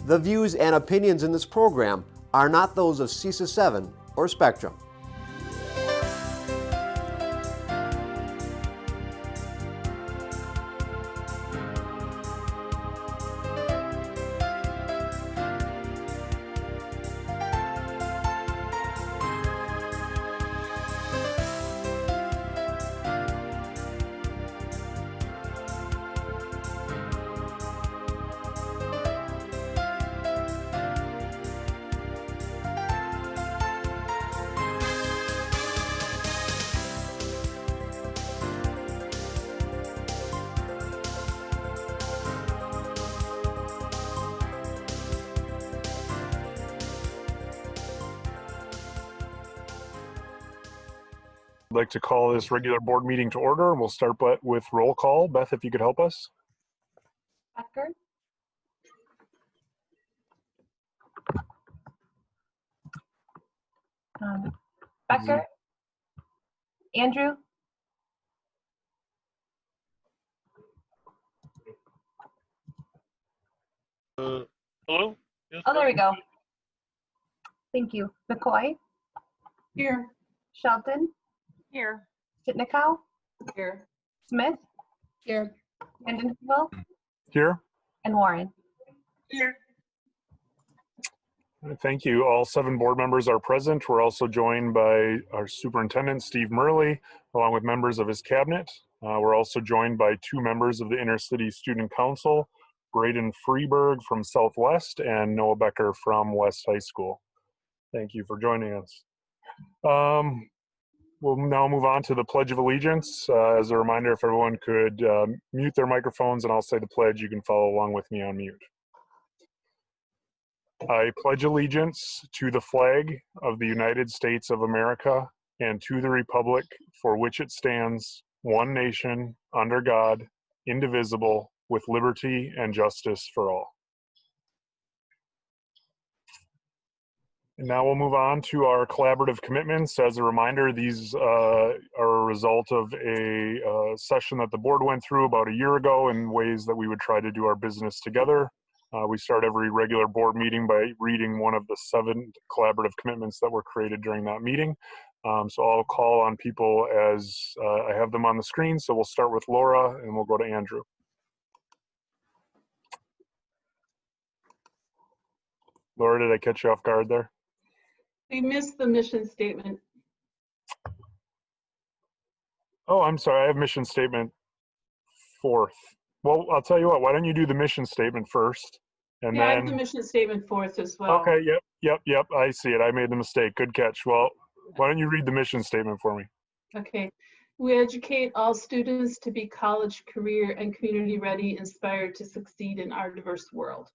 The views and opinions in this program are not those of CISA 7 or Spectrum. I'd like to call this regular board meeting to order, and we'll start with roll call. Beth, if you could help us. Becker. Becker. Andrew. Hello? Yes, Oh, there we go. Thank you. McCoy. Here. Shelton. Here. Sitnikow. Here. Smith. Here. Vandenheuvel. Here. And Warren. Here. Thank you. All 7 board members are present. We're also joined by our superintendent, Steve Murley, along with members of his cabinet. We're also joined by 2 members of the Intercity Student Council, Braden Freeberg from Southwest and Noah Becker from West High School. Thank you for joining us. We'll now move on to the Pledge of Allegiance. As a reminder, if everyone could mute their microphones and I'll say the pledge, you can follow along with me on mute. I pledge allegiance to the flag of the United States of America and to the republic for which it stands, one nation, under God, indivisible, with liberty and justice for all. And now we'll move on to our collaborative commitments. As a reminder, these are a result of a session that the board went through about a year ago in ways that we would try to do our business together. We start every regular board meeting by reading one of the 7 collaborative commitments that were created during that meeting. So I'll call on people as I have them on the screen. So we'll start with Laura and we'll go to Andrew. Laura, did I catch you off guard there? We missed the mission statement. Oh, I'm sorry. I have mission statement 4th. Well, I'll tell you what. Why don't you do the mission statement first? And Yeah, then... I have the mission statement 4th as well. Okay, yep. I see it. I made the mistake. Good catch. Well, why don't you read the mission statement for me? Okay. We educate all students to be college, career, and community ready, inspired to succeed in our diverse world.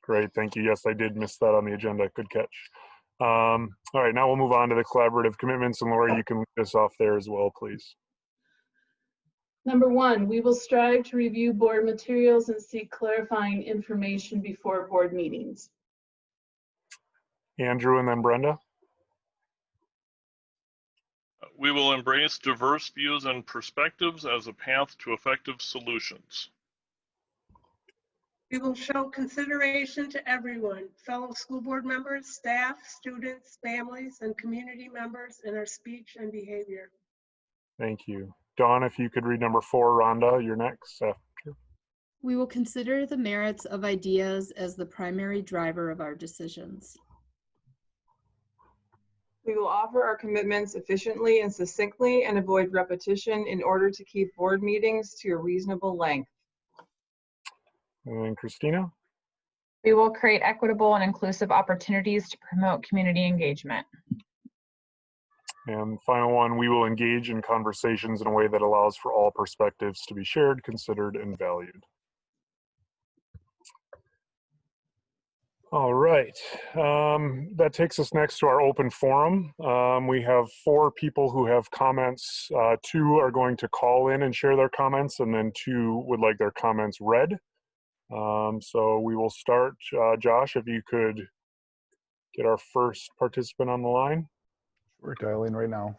Great, thank you. Yes, I did miss that on the agenda. Good catch. All right, now we'll move on to the collaborative commitments. And Laura, you can lead us off there as well, please. Number 1, we will strive to review board materials and seek clarifying information before board meetings. Andrew and then Brenda. We will embrace diverse views and perspectives as a path to effective solutions. We will show consideration to everyone, fellow school board members, staff, students, families, and community members in our speech and behavior. Thank you. Dawn, if you could read number 4, Rhonda, you're next. We will consider the merits of ideas as the primary driver of our decisions. We will offer our commitments efficiently and succinctly and avoid repetition in order to keep board meetings to a reasonable length. And then Christina. We will create equitable and inclusive opportunities to promote community engagement. And final one, we will engage in conversations in a way that allows for all perspectives to be shared, considered, and valued. All right, that takes us next to our open forum. We have 4 people who have comments. 2 are going to call in and share their comments, and then 2 would like their comments read. So we will start, Josh, if you could get our first participant on the line. We're dialing right now.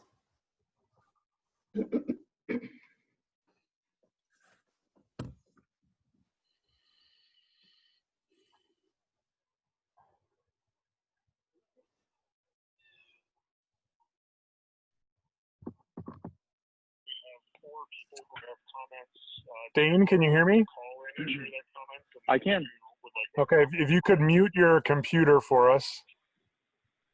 Dane, can you hear me? I can. Okay, if you could mute your computer for us.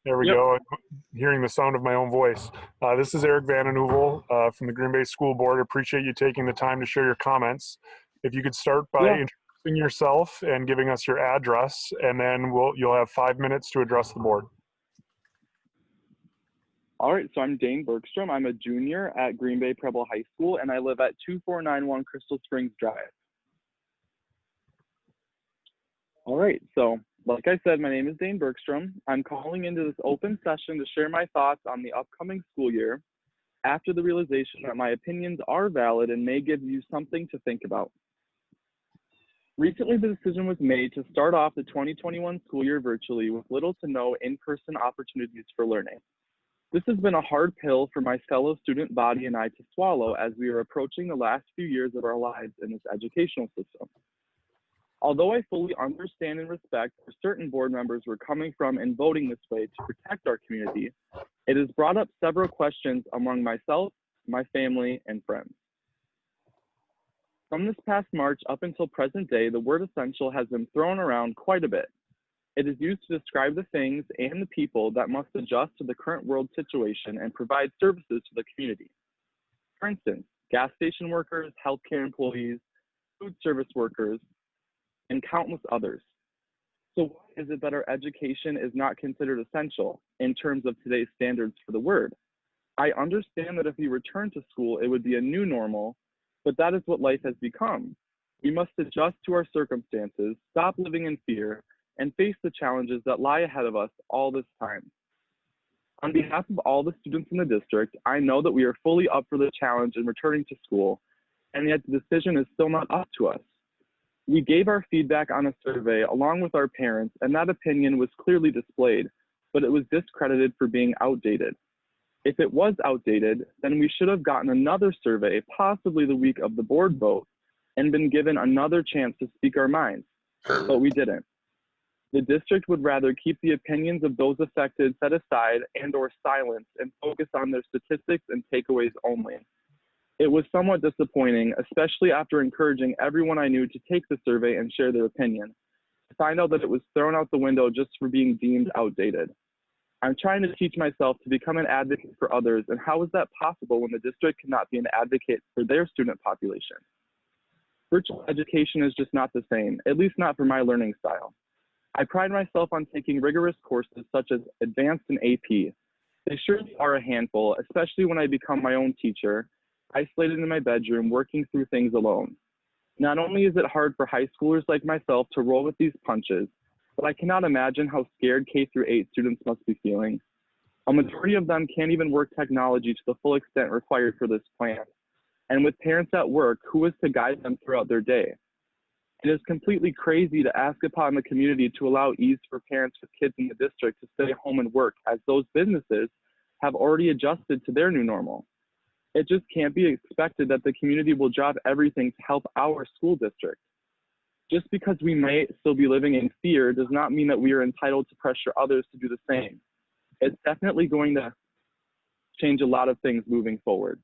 There we Yep. go. I'm hearing the sound of my own voice. This is Eric Van Den Heuvel from the Green Bay School Board. Appreciate you taking the time to share your comments. If you could start by introducing yourself and giving us your address, and then you'll have 5 minutes to address the board. All right, so I'm Dane Bergstrom. I'm a junior at Green Bay Preble High School, and I live at 2491 Crystal Springs Drive. All right, so like I said, my name is Dane Bergstrom. I'm calling into this open session to share my thoughts on the upcoming school year after the realization that my opinions are valid and may give you something to think about. Recently, the decision was made to start off the 2021 school year virtually with little to no in-person opportunities for learning. This has been a hard pill for my fellow student body and I to swallow as we are approaching the last few years of our lives in this educational system. Although I fully understand and respect where certain board members were coming from in voting this way to protect our community, it has brought up several questions among myself, my family, and friends. From this past March up until present day, the word essential has been thrown around quite a bit. It is used to describe the things and the people that must adjust to the current world situation and provide services to the community. For instance, gas station workers, healthcare employees, food service workers, and countless others. So why is it that our education is not considered essential in terms of today's standards for the word? I understand that if we return to school, it would be a new normal, but that is what life has become. We must adjust to our circumstances, stop living in fear, and face the challenges that lie ahead of us all this time. On behalf of all the students in the district, I know that we are fully up for the challenge in returning to school, and yet the decision is still not up to us. We gave our feedback on a survey along with our parents, and that opinion was clearly displayed, but it was discredited for being outdated. If it was outdated, then we should have gotten another survey, possibly the week of the board vote, and been given another chance to speak our minds, but we didn't. The district would rather keep the opinions of those affected set aside and/or silenced and focus on their statistics and takeaways only. It was somewhat disappointing, especially after encouraging everyone I knew to take the survey and share their opinion, to find out that it was thrown out the window just for being deemed outdated. I'm trying to teach myself to become an advocate for others, and how is that possible when the district cannot be an advocate for their student population? Virtual education is just not the same, at least not for my learning style. I pride myself on taking rigorous courses such as Advanced and AP. They surely are a handful, especially when I become my own teacher, isolated in my bedroom, working through things alone. Not only is it hard for high schoolers like myself to roll with these punches, but I cannot imagine how scared K-8 students must be feeling. A majority of them can't even work technology to the full extent required for this plan. And with parents at work, who is to guide them throughout their day? It is completely crazy to ask upon the community to allow ease for parents with kids in the district to stay home and work, as those businesses have already adjusted to their new normal. It just can't be expected that the community will drop everything to help our school district. Just because we may still be living in fear does not mean that we are entitled to pressure others to do the same. It's definitely going to change a lot of things moving forward.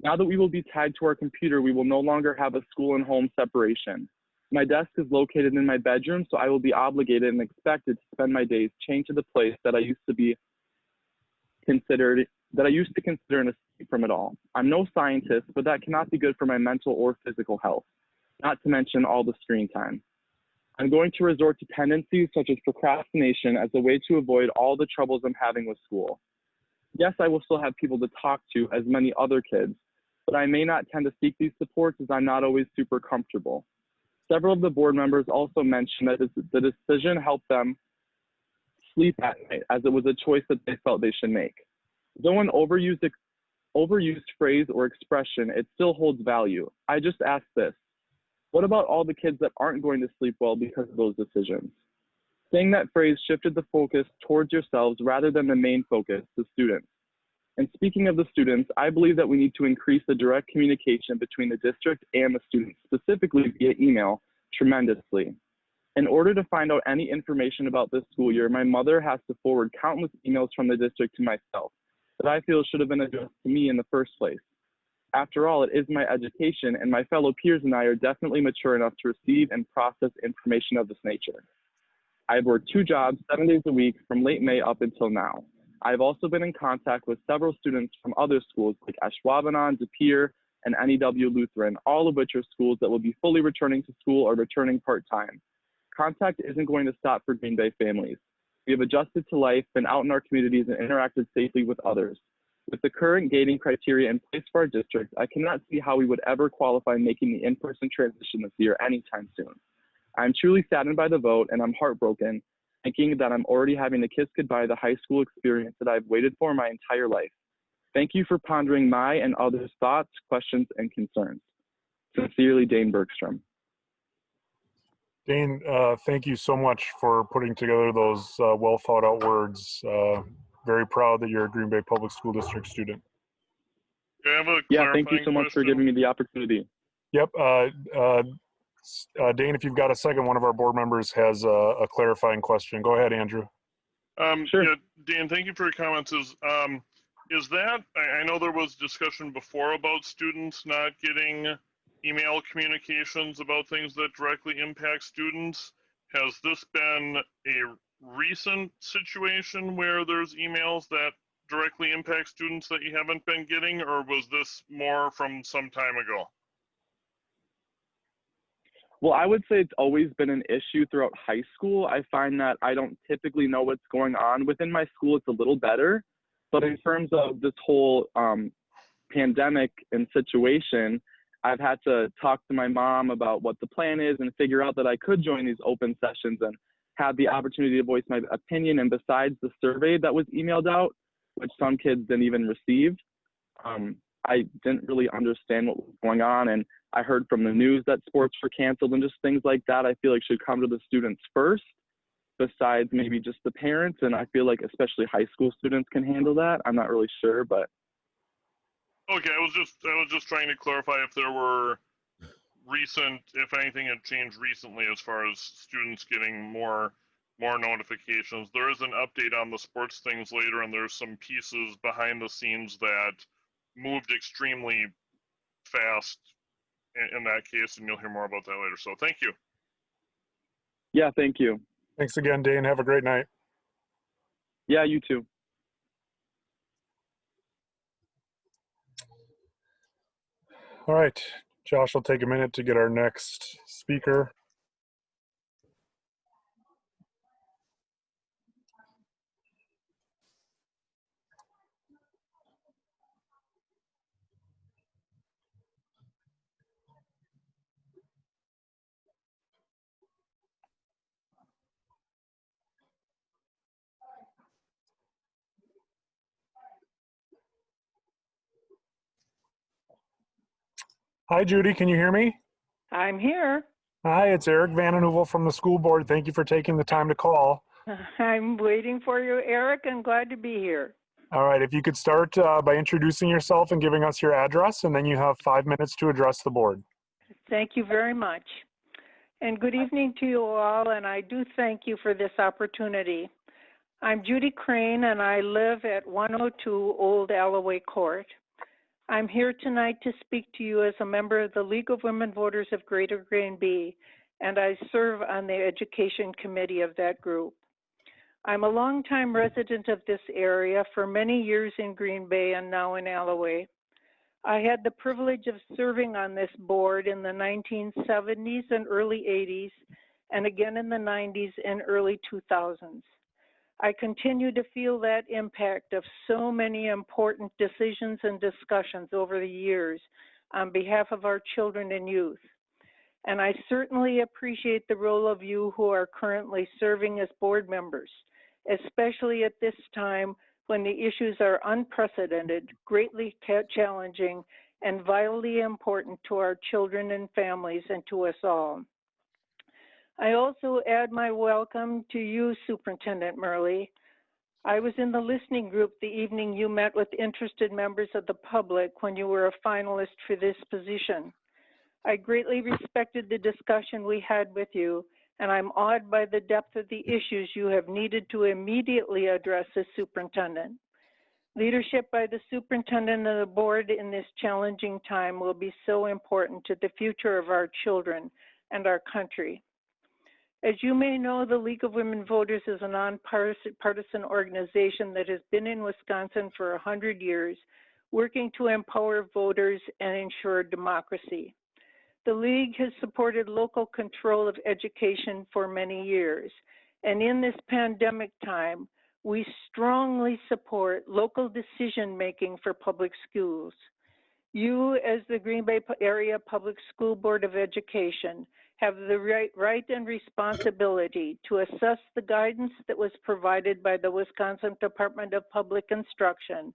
Now that we will be tied to our computer, we will no longer have a school and home separation. My desk is located in my bedroom, so I will be obligated and expected to spend my days chained to the place that I used to consider an escape from it all. I'm no scientist, but that cannot be good for my mental or physical health, not to mention all the screen time. I'm going to resort to tendencies such as procrastination as a way to avoid all the troubles I'm having with school. Yes, I will still have people to talk to as many other kids, but I may not tend to seek these supports as I'm not always super comfortable. Several of the board members also mentioned that the decision helped them sleep at night, as it was a choice that they felt they should make. Though an overused phrase or expression, it still holds value. I just ask this: what about all the kids that aren't going to sleep well because of those decisions? Saying that phrase shifted the focus towards yourselves rather than the main focus, the students. And speaking of the students, I believe that we need to increase the direct communication between the district and the students, specifically via email, tremendously. In order to find out any information about this school year, my mother has to forward countless emails from the district to myself that I feel should have been addressed to me in the first place. After all, it is my education, and my fellow peers and I are definitely mature enough to receive and process information of this nature. I've worked 2 jobs 7 days a week from late May up until now. I've also been in contact with several students from other schools like Ashwaubenon, De Pere, and NEW Lutheran, all of which are schools that will be fully returning to school or returning part-time. Contact isn't going to stop for Green Bay families. We have adjusted to life, been out in our communities, and interacted safely with others. With the current gating criteria in place for our district, I cannot see how we would ever qualify making the in-person transition this year anytime soon. I'm truly saddened by the vote, and I'm heartbroken, thinking that I'm already having to kiss goodbye the high school experience that I've waited for my entire life. Thank you for pondering my and others' thoughts, questions, and concerns. Sincerely, Dane Bergstrom. Dane, thank you so much for putting together those well thought out words. Very proud that you're a Green Bay Public School District student. Yeah, thank you so much for giving me the opportunity. Yep. Dane, if you've got a second, one of our board members has a clarifying question. Go ahead, Andrew. Sure. Yeah, Dan, thank you for your comments. Is that, I know there was discussion before about students not getting email communications about things that directly impact students. Has this been a recent situation where there's emails that directly impact students that you haven't been getting, or was this more from some time ago? Well, I would say it's always been an issue throughout high school. I find that I don't typically know what's going on. Within my school, it's a little better. But in terms of this whole pandemic and situation, I've had to talk to my mom about what the plan is and figure out that I could join these open sessions and have the opportunity to voice my opinion. And besides the survey that was emailed out, which some kids didn't even receive, I didn't really understand what was going on. And I heard from the news that sports were canceled and just things like that I feel like should come to the students first, besides maybe just the parents. And I feel like especially high school students can handle that. I'm not really sure, but. Okay, I was just trying to clarify if there were recent, if anything had changed recently as far as students getting more notifications. There is an update on the sports things later, and there's some pieces behind the scenes that moved extremely fast in that case, and you'll hear more about that later. So thank you. Yeah, thank you. Thanks again, Dane. Have a great night. Yeah, you too. All right, Josh will take a minute to get our next speaker. Hi, Judy, can you hear me? I'm here. Hi, it's Eric Van Heuvel from the school board. Thank you for taking the time to call. I'm waiting for you, Eric, and glad to be here. All right, if you could start by introducing yourself and giving us your address, and then you have 5 minutes to address the board. Thank you very much. And good evening to you all, and I do thank you for this opportunity. I'm Judy Crane, and I live at 102 Old Alloway Court. I'm here tonight to speak to you as a member of the League of Women Voters of Greater Green Bay, and I serve on the Education Committee of that group. I'm a longtime resident of this area for many years in Green Bay and now in Alloway. I had the privilege of serving on this board in the 1970s and early 80s, and again in the 90s and early 2000s. I continue to feel that impact of so many important decisions and discussions over the years on behalf of our children and youth. And I certainly appreciate the role of you who are currently serving as board members, especially at this time when the issues are unprecedented, greatly challenging, and vitally important to our children and families and to us all. I also add my welcome to you, Superintendent Murley. I was in the listening group the evening you met with interested members of the public when you were a finalist for this position. I greatly respected the discussion we had with you, and I'm awed by the depth of the issues you have needed to immediately address as superintendent. Leadership by the superintendent and the board in this challenging time will be so important to the future of our children and our country. As you may know, the League of Women Voters is a nonpartisan organization that has been in Wisconsin for 100 years, working to empower voters and ensure democracy. The League has supported local control of education for many years, and in this pandemic time, we strongly support local decision-making for public schools. You, as the Green Bay Area Public School Board of Education, have the right and responsibility to assess the guidance that was provided by the Wisconsin Department of Public Instruction,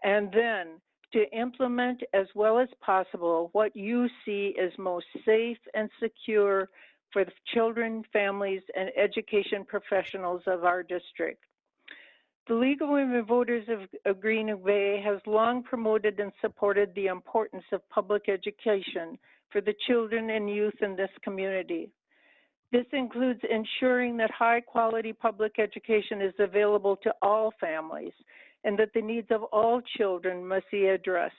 and then to implement as well as possible what you see as most safe and secure for the children, families, and education professionals of our district. The League of Women Voters of Green Bay has long promoted and supported the importance of public education for the children and youth in this community. This includes ensuring that high-quality public education is available to all families and that the needs of all children must be addressed,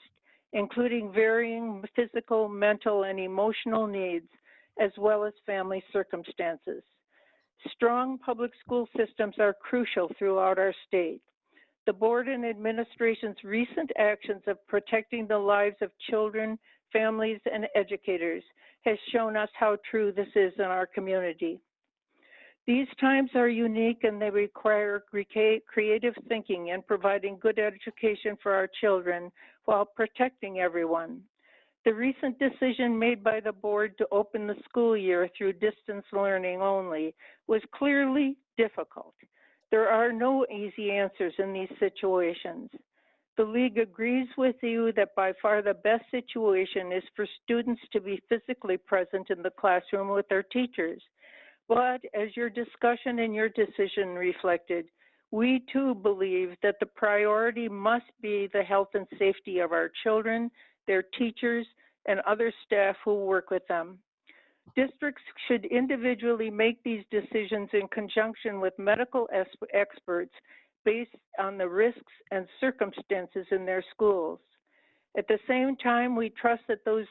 including varying physical, mental, and emotional needs, as well as family circumstances. Strong public school systems are crucial throughout our state. The board and administration's recent actions of protecting the lives of children, families, and educators has shown us how true this is in our community. These times are unique and they require creative thinking and providing good education for our children while protecting everyone. The recent decision made by the board to open the school year through distance learning only was clearly difficult. There are no easy answers in these situations. The League agrees with you that by far the best situation is for students to be physically present in the classroom with their teachers. But as your discussion and your decision reflected, we too believe that the priority must be the health and safety of our children, their teachers, and other staff who work with them. Districts should individually make these decisions in conjunction with medical experts based on the risks and circumstances in their schools. At the same time, we trust that those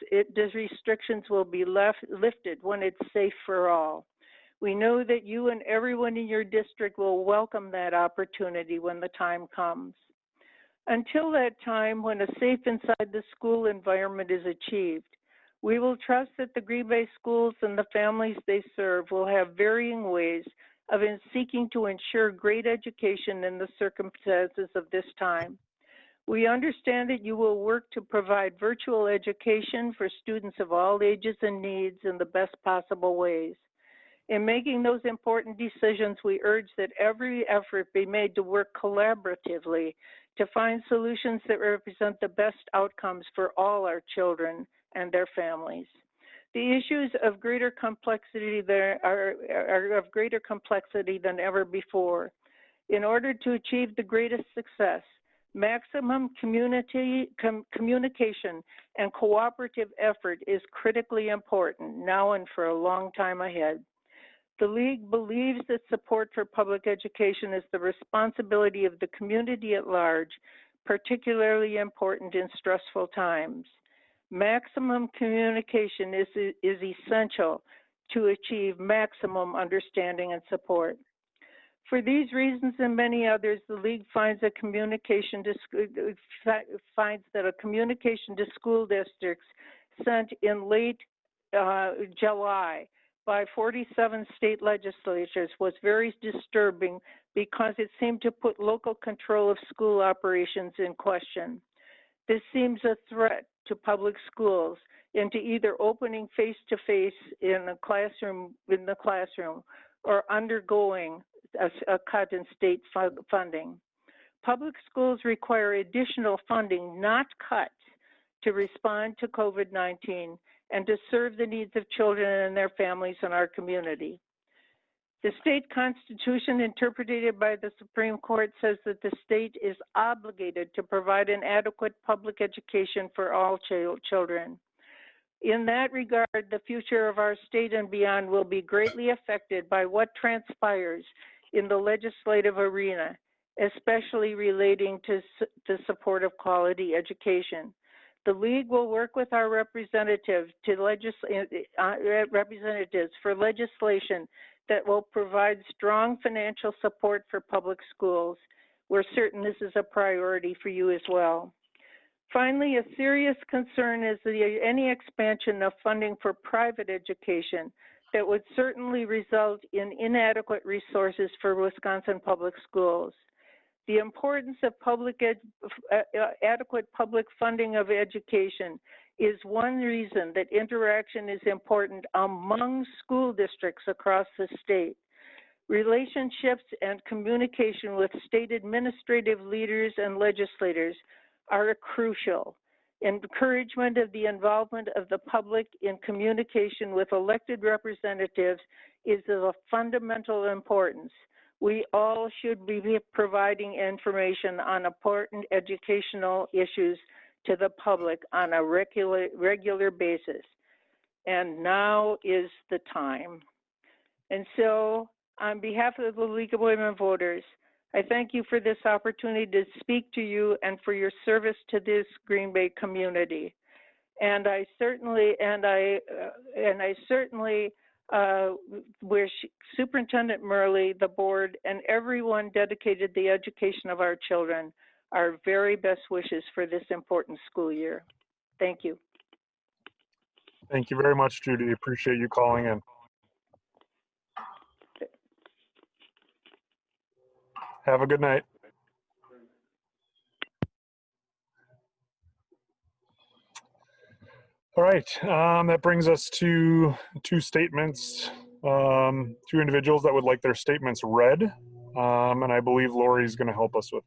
restrictions will be lifted when it's safe for all. We know that you and everyone in your district will welcome that opportunity when the time comes. Until that time, when a safe inside the school environment is achieved, we will trust that the Green Bay schools and the families they serve will have varying ways of seeking to ensure great education in the circumstances of this time. We understand that you will work to provide virtual education for students of all ages and needs in the best possible ways. In making those important decisions, we urge that every effort be made to work collaboratively to find solutions that represent the best outcomes for all our children and their families. The issues of greater complexity are of greater complexity than ever before. In order to achieve the greatest success, maximum communication and cooperative effort is critically important now and for a long time ahead. The League believes that support for public education is the responsibility of the community at large, particularly important in stressful times. Maximum communication is essential to achieve maximum understanding and support. For these reasons and many others, the League finds that a communication to school districts sent in late July by 47 state legislatures was very disturbing because it seemed to put local control of school operations in question. This seems a threat to public schools into either opening face-to-face in the classroom or undergoing a cut in state funding. Public schools require additional funding, not cuts, to respond to COVID-19 and to serve the needs of children and their families in our community. The state constitution interpreted by the Supreme Court says that the state is obligated to provide an adequate public education for all children. In that regard, the future of our state and beyond will be greatly affected by what transpires in the legislative arena especially relating to the support of quality education. The League will work with our representatives for legislation that will provide strong financial support for public schools. We're certain this is a priority for you as well. Finally, a serious concern is any expansion of funding for private education that would certainly result in inadequate resources for Wisconsin public schools. The importance of adequate public funding of education is one reason that interaction is important among school districts across the state. Relationships and communication with state administrative leaders and legislators are crucial. Encouragement of the involvement of the public in communication with elected representatives is of fundamental importance. We all should be providing information on important educational issues to the public on a regular basis. And now is the time. And so, on behalf of the League of Women Voters, I thank you for this opportunity to speak to you and for your service to this Green Bay community. And I certainly wish Superintendent Murley, the board, and everyone dedicated to the education of our children our very best wishes for this important school year. Thank you. Thank you very much, Judy. Appreciate you calling in. Have a good night. All right, that brings us to two statements, two individuals that would like their statements read, and I believe Lori's going to help us with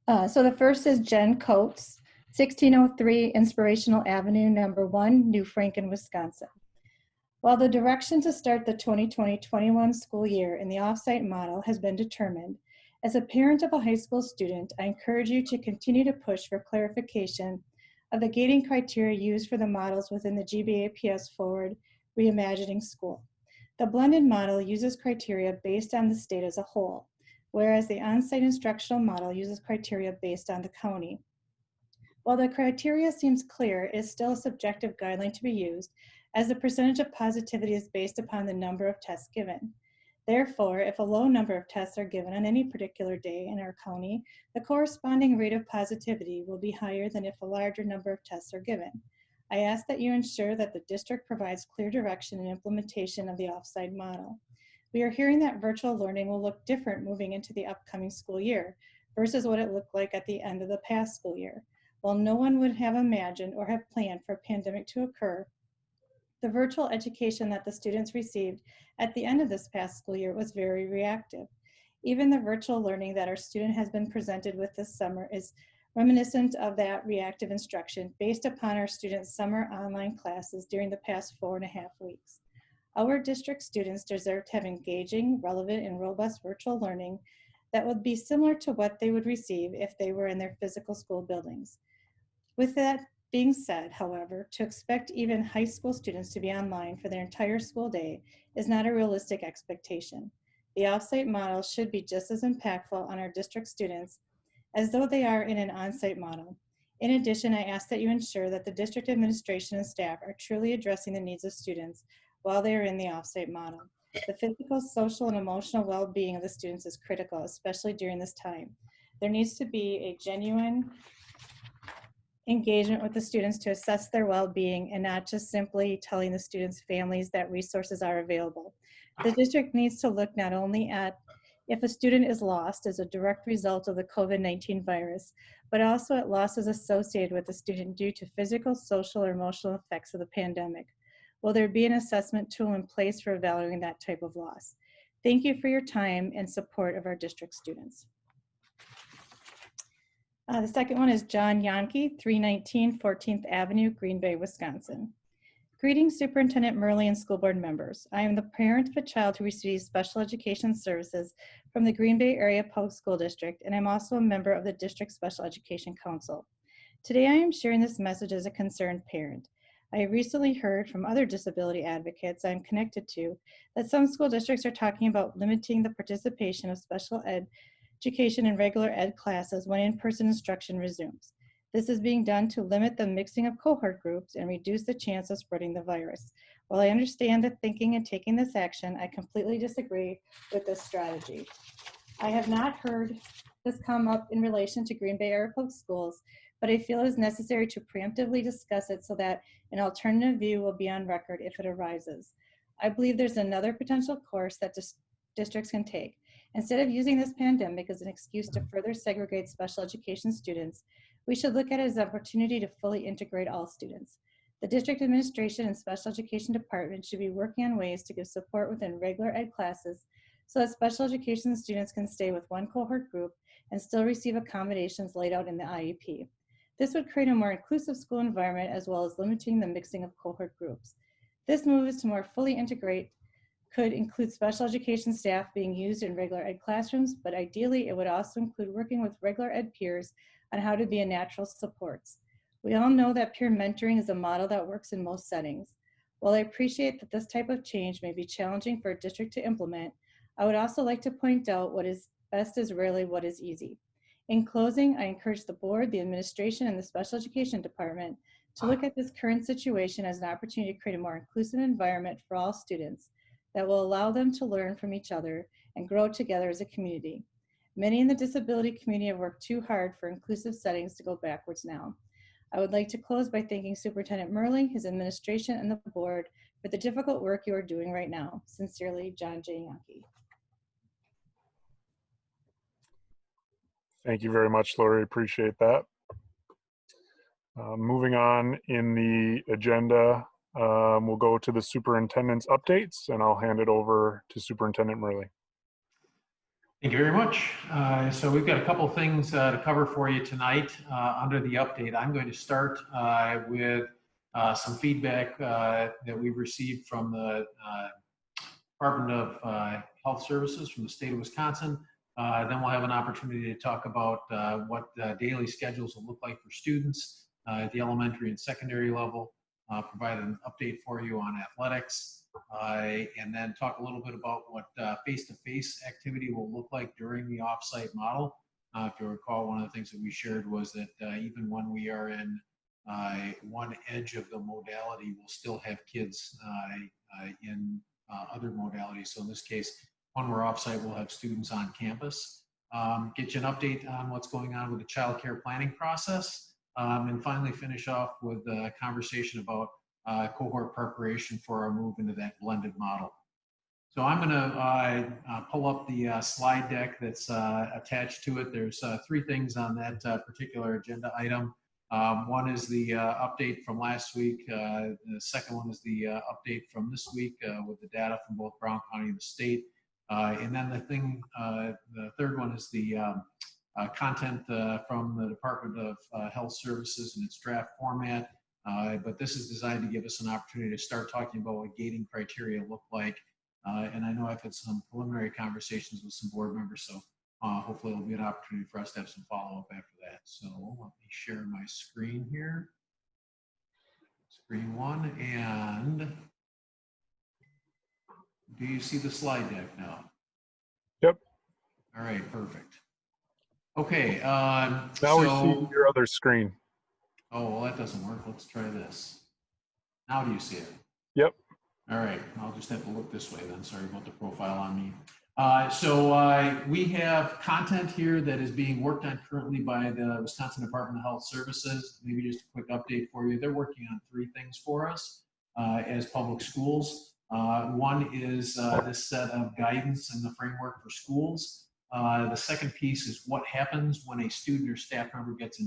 that. So the first is Jen Coates, 1603 Inspirational Avenue, number 1, New Franken, Wisconsin. While the direction to start the 2020-21 school year in the offsite model has been determined, as a parent of a high school student, I encourage you to continue to push for clarification of the gating criteria used for the models within the GBAPS Forward Reimagining School. The blended model uses criteria based on the state as a whole, whereas the on-site instructional model uses criteria based on the county. While the criteria seems clear, it is still a subjective guideline to be used, as the percentage of positivity is based upon the number of tests given. Therefore, if a low number of tests are given on any particular day in our county, the corresponding rate of positivity will be higher than if a larger number of tests are given. I ask that you ensure that the district provides clear direction and implementation of the offsite model. We are hearing that virtual learning will look different moving into the upcoming school year versus what it looked like at the end of the past school year. While no one would have imagined or have planned for a pandemic to occur, the virtual education that the students received at the end of this past school year was very reactive. Even the virtual learning that our student has been presented with this summer is reminiscent of that reactive instruction based upon our students' summer online classes during the past 4.5 weeks. Our district students deserve to have engaging, relevant, and robust virtual learning that would be similar to what they would receive if they were in their physical school buildings. With that being said, however, to expect even high school students to be online for their entire school day is not a realistic expectation. The offsite model should be just as impactful on our district students as though they are in an on-site model. In addition, I ask that you ensure that the district administration and staff are truly addressing the needs of students while they are in the offsite model. The physical, social, and emotional well-being of the students is critical, especially during this time. There needs to be a genuine engagement with the students to assess their well-being and not just simply telling the students' families that resources are available. The district needs to look not only at if a student is lost as a direct result of the COVID-19 virus, but also at losses associated with the student due to physical, social, or emotional effects of the pandemic. Will there be an assessment tool in place for evaluating that type of loss? Thank you for your time and support of our district students. The second one is John Yankee, 319 14th Avenue, Green Bay, Wisconsin. Greetings, Superintendent Murley and school board members. I am the parent of a child who receives special education services from the Green Bay Area Public School District, and I'm also a member of the District Special Education Council. Today, I am sharing this message as a concerned parent. I recently heard from other disability advocates I'm connected to that some school districts are talking about limiting the participation of special education in regular ed classes when in-person instruction resumes. This is being done to limit the mixing of cohort groups and reduce the chance of spreading the virus. While I understand the thinking and taking this action, I completely disagree with this strategy. I have not heard this come up in relation to Green Bay Area Public Schools, but I feel it is necessary to preemptively discuss it so that an alternative view will be on record if it arises. I believe there's another potential course that districts can take. Instead of using this pandemic as an excuse to further segregate special education students, we should look at it as an opportunity to fully integrate all students. The district administration and special education department should be working on ways to give support within regular ed classes so that special education students can stay with one cohort group and still receive accommodations laid out in the IEP. This would create a more inclusive school environment as well as limiting the mixing of cohort groups. This move is to more fully integrate could include special education staff being used in regular ed classrooms, but ideally it would also include working with regular ed peers on how to be a natural supports. We all know that peer mentoring is a model that works in most settings. While I appreciate that this type of change may be challenging for a district to implement, I would also like to point out what is best is rarely what is easy. In closing, I encourage the board, the administration, and the special education department to look at this current situation as an opportunity to create a more inclusive environment for all students that will allow them to learn from each other and grow together as a community. Many in the disability community have worked too hard for inclusive settings to go backwards now. I would like to close by thanking Superintendent Murley, his administration, and the board for the difficult work you are doing right now. Sincerely, John J. Yankee. Thank you very much, Lori. Appreciate that. Moving on in the agenda, we'll go to the superintendent's updates, and I'll hand it over to Superintendent Murley. Thank you very much. So we've got a couple things to cover for you tonight under the update. I'm going to start with some feedback that we've received from the Department of Health Services from the state of Wisconsin. Then we'll have an opportunity to talk about what daily schedules will look like for students at the elementary and secondary level, provide an update for you on athletics, and then talk a little bit about what face-to-face activity will look like during the off-site model. If you recall, one of the things that we shared was that even when we are in one edge of the modality, we'll still have kids in other modalities. So in this case, when we're off-site, we'll have students on campus. Get you an update on what's going on with the child care planning process, and finally finish off with a conversation about cohort preparation for our move into that blended model. So I'm going to pull up the slide deck that's attached to it. There's three things on that particular agenda item. One is the update from last week. The second one is the update from this week with the data from both Brown County and the state. And then the third one is the content from the Department of Health Services in its draft format. But this is designed to give us an opportunity to start talking about what gating criteria look like. And I know I've had some preliminary conversations with some board members, so hopefully it'll be an opportunity for us to have some follow-up after that. So let me share my screen here. Screen one, and do you see the slide deck now? Yep. All right, perfect. Okay. Now we see your other screen. Oh, well, that doesn't work. Let's try this. Now do you see it? Yep. All right. I'll just have to look this way then. Sorry about the profile on me. So we have content here that is being worked on currently by the Wisconsin Department of Health Services. Maybe just a quick update for you. They're working on three things for us as public schools. One is this set of guidance and the framework for schools. The second piece is what happens when a student or staff member gets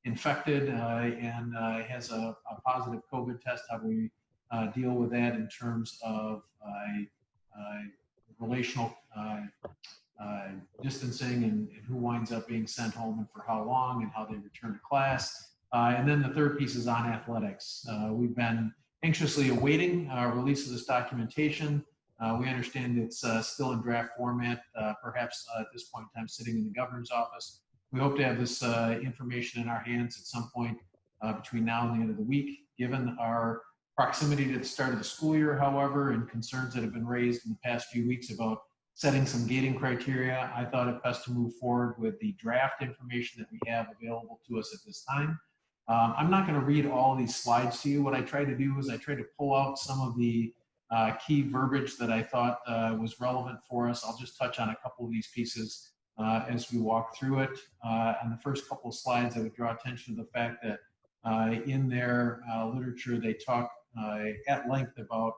infected and has a positive COVID test, how we deal with that in terms of relational distancing and who winds up being sent home and for how long and how they return to class. And then the third piece is on athletics. We've been anxiously awaiting release of this documentation. We understand it's still in draft format, perhaps at this point in time sitting in the governor's office. We hope to have this information in our hands at some point between now and the end of the week. Given our proximity to the start of the school year, however, and concerns that have been raised in the past few weeks about setting some gating criteria, I thought it best to move forward with the draft information that we have available to us at this time. I'm not going to read all these slides to you. What I tried to do is I tried to pull out some of the key verbiage that I thought was relevant for us. I'll just touch on a couple of these pieces as we walk through it. On the first couple of slides, I would draw attention to the fact that in their literature, they talk at length about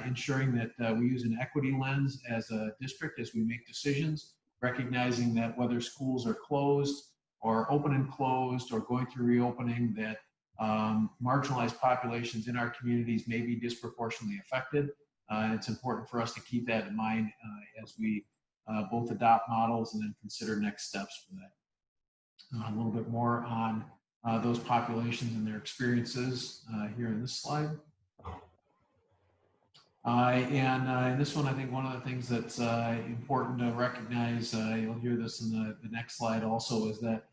ensuring that we use an equity lens as a district as we make decisions, recognizing that whether schools are closed or open and closed or going through reopening, that marginalized populations in our communities may be disproportionately affected. It's important for us to keep that in mind as we both adopt models and then consider next steps for that. A little bit more on those populations and their experiences here in this slide. In this one, I think one of the things that's important to recognize, you'll hear this in the next slide also, is that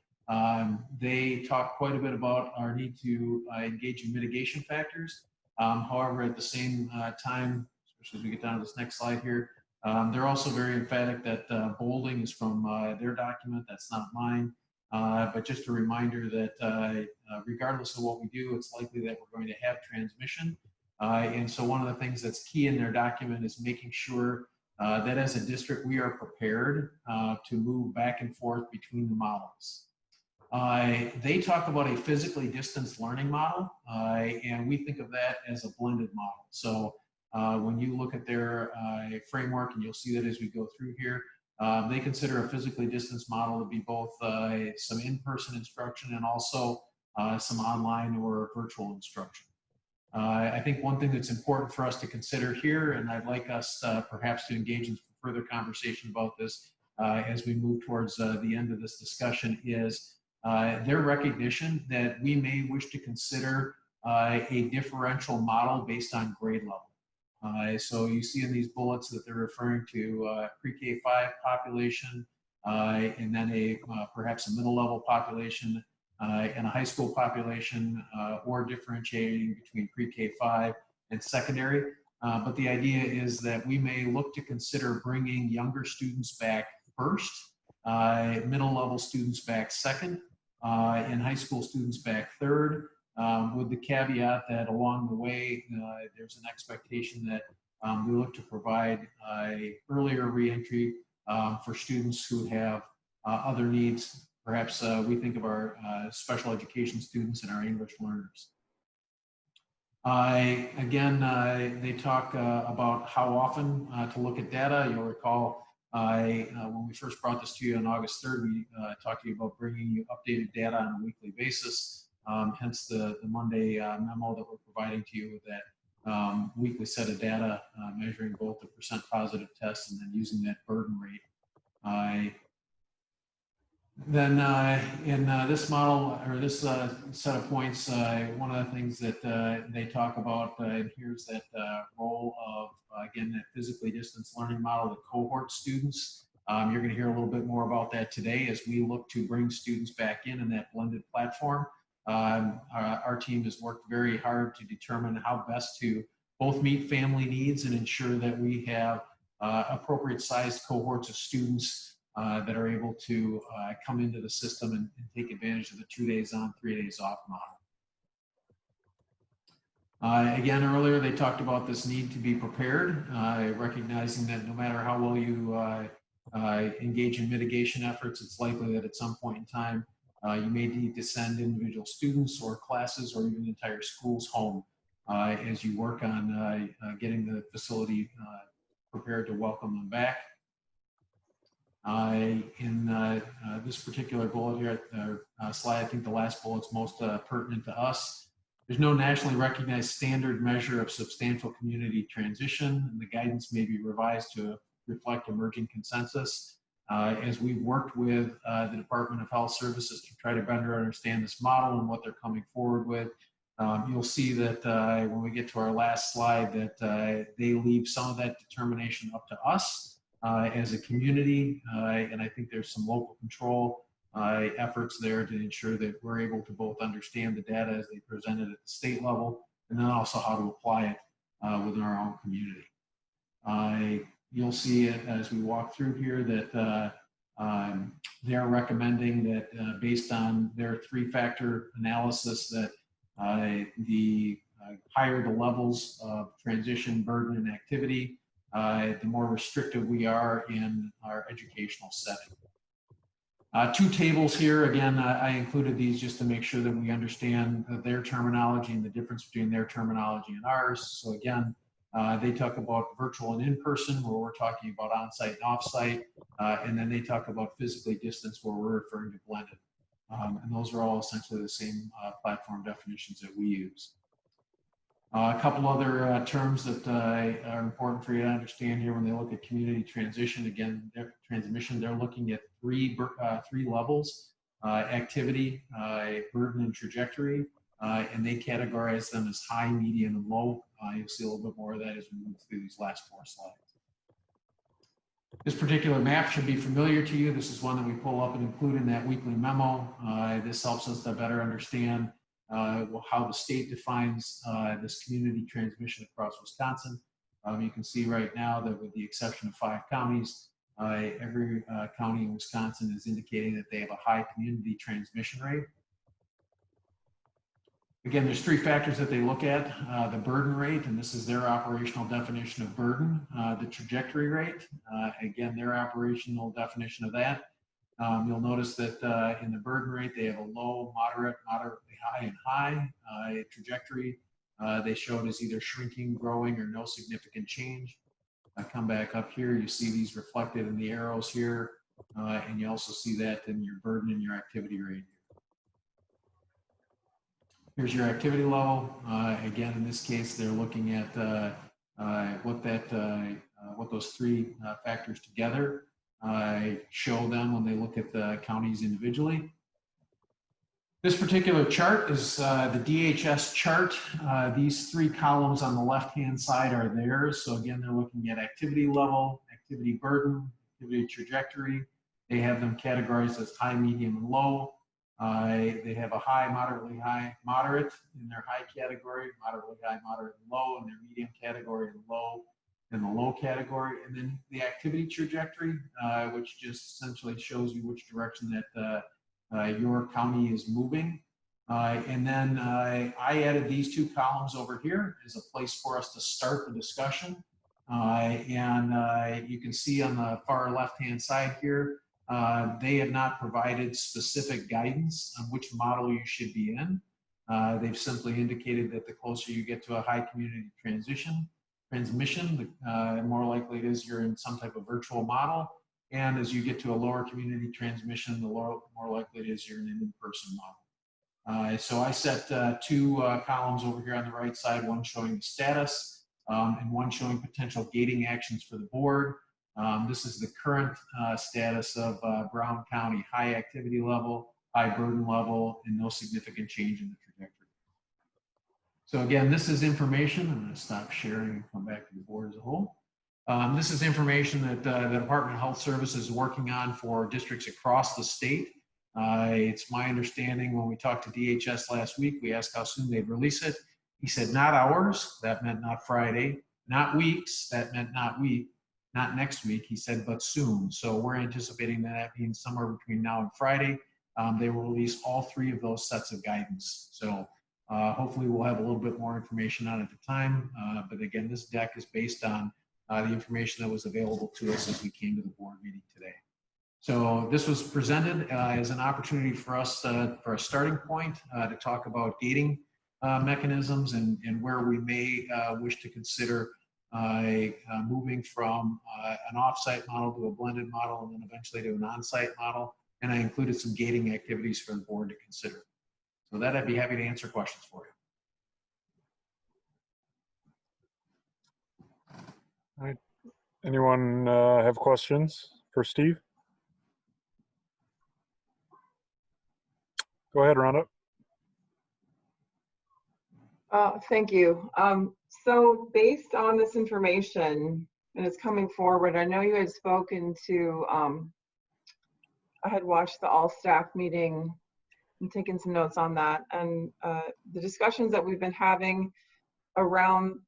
they talk quite a bit about our need to engage in mitigation factors. However, at the same time, especially as we get down to this next slide here, they're also very emphatic that bolding is from their document, that's not mine. But just a reminder that regardless of what we do, it's likely that we're going to have transmission. And so one of the things that's key in their document is making sure that as a district, we are prepared to move back and forth between the models. They talk about a physically distanced learning model, and we think of that as a blended model. So when you look at their framework, and you'll see that as we go through here, they consider a physically distanced model to be both some in-person instruction and also some online or virtual instruction. I think one thing that's important for us to consider here, and I'd like us perhaps to engage in further conversation about this as we move towards the end of this discussion, is their recognition that we may wish to consider a differential model based on grade level. So you see in these bullets that they're referring to pre-K-5 population and then perhaps a middle level population and a high school population, or differentiating between pre-K-5 and secondary. But the idea is that we may look to consider bringing younger students back first, middle level students back second, and high school students back third, with the caveat that along the way, there's an expectation that we look to provide earlier reentry for students who have other needs. Perhaps we think of our special education students and our English learners. Again, they talk about how often to look at data. You'll recall when we first brought this to you on August 3rd, we talked to you about bringing you updated data on a weekly basis, hence the Monday memo that we're providing to you with that weekly set of data measuring both the percent positive tests and then using that burden rate. Then in this model, or this set of points, one of the things that they talk about here is that role of, again, that physically distanced learning model, the cohort students. You're going to hear a little bit more about that today as we look to bring students back in that blended platform. Our team has worked very hard to determine how best to both meet family needs and ensure that we have appropriate sized cohorts of students that are able to come into the system and take advantage of the 2 days on, 3 days off model. Again, earlier they talked about this need to be prepared, recognizing that no matter how well you engage in mitigation efforts, it's likely that at some point in time you may need to send individual students or classes or even entire schools home as you work on getting the facility prepared to welcome them back. In this particular bullet here, slide, I think the last bullet's most pertinent to us. There's no nationally recognized standard measure of substantial community transition, and the guidance may be revised to reflect emerging consensus. As we've worked with the Department of Health Services to try to better understand this model and what they're coming forward with, you'll see that when we get to our last slide that they leave some of that determination up to us as a community, and I think there's some local control efforts there to ensure that we're able to both understand the data as they present it at the state level, and then also how to apply it within our own community. You'll see it as we walk through here that they're recommending that based on their 3-factor analysis that the higher the levels of transition, burden, and activity, the more restrictive we are in our educational setting. 2 tables here. Again, I included these just to make sure that we understand their terminology and the difference between their terminology and ours. So again, they talk about virtual and in-person, where we're talking about on-site and off-site, and then they talk about physically distanced, where we're referring to blended. And those are all essentially the same platform definitions that we use. A couple other terms that are important for you to understand here when they look at community transition. Again, their transmission, they're looking at three levels: activity, burden, and trajectory. And they categorize them as high, medium, and low. You'll see a little bit more of that as we move through these last 4 slides. This particular map should be familiar to you. This is one that we pull up and include in that weekly memo. This helps us to better understand how the state defines this community transmission across Wisconsin. You can see right now that with the exception of 5 counties, every county in Wisconsin is indicating that they have a high community transmission rate. Again, there's 3 factors that they look at: the burden rate, and this is their operational definition of burden; the trajectory rate, again, their operational definition of that. You'll notice that in the burden rate, they have a low, moderate, moderately high, and high. Trajectory, they show it as either shrinking, growing, or no significant change. I come back up here, you see these reflected in the arrows here, and you also see that in your burden and your activity rate. Here's your activity level. Again, in this case, they're looking at what those 3 factors together show them when they look at the counties individually. This particular chart is the DHS chart. These 3 columns on the left-hand side are theirs. So again, they're looking at activity level, activity burden, activity trajectory. They have them categorized as high, medium, and low. They have a high, moderately high, moderate in their high category, moderately high, moderate, and low in their medium category, and low in the low category. And then the activity trajectory, which just essentially shows you which direction that your county is moving. And then I added these 2 columns over here as a place for us to start the discussion. You can see on the far left-hand side here, they have not provided specific guidance on which model you should be in. They've simply indicated that the closer you get to a high community transmission, the more likely it is you're in some type of virtual model. And as you get to a lower community transmission, the more likely it is you're in an in-person model. So I set 2 columns over here on the right side, one showing the status and one showing potential gating actions for the board. This is the current status of Brown County: high activity level, high burden level, and no significant change in the trajectory. So again, this is information. I'm going to stop sharing and come back to the board as a whole. This is information that the Department of Health Services is working on for districts across the state. It's my understanding when we talked to DHS last week, we asked how soon they'd release it. He said, not hours, that meant not Friday, not weeks, that meant not next week. He said, but soon. So we're anticipating that means somewhere between now and Friday, they will release all 3 of those sets of guidance. So hopefully we'll have a little bit more information on it at the time. But again, this deck is based on the information that was available to us as we came to the board meeting today. So this was presented as an opportunity for us for a starting point to talk about gating mechanisms and where we may wish to consider moving from an off-site model to a blended model and then eventually to an on-site model. And I included some gating activities for the board to consider. So that I'd be happy to answer questions for you. All right. Anyone have questions for Steve? Go ahead, Rhonda. Thank you. So based on this information and it's coming forward, I know you had spoken to I had watched the all staff meeting and taken some notes on that. And the discussions that we've been having around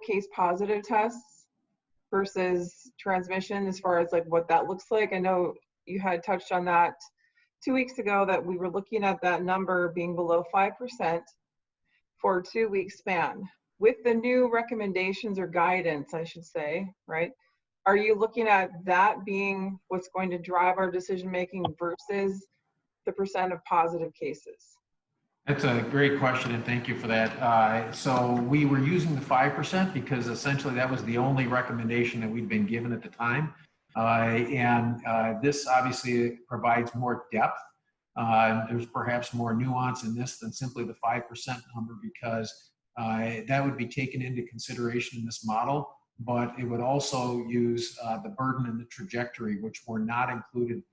case positive tests versus transmission, as far as like what that looks like. I know you had touched on that 2 weeks ago, that we were looking at that number being below 5% for a 2-week span. With the new recommendations or guidance, I should say, right? Are you looking at that being what's going to drive our decision making versus the percent of positive cases? That's a great question, and thank you for that. So we were using the 5% because essentially that was the only recommendation that we'd been given at the time. This obviously provides more depth. There's perhaps more nuance in this than simply the 5% number, because that would be taken into consideration in this model, but it would also use the burden and the trajectory, which were not included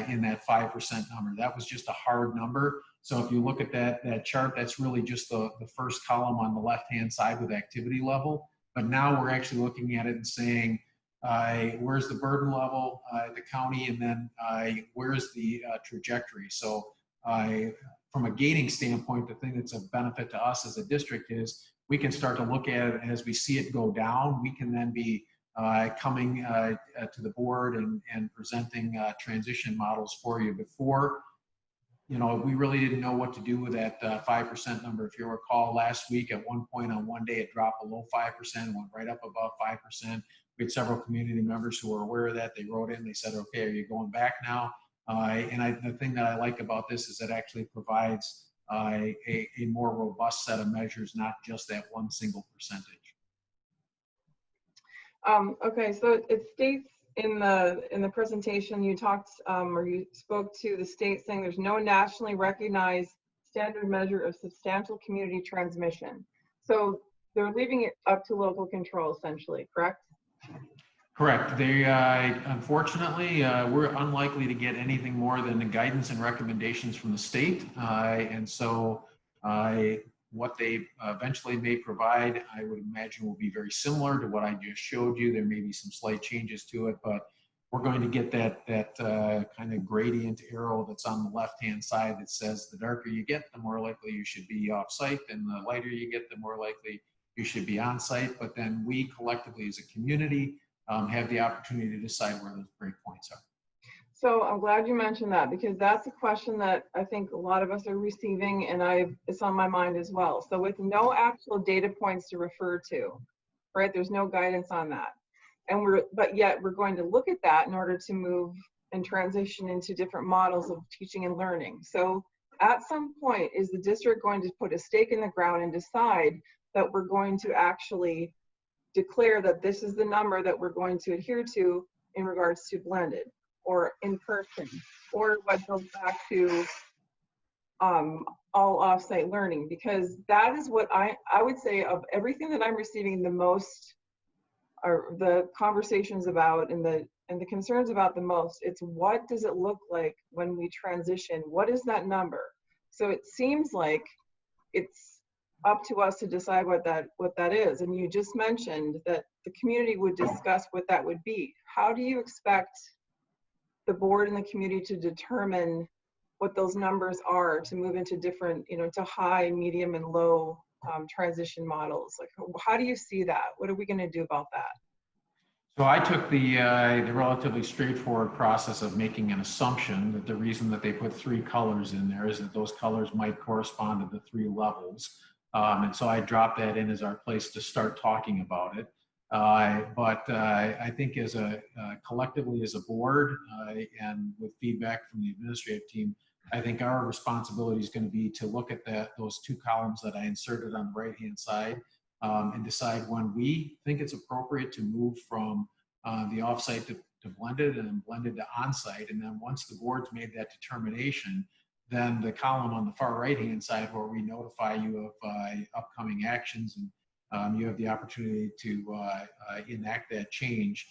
in that 5% number. That was just a hard number. So if you look at that chart, that's really just the first column on the left-hand side with activity level. But now we're actually looking at it and saying, where's the burden level at the county, and then where's the trajectory? So from a gating standpoint, the thing that's a benefit to us as a district is we can start to look at it, and as we see it go down, we can then be coming to the board and presenting transition models for you. Before, we really didn't know what to do with that 5% number. If you recall, last week at one point on one day, it dropped below 5%, went right up above 5%. We had several community members who were aware of that. They wrote in, they said, okay, are you going back now? The thing that I like about this is it actually provides a more robust set of measures, not just that one single percentage. Okay, so it states in the presentation you talked or you spoke to the state saying there's no nationally recognized standard measure of substantial community transmission. So they're leaving it up to local control, essentially, correct? Correct. They unfortunately we're unlikely to get anything more than the guidance and recommendations from the state, and so what they eventually may provide, I would imagine, will be very similar to what I just showed you. There may be some slight changes to it, but we're going to get that kind of gradient arrow that's on the left-hand side that says the darker you get, the more likely you should be off-site, and the lighter you get, the more likely you should be on-site. But then we collectively as a community have the opportunity to decide where those breakpoints are. So I'm glad you mentioned that, because that's a question that I think a lot of us are receiving, and it's on my mind as well. So with no actual data points to refer to, right? There's no guidance on that. But yet we're going to look at that in order to move and transition into different models of teaching and learning. So at some point, is the district going to put a stake in the ground and decide that we're going to actually declare that this is the number that we're going to adhere to in regards to blended or in person, or what goes back to all offsite learning? Because that is what I would say, of everything that I'm receiving the most, or the conversations about and the concerns about the most, it's what does it look like when we transition? What is that number? So it seems like it's up to us to decide what that is. And you just mentioned that the community would discuss what that would be. How do you expect the board and the community to determine what those numbers are to move into different, to high, medium, and low transition models? Like, how do you see that? What are we going to do about that? So I took the relatively straightforward process of making an assumption that the reason that they put 3 colors in there is that those colors might correspond to the 3 levels. And so I dropped that in as our place to start talking about it. But I think as collectively as a board and with feedback from the administrative team, I think our responsibility is going to be to look at those 2 columns that I inserted on the right-hand side and decide when we think it's appropriate to move from the offsite to blended and then blended to onsite. And then once the board's made that determination, then the column on the far right-hand side where we notify you of upcoming actions and you have the opportunity to enact that change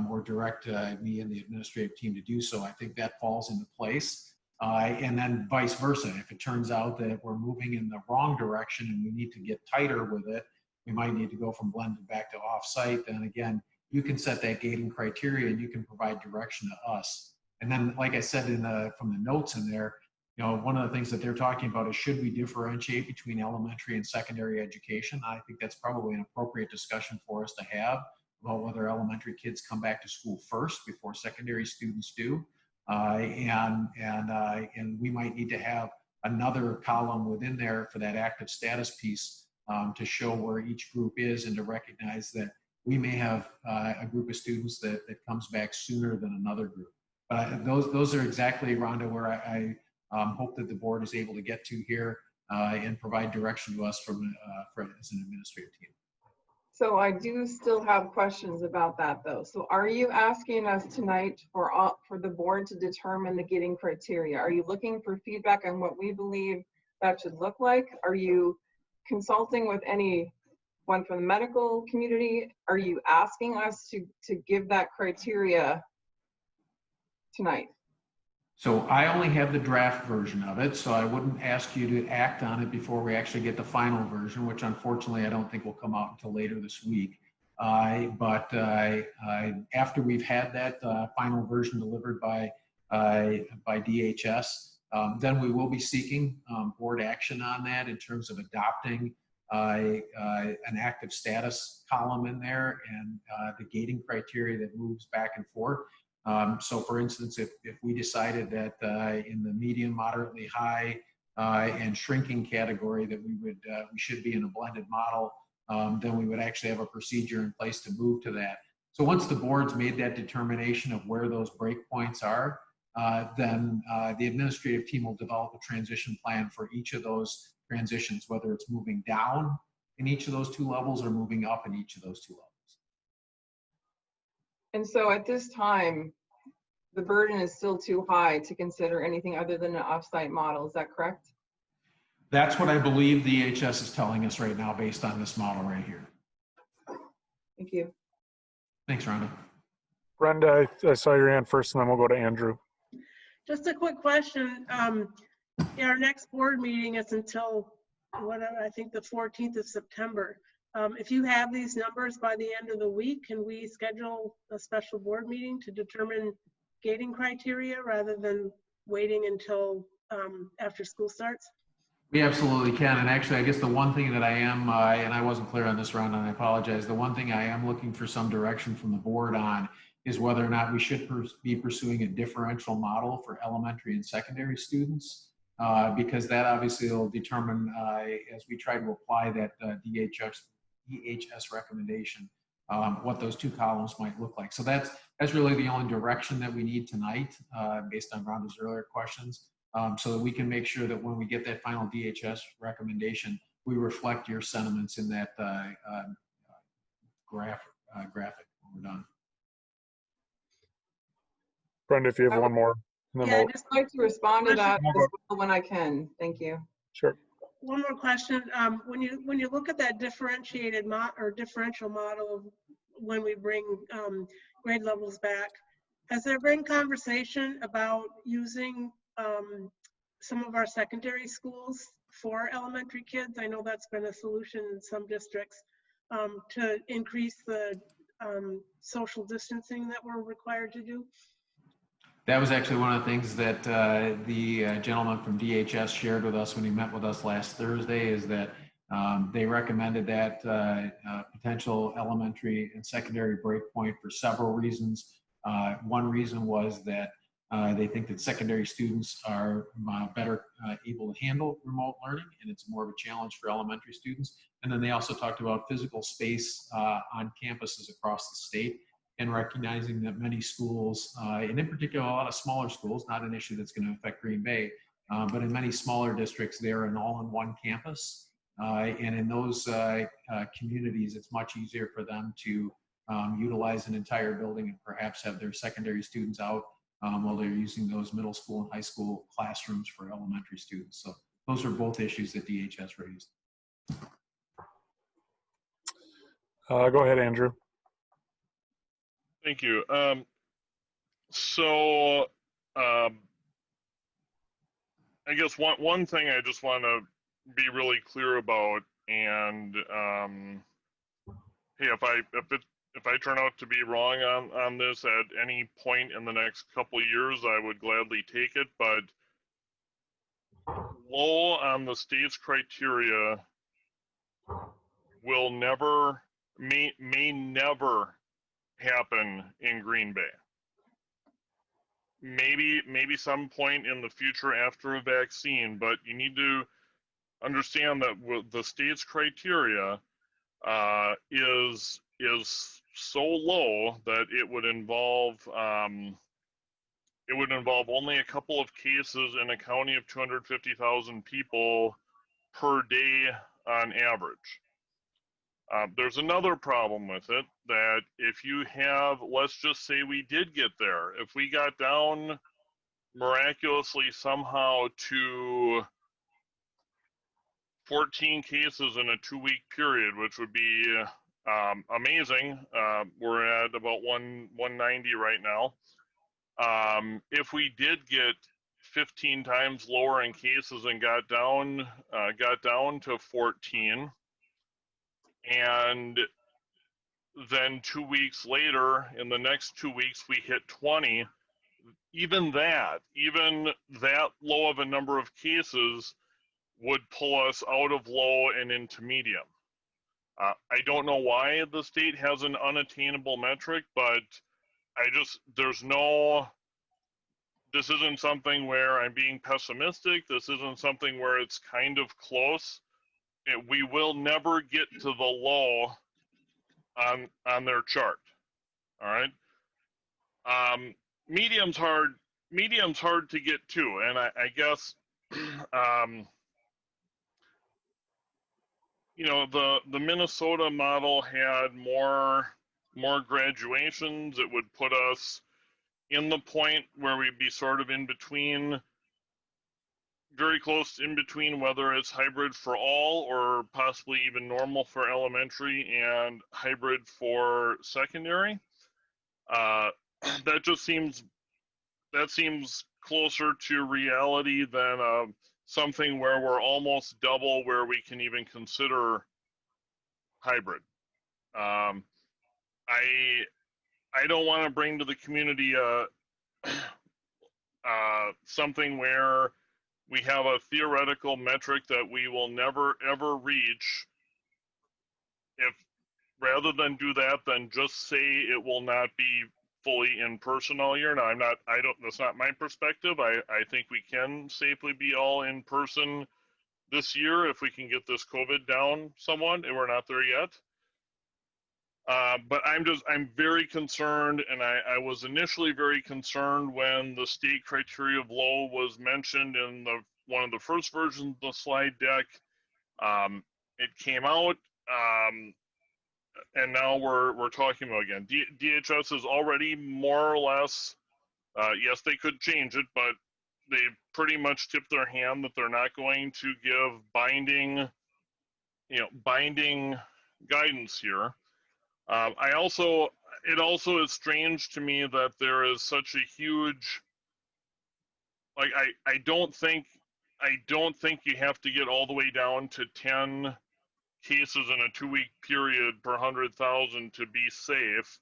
or direct me and the administrative team to do so. I think that falls into place. And then vice versa. If it turns out that we're moving in the wrong direction and we need to get tighter with it, we might need to go from blended back to offsite. Then again, you can set that gating criteria and you can provide direction to us And then, like I said from the notes in there, one of the things that they're talking about is, should we differentiate between elementary and secondary education? I think that's probably an appropriate discussion for us to have about whether elementary kids come back to school first before secondary students do. And we might need to have another column within there for that active status piece to show where each group is, and to recognize that we may have a group of students that comes back sooner than another group. But those are exactly, Rhonda, where I hope that the board is able to get to here and provide direction to us as an administrative team. So I do still have questions about that, though. So are you asking us tonight for the board to determine the gating criteria? Are you looking for feedback on what we believe that should look like? Are you consulting with anyone from the medical community? Are you asking us to give that criteria tonight? So I only have the draft version of it, so I wouldn't ask you to act on it before we actually get the final version, which unfortunately I don't think will come out until later this week. But after we've had that final version delivered by DHS, then we will be seeking board action on that in terms of adopting an active status column in there, and the gating criteria that moves back and forth. So for instance, if we decided that in the medium, moderately high, and shrinking category that we should be in a blended model, then we would actually have a procedure in place to move to that. So once the board's made that determination of where those breakpoints are, then the administrative team will develop a transition plan for each of those transitions, whether it's moving down in each of those two levels or moving up in each of those two levels. And so at this time, the burden is still too high to consider anything other than an offsite model. Is that correct? That's what I believe the DHS is telling us right now based on this model right here. Thank you. Thanks, Rhonda. Brenda, I saw your hand first, and then we'll go to Andrew. Just a quick question. Our next board meeting is until, I think the 14th of September. If you have these numbers by the end of the week, can we schedule a special board meeting to determine gating criteria rather than waiting until after school starts? We absolutely can. And actually, I guess the one thing that I am, and I wasn't clear on this round, and I apologize, the one thing I am looking for some direction from the board on is whether or not we should be pursuing a differential model for elementary and secondary students, because that obviously will determine, as we try to apply that DHS recommendation, what those two columns might look like. So that's really the only direction that we need tonight, based on Rhonda's earlier questions, so that we can make sure that when we get that final DHS recommendation, we reflect your sentiments in that graphic when we're done. Brenda, if you have one more. Yeah, I'd just like to respond to that as well when I can. Thank you. Sure. One more question. When you look at that differentiated differential model of when we bring grade levels back, has there been conversation about using some of our secondary schools for elementary kids? I know that's been a solution in some districts to increase the social distancing that we're required to do. That was actually one of the things that the gentleman from DHS shared with us when he met with us last Thursday, is that they recommended that potential elementary and secondary breakpoint for several reasons. One reason was that they think that secondary students are better able to handle remote learning, and it's more of a challenge for elementary students. And then they also talked about physical space on campuses across the state, and recognizing that many schools, and in particular a lot of smaller schools, not an issue that's going to affect Green Bay, but in many smaller districts, they're an all-in-one campus. And in those communities, it's much easier for them to utilize an entire building and perhaps have their secondary students out while they're using those middle school and high school classrooms for elementary students. So those are both issues that DHS raised. Go ahead, Andrew. Thank you. I guess one thing I just want to be really clear about, and hey, if if I turn out to be wrong on this at any point in the next couple of years, I would gladly take it. But low on the state's criteria will never, may never happen in Green Bay. Maybe some point in the future after a vaccine, but you need to understand that the state's criteria is so low that it would involve only a couple of cases in a county of 250,000 people per day on average. There's another problem with it, that if you have, let's just say we did get there, if we got down miraculously somehow to 14 cases in a 2-week period, which would be amazing. We're at about 190 right now. If we did get 15 times lower in cases and got down to 14, and then 2 weeks later, in the next 2 weeks, we hit 20, even that low of a number of cases would pull us out of low and into medium. I don't know why the state has an unattainable metric, but this isn't something where I'm being pessimistic. This isn't something where it's kind of close. We will never get to the low on their chart. All right. Medium's hard to get to, and I guess you know, the Minnesota model had more graduations. It would put us in the point where we'd be sort of in between, very close in between, whether it's hybrid for all or possibly even normal for elementary and hybrid for secondary. That seems closer to reality than something where we're almost double where we can even consider hybrid. I don't want to bring to the community something where we have a theoretical metric that we will never ever reach. If rather than do that, then just say it will not be fully in person all year. Now, that's not my perspective. I think we can safely be all in person this year if we can get this COVID down somewhat, and we're not there yet. But I'm very concerned, and I was initially very concerned when the state criteria of low was mentioned in one of the first versions of the slide deck. It came out, and now we're talking about again. DHS is already more or less, yes, they could change it, but they pretty much tipped their hand that they're not going to give binding guidance here. It also is strange to me that there is such a huge, like, I don't think you have to get all the way down to 10 cases in a 2-week period per 100,000 to be safe.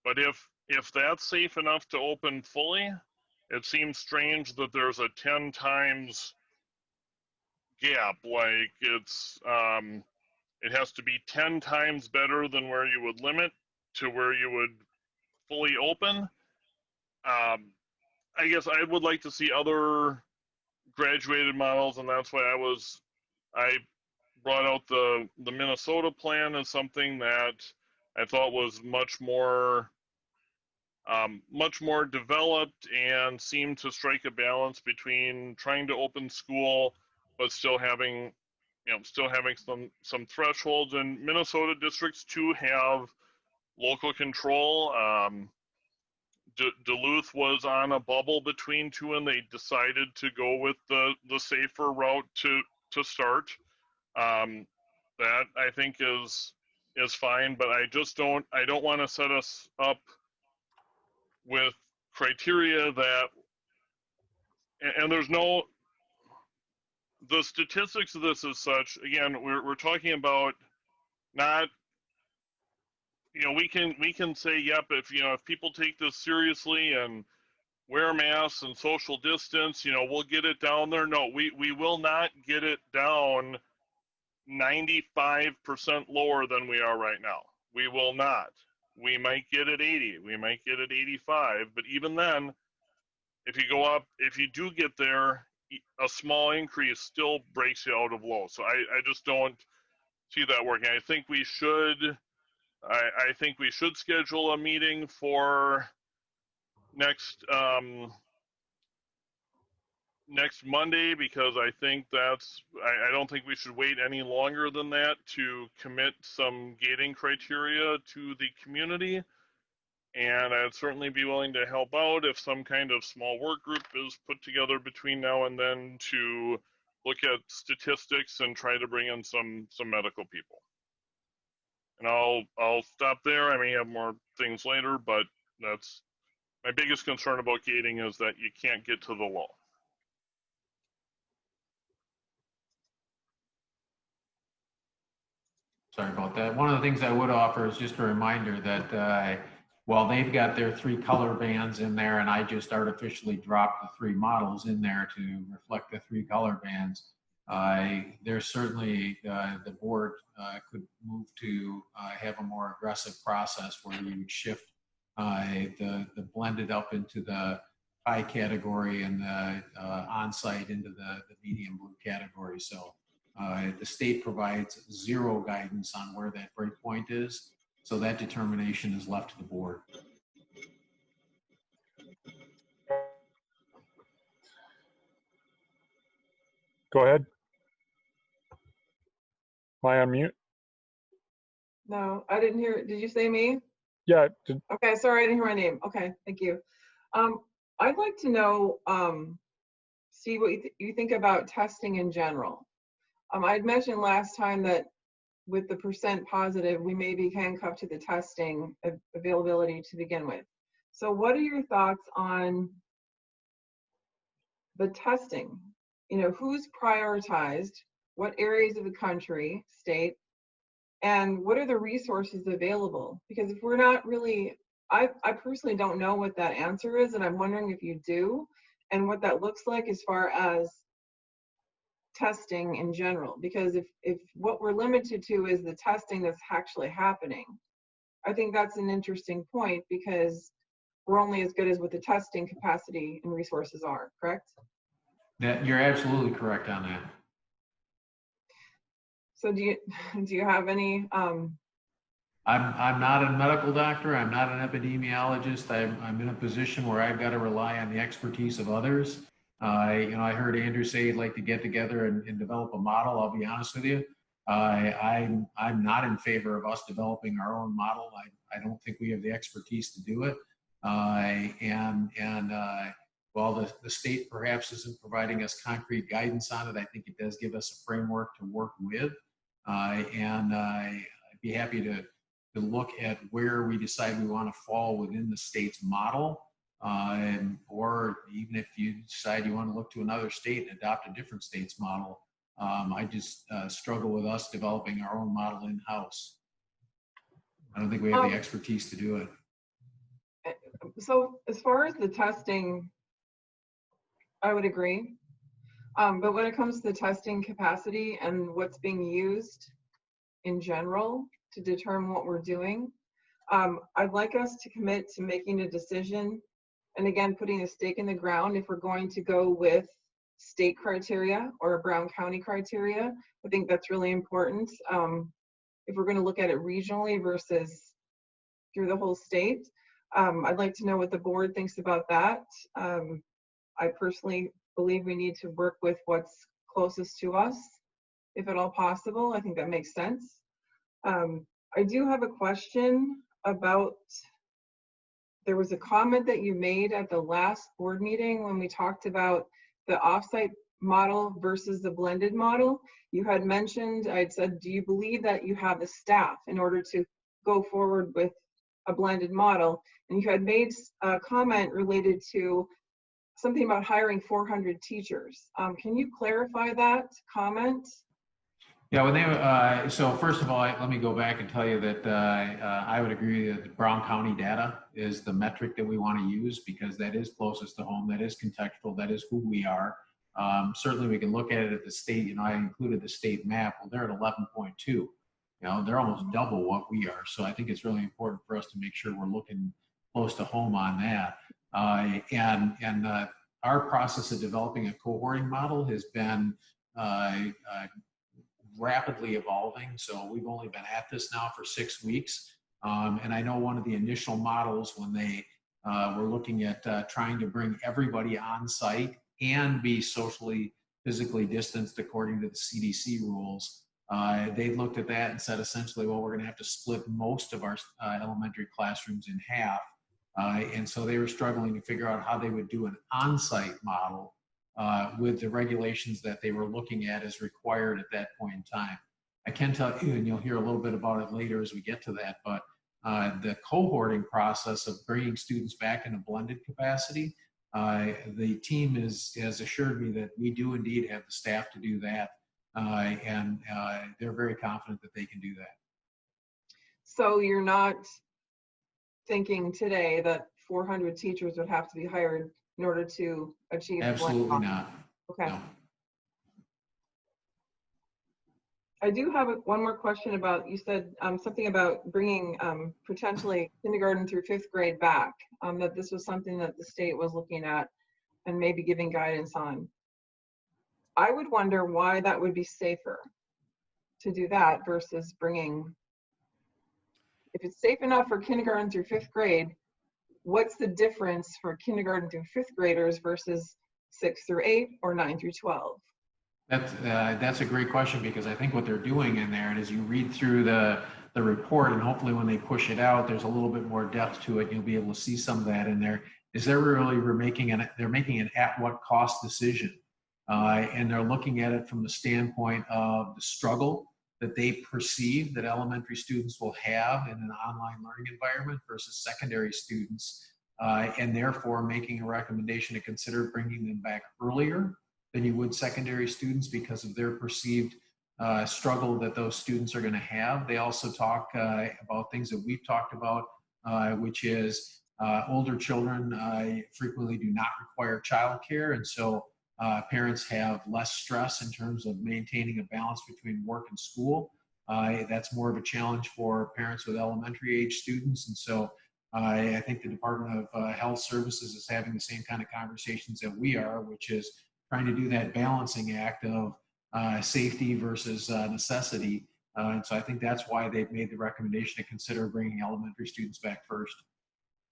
But if that's safe enough to open fully, it seems strange that there's a 10 times gap. Like it has to be 10 times better than where you would limit to where you would fully open. I guess I would like to see other graduated models, and that's why I brought out the Minnesota plan as something that I thought was much more developed and seemed to strike a balance between trying to open school but still having some thresholds. And Minnesota districts too have local control. Duluth was on a bubble between two, and they decided to go with the safer route to start. That I think is fine, but I don't want to set us up with criteria that, and there's no, the statistics of this is such, again, we're talking about not, you know, we can say, yep, if people take this seriously and wear masks and social distance, we'll get it down there. No, we will not get it down 95% lower than we are right now. We will not. We might get at 80, we might get at 85, but even then, if you do get there, a small increase still breaks you out of low. So I just don't see that working. I think we should schedule a meeting for next Monday, because I think I don't think we should wait any longer than that to commit some gating criteria to the community. And I'd certainly be willing to help out if some kind of small work group is put together between now and then to look at statistics and try to bring in some medical people. And I'll stop there. I may have more things later, but that's my biggest concern about gating, is that you can't get to the low. Sorry about that. One of the things I would offer is just a reminder that while they've got their 3 color bands in there, and I just artificially dropped the 3 models in there to reflect the 3 color bands, there's certainly the board could move to have a more aggressive process where you would shift the blended up into the high category and the on-site into the medium blue category. So the state provides 0 guidance on where that breakpoint is. So that determination is left to the board. Go ahead. Am I on mute? No, I didn't hear. Did you say me? Yeah. Okay, sorry, I didn't hear my name. Okay, thank you. I'd like to know, see what you think about testing in general. I'd mentioned last time that with the % positive, we may be handcuffed to the testing availability to begin with. So what are your thoughts on the testing? Who's prioritized, what areas of the country, state, and what are the resources available? Because if we're not really, I personally don't know what that answer is, and I'm wondering if you do, and what that looks like as far as testing in general. Because if what we're limited to is the testing that's actually happening, I think that's an interesting point, because we're only as good as what the testing capacity and resources are, correct? You're absolutely correct on that. So do you have any? I'm not a medical doctor. I'm not an epidemiologist. I'm in a position where I've got to rely on the expertise of others. I heard Andrew say he'd like to get together and develop a model. I'll be honest with you. I'm not in favor of us developing our own model. I don't think we have the expertise to do it. While the state perhaps isn't providing us concrete guidance on it, I think it does give us a framework to work with. I'd be happy to look at where we decide we want to fall within the state's model. Or even if you decide you want to look to another state and adopt a different state's model, I just struggle with us developing our own model in-house. I don't think we have the expertise to do it. So as far as the testing, I would agree. But when it comes to the testing capacity and what's being used in general to determine what we're doing, I'd like us to commit to making a decision, and again, putting a stake in the ground if we're going to go with state criteria or Brown County criteria. I think that's really important. If we're going to look at it regionally versus through the whole state, I'd like to know what the board thinks about that. I personally believe we need to work with what's closest to us, if at all possible. I think that makes sense. I do have a question about, there was a comment that you made at the last board meeting when we talked about the offsite model versus the blended model. You had mentioned, I'd said, do you believe that you have the staff in order to go forward with a blended model? And you had made a comment related to something about hiring 400 teachers. Can you clarify that comment? Yeah, when they, so first of all, let me go back and tell you that I would agree that Brown County data is the metric that we want to use because that is closest to home, that is contextual, that is who we are. Certainly we can look at it at the state, I included the state map, well, they're at 11.2. They're almost double what we are. So I think it's really important for us to make sure we're looking close to home on that. Our process of developing a cohorting model has been rapidly evolving. So we've only been at this now for 6 weeks. And I know one of the initial models when they were looking at trying to bring everybody on site and be socially, physically distanced according to the CDC rules, they looked at that and said essentially, well, we're going to have to split most of our elementary classrooms in half. And so they were struggling to figure out how they would do an on-site model with the regulations that they were looking at as required at that point in time. I can tell you, and you'll hear a little bit about it later as we get to that, but the cohorting process of bringing students back in a blended capacity, the team has assured me that we do indeed have the staff to do that, and they're very confident that they can do that. So you're not thinking today that 400 teachers would have to be hired in order to achieve? Absolutely not. Okay. No. I do have one more question about, you said something about bringing potentially kindergarten through 5th grade back, that this was something that the state was looking at and maybe giving guidance on. I would wonder why that would be safer to do that versus bringing, if it's safe enough for kindergarten through 5th grade, what's the difference for kindergarten through 5th graders versus 6 through 8 or 9 through 12? That's a great question because I think what they're doing in there, and as you read through the report, and hopefully when they push it out, there's a little bit more depth to it. You'll be able to see some of that in there. Is they're making an at what cost decision, and they're looking at it from the standpoint of the struggle that they perceive that elementary students will have in an online learning environment versus secondary students, and therefore making a recommendation to consider bringing them back earlier than you would secondary students because of their perceived struggle that those students are going to have. They also talk about things that we've talked about, which is older children frequently do not require childcare, and so parents have less stress in terms of maintaining a balance between work and school. That's more of a challenge for parents with elementary age students, and so I think the Department of Health Services is having the same kind of conversations that we are, which is trying to do that balancing act of safety versus necessity. And so I think that's why they've made the recommendation to consider bringing elementary students back first.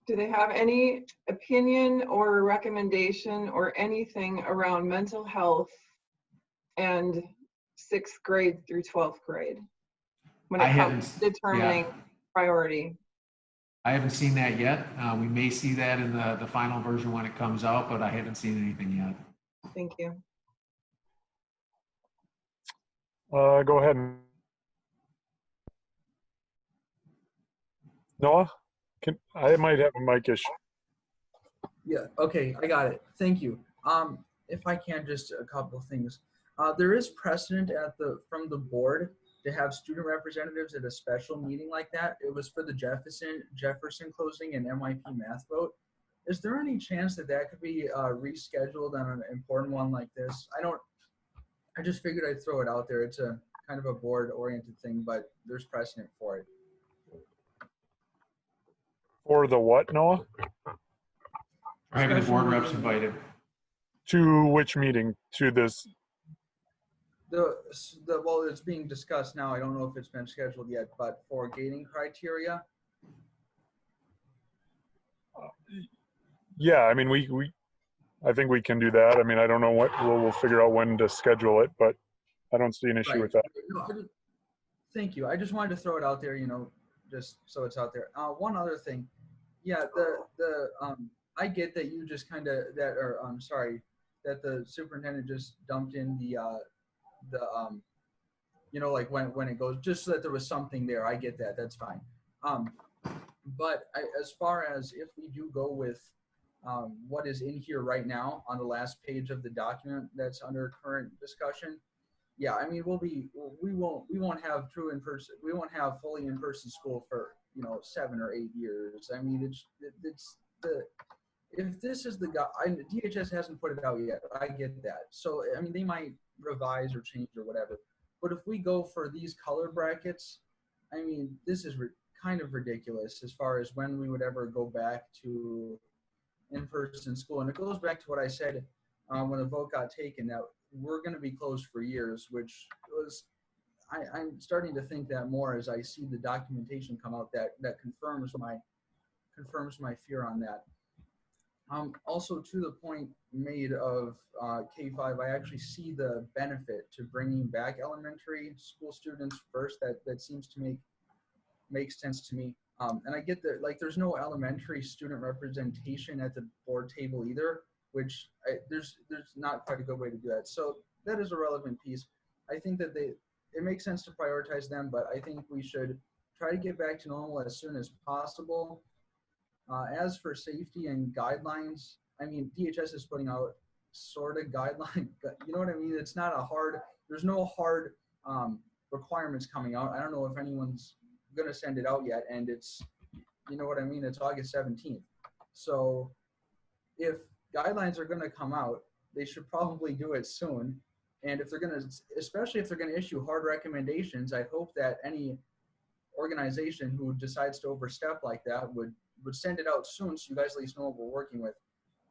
Do they have any opinion or recommendation or anything around mental health and 6th grade through 12th grade when it comes to determining priority? I haven't seen that yet. We may see that in the final version when it comes out, but I haven't seen anything yet. Thank you. Go ahead. Noah, I might have a mic issue. Yeah, okay, I got it. Thank you. If I can, just a couple of things. There is precedent from the board to have student representatives at a special meeting like that. It was for the Jefferson closing and MYP math vote. Is there any chance that that could be rescheduled on an important one like this? I just figured I'd throw it out there. It's a kind of a board-oriented thing, but there's precedent for it. For the what, Noah? Having the board reps invited. To which meeting? To this? Well, it's being discussed now. I don't know if it's been scheduled yet, but for gating criteria. Yeah, I mean, I think we can do that. I mean, I don't know what, we'll figure out when to schedule it, but I don't see an issue with that. No, thank you. I just wanted to throw it out there, just so it's out there. One other thing. Yeah, I get that you just kind of, that the superintendent just dumped in like when it goes, just so that there was something there. I get that. That's fine. But as far as if we do go with what is in here right now on the last page of the document that's under current discussion, yeah, I mean, we won't have true in-person, we won't have fully in-person school for, 7 or 8 years. I mean, if this is the guy, DHS hasn't put it out yet. I get that. So, I mean, they might revise or change or whatever. But if we go for these color brackets, I mean, this is kind of ridiculous as far as when we would ever go back to in-person school. And it goes back to what I said when the vote got taken, that we're going to be closed for years, which was, I'm starting to think that more as I see the documentation come out that confirms my fear on that. Also, to the point made of K-5, I actually see the benefit to bringing back elementary school students first. That seems to make sense to me. And I get that, like, there's no elementary student representation at the board table either, which there's not quite a good way to do that. So that is a relevant piece. I think that it makes sense to prioritize them, but I think we should try to get back to normal as soon as possible. As for safety and guidelines, I mean, DHS is putting out sort of guideline, you know what I mean? It's not there's no hard requirements coming out. I don't know if anyone's going to send it out yet, and it's, you know what I mean? It's August 17th. So if guidelines are going to come out, they should probably do it soon. And if they're going to, especially if they're going to issue hard recommendations, I hope that any organization who decides to overstep like that would send it out soon, so you guys at least know what we're working with.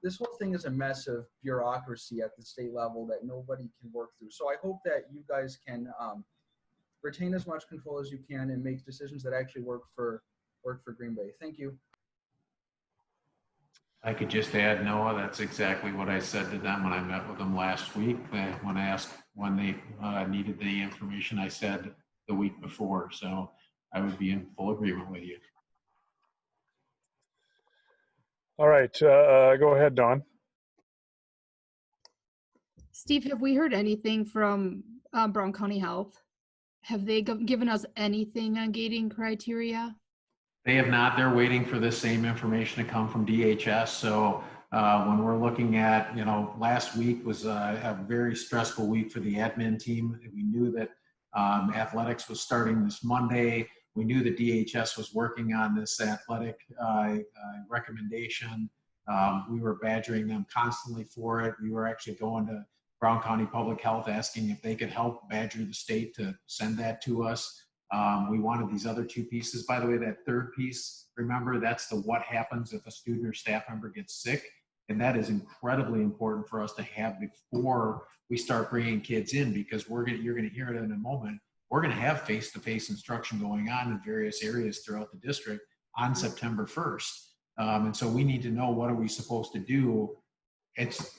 This whole thing is a mess of bureaucracy at the state level that nobody can work through. So I hope that you guys can retain as much control as you can and make decisions that actually work for Green Bay. Thank you. I could just add, Noah, that's exactly what I said to them when I met with them last week. When I asked when they needed the information, I said the week before. So I would be in full agreement with you. All right, go ahead, Dawn. Steve, have we heard anything from Brown County Health? Have they given us anything on gating criteria? They have not. They're waiting for this same information to come from DHS. So when we're looking at, last week was a very stressful week for the admin team. We knew that athletics was starting this Monday. We knew that DHS was working on this athletic recommendation. We were badgering them constantly for it. We were actually going to Brown County Public Health asking if they could help badger the state to send that to us. We wanted these other two pieces. By the way, that third piece, remember, that's the what happens if a student or staff member gets sick. And that is incredibly important for us to have before we start bringing kids in, because you're going to hear it in a moment. We're going to have face-to-face instruction going on in various areas throughout the district on September 1st. And so we need to know, what are we supposed to do? It's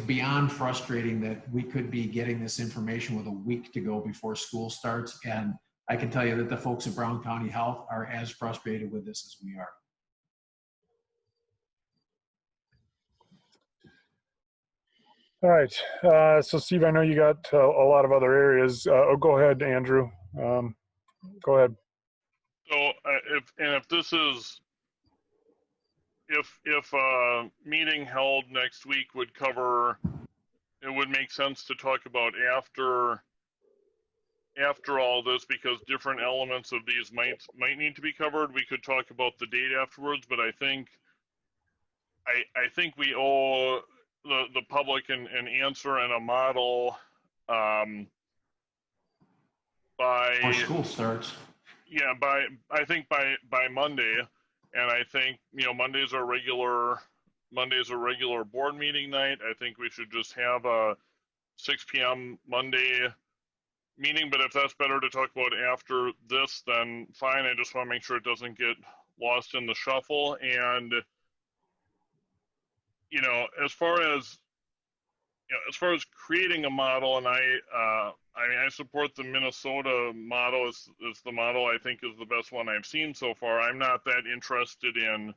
beyond frustrating that we could be getting this information with a week to go before school starts. And I can tell you that the folks at Brown County Health are as frustrated with this as we are. All right, so Steve, I know you got a lot of other areas. Go ahead, Andrew. Go ahead. So if this is, if a meeting held next week would cover, it would make sense to talk about after all this, because different elements of these might need to be covered. We could talk about the date afterwards, but I think we owe the public an answer and a model Before school starts. Yeah, I think by Monday. And I think, Monday's a regular board meeting night. I think we should just have a 6 p.m. Monday meeting. But if that's better to talk about after this, then fine. I just want to make sure it doesn't get lost in the shuffle. And, as far as creating a model, and I support the Minnesota model is the model I think is the best one I've seen so far. I'm not that interested in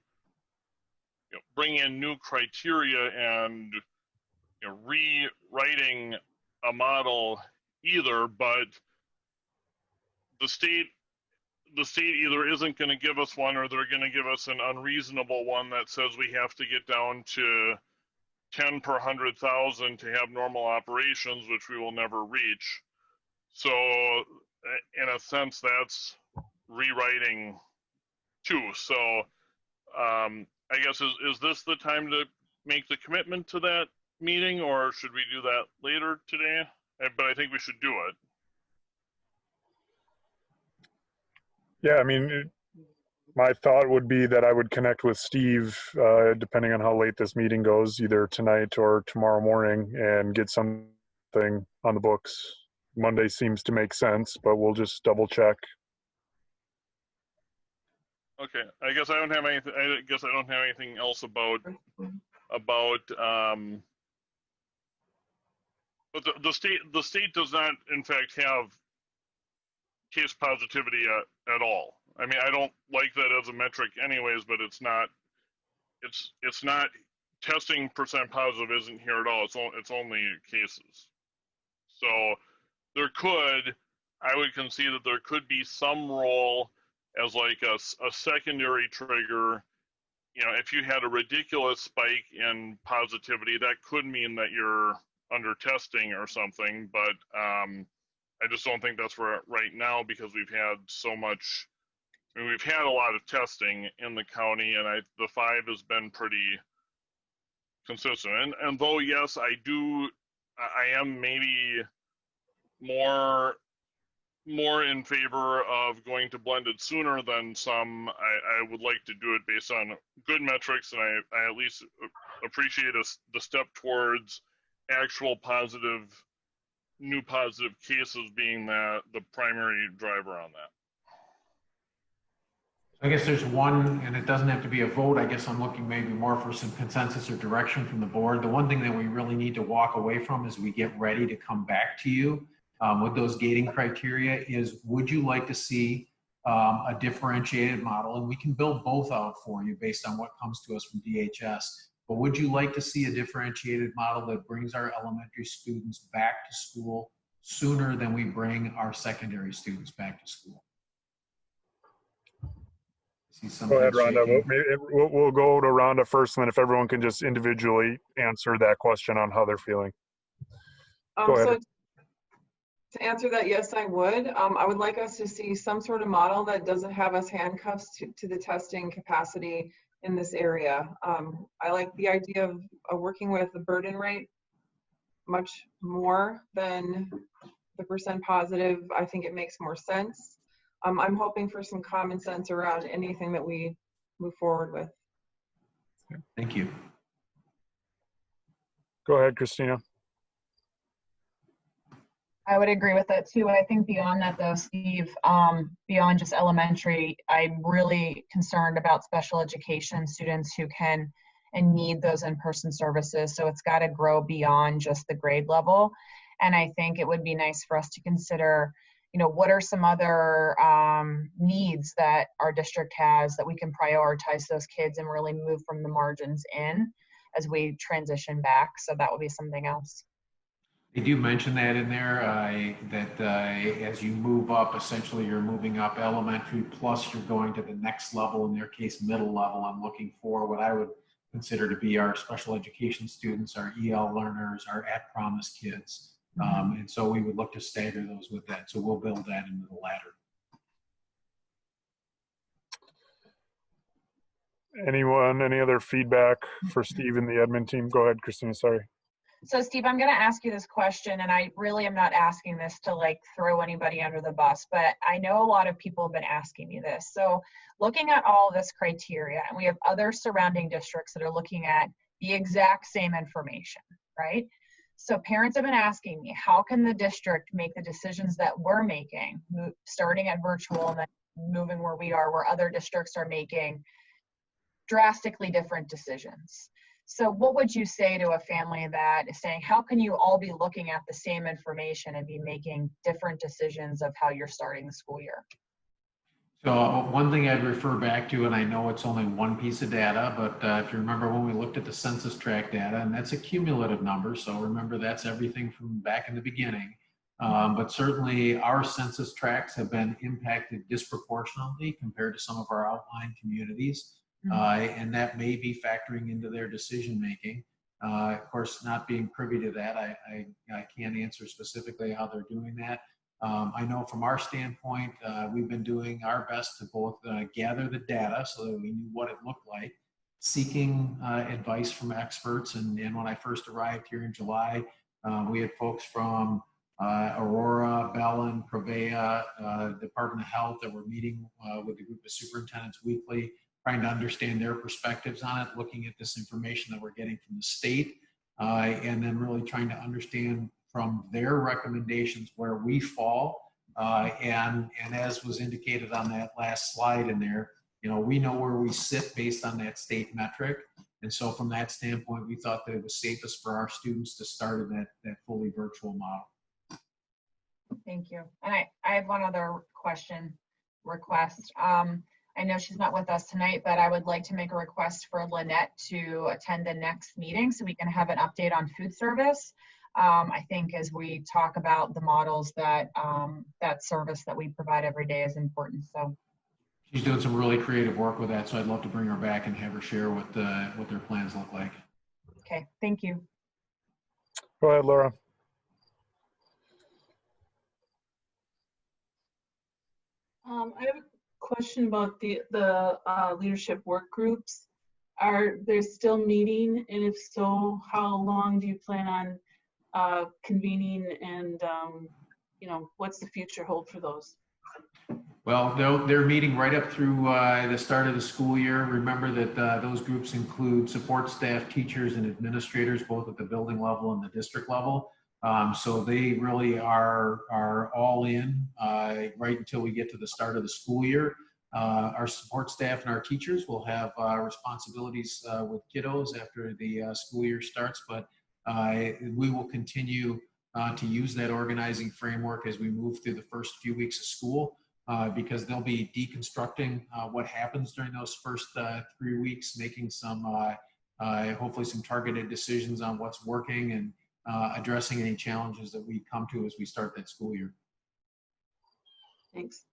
bringing in new criteria and rewriting a model either, but the state either isn't going to give us one, or they're going to give us an unreasonable one that says we have to get down to 10 per 100,000 to have normal operations, which we will never reach. So in a sense, that's rewriting too. So I guess is this the time to make the commitment to that meeting, or should we do that later today? But I think we should do it. Yeah, I mean, my thought would be that I would connect with Steve, depending on how late this meeting goes, either tonight or tomorrow morning, and get something on the books. Monday seems to make sense, but we'll just double check. Okay, I guess I don't have anything. I guess I don't have anything else about but the state does not in fact have case positivity at all. I mean, I don't like that as a metric anyways, but it's not testing percent positive isn't here at all. It's only cases. So I would concede that there could be some role as like a secondary trigger. You know, if you had a ridiculous spike in positivity, that could mean that you're under testing or something, but I just don't think that's right now, because we've had so much. I mean, we've had a lot of testing in the county, and the 5 has been pretty consistent. And though yes, I am maybe more in favor of going to blended sooner than some. I would like to do it based on good metrics, and I at least appreciate the step towards actual new positive cases being the primary driver on that. I guess there's one, and it doesn't have to be a vote. I guess I'm looking maybe more for some consensus or direction from the board. The one thing that we really need to walk away from as we get ready to come back to you with those gating criteria is, would you like to see a differentiated model? And we can build both out for you based on what comes to us from DHS. But would you like to see a differentiated model that brings our elementary students back to school sooner than we bring our secondary students back to school? Go ahead, Rhonda. We'll go to Rhonda first, and then if everyone can just individually answer that question on how they're feeling. Go ahead. So to answer that, yes, I would. I would like us to see some sort of model that doesn't have us handcuffs to the testing capacity in this area. I like the idea of working with the burden rate much more than the percent positive. I think it makes more sense. I'm hoping for some common sense around anything that we move forward with. Thank you. Go ahead, Christina. I would agree with that too. I think beyond that though, Steve, beyond just elementary, I'm really concerned about special education students who can and need those in-person services. So it's got to grow beyond just the grade level. And I think it would be nice for us to consider, you know, what are some other needs that our district has that we can prioritize those kids and really move from the margins in as we transition back. So that would be something else. They do mention that in there, that as you move up, essentially you're moving up elementary, plus you're going to the next level, in their case, middle level. I'm looking for what I would consider to be our special education students, our EL learners, our at-promise kids. And so we would look to stagger those with that. So we'll build that into the ladder. Anyone, any other feedback for Steve and the admin team? Go ahead, Christina, sorry. So Steve, I'm going to ask you this question, and I really am not asking this to like throw anybody under the bus, but I know a lot of people have been asking me this. So looking at all this criteria, and we have other surrounding districts that are looking at the exact same information, right? So parents have been asking me, how can the district make the decisions that we're making, starting at virtual and then moving where we are, where other districts are making drastically different decisions? So what would you say to a family that is saying, how can you all be looking at the same information and be making different decisions of how you're starting the school year? So one thing I'd refer back to, and I know it's only one piece of data, but if you remember when we looked at the census tract data, and that's a cumulative number, so remember that's everything from back in the beginning. But certainly our census tracts have been impacted disproportionately compared to some of our outlying communities. And that may be factoring into their decision making. Of course, not being privy to that, I can't answer specifically how they're doing that. I know from our standpoint, we've been doing our best to both gather the data so that we knew what it looked like, seeking advice from experts. And when I first arrived here in July, we had folks from Aurora, Bellin, Prevea, Department of Health that were meeting with the group of superintendents weekly, trying to understand their perspectives on it, looking at this information that we're getting from the state, and then really trying to understand from their recommendations where we fall. And as was indicated on that last slide in there, you know, we know where we sit based on that state metric. And so from that standpoint, we thought that it was safest for our students to start in that fully virtual model. Thank you. And I have one other request. I know she's not with us tonight, but I would like to make a request for Lynette to attend the next meeting so we can have an update on food service. I think as we talk about the models that that service that we provide every day is important. So she's doing some really creative work with that, so I'd love to bring her back and have her share what their plans look like. Okay, thank you. Go ahead, Laura. I have a question about the leadership work groups. Are they still meeting? And if so, how long do you plan on convening, and you know, what's the future hold for those? Well, they're meeting right up through the start of the school year. Remember that those groups include support staff, teachers, and administrators, both at the building level and the district level. So they really are all in right until we get to the start of the school year. Our support staff and our teachers will have responsibilities with kiddos after the school year starts, but we will continue to use that organizing framework as we move through the first few weeks of school, because they'll be deconstructing what happens during those first 3 weeks, making some, hopefully some targeted decisions on what's working, and addressing any challenges that we come to as we start that school year. Thanks.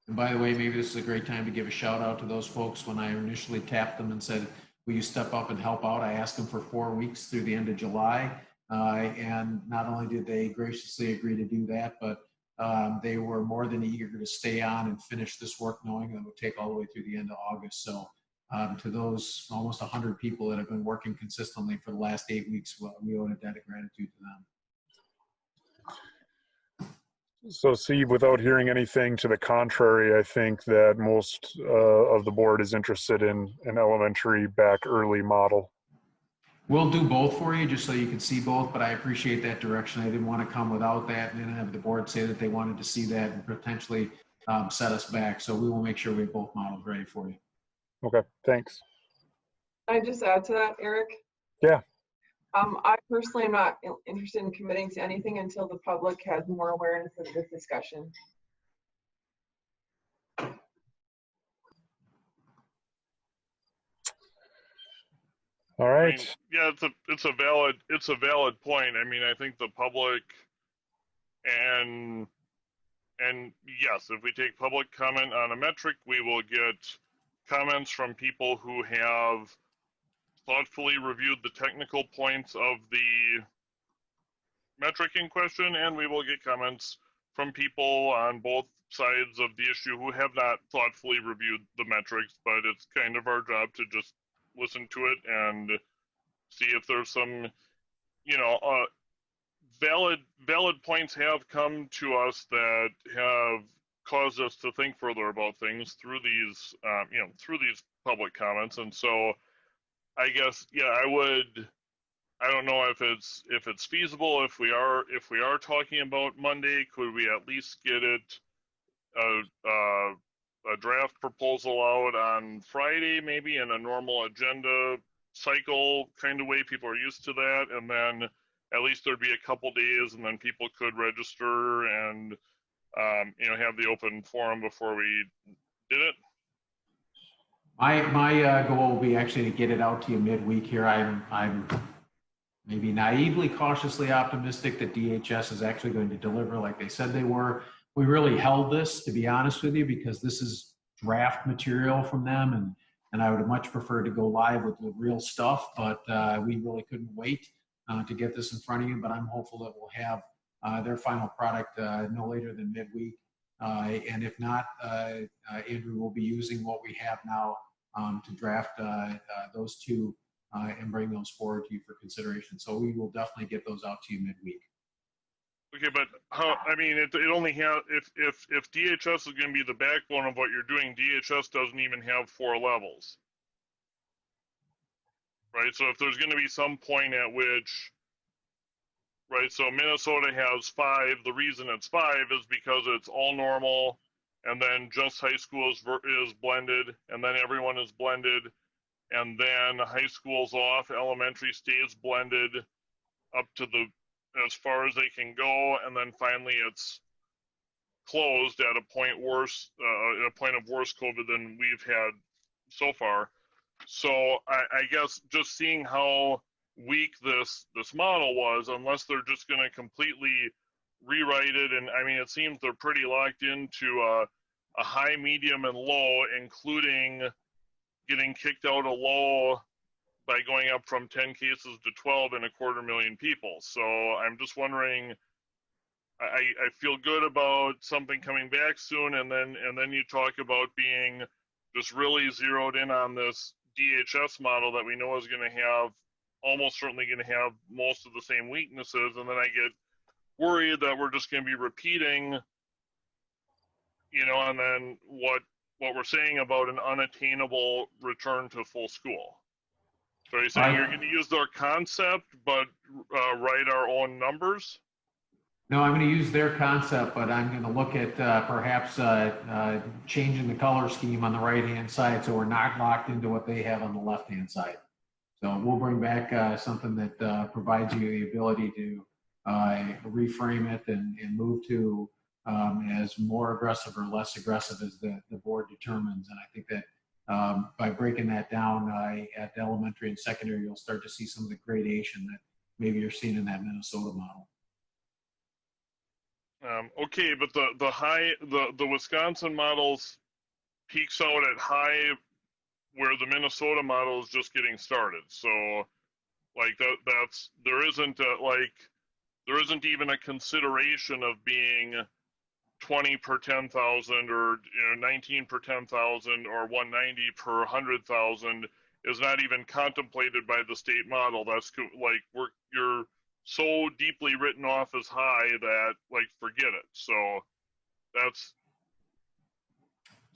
And by the way, maybe this is a great time to give a shout out to those folks. When I initially tapped them and said, will you step up and help out? I asked them for 4 weeks through the end of July. And not only did they graciously agree to do that, but they were more than eager to stay on and finish this work, knowing that it would take all the way through the end of August. So to those almost 100 people that have been working consistently for the last 8 weeks, we owe a debt of gratitude to them. So Steve, without hearing anything to the contrary, I think that most of the board is interested in an elementary back early model. We'll do both for you, just so you can see both, but I appreciate that direction. I didn't want to come without that and then have the board say that they wanted to see that and potentially set us back. So we will make sure we have both models ready for you. Okay, thanks. Can I just add to that, Eric? Yeah. I personally am not interested in committing to anything until the public has more awareness of this discussion. All right. I mean, yeah, it's a valid point. I mean, I think the public and yes, if we take public comment on a metric, we will get comments from people who have thoughtfully reviewed the technical points of the metric in question, and we will get comments from people on both sides of the issue who have not thoughtfully reviewed the metrics, but it's kind of our job to just listen to it and see if there's some, you know, valid points have come to us that have caused us to think further about things through these, you know, through these public comments. And so I guess, yeah, I don't know if it's feasible. If we are talking about Monday, could we at least get it a draft proposal out on Friday, maybe in a normal agenda cycle kind of way? People are used to that, and then at least there'd be a couple days, and then people could register and you know, have the open forum before we did it. My goal will be actually to get it out to you midweek here. I'm maybe naively, cautiously optimistic that DHS is actually going to deliver like they said they were. We really held this, to be honest with you, because this is draft material from them, and I would have much preferred to go live with the real stuff, but we really couldn't wait to get this in front of you. But I'm hopeful that we'll have their final product no later than midweek. And if not, Andrew will be using what we have now to draft those two and bring those forward to you for consideration. So we will definitely get those out to you midweek. Okay, but how, I mean, it only has, if DHS is going to be the backbone of what you're doing, DHS doesn't even have 4 levels. Right, so if there's going to be some point at which, right, so Minnesota has 5, the reason it's 5 is because it's all normal, and then just high school is blended, and then everyone is blended, and then high school's off, elementary stays blended up to the, as far as they can go, and then finally it's closed at a point worse, at a point of worse COVID than we've had so far. So I guess just seeing how weak this model was, unless they're just going to completely rewrite it, and I mean it seems they're pretty locked into a high, medium, and low, including getting kicked out of low by going up from 10 cases to 12 in 250,000 people. So I'm just wondering, I feel good about something coming back soon, and then you talk about being just really zeroed in on this DHS model that we know is going to have, almost certainly going to have most of the same weaknesses, and then I get worried that we're just going to be repeating, you know, and then what we're saying about an unattainable return to full school. So are you saying you're going to use their concept, but write our own numbers? No, I'm going to use their concept, but I'm going to look at perhaps changing the color scheme on the right-hand side so we're not locked into what they have on the left-hand side. So we'll bring back something that provides you the ability to reframe it and move to as more aggressive or less aggressive as the board determines. And I think that by breaking that down at elementary and secondary, you'll start to see some of the gradation that maybe you're seeing in that Minnesota model. Okay, but the Wisconsin models peaks out at high, where the Minnesota model is just getting started. So, like there isn't even a consideration of being 20 per 10,000 or 19 per 10,000 or 190 per 100,000 is not even contemplated by the state model. That's like you're so deeply written off as high that, like, forget it. So that's.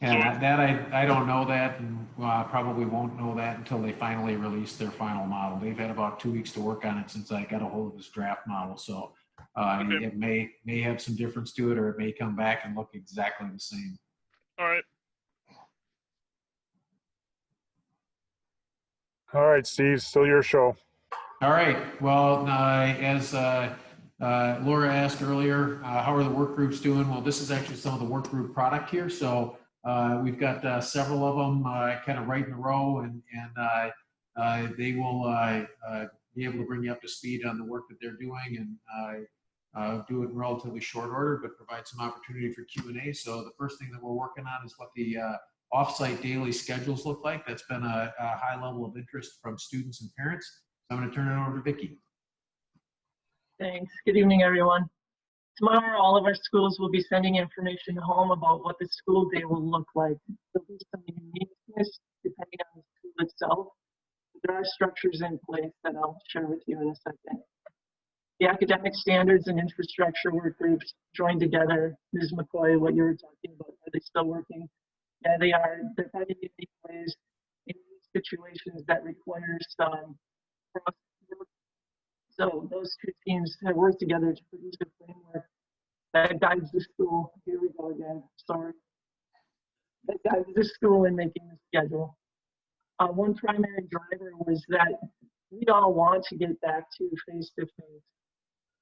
And I don't know that, and probably won't know that until they finally release their final model. They've had about 2 weeks to work on it since I got a hold of this draft model. So Okay. it may have some difference to it, or it may come back and look exactly the same. All right. All right, Steve, still your show. All right. Well, as Laura asked earlier, how are the work groups doing? Well, this is actually some of the work group product here. So we've got several of them kind of right in a row, and they will be able to bring you up to speed on the work that they're doing, and do it in relatively short order, but provide some opportunity for Q&A. So the first thing that we're working on is what the offsite daily schedules look like. That's been a high level of interest from students and parents. So I'm going to turn it over to Vicki. Thanks. Good evening, everyone. Tomorrow, all of our schools will be sending information home about what the school day will look like. There'll be some uniqueness depending on the school itself. There are structures in place that I'll share with you in a second. The academic standards and infrastructure work groups joined together. Ms. McCoy, what you were talking about, are they still working? Yeah, they are. They're finding unique ways in situations that require some cross work. So those two teams have worked together to produce a framework that guides the school. Here we go again, sorry. That guides the school in making the schedule. One primary driver was that we all want to get back to face-to-face.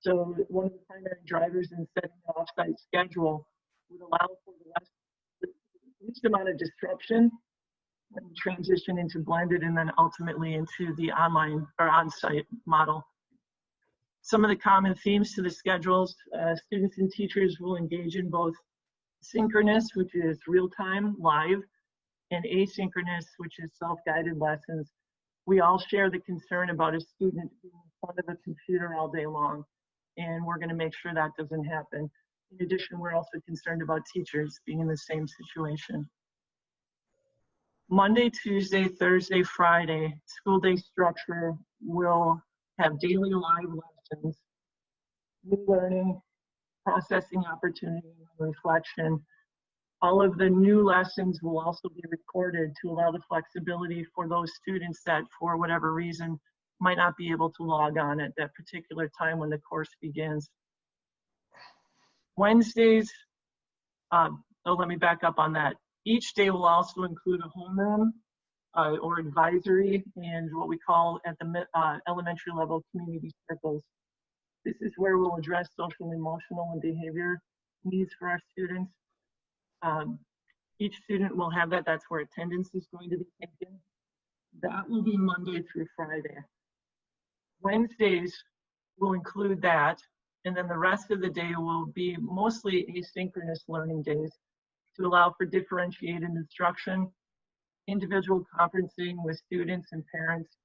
So one of the primary drivers in setting the offsite schedule would allow for the least amount of disruption when you transition into blended and then ultimately into the online or on-site model. Some of the common themes to the schedules, students and teachers will engage in both synchronous, which is real-time, live, and asynchronous, which is self-guided lessons. We all share the concern about a student being in front of a computer all day long, and we're going to make sure that doesn't happen. In addition, we're also concerned about teachers being in the same situation. Monday, Tuesday, Thursday, Friday, school day structure will have daily live lessons, new learning, processing opportunity, and reflection. All of the new lessons will also be recorded to allow the flexibility for those students that, for whatever reason, might not be able to log on at that particular time when the course begins. Wednesdays, let me back up on that. Each day will also include a homeroom or advisory and what we call at the elementary level community circles. This is where we'll address social, emotional, and behavior needs for our students. Each student will have that. That's where attendance is going to be taken. That will be Monday through Friday. Wednesdays will include that, and then the rest of the day will be mostly asynchronous learning days to allow for differentiated instruction, individual conferencing with students and parents.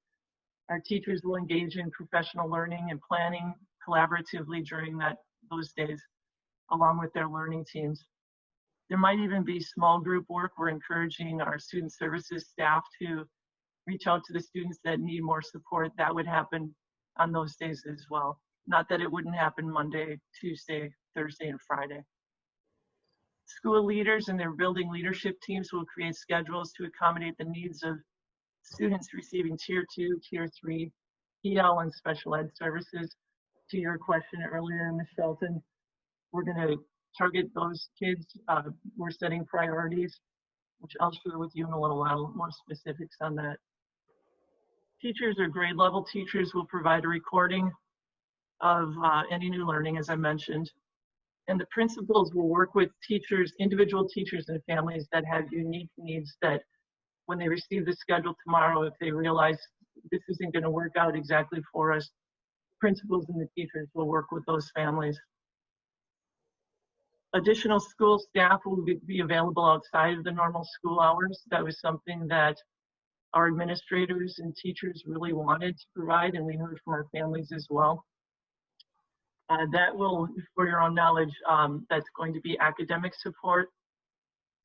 Our teachers will engage in professional learning and planning collaboratively during those days, along with their learning teams. There might even be small group work. We're encouraging our student services staff to reach out to the students that need more support. That would happen on those days as well. Not that it wouldn't happen Monday, Tuesday, Thursday, and Friday. School leaders and their building leadership teams will create schedules to accommodate the needs of students receiving Tier 2, Tier 3, EL, and special ed services. To your question earlier, Ms. Shelton, we're going to target those kids. We're setting priorities, which I'll share with you in a little while, more specifics on that. Teachers or grade level teachers will provide a recording of any new learning, as I mentioned. And the principals will work with teachers, individual teachers and families that have unique needs that when they receive the schedule tomorrow, if they realize this isn't going to work out exactly for us, principals and the teachers will work with those families. Additional school staff will be available outside of the normal school hours. That was something that our administrators and teachers really wanted to provide, and we heard from our families as well. That will, for your own knowledge, that's going to be academic support,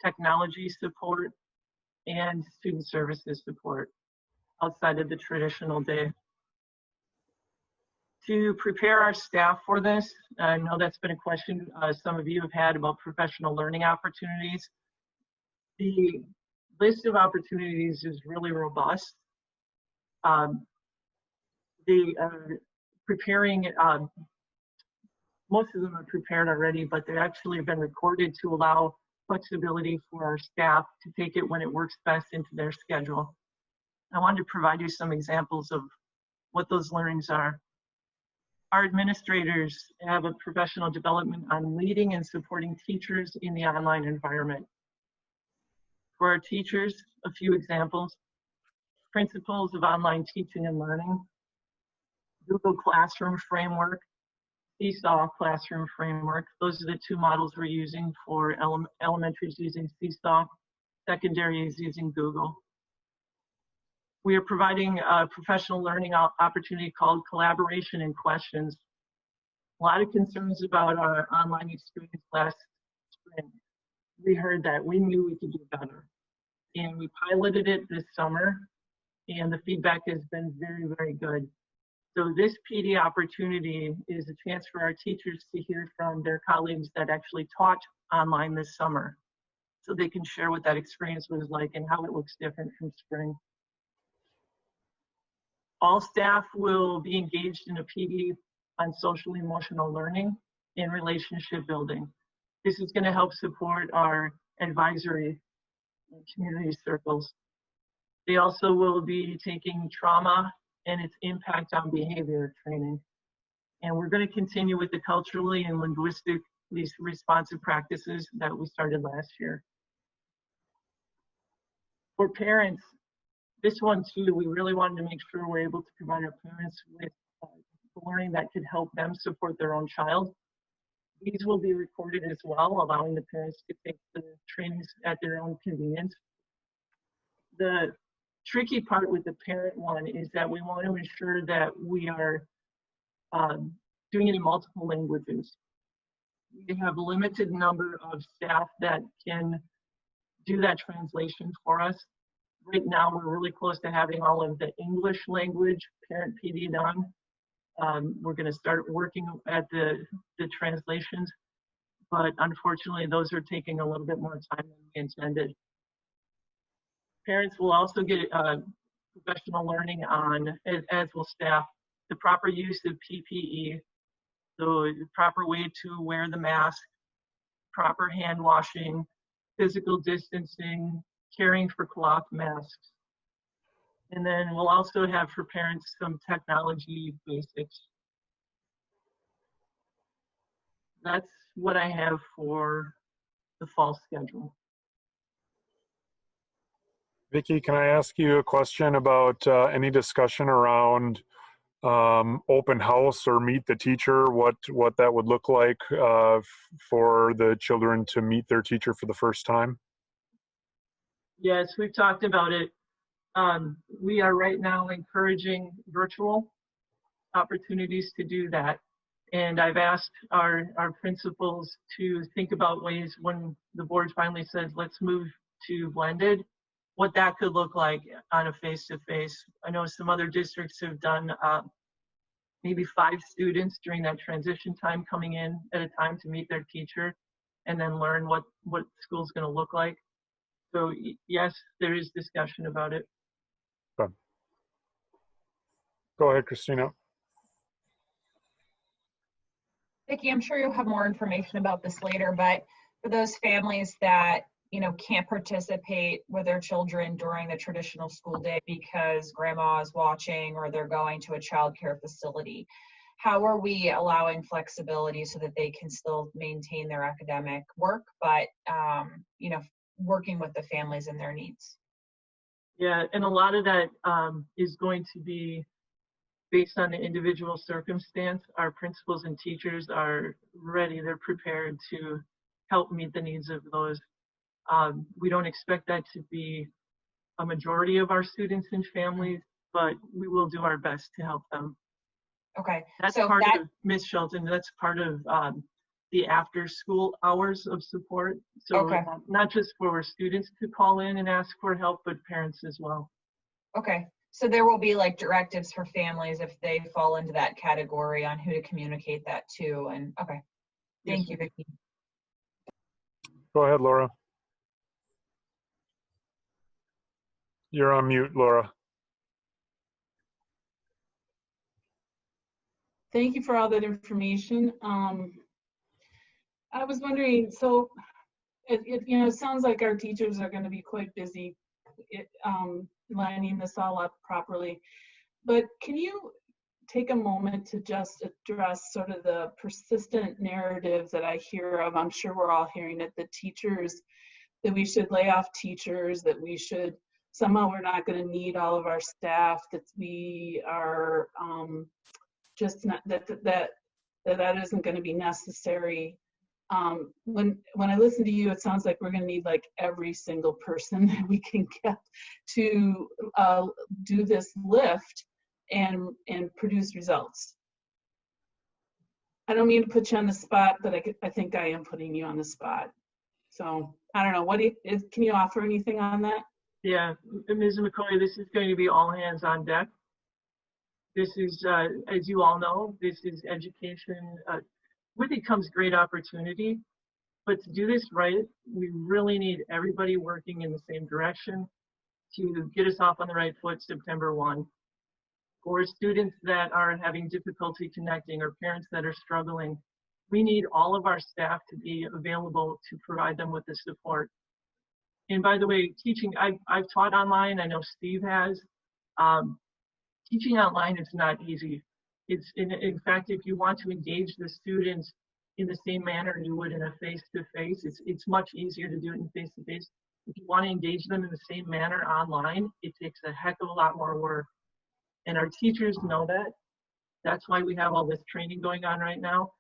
technology support, and student services support outside of the traditional day. To prepare our staff for this, I know that's been a question some of you have had about professional learning opportunities. The list of opportunities is really robust. Preparing, most of them are prepared already, but they actually have been recorded to allow flexibility for our staff to take it when it works best into their schedule. I wanted to provide you some examples of what those learnings are. Our administrators have a professional development on leading and supporting teachers in the online environment. For our teachers, a few examples: principles of online teaching and learning, Google Classroom Framework, Seesaw Classroom Framework. Those are the two models we're using for elementaries using Seesaw, secondary is using Google. We are providing a professional learning opportunity called Collaboration and Questions. A lot of concerns about our online experience last spring. We heard that, we knew we could do better. And we piloted it this summer, and the feedback has been very, very good. So this PD opportunity is a chance for our teachers to hear from their colleagues that actually taught online this summer, so they can share what that experience was like and how it looks different from spring. All staff will be engaged in a PD on social emotional learning and relationship building. This is going to help support our advisory and community circles. They also will be taking trauma and its impact on behavior training. And we're going to continue with the culturally and linguistically responsive practices that we started last year. For parents, this one too, we really wanted to make sure we're able to provide our parents with learning that could help them support their own child. These will be recorded as well, allowing the parents to take the trainings at their own convenience. The tricky part with the parent one is that we want to ensure that we are doing it in multiple languages. We have a limited number of staff that can do that translation for us. Right now, we're really close to having all of the English language parent PD done. We're going to start working at the translations, but unfortunately, those are taking a little bit more time than we intended. Parents will also get professional learning on, as will staff, the proper use of PPE, so the proper way to wear the mask, proper hand washing, physical distancing, caring for cloth masks. And then we'll also have for parents some technology basics. That's what I have for the fall schedule. Vicki, can I ask you a question about any discussion around open house or meet the teacher, what that would look like for the children to meet their teacher for the first time? Yes, we've talked about it. We are right now encouraging virtual opportunities to do that. And I've asked our principals to think about ways when the board finally says, let's move to blended, what that could look like on a face-to-face. I know some other districts have done maybe 5 students during that transition time coming in at a time to meet their teacher and then learn what school's gonna look like. So yes, there is discussion about it. Okay. Go ahead, Christina. Vicki, I'm sure you'll have more information about this later, but for those families that, you know, can't participate with their children during the traditional school day because grandma is watching or they're going to a child care facility, how are we allowing flexibility so that they can still maintain their academic work, but, you know, working with the families and their needs? Yeah, and a lot of that is going to be based on the individual circumstance. Our principals and teachers are ready, they're prepared to help meet the needs of those. We don't expect that to be a majority of our students and families, but we will do our best to help them. Okay. That's so part that, of, Ms. Shelton, that's part of the after school hours of support. So okay. Not just for students to call in and ask for help, but parents as well. Okay. So there will be like directives for families if they fall into that category on who to communicate that to. And okay. Thank you, Vicki. Go ahead, Laura. You're on mute, Laura. Thank you for all that information. I was wondering, so it sounds like our teachers are going to be quite busy lining this all up properly. But can you take a moment to just address sort of the persistent narratives that I hear of? I'm sure we're all hearing it, the teachers, that we should lay off teachers, that we should, somehow we're not going to need all of our staff, that we are just not, that isn't going to be necessary. When I listen to you, it sounds like we're going to need like every single person that we can get to do this lift and produce results. I don't mean to put you on the spot, but I think I am putting you on the spot. So I don't know. Can you offer anything on that? Yeah, Ms. McCoy, this is going to be all hands on deck. This is, as you all know, this is education. With it comes great opportunity, but to do this right, we really need everybody working in the same direction to get us off on the right foot September 1. For students that are having difficulty connecting or parents that are struggling, we need all of our staff to be available to provide them with the support. And by the way, teaching, I've taught online, I know Steve has. Teaching online is not easy. It's in fact, if you want to engage the students in the same manner you would in a face-to-face, it's much easier to do it in face-to-face. If you want to engage them in the same manner online, it takes a heck of a lot more work. And our teachers know that. That's why we have all this training going on right now.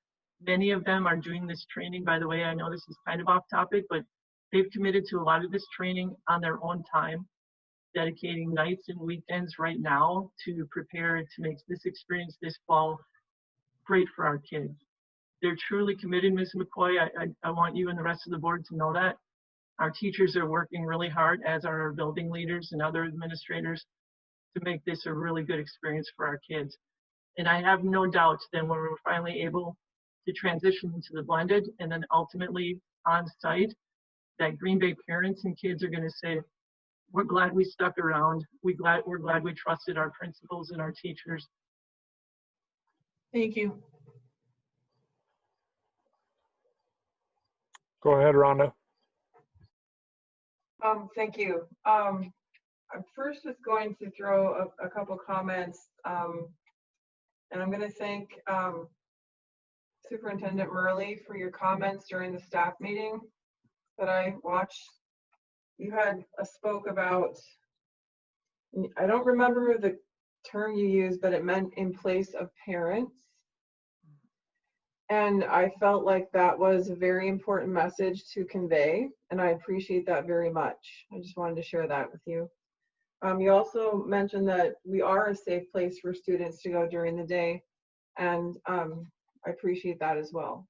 Many of them are doing this training. By the way, I know this is kind of off topic, but they've committed to a lot of this training on their own time. dedicating nights and weekends right now to prepare to make this experience this fall great for our kids. They're truly committed, Ms. McCoy. I want you and the rest of the board to know that. Our teachers are working really hard, as are our building leaders and other administrators, to make this a really good experience for our kids. And I have no doubt that when we're finally able to transition into the blended and then ultimately on site, that Green Bay parents and kids are going to say, we're glad we stuck around. We're glad we trusted our principals and our teachers. Thank you. Go ahead, Rhonda. Thank you. I'm first just going to throw a couple comments, and I'm going to thank Superintendent Murley for your comments during the staff meeting that I watched. You had spoke about, I don't remember the term you used, but it meant in place of parents. And I felt like that was a very important message to convey, and I appreciate that very much. I just wanted to share that with you. You also mentioned that we are a safe place for students to go during the day, and I appreciate that as well,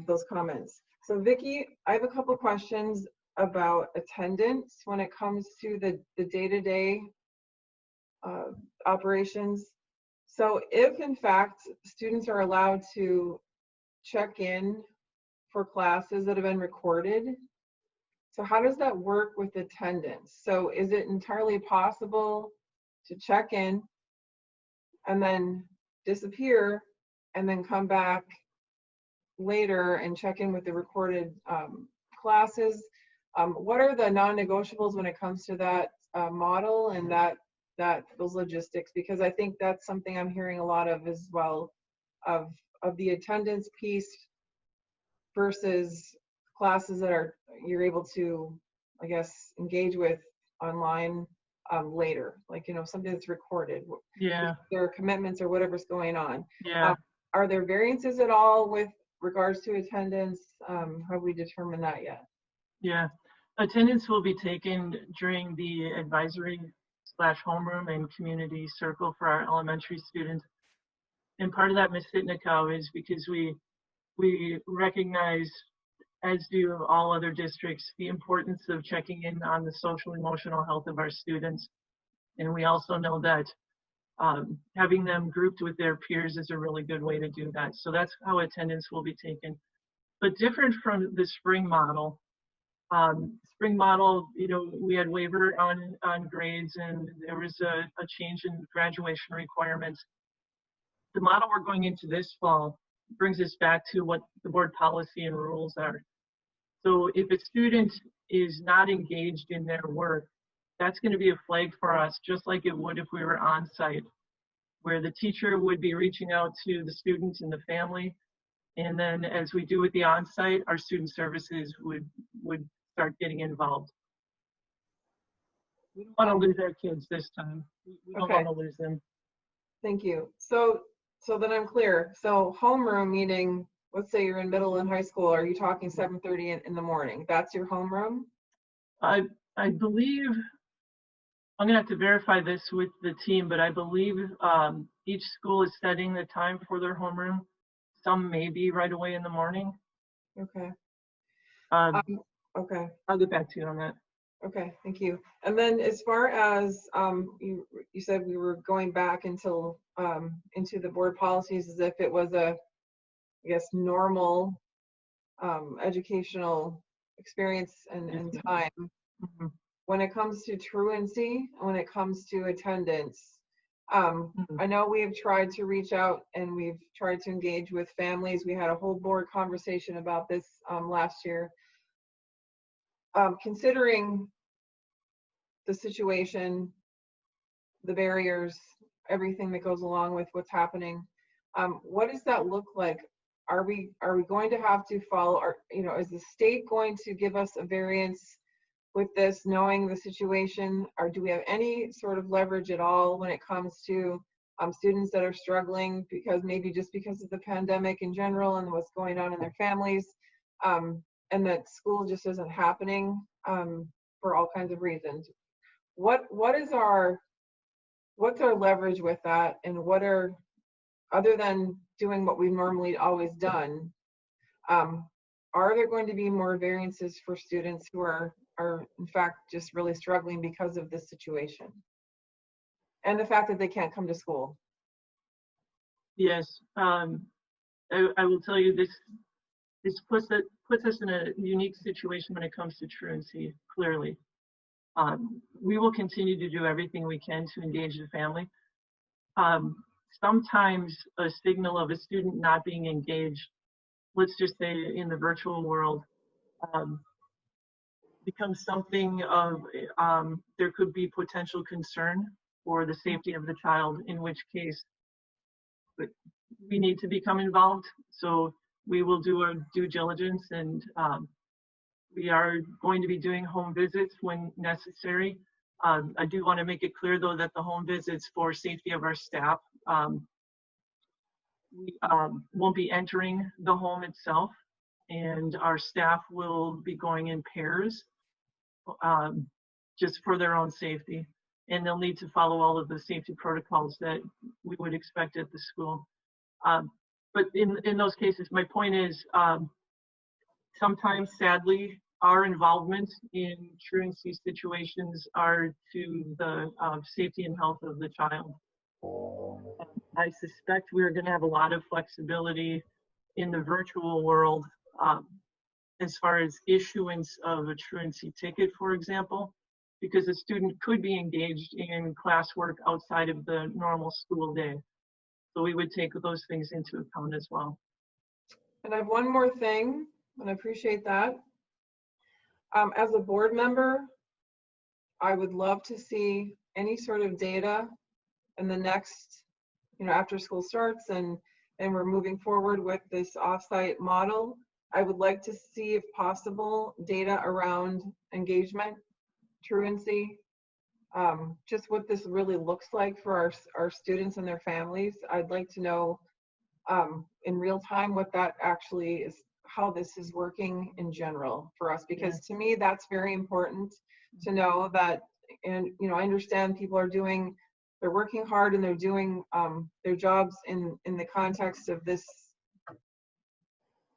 those comments. So Vicki, I have a couple questions about attendance when it comes to the day-to-day operations. So if in fact students are allowed to check in for classes that have been recorded, so how does that work with attendance? So is it entirely possible to check in and then disappear and then come back later and check in with the recorded classes? What are the non-negotiables when it comes to that model and those logistics? Because I think that's something I'm hearing a lot of as well, of the attendance piece versus classes that you're able to, I guess, engage with online later, like, you know, something that's recorded. Yeah. There are commitments or whatever's going on. Yeah. Are there variances at all with regards to attendance? Have we determined that yet? Yeah. Attendance will be taken during the advisory / homeroom and community circle for our elementary students. And part of that, Ms. Sitnikow, is because we recognize, as do all other districts, the importance of checking in on the social emotional health of our students. And we also know that having them grouped with their peers is a really good way to do that. So that's how attendance will be taken. But different from the spring model, you know, we had waiver on grades, and there was a change in graduation requirements. The model we're going into this fall brings us back to what the board policy and rules are. So if a student is not engaged in their work, that's going to be a flag for us, just like it would if we were on site, where the teacher would be reaching out to the students and the family. And then as we do with the on-site, our student services would start getting involved. We don't want to lose our kids this time. We don't want to lose them. Thank you. So then I'm clear. So homeroom, meaning, let's say you're in middle and high school, are you talking 7:30 in the morning? That's your homeroom? I believe, I'm gonna have to verify this with the team, but I believe each school is setting the time for their homeroom. Some may be right away in the morning. Okay. Okay. I'll get back to you on that. Okay, thank you. And then as far as you said we were going back into the board policies as if it was a, I guess, normal educational experience and time. Mm-hmm. When it comes to truancy, when it comes to attendance, I know we have tried to reach out and we've tried to engage with families. We had a whole board conversation about this last year. Considering the situation, the barriers, everything that goes along with what's happening, what does that look like? Are we going to have to follow, is the state going to give us a variance with this, knowing the situation, or do we have any sort of leverage at all when it comes to students that are struggling just because of the pandemic in general and what's going on in their families, and that school just isn't happening for all kinds of reasons? what's our leverage with that, and what are, other than doing what we've normally always done, are there going to be more variances for students who are in fact just really struggling because of this situation and the fact that they can't come to school? Yes, I will tell you this puts us in a unique situation when it comes to truancy, clearly. We will continue to do everything we can to engage the family. Sometimes a signal of a student not being engaged, let's just say in the virtual world, becomes something of, there could be potential concern for the safety of the child, in which case we need to become involved. So we will do our due diligence, and we are going to be doing home visits when necessary. I do want to make it clear, though, that the home visits for safety of our staff, we won't be entering the home itself, and our staff will be going in pairs just for their own safety. And they'll need to follow all of the safety protocols that we would expect at the school. But in those cases, my point is, sometimes, sadly, our involvement in truancy situations are to the safety and health of the child. I suspect we're going to have a lot of flexibility in the virtual world as far as issuance of a truancy ticket, for example, because a student could be engaged in classwork outside of the normal school day. So we would take those things into account as well. And I have one more thing, and I appreciate that. As a board member, I would love to see any sort of data in the next, after school starts and we're moving forward with this offsite model. I would like to see, if possible, data around engagement, truancy, just what this really looks like for our students and their families. I'd like to know in real time what that actually is, how this is working in general for us, because to me that's very important to know that. And I understand people are they're working hard and they're doing their jobs in the context of this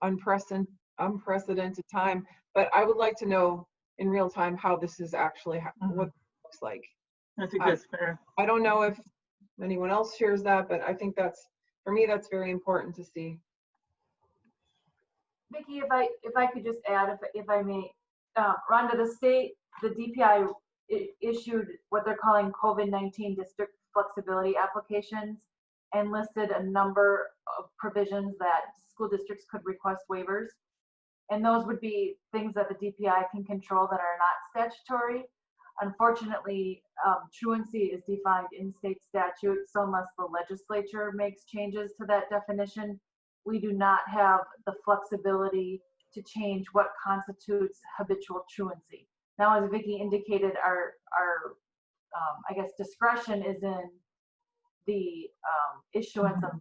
unprecedented time, but I would like to know in real time how this is actually what it looks like. I think that's fair. I don't know if anyone else shares that, but I think for me that's very important to see. Vicki, if I could just add, if I may, Rhonda, the DPI issued what they're calling COVID-19 district flexibility applications and listed a number of provisions that school districts could request waivers. And those would be things that the DPI can control that are not statutory. Unfortunately, truancy is defined in state statute, so unless the legislature makes changes to that definition, we do not have the flexibility to change what constitutes habitual truancy. Now, as Vicki indicated, our I guess discretion is in the issuance of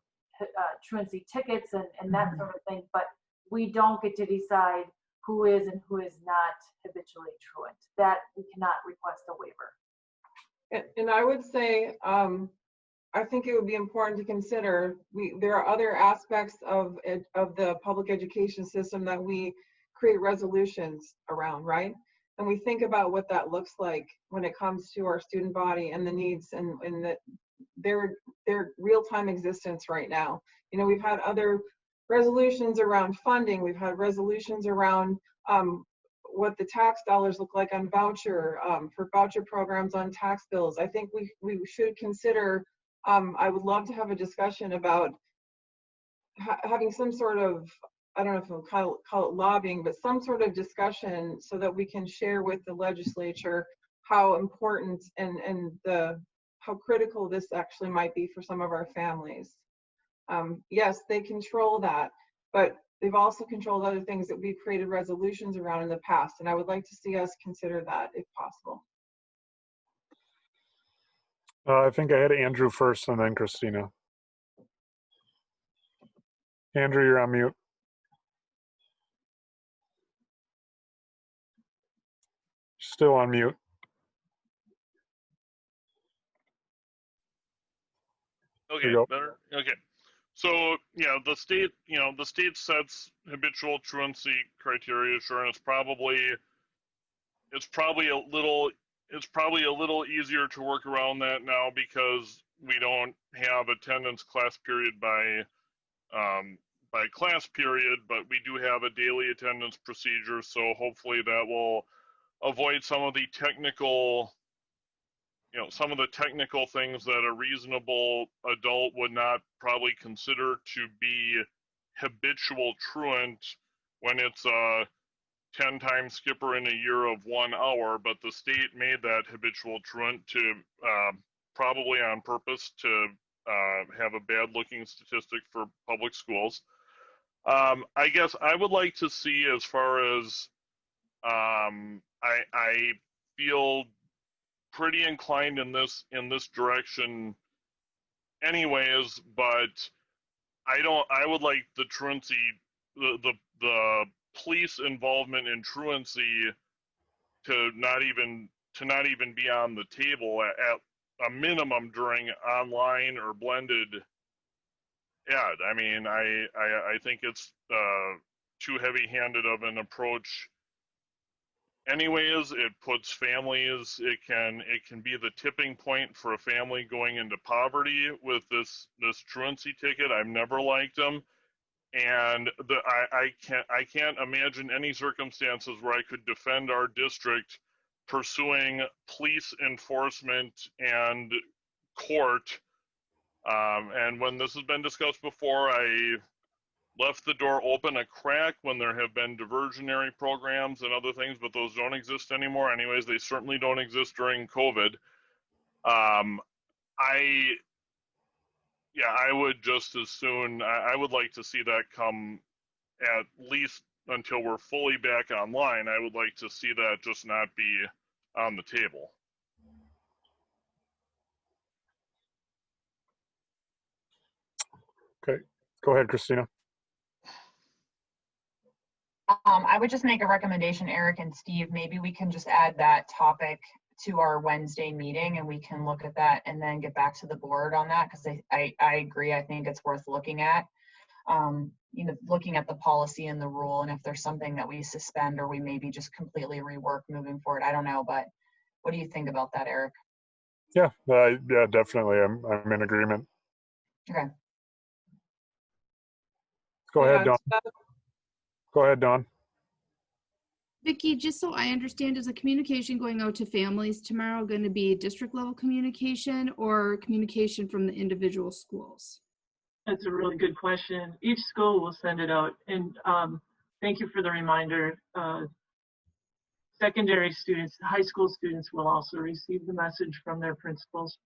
truancy tickets and that sort of thing, but we don't get to decide who is and who is not habitually truant. That we cannot request a waiver. And I would say, I think it would be important to consider, there are other aspects of the public education system that we create resolutions around, right? And we think about what that looks like when it comes to our student body and the needs and their real-time existence right now. We've had other resolutions around funding. We've had resolutions around what the tax dollars look like on for voucher programs on tax bills. I think we should consider, I would love to have a discussion about having some sort of, I don't know if we'll call it lobbying, but some sort of discussion so that we can share with the legislature how important and how critical this actually might be for some of our families. Yes, they control that, but they've also controlled other things that we've created resolutions around in the past, and I would like to see us consider that if possible. I think I had Andrew first and then Christina. Andrew, you're on mute. Still on mute. There Okay, you go. better. Okay. So yeah, the state, the state sets habitual truancy criteria, sure, and it's probably a little easier to work around that now because we don't have attendance class period by class period, but we do have a daily attendance procedure, so hopefully that will avoid some of the technical things that a reasonable adult would not probably consider to be habitual truant when it's a 10-time skipper in a year of 1 hour, but the state made that habitual truant to probably on purpose to have a bad-looking statistic for public schools. I guess I would like to see, as far as I feel pretty inclined in this direction anyways, but I would like the truancy, the police involvement in truancy to not even be on the table at a minimum during online or blended ed. I mean, I think it's too heavy-handed of an approach anyways. It puts families, it can be the tipping point for a family going into poverty with this truancy ticket. I've never liked them, and I can't imagine any circumstances where I could defend our district pursuing police enforcement and court. And when this has been discussed before, I left the door open a crack when there have been diversionary programs and other things, but those don't exist anymore. Anyways, they certainly don't exist during COVID. I would just as soon, I would like to see that come, at least until we're fully back online. I would like to see that just not be on the table. Okay, go ahead, Christina. I would just make a recommendation, Eric and Steve, maybe we can just add that topic to our Wednesday meeting and we can look at that and then get back to the board on that, because I agree. I think it's worth looking at, looking at the policy and the rule, and if there's something that we suspend or we maybe just completely rework moving forward. I don't know, but what do you think about that, Eric? Yeah, definitely. I'm in agreement. Okay. Go ahead, Dawn. Go ahead, Dawn. Vicki, just so I understand, is the communication going out to families tomorrow going to be district level communication or communication from the individual schools? That's a really good question. Each school will send it out, and thank you for the reminder. Secondary students, high school students will also receive the message from their principals.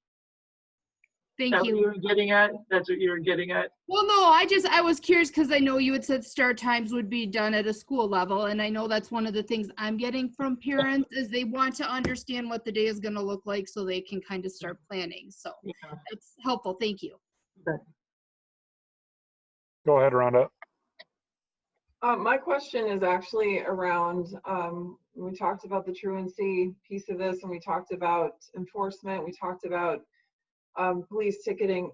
Thank That's you. what you were getting at? That's what you were getting at? Well, no, I was curious because I know you had said start times would be done at a school level, and I know that's one of the things I'm getting from parents is they want to understand what the day is going to look like so they can kind of start planning. So it's helpful. Thank you. Go ahead, Rhonda. My question is actually around, we talked about the truancy piece of this, and we talked about enforcement, we talked about police ticketing.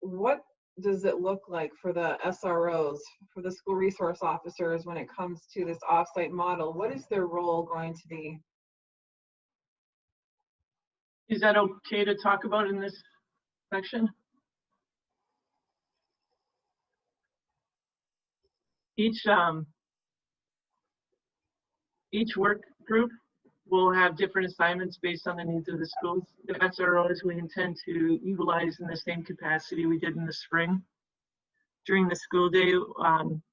What does it look like for the SROs, for the school resource officers, when it comes to this offsite model? What is their role going to be? Is that okay to talk about in this section? Each work group will have different assignments based on the needs of the schools. The SROs we intend to utilize in the same capacity we did in the spring. During the school day,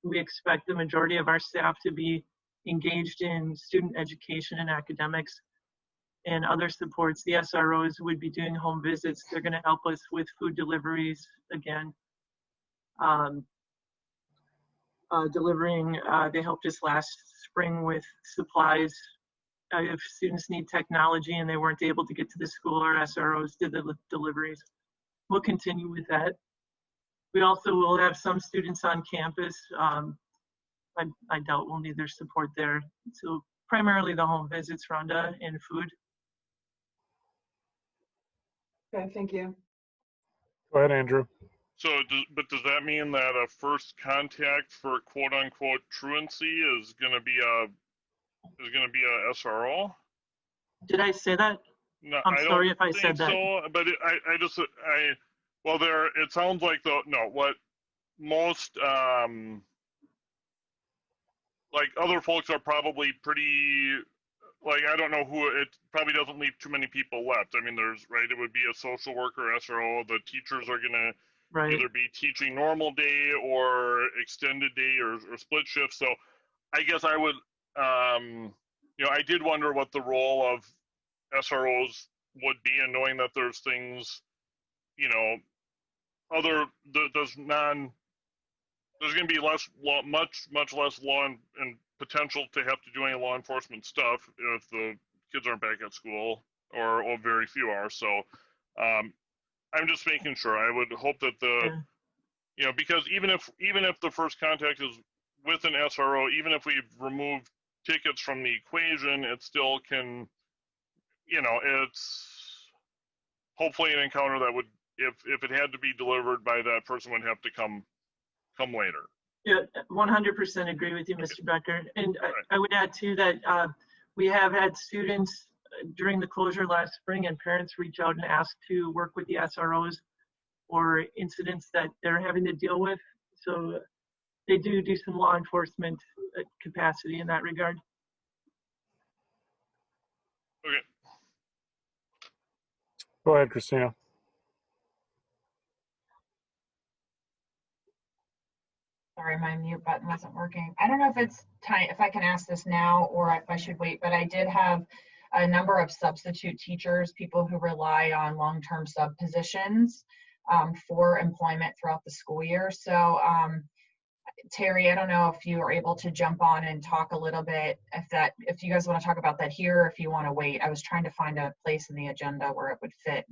we expect the majority of our staff to be engaged in student education and academics and other supports. The SROs would be doing home visits. They're going to help us with food deliveries again. They helped us last spring with supplies. If students need technology and they weren't able to get to the school, our SROs did the deliveries. We'll continue with that. We also will have some students on campus. I doubt we'll need their support there. So primarily the home visits, Rhonda, and food. Okay, thank you. Go ahead, Andrew. So, does that mean that a first contact for quote unquote truancy is going to be a SRO? Did I say that? No, I'm I sorry don't if I think said that. so. But well, it sounds like what most like other folks are probably pretty. Like, I don't know who, it probably doesn't leave too many people left. I mean, it would be a social worker, SRO. The teachers are going to either be teaching normal day or extended day or split shift. So I guess I would, I did wonder what the role of SROs would be, and knowing that there's things, there's going to be much less law and potential to have to do any law enforcement stuff if the kids aren't back at school, or very few are. So I'm just making sure. I would hope that because even if the first contact is with an SRO, even if we've removed tickets from the equation, it still can, it's hopefully an encounter that would, if it had to be delivered by that person, would have to come later. Yeah, 100% agree with you, Mr. Becker. And I would add too that we have had students during the closure last spring and parents reach out and ask to work with the SROs or incidents that they're having to deal with. So they do some law enforcement capacity in that regard. Okay. Go ahead, Christina. Sorry, my mute button wasn't working. I don't know if it's time, if I can ask this now or if I should wait, but I did have a number of substitute teachers, people who rely on long-term sub positions for employment throughout the school year. So Terry, I don't know if you are able to jump on and talk a little bit, if you guys want to talk about that here, or if you want to wait. I was trying to find a place in the agenda where it would fit.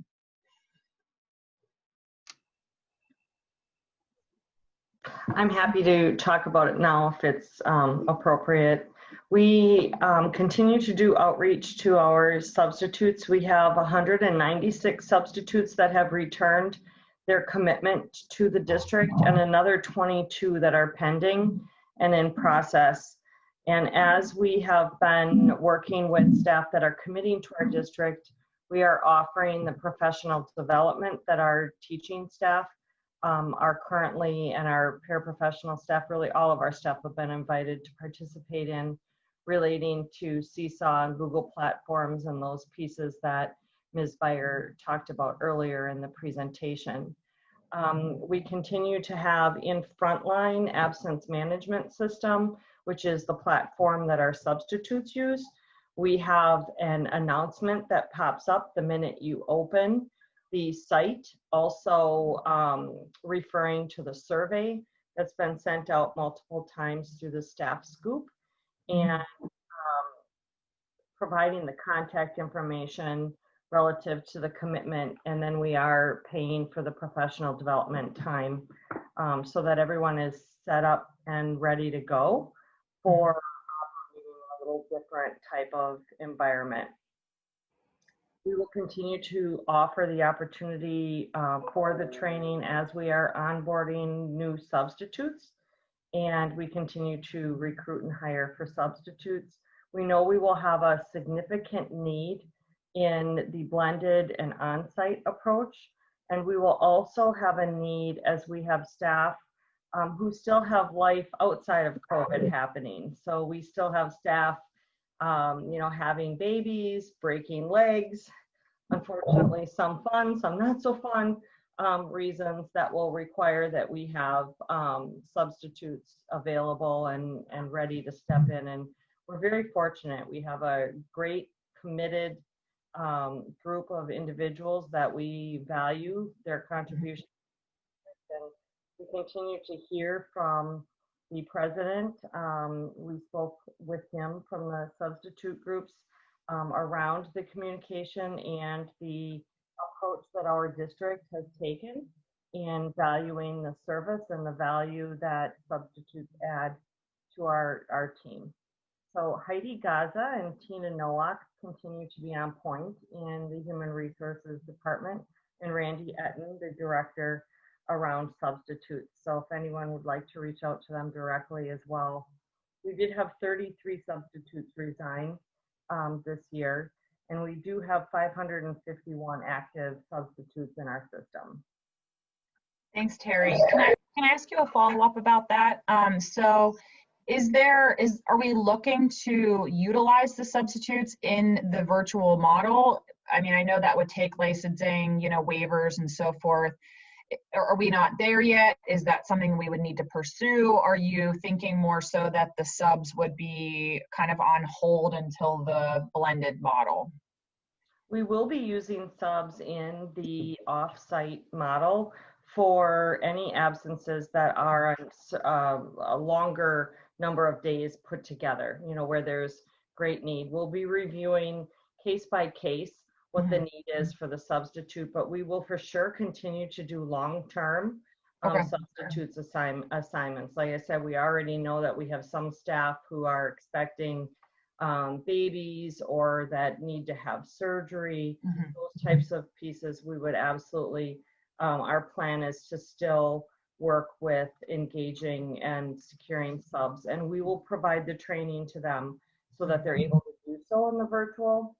I'm happy to talk about it now if it's appropriate. We continue to do outreach to our substitutes. We have 196 substitutes that have returned their commitment to the district, and another 22 that are pending and in process. And as we have been working with staff that are committing to our district, we are offering the professional development that our teaching staff are currently, and our paraprofessional staff, really all of our staff have been invited to participate in, relating to Seesaw and Google platforms and those pieces that Ms. Beyer talked about earlier in the presentation. We continue to have in Frontline absence management system, which is the platform that our substitutes use. We have an announcement that pops up the minute you open the site, also referring to the survey that's been sent out multiple times through the staff scoop, and providing the contact information relative to the commitment, and then we are paying for the professional development time so that everyone is set up and ready to go for a little different type of environment. We will continue to offer the opportunity for the training as we are onboarding new substitutes, and we continue to recruit and hire for substitutes. We know we will have a significant need in the blended and on-site approach, and we will also have a need as we have staff who still have life outside of COVID happening. So we still have staff having babies, breaking legs, unfortunately some fun, some not so fun reasons that will require that we have substitutes available and ready to step in. And we're very fortunate. We have a great committed group of individuals that we value their contributions. And we continue to hear from the president. We spoke with him from the substitute groups around the communication and the approach that our district has taken in valuing the service and the value that substitutes add to our team. So Heidi Gaza and Tina Nowak continue to be on point in the Human Resources Department. and Randy Etten, the director, around substitutes. So if anyone would like to reach out to them directly as well. We did have 33 substitutes resign this year, and we do have 551 active substitutes in our system. Thanks, Terry. Can I ask you a follow-up about that? So are we looking to utilize the substitutes in the virtual model? I mean, I know that would take licensing, waivers and so forth. Are we not there yet? Is that something we would need to pursue? Are you thinking more so that the subs would be kind of on hold until the blended model? We will be using subs in the off-site model for any absences that are a longer number of days put together, where there's great need. We'll be reviewing case by case what the need is for the substitute, but we will for sure continue to do long-term substitutes assignments. Like I said, we already know that we have some staff who are expecting babies or that need to have surgery, those types of pieces. We would absolutely, our plan is to still work with engaging and securing subs, and we will provide the training to them so that they're able to do so in the virtual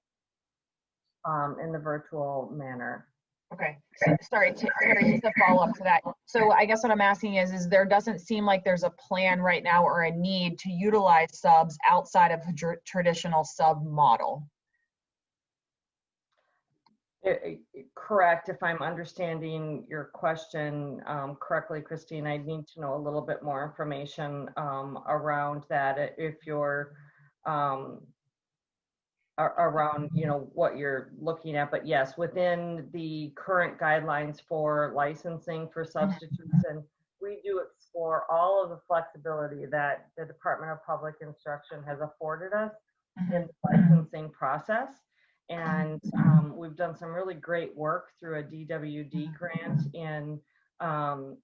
manner. Okay, so, sorry, Terry, just a follow-up to that. So I guess what I'm asking is there doesn't seem like there's a plan right now or a need to utilize subs outside of the traditional sub model. Correct. If I'm understanding your question correctly, Christine, I need to know a little bit more information around that. If you're around what you're looking at, but yes, within the current guidelines for licensing for substitutes, and we do explore all of the flexibility that the Department of Public Instruction has afforded us in the licensing process. And we've done some really great work through a DWD grant in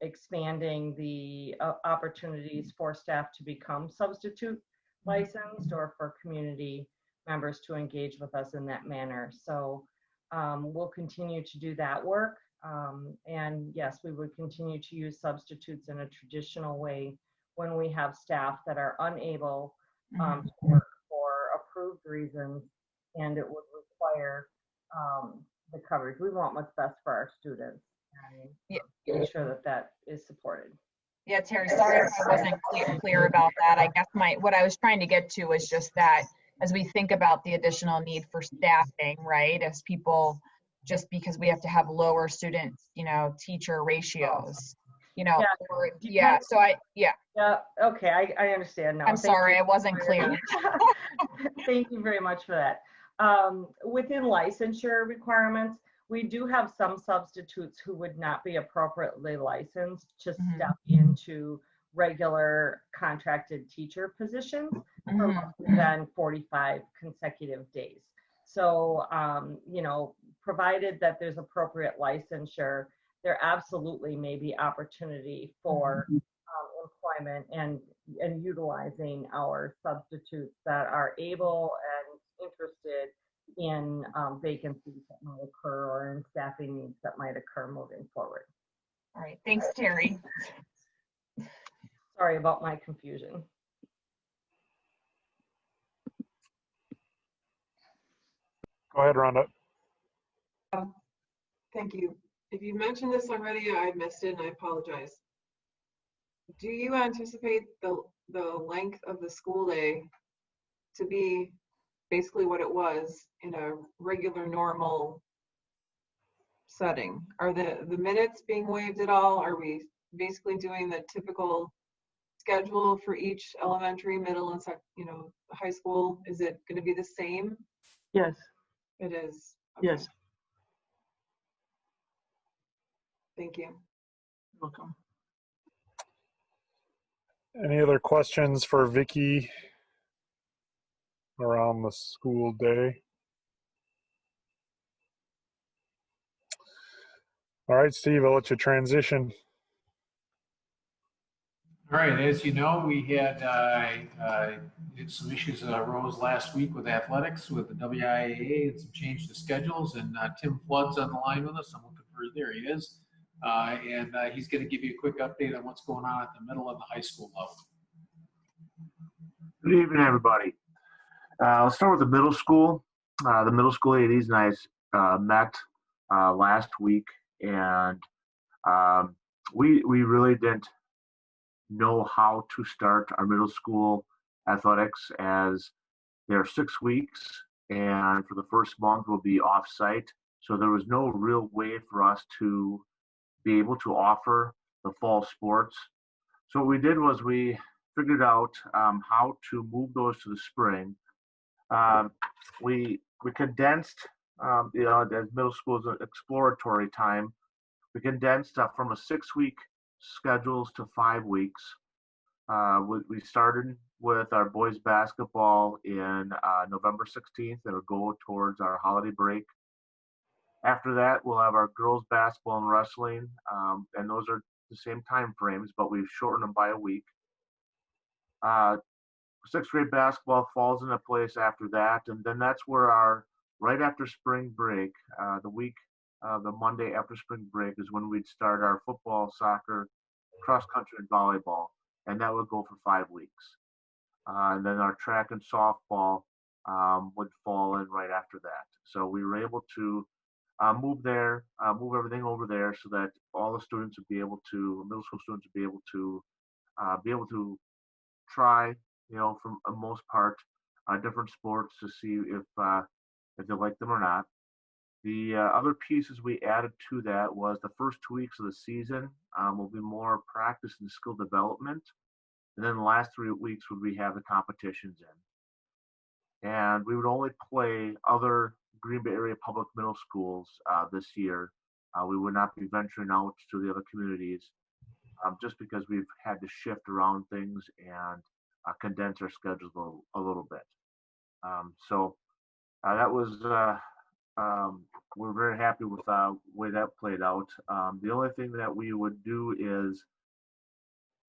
expanding the opportunities for staff to become substitute licensed or for community members to engage with us in that manner. So we'll continue to do that work. And yes, we would continue to use substitutes in a traditional way when we have staff that are unable to work for approved reasons, and it would require the coverage. We want what's best for our students and make sure that that is supported. Yeah, Terry, sorry if I wasn't clear about that. I guess what I was trying to get to was just that as we think about the additional need for staffing, right, as people, just because we have to have lower student, teacher ratios, Yeah, okay, I understand now. I'm sorry, I wasn't clear. Thank you very much for that. Within licensure requirements, we do have some substitutes who would not be appropriately licensed to step into regular contracted teacher positions for more than 45 consecutive days. So, provided that there's appropriate licensure, there absolutely may be opportunity for employment and utilizing our substitutes that are able and interested in vacancies that might occur or in staffing needs that might occur moving forward. All right, thanks, Terry. Sorry about my confusion. Go ahead, Rhonda. Thank you. If you mentioned this already, I missed it and I apologize. Do you anticipate the length of the school day to be basically what it was in a regular normal setting? Are the minutes being waived at all? Are we basically doing the typical schedule for each elementary, middle, and high school? Is it going to be the same? Yes. It is. Okay. Yes. Thank you. Welcome. Any other questions for Vicki around the school day? All right, Steve, I'll let you transition. All right, as you know, we had some issues that arose last week with athletics, with the WIAA and some change to schedules, and Tim Flood's on the line with us. I'm looking or there he is. And he's going to give you a quick update on what's going on at the middle and the high school level. Good evening, everybody. Let's start with the middle school. The middle school ADs and I met last week, and we really didn't know how to start our middle school athletics, as they're 6 weeks, and for the first month we'll be off-site. So there was no real way for us to be able to offer the fall sports. So what we did was we figured out how to move those to the spring. We condensed, as middle school is an exploratory time, we condensed from a 6-week schedules to 5 weeks. We started with our boys basketball in November 16th. It'll go towards our holiday break. After that, we'll have our girls basketball and wrestling, and those are the same time frames, but we've shortened them by a week. 6th grade basketball falls into place after that, and then that's where right after spring break, the Monday after spring break is when we'd start our football, soccer, cross country, and volleyball, and that would go for 5 weeks. And then our track and softball would fall in right after that. So we were able to move everything over there so that all the students would be able to, middle school students would be able to try, for the most part, different sports to see if they like them or not. The other pieces we added to that was the first 2 weeks of the season will be more practice and skill development. And then the last 3 weeks would we have the competitions in. And we would only play other Green Bay area public middle schools this year. We would not be venturing out to the other communities just because we've had to shift around things and condense our schedules a little bit. So that was, we're very happy with the way that played out. The only thing that we would do is,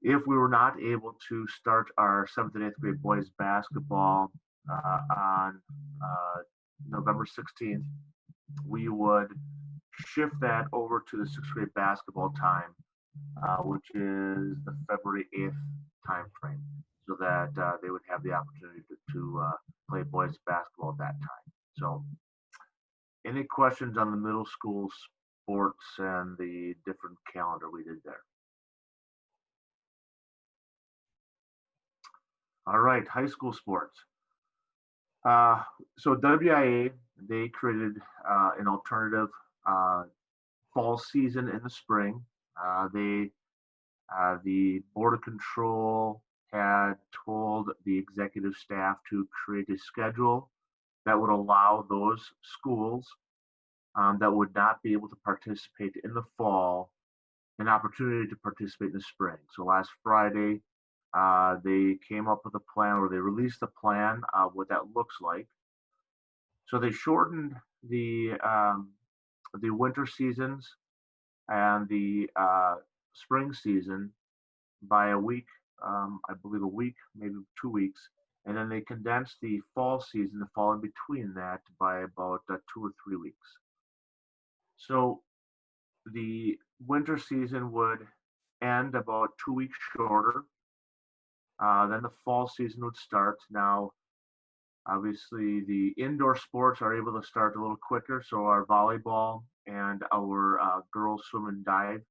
if we were not able to start our 7th and 8th grade boys basketball on November 16th, we would shift that over to the 6th grade basketball time, which is the February 8th time frame, so that they would have the opportunity to play boys basketball at that time. So any questions on the middle school sports and the different calendar we did there? All right, high school sports. So WIA, they created an alternative fall season in the spring. The Board of Control had told the executive staff to create a schedule that would allow those schools that would not be able to participate in the fall an opportunity to participate in the spring. So last Friday, they came up with a plan, or they released a plan what that looks like. So they shortened the winter seasons and the spring season by a week, I believe a week, maybe 2 weeks, and then they condensed the fall season to fall in between that by about 2 or 3 weeks. So the winter season would end about 2 weeks shorter. Then the fall season would start. Now, obviously, the indoor sports are able to start a little quicker. So our volleyball and our girls swim and dive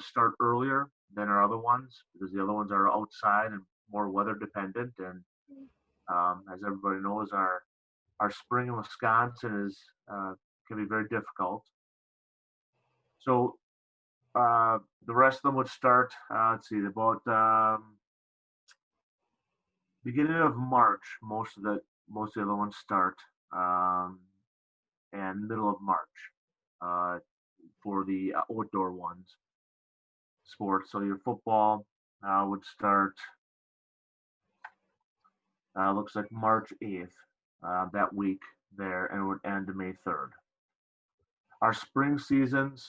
start earlier than our other ones, because the other ones are outside and more weather dependent. And as everybody knows, our spring in Wisconsin can be very difficult. So the rest of them would start, let's see, about beginning of March. Most of the other ones start, and middle of March for the outdoor ones sports. So your football would start, looks like March 8th, that week there, and it would end May 3rd. Our spring seasons,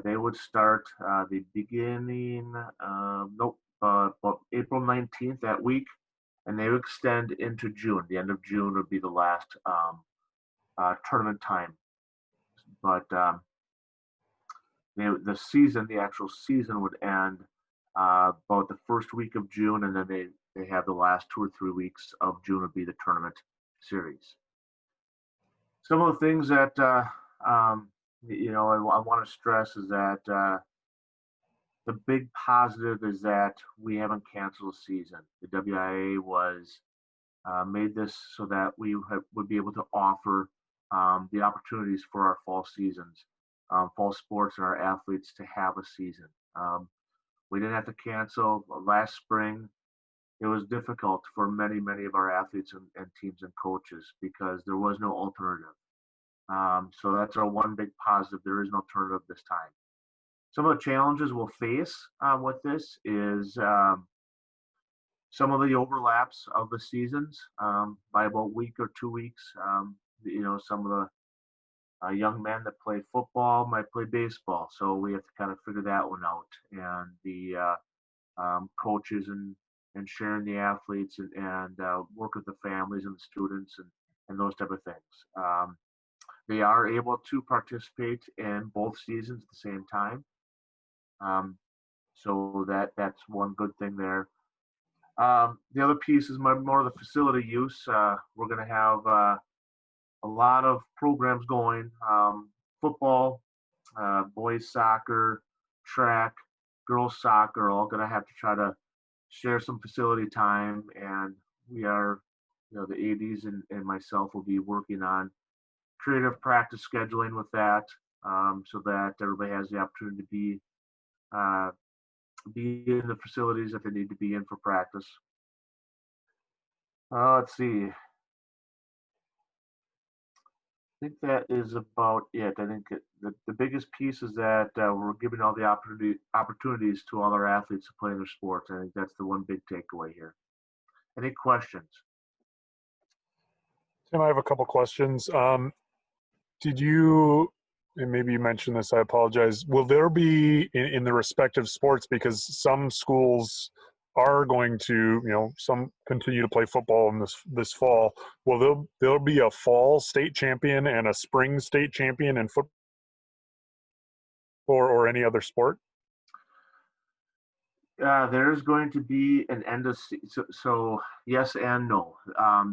they would start the beginning, about April 19th that week, and they would extend into June. The end of June would be the last tournament time. But the season, the actual season would end about the first week of June, and then they have the last 2 or 3 weeks of June would be the tournament series. Some of the things that you know, I want to stress is that the big positive is that we haven't canceled a season. The WIA was made this so that we would be able to offer the opportunities for our fall seasons, fall sports, and our athletes to have a season. We didn't have to cancel last spring. It was difficult for many of our athletes and teams and coaches because there was no alternative. So that's our one big positive. There is an alternative this time. Some of the challenges we'll face with this is some of the overlaps of the seasons by about a week or 2 weeks. You know, some of the young men that play football might play baseball, so we have to kind of figure that one out. And the coaches and sharing the athletes and work with the families and the students and those type of things. They are able to participate in both seasons at the same time. So that's one good thing there. The other piece is more of the facility use. We're going to have a lot of programs going, football, boys soccer, track, girls soccer, all going to have to try to share some facility time. And we are, you know, the ADs and myself will be working on creative practice scheduling with that, so that everybody has the opportunity to be in the facilities that they need to be in for practice. Let's see. I think that is about it. I think the biggest piece is that we're giving all the opportunities to all our athletes to play in their sports. I think that's the one big takeaway here. Any questions? Tim, I have a couple questions. Did you, and maybe you mentioned this, I apologize, will there be in the respective sports, because some schools are going to, you know, some continue to play football in this fall, will there be a fall state champion and a spring state champion in football or any other sport? There's going to be an end of so yes and no.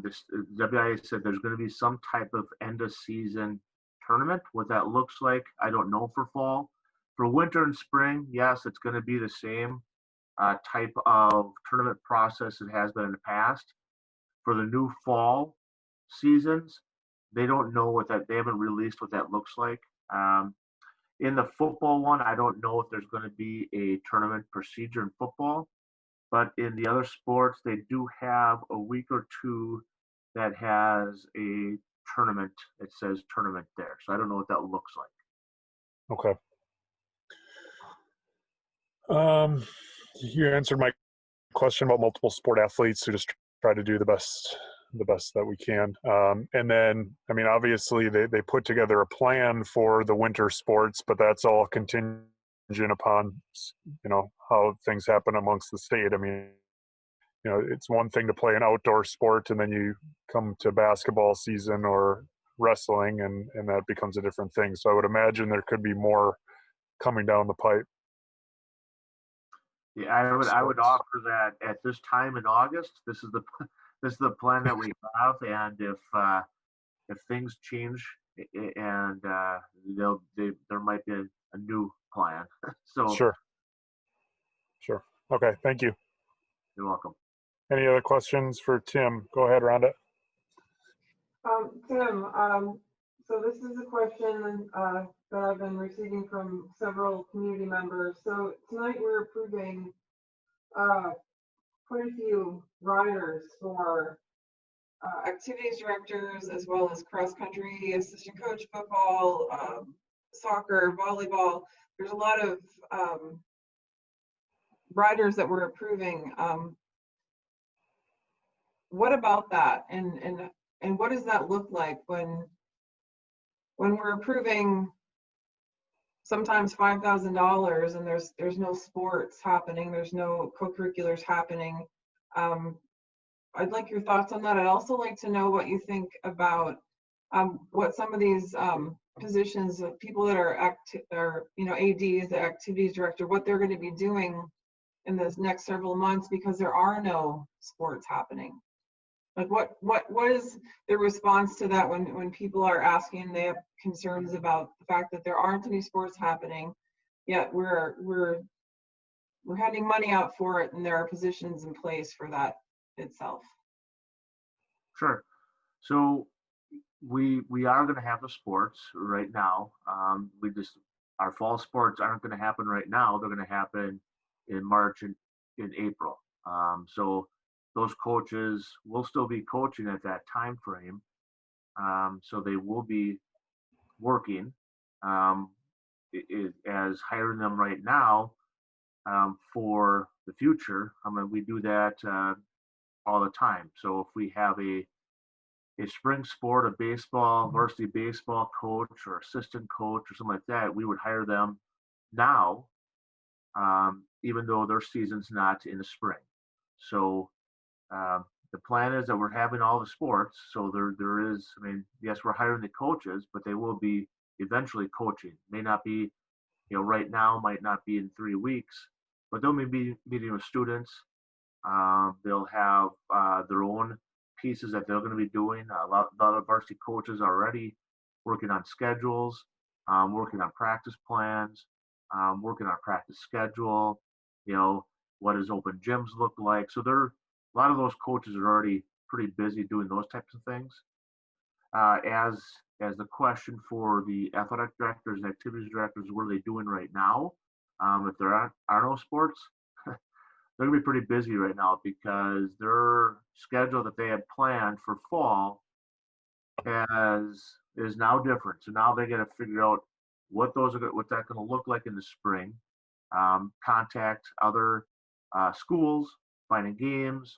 This WIA said there's going to be some type of end of season tournament. What that looks like, I don't know for fall. For winter and spring, yes, it's going to be the same type of tournament process it has been in the past. For the new fall seasons, they don't know they haven't released what that looks like. In the football one, I don't know if there's going to be a tournament procedure in football, but in the other sports, they do have a week or two that has a tournament. It says tournament there, so I don't know what that looks like. Okay. You answered my question about multiple sport athletes who just try to do the best that we can. And then, I mean, obviously they put together a plan for the winter sports, but that's all contingent upon, you know, how things happen amongst the state. I mean, you know, it's one thing to play an outdoor sport and then you come to basketball season or wrestling and that becomes a different thing. So I would imagine there could be more coming down the pipe. Yeah, I would offer that at this time in August, this is the plan that we have, and if things change and there might be a new plan. So Sure. Okay, thank you. You're welcome. Any other questions for Tim? Go ahead, Rhonda. Tim, so this is a question that I've been receiving from several community members. So tonight we're approving quite a few riders for activities directors, as well as cross-country, assistant coach, football, soccer, volleyball. There's a lot of riders that we're approving. What about that? And what does that look like when we're approving sometimes $5,000 and there's no sports happening, there's no co-curriculars happening? I'd like your thoughts on that. I'd also like to know what you think about what some of these positions of people that are ADs, the activities director, what they're going to be doing in this next several months, because there are no sports happening. Like what is the response to that when people are asking, they have concerns about the fact that there aren't any sports happening, yet we're handing money out for it, and there are positions in place for that itself. Sure. So we are going to have the sports right now. Our fall sports aren't going to happen right now. They're going to happen in March and in April. So those coaches will still be coaching at that time frame. So they will be working. As hiring them right now for the future, we do that all the time. So if we have a spring sport, a baseball, varsity baseball coach or assistant coach or something like that, we would hire them now, even though their season's not in the spring. So the plan is that we're having all the sports. So there is, yes, we're hiring the coaches, but they will be eventually coaching. May not be, right now, might not be in 3 weeks, but they'll be meeting with students. They'll have their own pieces that they're going to be doing. A lot of varsity coaches are already working on schedules, working on practice plans, working on practice schedule, what does open gyms look like. So a lot of those coaches are already pretty busy doing those types of things. As the question for the athletic directors and activities directors, what are they doing right now? If there are no sports, they're going to be pretty busy right now, because their schedule that they had planned for fall is now different. So now they got to figure out what's that going to look like in the spring. Contact other schools, finding games,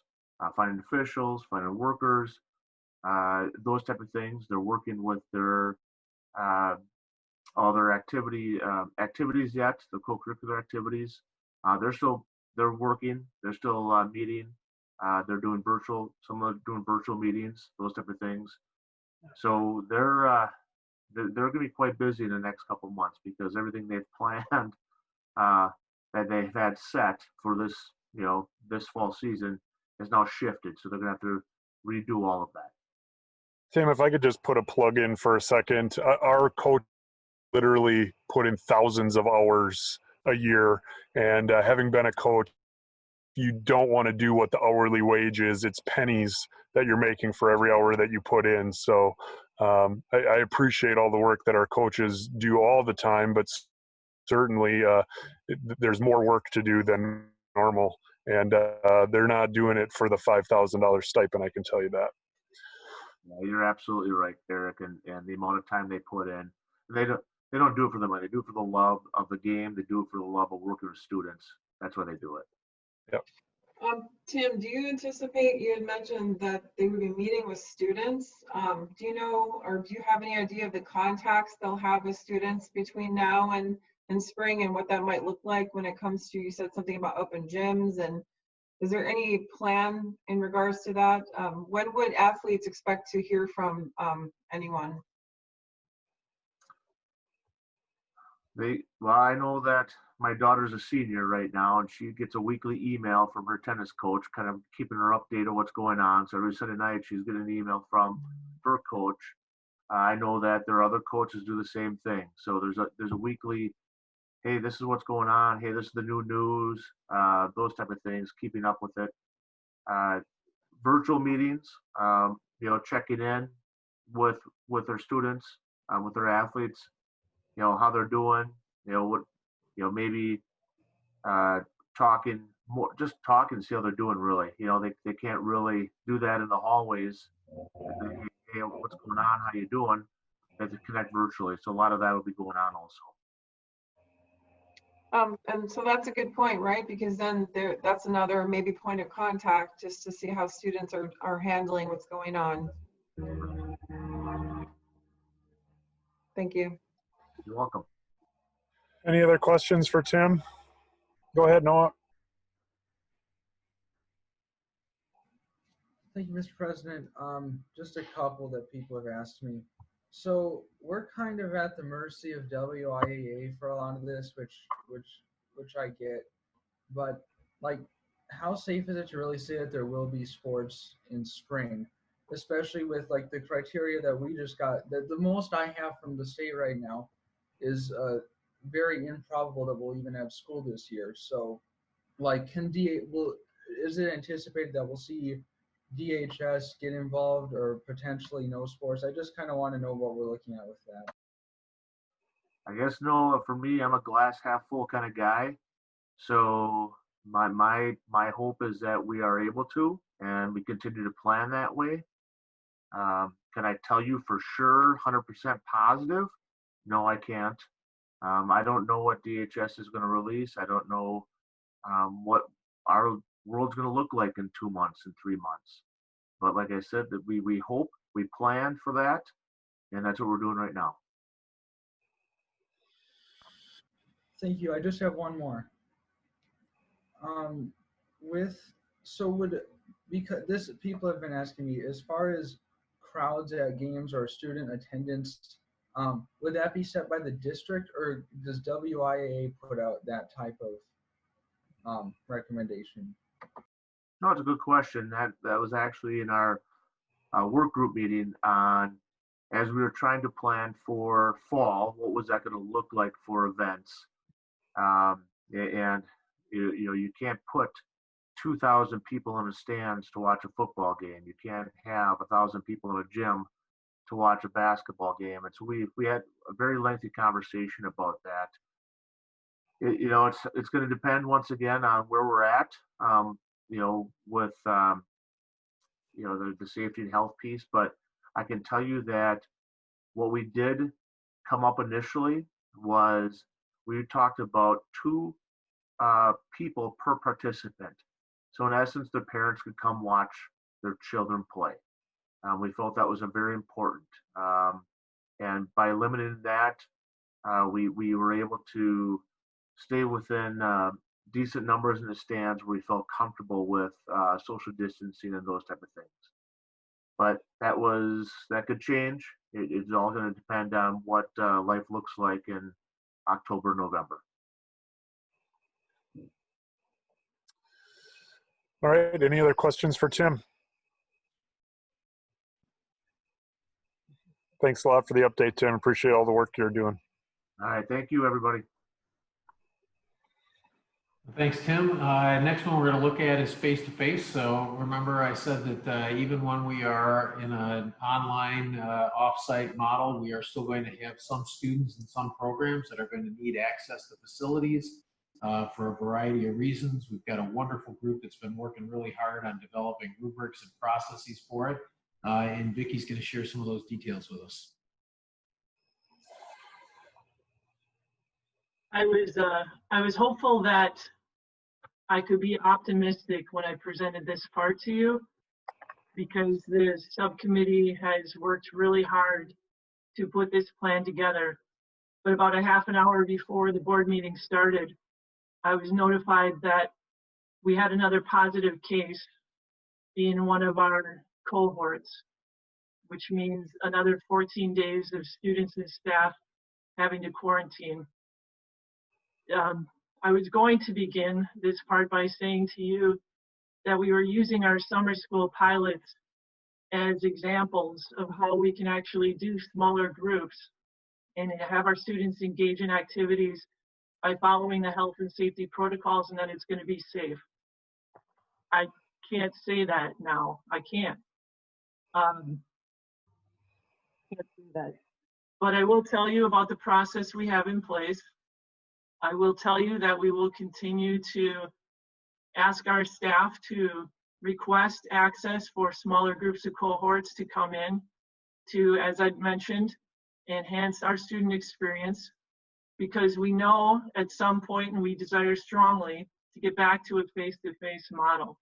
finding officials, finding workers, those type of things. They're working with their all their activities yet, the co-curricular activities. They're working. They're still meeting. They're doing virtual. Some are doing virtual meetings. Those type of things. So they're going to be quite busy in the next couple of months, because everything they've planned that they've had set for this this fall season is now shifted. So they're going to have to redo all of that. Tim, if I could just put a plug in for a second, our coach literally put in thousands of hours a year, and having been a coach, you don't want to do what the hourly wage is. It's pennies that you're making for every hour that you put in. So I appreciate all the work that our coaches do all the time, but certainly there's more work to do than normal, and they're not doing it for the $5,000 stipend, I can tell you that. Yeah, you're absolutely right, Derek, and the amount of time they put in. They don't do it for the money. They do it for the love of the game. They do it for the love of working with students. That's why they do it. Yep. Tim, do you anticipate, you had mentioned that they would be meeting with students. Do you know, or do you have any idea of the contacts they'll have with students between now and spring, and what that might look like when it comes to, you said something about open gyms, and is there any plan in regards to that? When would athletes expect to hear from anyone? Well, I know that my daughter's a senior right now, and she gets a weekly email from her tennis coach, kind of keeping her updated on what's going on. So every Sunday night, she's getting an email from her coach. I know that there are other coaches do the same thing. So there's a weekly, hey, this is what's going on. Hey, this is the new news. Those type of things, keeping up with it. Virtual meetings, checking in with their students, with their athletes, how they're doing, maybe talking more, just talking to see how they're doing, really. They can't really do that in the hallways. Hey, what's going on? How you doing? They have to connect virtually. So a lot of that will be going on also. And so that's a good point, right? Because then that's another maybe point of contact, just to see how students are handling what's going on. Thank you. You're welcome. Any other questions for Tim? Go ahead, Noah. Thank you, Mr. President. Just a couple that people have asked me. So we're kind of at the mercy of WIAA for a lot of this, which I get. But like, how safe is it to really say that there will be sports in spring, especially with like the criteria that we just got? The most I have from the state right now is very improbable that we'll even have school this year. So, like, is it anticipated that we'll see DHS get involved or potentially no sports? I just kind of want to know what we're looking at with that. I guess no, for me, I'm a glass half full kind of guy. So my hope is that we are able to, and we continue to plan that way. Can I tell you for sure, 100% positive? No, I can't. I don't know what DHS is going to release. I don't know what our world's going to look like in 2 months and 3 months. But like I said, that we hope, we plan for that, and that's what we're doing right now. Thank you. I just have one more. Because this, people have been asking me, as far as crowds at games or student attendance, would that be set by the district, or does WIAA put out that type of recommendation? No, it's a good question. That was actually in our work group meeting on, as we were trying to plan for fall, what was that going to look like for events? And you can't put 2,000 people in the stands to watch a football game. You can't have 1,000 people in a gym to watch a basketball game. And so we had a very lengthy conversation about that. It's going to depend once again on where we're at, with the safety and health piece. But I can tell you that what we did come up initially was we talked about 2 people per participant. So in essence, the parents could come watch their children play. We felt that was a very important. And by limiting that, we were able to stay within decent numbers in the stands where we felt comfortable with social distancing and those type of things. But that could change. It's all going to depend on what life looks like in October, November. All right, any other questions for Tim? Thanks a lot for the update, Tim. Appreciate all the work you're doing. All right, thank you, everybody. Thanks, Tim. Next one we're going to look at is face-to-face. So remember I said that even when we are in an online off-site model, we are still going to have some students and some programs that are going to need access to facilities for a variety of reasons. We've got a wonderful group that's been working really hard on developing rubrics and processes for it. And Vicky's going to share some of those details with us. I was hopeful that I could be optimistic when I presented this part to you, because the subcommittee has worked really hard to put this plan together. But about a half an hour before the board meeting started, I was notified that we had another positive case in one of our cohorts, which means another 14 days of students and staff having to quarantine. I was going to begin this part by saying to you that we were using our summer school pilots as examples of how we can actually do smaller groups and have our students engage in activities by following the health and safety protocols, and that it's going to be safe. I can't say that now. I can't. Can't say that. But I will tell you about the process we have in place. I will tell you that we will continue to ask our staff to request access for smaller groups of cohorts to come in to, as I mentioned, enhance our student experience, because we know at some point, and we desire strongly, to get back to a face-to-face model.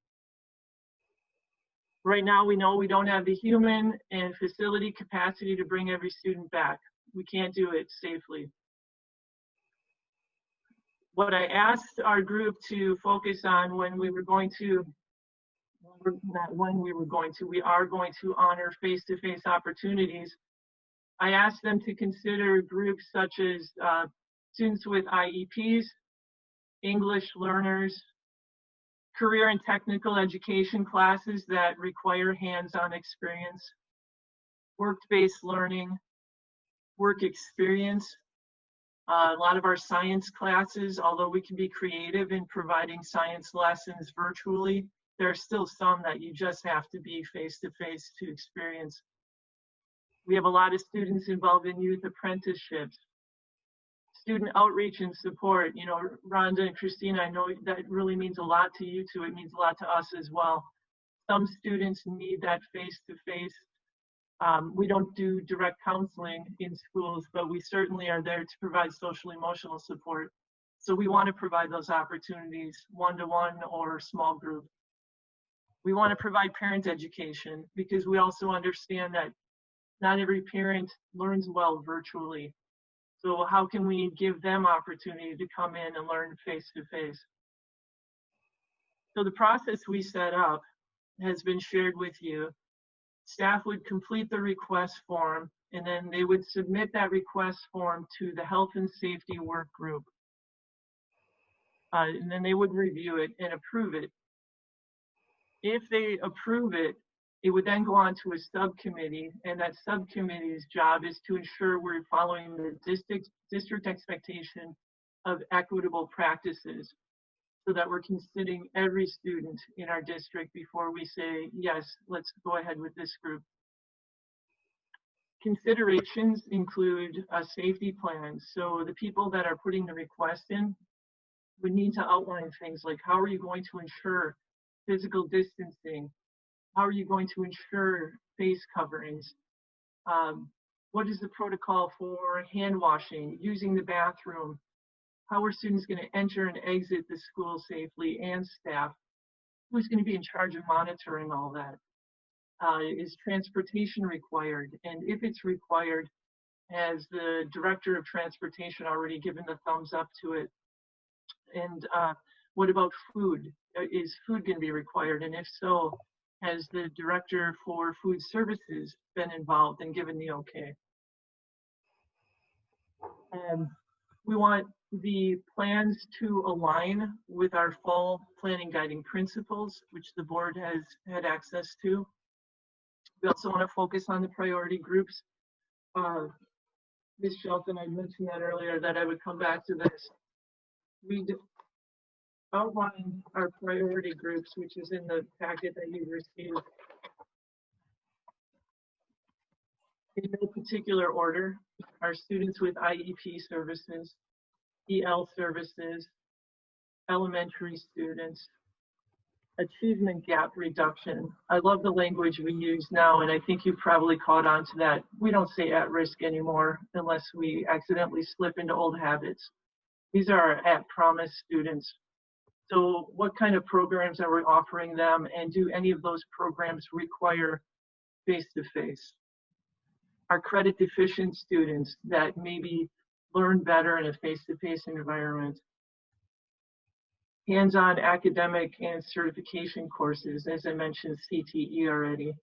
Right now, we know we don't have the human and facility capacity to bring every student back. We can't do it safely. What I asked our group to focus on when we were going to, we are going to honor face-to-face opportunities, I asked them to consider groups such as students with IEPs, English learners, career and technical education classes that require hands-on experience, work-based learning, work experience. A lot of our science classes, although we can be creative in providing science lessons virtually, there are still some that you just have to be face-to-face to experience. We have a lot of students involved in youth apprenticeships, student outreach and support. You know, Rhonda and Christina, I know that really means a lot to you too. It means a lot to us as well. Some students need that face-to-face. We don't do direct counseling in schools, but we certainly are there to provide social emotional support. So we want to provide those opportunities, one-to-one or small group. We want to provide parent education because we also understand that not every parent learns well virtually. So how can we give them opportunity to come in and learn face-to-face? So the process we set up has been shared with you. Staff would complete the request form, and then they would submit that request form to the health and safety work group. And then they would review it and approve it. If they approve it, it would then go on to a subcommittee, and that subcommittee's job is to ensure we're following the district expectation of equitable practices, so that we're considering every student in our district before we say, yes, let's go ahead with this group. Considerations include a safety plan. So the people that are putting the request in would need to outline things like, how are you going to ensure physical distancing? How are you going to ensure face coverings? What is the protocol for hand washing, using the bathroom? How are students going to enter and exit the school safely, and staff? Who's going to be in charge of monitoring all that? Is transportation required? And if it's required, has the director of transportation already given the thumbs up to it? And what about food? Is food going to be required? And if so, has the director for food services been involved and given the okay? We want the plans to align with our fall planning guiding principles, which the board has had access to. We also want to focus on the priority groups. Ms. Shelton, I mentioned that earlier, that I would come back to this. We outlined our priority groups, which is in the packet that you received. In no particular order, our students with IEP services, EL services, elementary students, achievement gap reduction. I love the language we use now, and I think you've probably caught on to that. We don't say at risk anymore unless we accidentally slip into old habits. These are our at promise students. So what kind of programs are we offering them, and do any of those programs require face-to-face? Our credit deficient students that maybe learn better in a face-to-face environment. Hands-on academic and certification courses, as I mentioned, CTE already.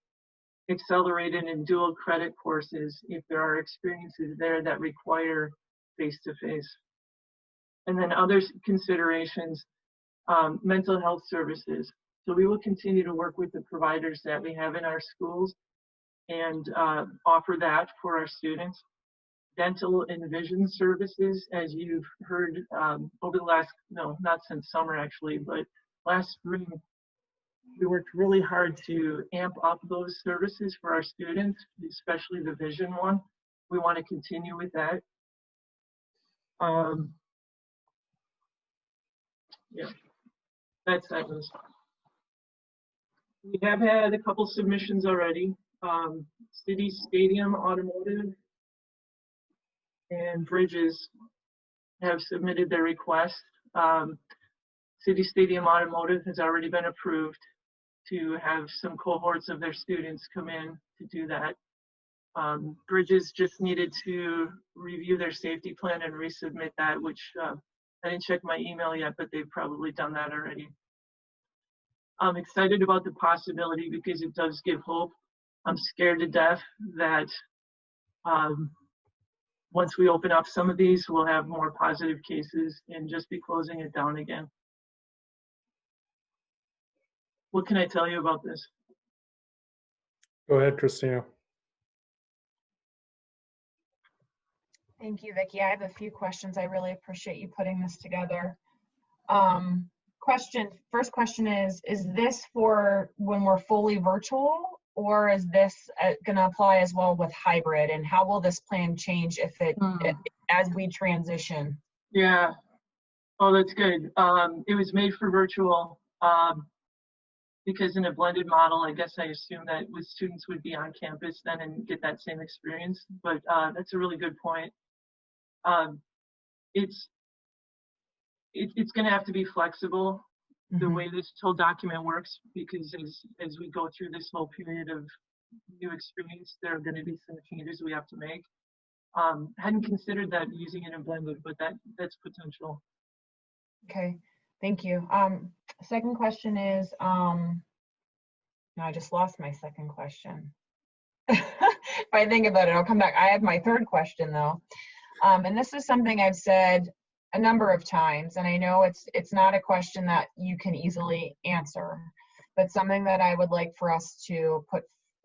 Accelerated and dual credit courses, if there are experiences there that require face-to-face. And then other considerations, mental health services. So we will continue to work with the providers that we have in our schools and offer that for our students. Dental and vision services, as you've heard over the last, no, not since summer actually, but last spring, we worked really hard to amp up those services for our students, especially the vision one. We want to continue with that. Yeah, that's that was. We have had a couple submissions already. City Stadium Automotive and Bridges have submitted their request. City Stadium Automotive has already been approved to have some cohorts of their students come in to do that. Bridges just needed to review their safety plan and resubmit that, which I didn't check my email yet, but they've probably done that already. I'm excited about the possibility because it does give hope. I'm scared to death that Once we open up some of these, we'll have more positive cases and just be closing it down again. What can I tell you about this? Go ahead, Christina. Thank you, Vicki. I have a few questions. I really appreciate you putting this together. First question is this for when we're fully virtual, or is this going to apply as well with hybrid? And how will this plan change if as we transition? Yeah. Oh, that's good. It was made for virtual because in a blended model, I guess I assume that with students would be on campus then and get that same experience. But that's a really good point. It's going to have to be flexible the way this whole document works, because as we go through this whole period of new experience, there are going to be some changes we have to make. Hadn't considered that using it in blended, but that's potential. Okay, thank you. Second question is, no, I just lost my second question. If I think about it, I'll come back. I have my third question though. And this is something I've said a number of times, and I know it's not a question that you can easily answer, but something that I would like for us to put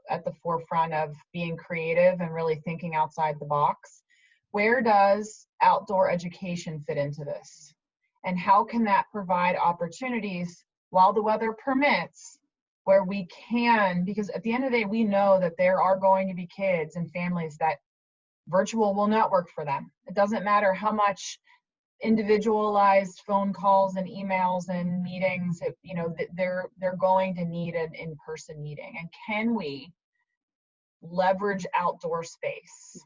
at the forefront of being creative and really thinking outside the box. Where does outdoor education fit into this? And how can that provide opportunities while the weather permits, where we can, because at the end of the day, we know that there are going to be kids and families that virtual will not work for them. It doesn't matter how much individualized phone calls and emails and meetings, they're going to need an in-person meeting. And can we leverage outdoor space?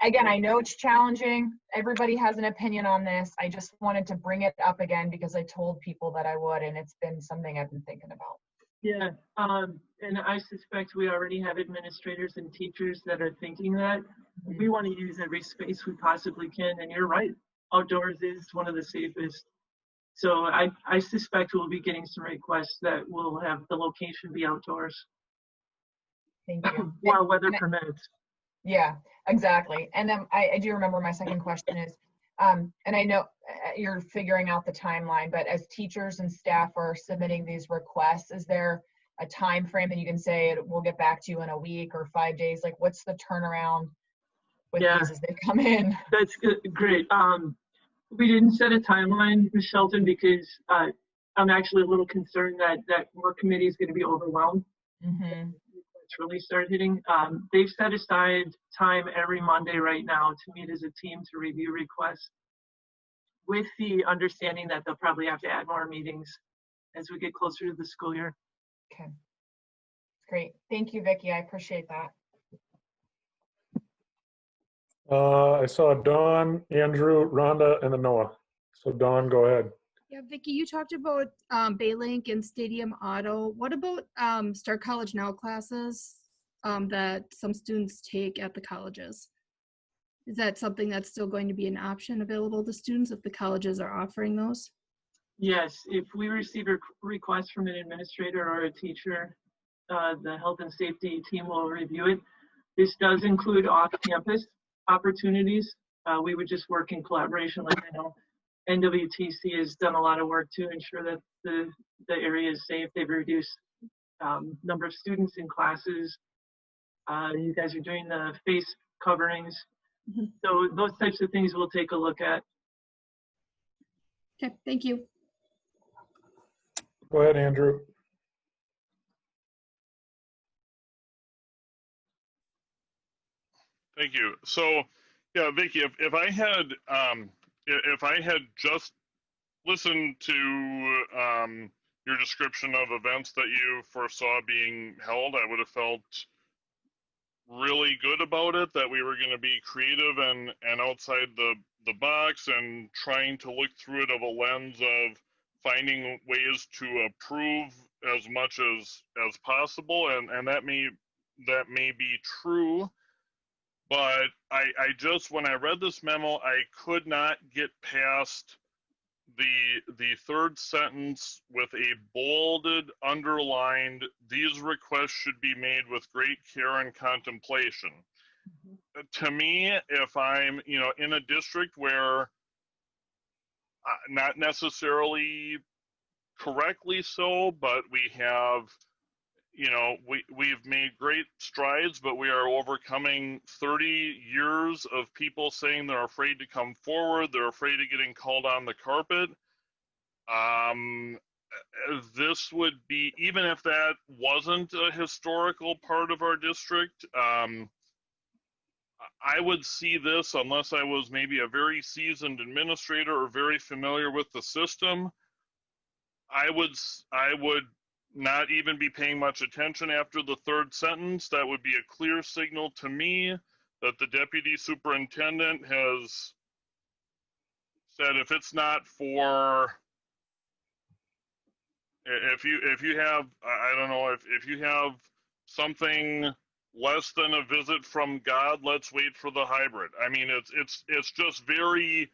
Again, I know it's challenging. Everybody has an opinion on this. I just wanted to bring it up again because I told people that I would, and it's been something I've been thinking about. Yeah, and I suspect we already have administrators and teachers that are thinking that. We want to use every space we possibly can, and you're right, outdoors is one of the safest. So I suspect we'll be getting some requests that will have the location be outdoors. Thank you. While weather permits. Yeah, exactly. And then I do remember my second question is, and I know you're figuring out the timeline, but as teachers and staff are submitting these requests, is there a time frame that you can say we'll get back to you in a week or 5 days? Like, what's the turnaround with these as they come in? That's good. Great. We didn't set a timeline, Ms. Shelton, because I'm actually a little concerned that work committee is going to be overwhelmed. It's really start hitting. They've set aside time every Monday right now to meet as a team to review requests, with the understanding that they'll probably have to add more meetings as we get closer to the school year. Okay, great. Thank you, Vicki. I appreciate that. I saw Dawn, Andrew, Rhonda, and then Noah. So Dawn, go ahead. Yeah, Vicki, you talked about Baylink and Stadium Auto. What about Start College Now classes that some students take at the colleges? Is that something that's still going to be an option available to students if the colleges are offering those? Yes, if we receive a request from an administrator or a teacher, the health and safety team will review it. This does include off-campus opportunities. We would just work in collaboration. Like I know NWTC has done a lot of work to ensure that the area is safe. They've reduced number of students in classes. You guys are doing the face coverings. So those types of things we'll take a look at. Okay, thank you. Go ahead, Andrew. Thank you. So, yeah, Vicki, if I had just listened to your description of events that you foresaw being held, I would have felt really good about it, that we were going to be creative and outside the box and trying to look through it of a lens of finding ways to improve as much as possible, and that may be true. But I just, when I read this memo, I could not get past the third sentence with a bolded, underlined, these requests should be made with great care and contemplation. to me, if I'm, in a district where not necessarily correctly so, but we have, we've made great strides, but we are overcoming 30 years of people saying they're afraid to come forward, they're afraid of getting called on the carpet. This would be, even if that wasn't a historical part of our district, I would see this, unless I was maybe a very seasoned administrator or very familiar with the system, I would not even be paying much attention after the third sentence. That would be a clear signal to me that the deputy superintendent has said, if it's not for, if you have, I don't know, if you have something less than a visit from God, let's wait for the hybrid. I mean, it's just very.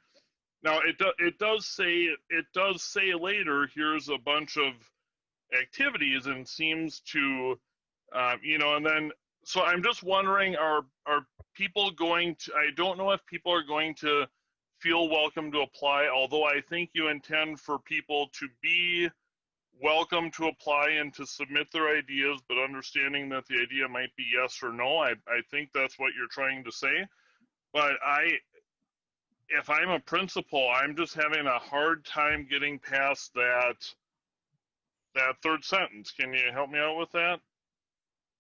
Now it does say later, here's a bunch of activities, and seems to, and then, so I'm just wondering, are people going to? I don't know if people are going to feel welcome to apply, although I think you intend for people to be welcome to apply and to submit their ideas, but understanding that the idea might be yes or no. I think that's what you're trying to say. But if I'm a principal, I'm just having a hard time getting past that third sentence. Can you help me out with that?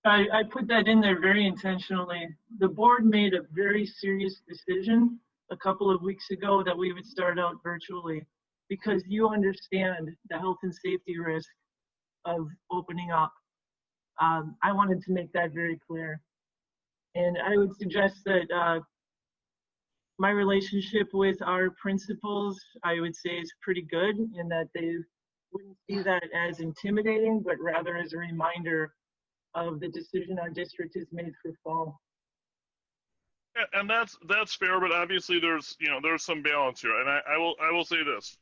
I put that in there very intentionally. The board made a very serious decision a couple of weeks ago that we would start out virtually, because you understand the health and safety risk of opening up. I wanted to make that very clear. And I would suggest that my relationship with our principals, I would say, is pretty good, in that they wouldn't see that as intimidating, but rather as a reminder of the decision our district has made for fall. And that's fair, but obviously there's some balance here, and I will say this: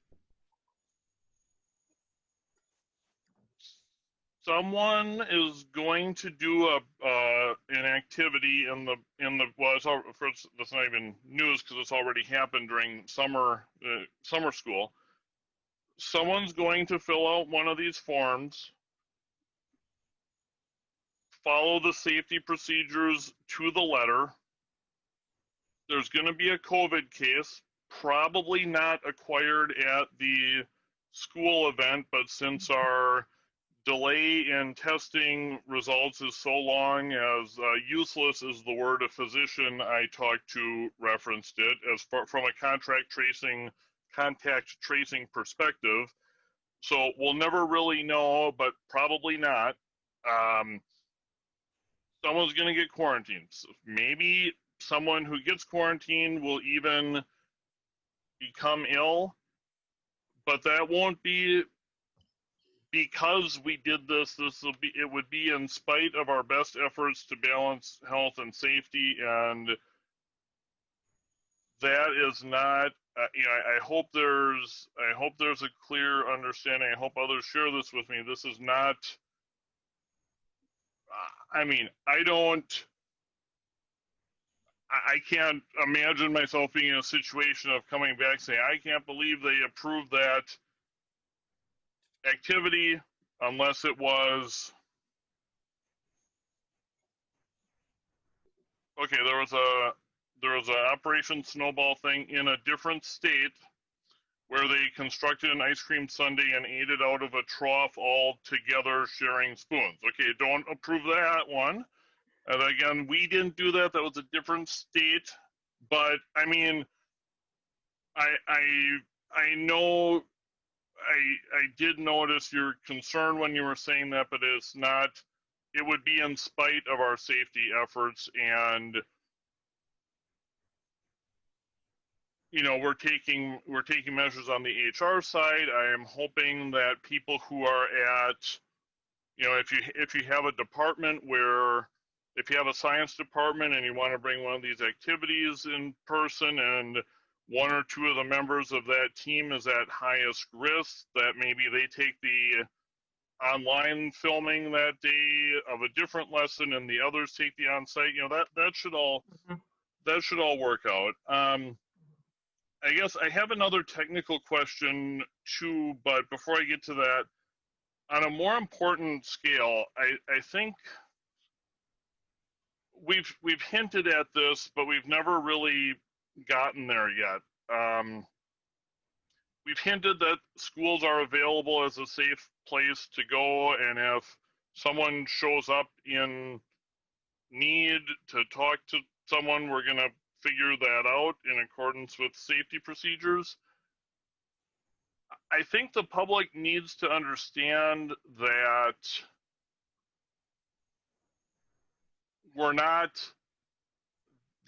someone is going to do an activity in the well, that's not even news because it's already happened during summer school. Someone's going to fill out one of these forms, follow the safety procedures to the letter. There's going to be a COVID case, probably not acquired at the school event, but since our delay in testing results is so long, as useless is the word a physician I talked to referenced it, as far from a contact tracing perspective. So we'll never really know, but probably not. Someone's going to get quarantined. So maybe someone who gets quarantined will even become ill, but that won't be because we did this. It would be in spite of our best efforts to balance health and safety, and that is not. I hope there's a clear understanding. I hope others share this with me. This is not. I mean, I can't imagine myself being in a situation of coming back saying, I can't believe they approved that activity, unless it was, okay, there was an Operation Snowball thing in a different state where they constructed an ice cream sundae and ate it out of a trough all together sharing spoons. Okay, don't approve that one. And again, we didn't do that. That was a different state. But I mean, I know I did notice your concern when you were saying that, but it's not. It would be in spite of our safety efforts, and we're taking measures on the HR side. I am hoping that people who are at, if you have a department where, if you have a science department and you want to bring one of these activities in person, and one or two of the members of that team is at highest risk, that maybe they take the online filming that day of a different lesson and the others take the on-site, that should all work out. I guess I have another technical question too, but before I get to that, on a more important scale, I think we've hinted at this, but we've never really gotten there yet. We've hinted that schools are available as a safe place to go, and if someone shows up in need to talk to someone, we're going to figure that out in accordance with safety procedures. I think the public needs to understand that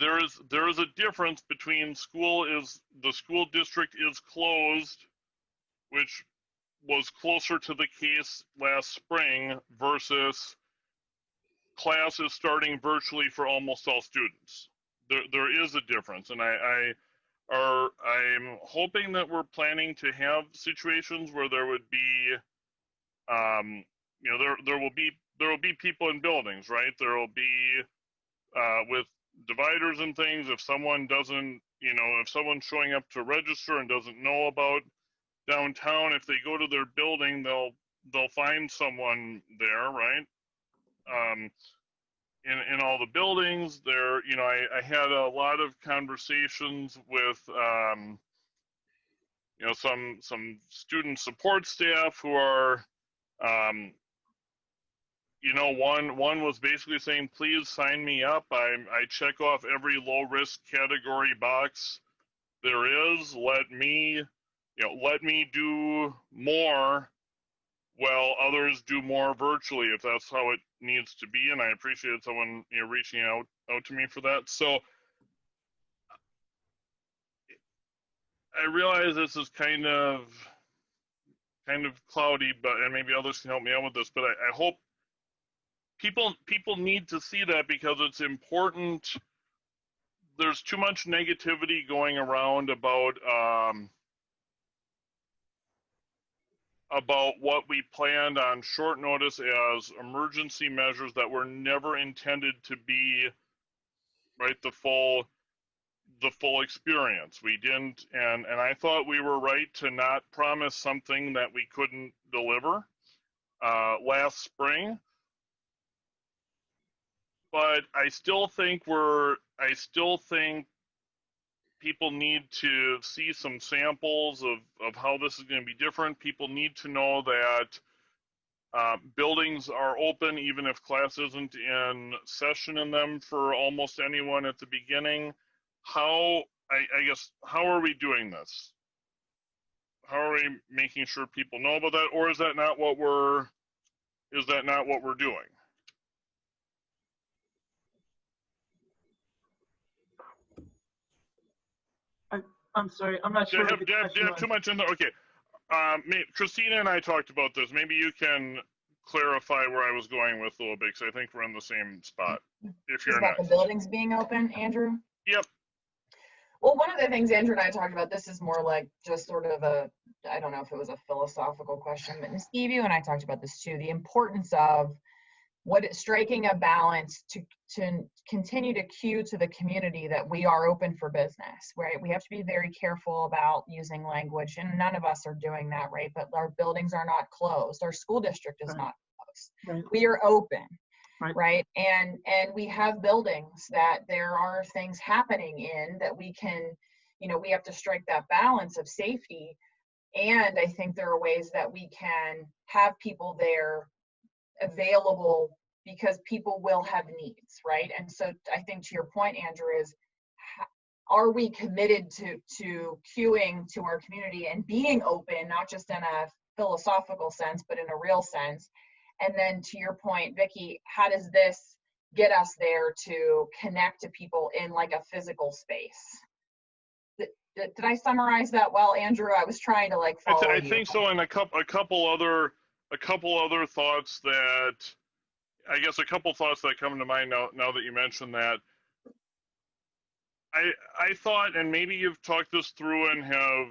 there is a difference between the school district is closed, which was closer to the case last spring, versus class is starting virtually for almost all students. There is a difference, and I'm hoping that we're planning to have situations where there would be, there will be people in buildings, right? There will be with dividers and things. If someone doesn't, if someone's showing up to register and doesn't know about downtown, if they go to their building, they'll find someone there, right? In all the buildings there, I had a lot of conversations with, some student support staff who are, one was basically saying, please sign me up. I check off every low risk category box there is. Let me do more while others do more virtually, if that's how it needs to be. And I appreciate someone reaching out to me for that. So I realize this is kind of cloudy, and maybe others can help me out with this, but I hope people need to see that, because it's important. There's too much negativity going around about what we planned on short notice as emergency measures that were never intended to be, right, the full experience. We didn't, and I thought we were right to not promise something that we couldn't deliver last spring. But I still think people need to see some samples of how this is going to be different. People need to know that buildings are open even if class isn't in session in them for almost anyone at the beginning. I guess, how are we doing this? How are we making sure people know about that, or is that not what we're doing? I'm sorry, I'm not sure. Do you have too much in there? Okay. Christina and I talked about this. Maybe you can clarify where I was going with a little bit, because I think we're in the same spot. If you're about not. the buildings being open, Andrew? Yep. Well, one of the things Andrew and I talked about, this is more like just sort of I don't know if it was a philosophical question, but Steve, you and I talked about this too, the importance of striking a balance to continue to cue to the community that we are open for business, right? We have to be very careful about using language, and none of us are doing that, right? But our buildings are not closed. Our school district is not closed. Right. We are open, right? And we have buildings that there are things happening in that we can, we have to strike that balance of safety. And I think there are ways that we can have people there available, because people will have needs, right? And so I think to your point, Andrew, is are we committed to queuing to our community and being open, not just in a philosophical sense, but in a real sense? And then to your point, Vicki, how does this get us there to connect to people in like a physical space? Did I summarize that well, Andrew? I was trying to like follow I think so, and a couple other thoughts that, I guess, a couple thoughts that come to mind now that you mentioned that. I thought, and maybe you've talked this through and have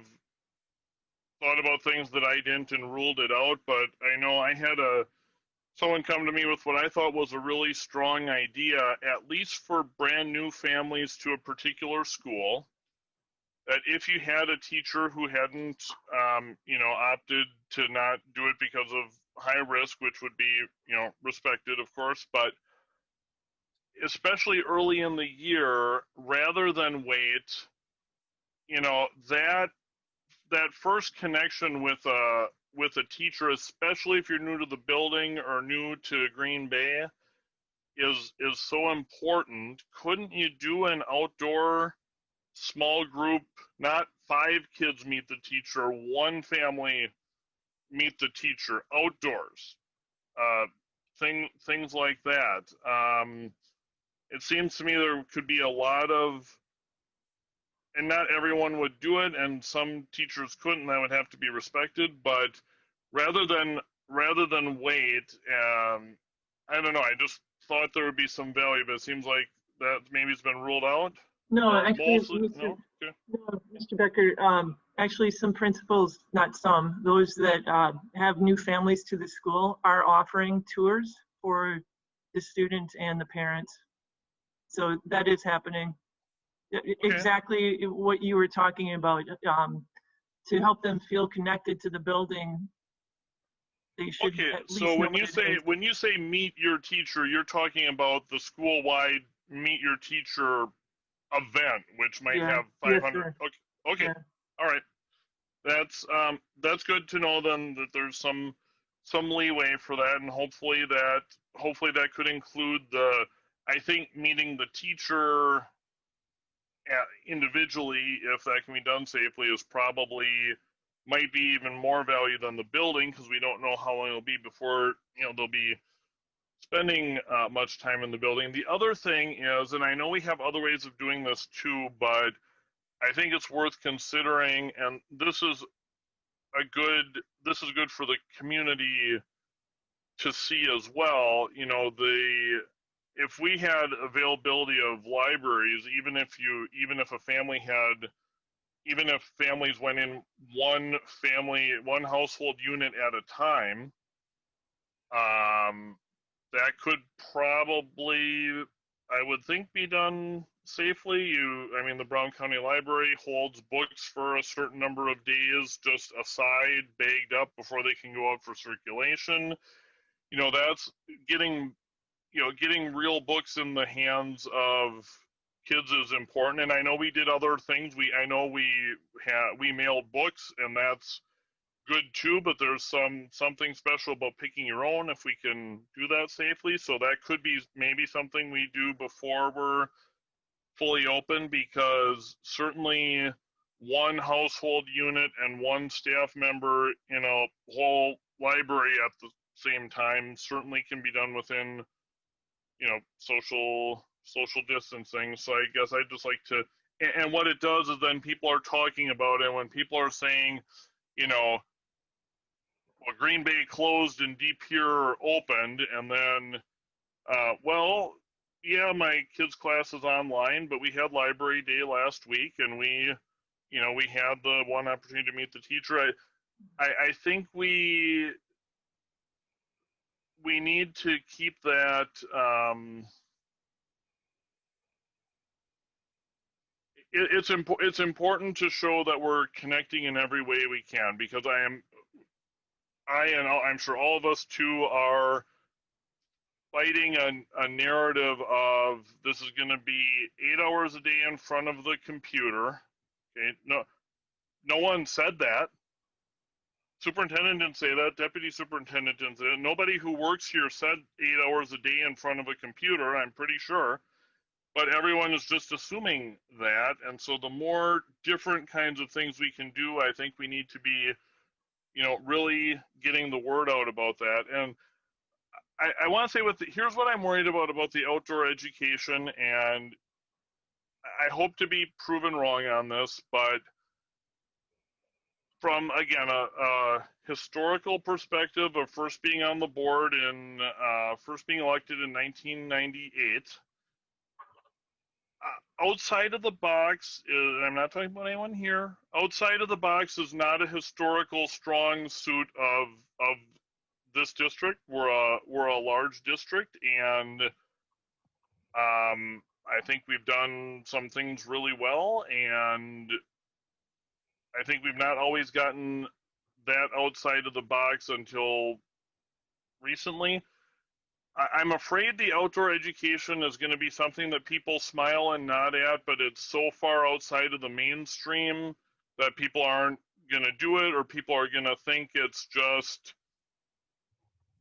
thought about things that I didn't and ruled it out, but I know I had someone come to me with what I thought was a really strong idea, at least for brand new families to a particular school, that if you had a teacher who hadn't, opted to not do it because of high risk, which would be, respected, of course, but especially early in the year, rather than wait, that first connection with a teacher, especially if you're new to the building or new to Green Bay, is so important. Couldn't you do an outdoor small group, not 5 kids meet the teacher, 1 family meet the teacher outdoors? Things like that. It seems to me there could be a lot of, and not everyone would do it, and some teachers couldn't. That would have to be respected. But rather than wait, I don't know. I just thought there would be some value, but it seems like that maybe it's been ruled out. No, Or actually, mostly, no? Okay. no, Mr. Becker, actually some principals, not some, those that have new families to the school are offering tours for the students and the parents. So that is happening. Exactly what you were talking about, to help them feel connected to the building. They should Okay, at least so know when what you it say is. meet your teacher, you're talking about the school-wide meet your teacher event, which might Yeah. have Yes, 500. sir. Okay. Yeah. All right. That's good to know then, that there's some leeway for that, and hopefully that could include I think meeting the teacher individually, if that can be done safely, is probably might be even more value than the building, because we don't know how long it'll be before they'll be spending much time in the building. The other thing is, and I know we have other ways of doing this too, but I think it's worth considering, and this is good for the community to see as well. If we had availability of libraries, even if families went in one household unit at a time, that could probably, I would think, be done safely. The Brown County Library holds books for a certain number of days, just aside, bagged up before they can go out for circulation. That's getting real books in the hands of kids is important. And I know we did other things. I know we mailed books, and that's good too, but there's something special about picking your own if we can do that safely. So that could be maybe something we do before we're fully open, because certainly one household unit and one staff member in a whole library at the same time certainly can be done within social distancing. So I guess I'd just like to, and what it does is then people are talking about it. When people are saying, well, Green Bay closed and Deep Pier opened, and then, yeah, my kid's class is online, but we had library day last week, and we had the one opportunity to meet the teacher. I think we need to keep that. It's important to show that we're connecting in every way we can, because I'm sure all of us too are fighting a narrative of this is going to be 8 hours a day in front of the computer. Okay, no one said that. Superintendent didn't say that. Deputy superintendent didn't say that. Nobody who works here said 8 hours a day in front of a computer, I'm pretty sure. But everyone is just assuming that. And so the more different kinds of things we can do, I think we need to be, really getting the word out about that. And I want to say here's what I'm worried about the outdoor education, and I hope to be proven wrong on this, but from, again, a historical perspective of first being on the board and first being elected in 1998, outside of the box is, I'm not talking about anyone here, outside of the box is not a historical strong suit of this district. We're a large district, and I think we've done some things really well, and I think we've not always gotten that outside of the box until recently. I'm afraid the outdoor education is going to be something that people smile and nod at, but it's so far outside of the mainstream that people aren't going to do it, or people are going to think it's just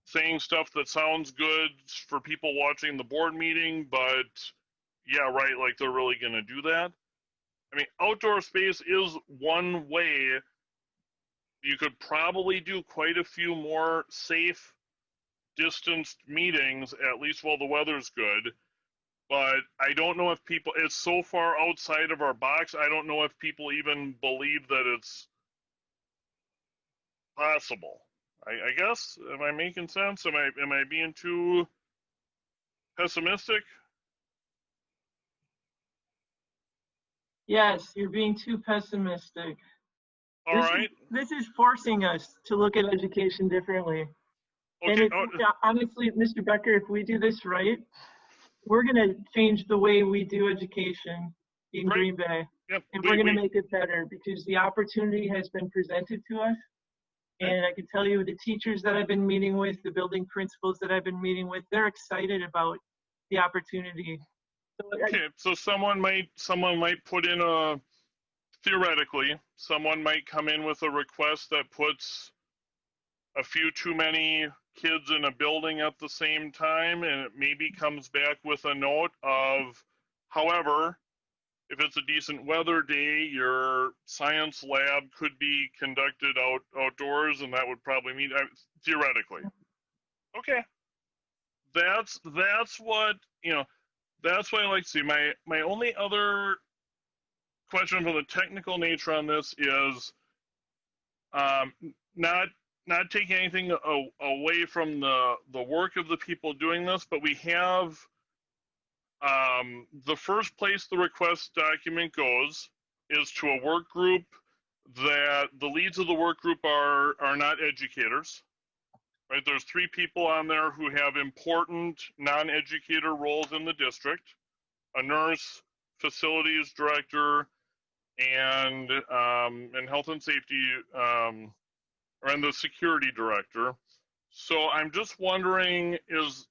saying stuff that sounds good for people watching the board meeting, but yeah, right, like they're really going to do that. I mean, outdoor space is one way. You could probably do quite a few more safe, distanced meetings, at least while the weather's good. But I don't know if people, it's so far outside of our box, I don't know if people even believe that it's possible. I guess, am I making sense? Am I being too pessimistic? Yes, you're being too pessimistic. All right. This is forcing us to look at education differently. Okay. And honestly, Mr. Becker, if we do this right, we're going to change the way we do education in Green Bay. Yep. And we're going to make it better because the opportunity has been presented to us. And I can tell you the teachers that I've been meeting with, the building principals that I've been meeting with, they're excited about the opportunity. Okay, so someone might put in a, theoretically, someone might come in with a request that puts a few too many kids in a building at the same time, and it maybe comes back with a note of, however, if it's a decent weather day, your science lab could be conducted outdoors, and that would probably mean, theoretically. Okay. That's what, that's what I like to see. My only other question from the technical nature on this is not taking anything away from the work of the people doing this, but we have the first place the request document goes is to a work group that the leads of the work group are not educators. Right, there's 3 people on there who have important non-educator roles in the district: a nurse, facilities director, and health and safety, and the security director. So I'm just wondering, is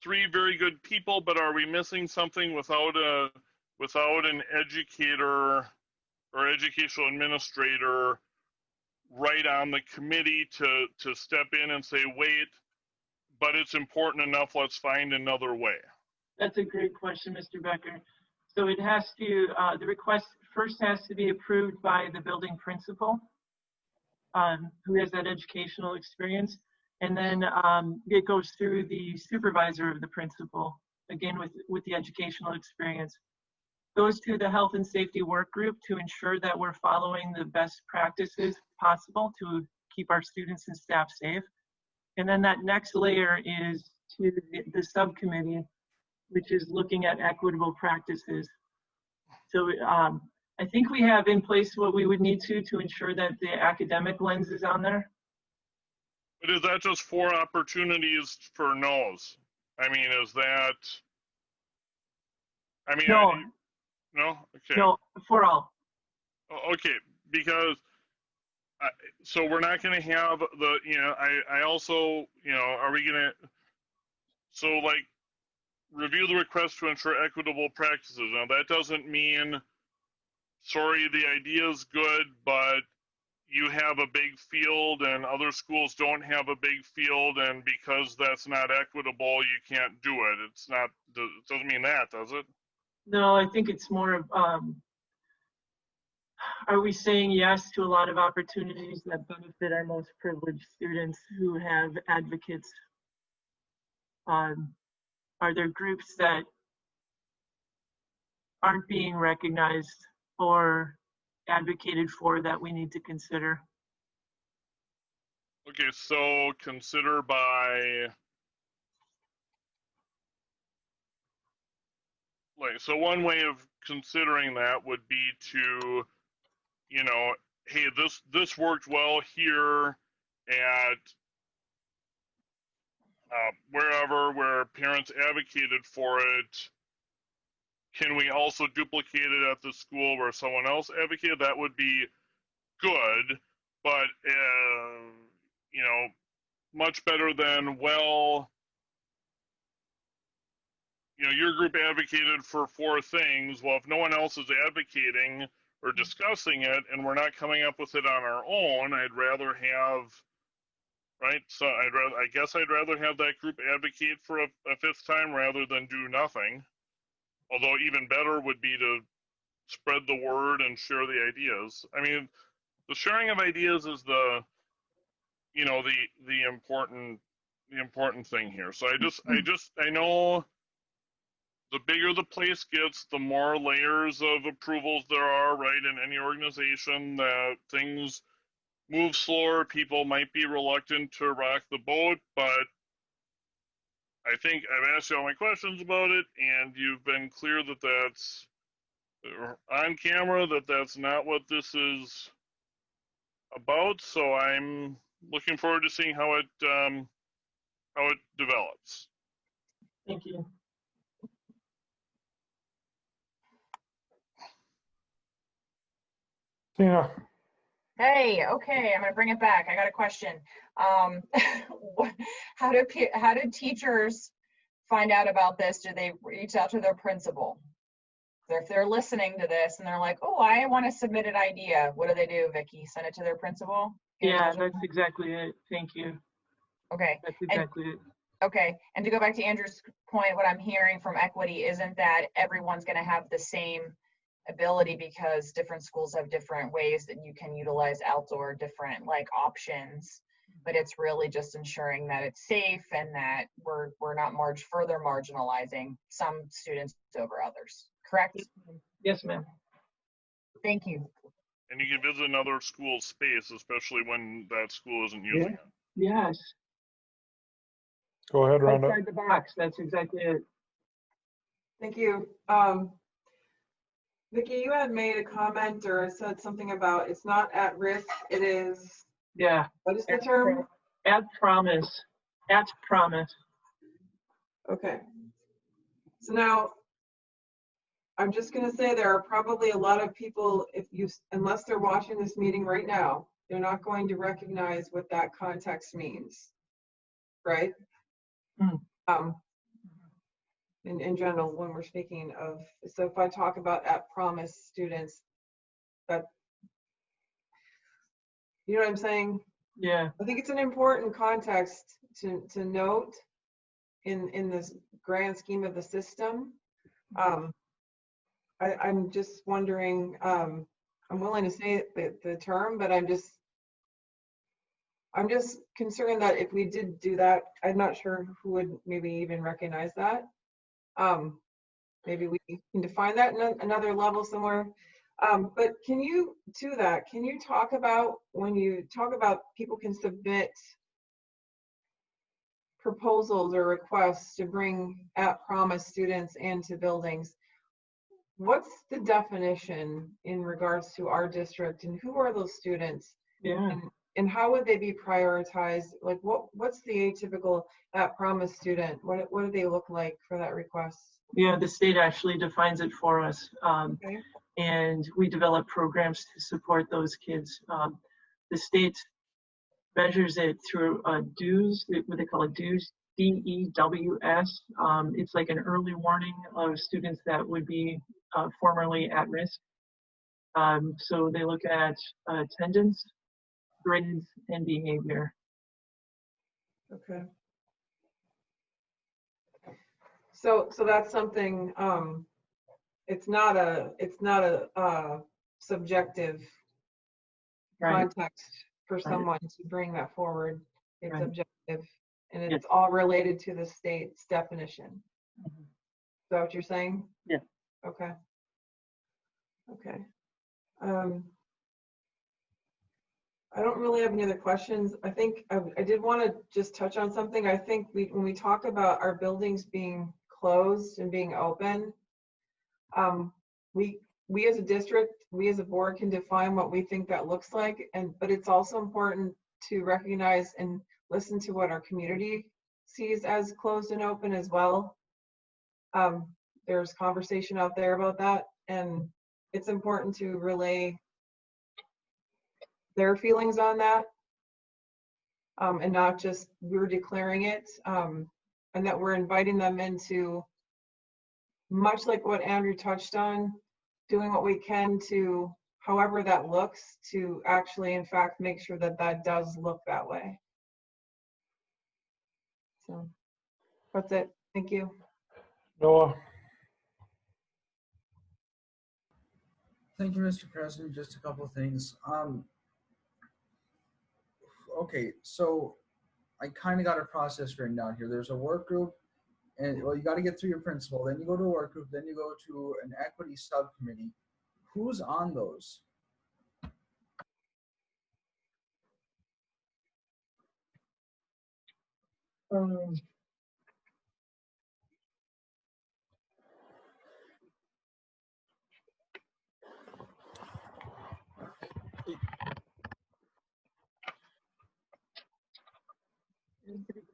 3 very good people, but are we missing something without an educator or educational administrator right on the committee to step in and say, wait, but it's important enough, let's find another way? That's a great question, Mr. Becker. So it has to, the request first has to be approved by the building principal, who has that educational experience. And then it goes through the supervisor of the principal, again, with the educational experience. Goes to the health and safety work group to ensure that we're following the best practices possible to keep our students and staff safe. And then that next layer is to the subcommittee, which is looking at equitable practices. So I think we have in place what we would need to ensure that the academic lens is on there. But is that just 4 opportunities for no's? I mean, is that, I mean, no. No? Okay. No, for all. Okay, because, so we're not going to have the, I also, are we going to, so like, review the request to ensure equitable practices. Now, that doesn't mean, sorry, the idea is good, but you have a big field and other schools don't have a big field, and because that's not equitable, you can't do it. It's not, it doesn't mean that, does it? No, I think it's more of, are we saying yes to a lot of opportunities that benefit our most privileged students who have advocates? Are there groups that aren't being recognized or advocated for that we need to consider? Okay, so consider by, like, so one way of considering that would be to, you know, hey, this worked well here at wherever where parents advocated for it. Can we also duplicate it at the school where someone else advocated? That would be good, but you know, much better than, well, you know, your group advocated for 4 things. Well, if no one else is advocating or discussing it and we're not coming up with it on our own, I'd rather have, right? So I guess I'd rather have that group advocate for a 5th time rather than do nothing. Although even better would be to spread the word and share the ideas. I mean, the sharing of ideas is the, you know, the important thing here. So I know the bigger the place gets, the more layers of approvals there are, right? In any organization, that things move slower, people might be reluctant to rock the boat, but I think I've asked you all my questions about it, and you've been clear that that's on camera, that that's not what this is about. So I'm looking forward to seeing how it develops. Thank you. Tina. Hey, okay, I'm gonna bring it back. I got a question. How do teachers find out about this? Do they reach out to their principal? If they're listening to this and they're like, oh, I want to submit an idea, what do, Vicki? Send it to their principal? Yeah, that's exactly it. Thank you. Okay. That's exactly it. Okay, and to go back to Andrew's point, what I'm hearing from Equity isn't that everyone's going to have the same ability, because different schools have different ways that you can utilize outdoor, different like options, but it's really just ensuring that it's safe and that we're not further marginalizing some students over others. Correct? Yes, ma'am. Thank you. And you can visit another school's space, especially when that school isn't using it. Yes. Go ahead, Rhonda. Outside the box. That's exactly it. Thank you. Vicki, you had made a comment or said something about it's not at risk, it is. Yeah. What is the term? At promise. At promise. Okay. So now, I'm just going to say there are probably a lot of people, unless they're watching this meeting right now, they're not going to recognize what that context means, right? In general, when we're speaking of, so if I talk about at promise students, that, you know what I'm saying? Yeah. I think it's an important context to note in this grand scheme of the system. I'm just wondering, I'm willing to say the term, but I'm just concerned that if we did do that, I'm not sure who would maybe even recognize that. Maybe we can define that in another level somewhere. But can you talk about, when you talk about people can submit proposals or requests to bring at promise students into buildings, what's the definition in regards to our district, and who are those students? Yeah. And how would they be prioritized? Like what's the atypical at promise student? What do they look like for that request? Yeah, the state actually defines it for us. Okay. And we develop programs to support those kids. The state measures it through DEWS, what they call it, DEWS, D-E-W-S. It's like an early warning of students that would be formerly at risk. So they look at attendance, grades, and behavior. Okay. So that's something, it's not a subjective context for someone to bring that forward. It's objective, and it's all related to the state's definition. Is that what you're saying? Yeah. Okay. Okay. I don't really have any other questions. I think I did want to just touch on something. I think when we talk about our buildings being closed and being open, We as a district, we as a board can define what we think that looks like, but it's also important to recognize and listen to what our community sees as closed and open as well. There's conversation out there about that, and it's important to relay their feelings on that, and not just we're declaring it, and that we're inviting them into, much like what Andrew touched on, doing what we can to, however that looks, to actually in fact make sure that that does look that way. So that's it. Thank you. Noah. Thank you, Mr. President. Just a couple of things. Okay, so I kind of got a process written down here. There's a work group, and well, you got to get through your principal, then you go to a work group, then you go to an equity subcommittee. Who's on those?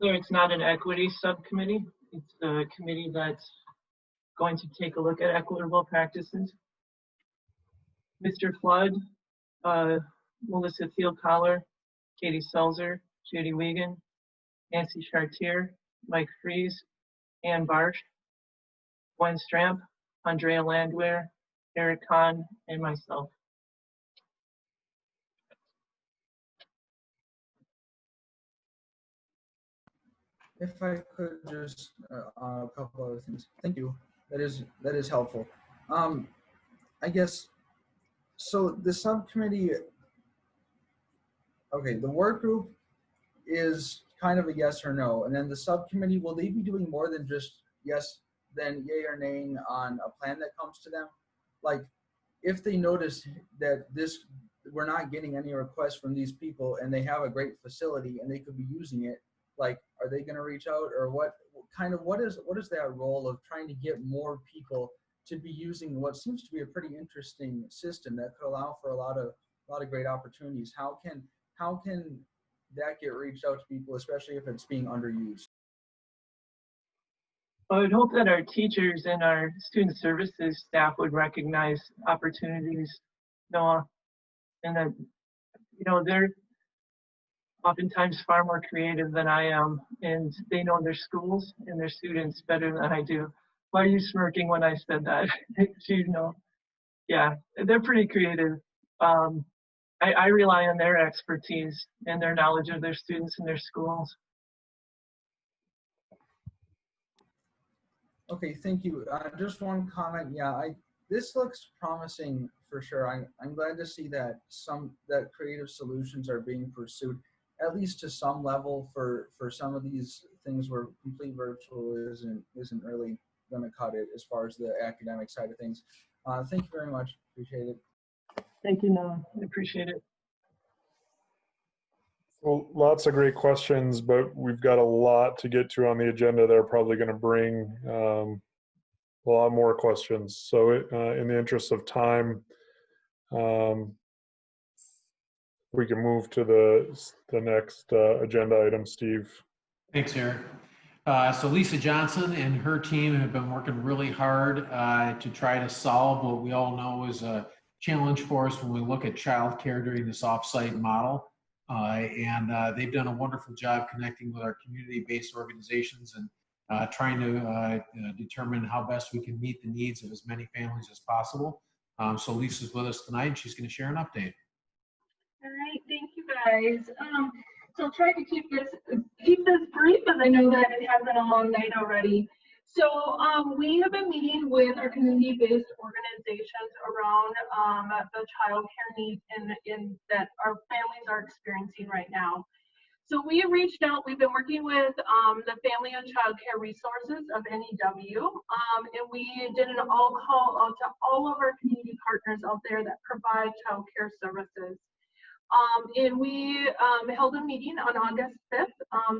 It's not an equity subcommittee. It's a committee that's going to take a look at equitable practices. Mr. Flood, Melissa Thiel-Collar, Katie Selzer, Judy Wiegand, Nancy Chartier, Mike Fries, Ann Barsh, Gwen Stramp, Andrea Landwehr, Eric Kahn, and myself. If I could just a couple other things. Thank you. That is helpful. I guess so. The subcommittee. Okay, the work group is kind of a yes or no, and then the subcommittee, will they be doing more than just yes, then yay or nay on a plan that comes to them? Like, if they notice that we're not getting any requests from these people and they have a great facility and they could be using it, like, are they going to reach out, or what is that role of trying to get more people to be using what seems to be a pretty interesting system that could allow for a lot of great opportunities? How can that get reached out to people, especially if it's being underused? I would hope that our teachers and our student services staff would recognize opportunities, Noah, and that, they're oftentimes far more creative than I am, and they know their schools and their students better than I do. Why are you smirking when I said that? Yeah, they're pretty creative. I rely on their expertise and their knowledge of their students and their schools. Okay, thank you. Just one comment. Yeah, this looks promising for sure. I'm glad to see that that creative solutions are being pursued, at least to some level, for some of these things where complete virtual isn't really going to cut it as far as the academic side of things. Thank you very much. Appreciate it. Thank you, Noah. I appreciate it. Well, lots of great questions, but we've got a lot to get to on the agenda. They're probably going to bring a lot more questions. So in the interest of time, we can move to the next agenda item, Steve. Thanks, Eric. So Lisa Johnson and her team have been working really hard to try to solve what we all know is a challenge for us when we look at childcare during this offsite model. They've done a wonderful job connecting with our community-based organizations and trying to determine how best we can meet the needs of as many families as possible. So Lisa's with us tonight, and she's going to share an update. All right, thank you guys. So I'll try to keep this brief, as I know that it has been a long night already. So we have been meeting with our community-based organizations around the child care needs that our families are experiencing right now. So we have reached out, we've been working with the Family and Child Care Resources of NEW, and we did an all call out to all of our community partners out there that provide child care services. And we held a meeting on August 5th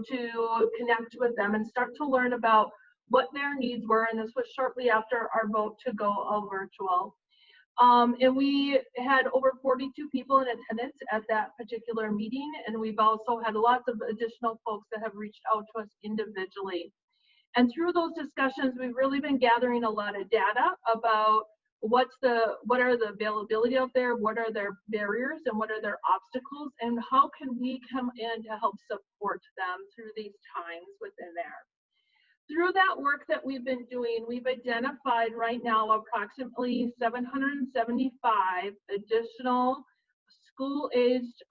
to connect with them and start to learn about what their needs were, and this was shortly after our vote to go all virtual. And we had over 42 people in attendance at that particular meeting, and we've also had lots of additional folks that have reached out to us individually. And through those discussions, we've really been gathering a lot of data about what are the availability out there, what are their barriers, and what are their obstacles, and how can we come in to help support them through these times within there. Through that work that we've been doing, we've identified right now approximately 775 additional school-aged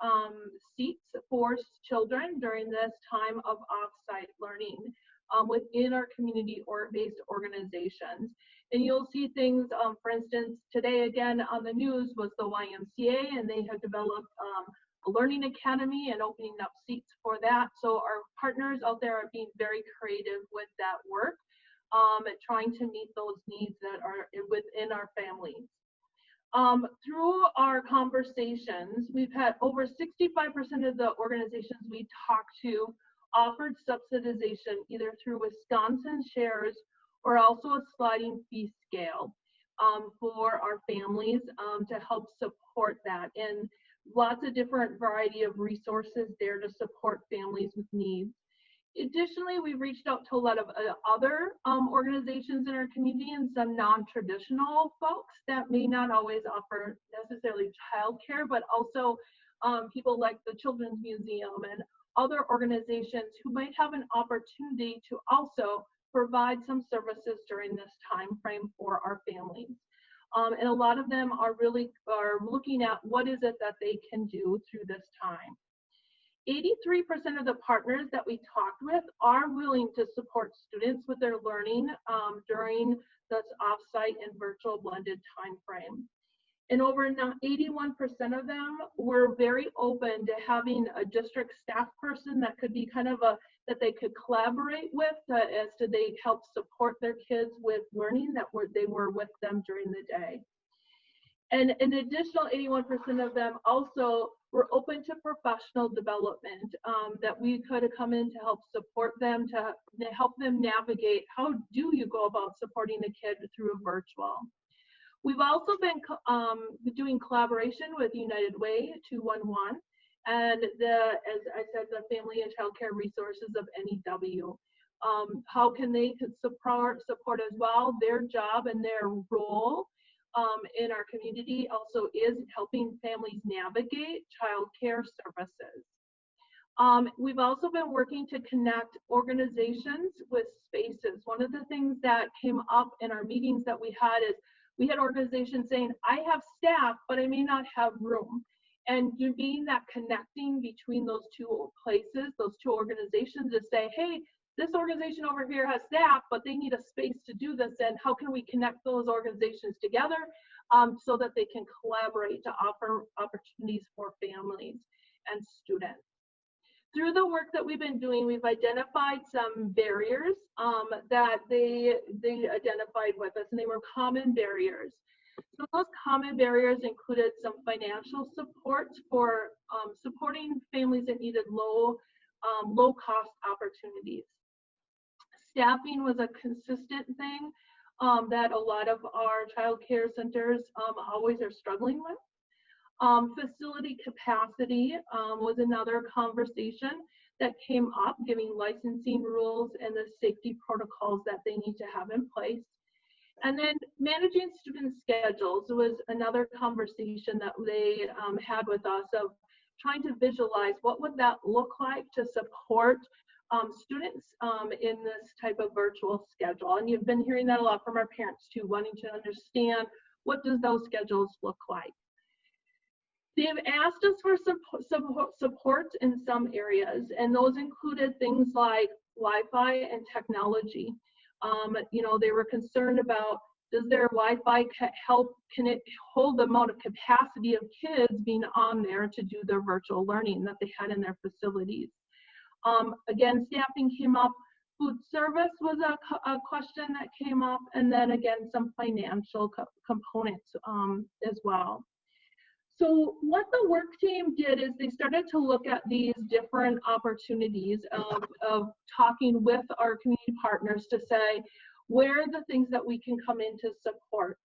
seats for children during this time of off-site learning within our community-based organizations. And you'll see things, for instance, today again on the news was the YMCA, and they have developed a learning academy and opening up seats for that. So our partners out there are being very creative with that work, and trying to meet those needs that are within our families. Through our conversations, we've had over 65% of the organizations we talked to offered subsidization either through Wisconsin Shares or also a sliding fee scale for our families to help support that. And lots of different variety of resources there to support families with needs. Additionally, we've reached out to a lot of other organizations in our community and some non-traditional folks that may not always offer necessarily childcare, but also people like the Children's Museum and other organizations who might have an opportunity to also provide some services during this time frame for our families. And a lot of them are really looking at what is it that they can do through this time. 83% of the partners that we talked with are willing to support students with their learning during this offsite and virtual blended time frame. And over 81% of them were very open to having a district staff person that could be kind of that they could collaborate with as to they help support their kids with learning that they were with them during the day. And an additional 81% of them also were open to professional development, that we could come in to help support them, to help them navigate how do you go about supporting a kid through a virtual. We've also been doing collaboration with United Way 211 and as I said, the Family and Child Care Resources of NEW. How can they support as well? Their job and their role in our community also is helping families navigate child care services. We've also been working to connect organizations with spaces. One of the things that came up in our meetings that we had is we had organizations saying, I have staff, but I may not have room. And you being that connecting between those two places, those two organizations to say, hey, this organization over here has staff, but they need a space to do this. And how can we connect those organizations together so that they can collaborate to offer opportunities for families and students? Through the work that we've been doing, we've identified some barriers that they identified with us, and they were common barriers. So those common barriers included some financial support for supporting families that needed low-cost opportunities. Staffing was a consistent thing that a lot of our child care centers always are struggling with. Facility capacity was another conversation that came up, giving licensing rules and the safety protocols that they need to have in place. And then managing student schedules was another conversation that they had with us of trying to visualize what would that look like to support students in this type of virtual schedule. And you've been hearing that a lot from our parents too, wanting to understand what does those schedules look like. They've asked us for support in some areas, and those included things like Wi-Fi and technology. You know, they were concerned about, does their Wi-Fi can it hold the amount of capacity of kids being on there to do their virtual learning that they had in their facilities? Again, staffing came up. Food service was a question that came up, and then again, some financial components as well. So what the work team did is they started to look at these different opportunities of talking with our community partners to say, where are the things that we can come in to support?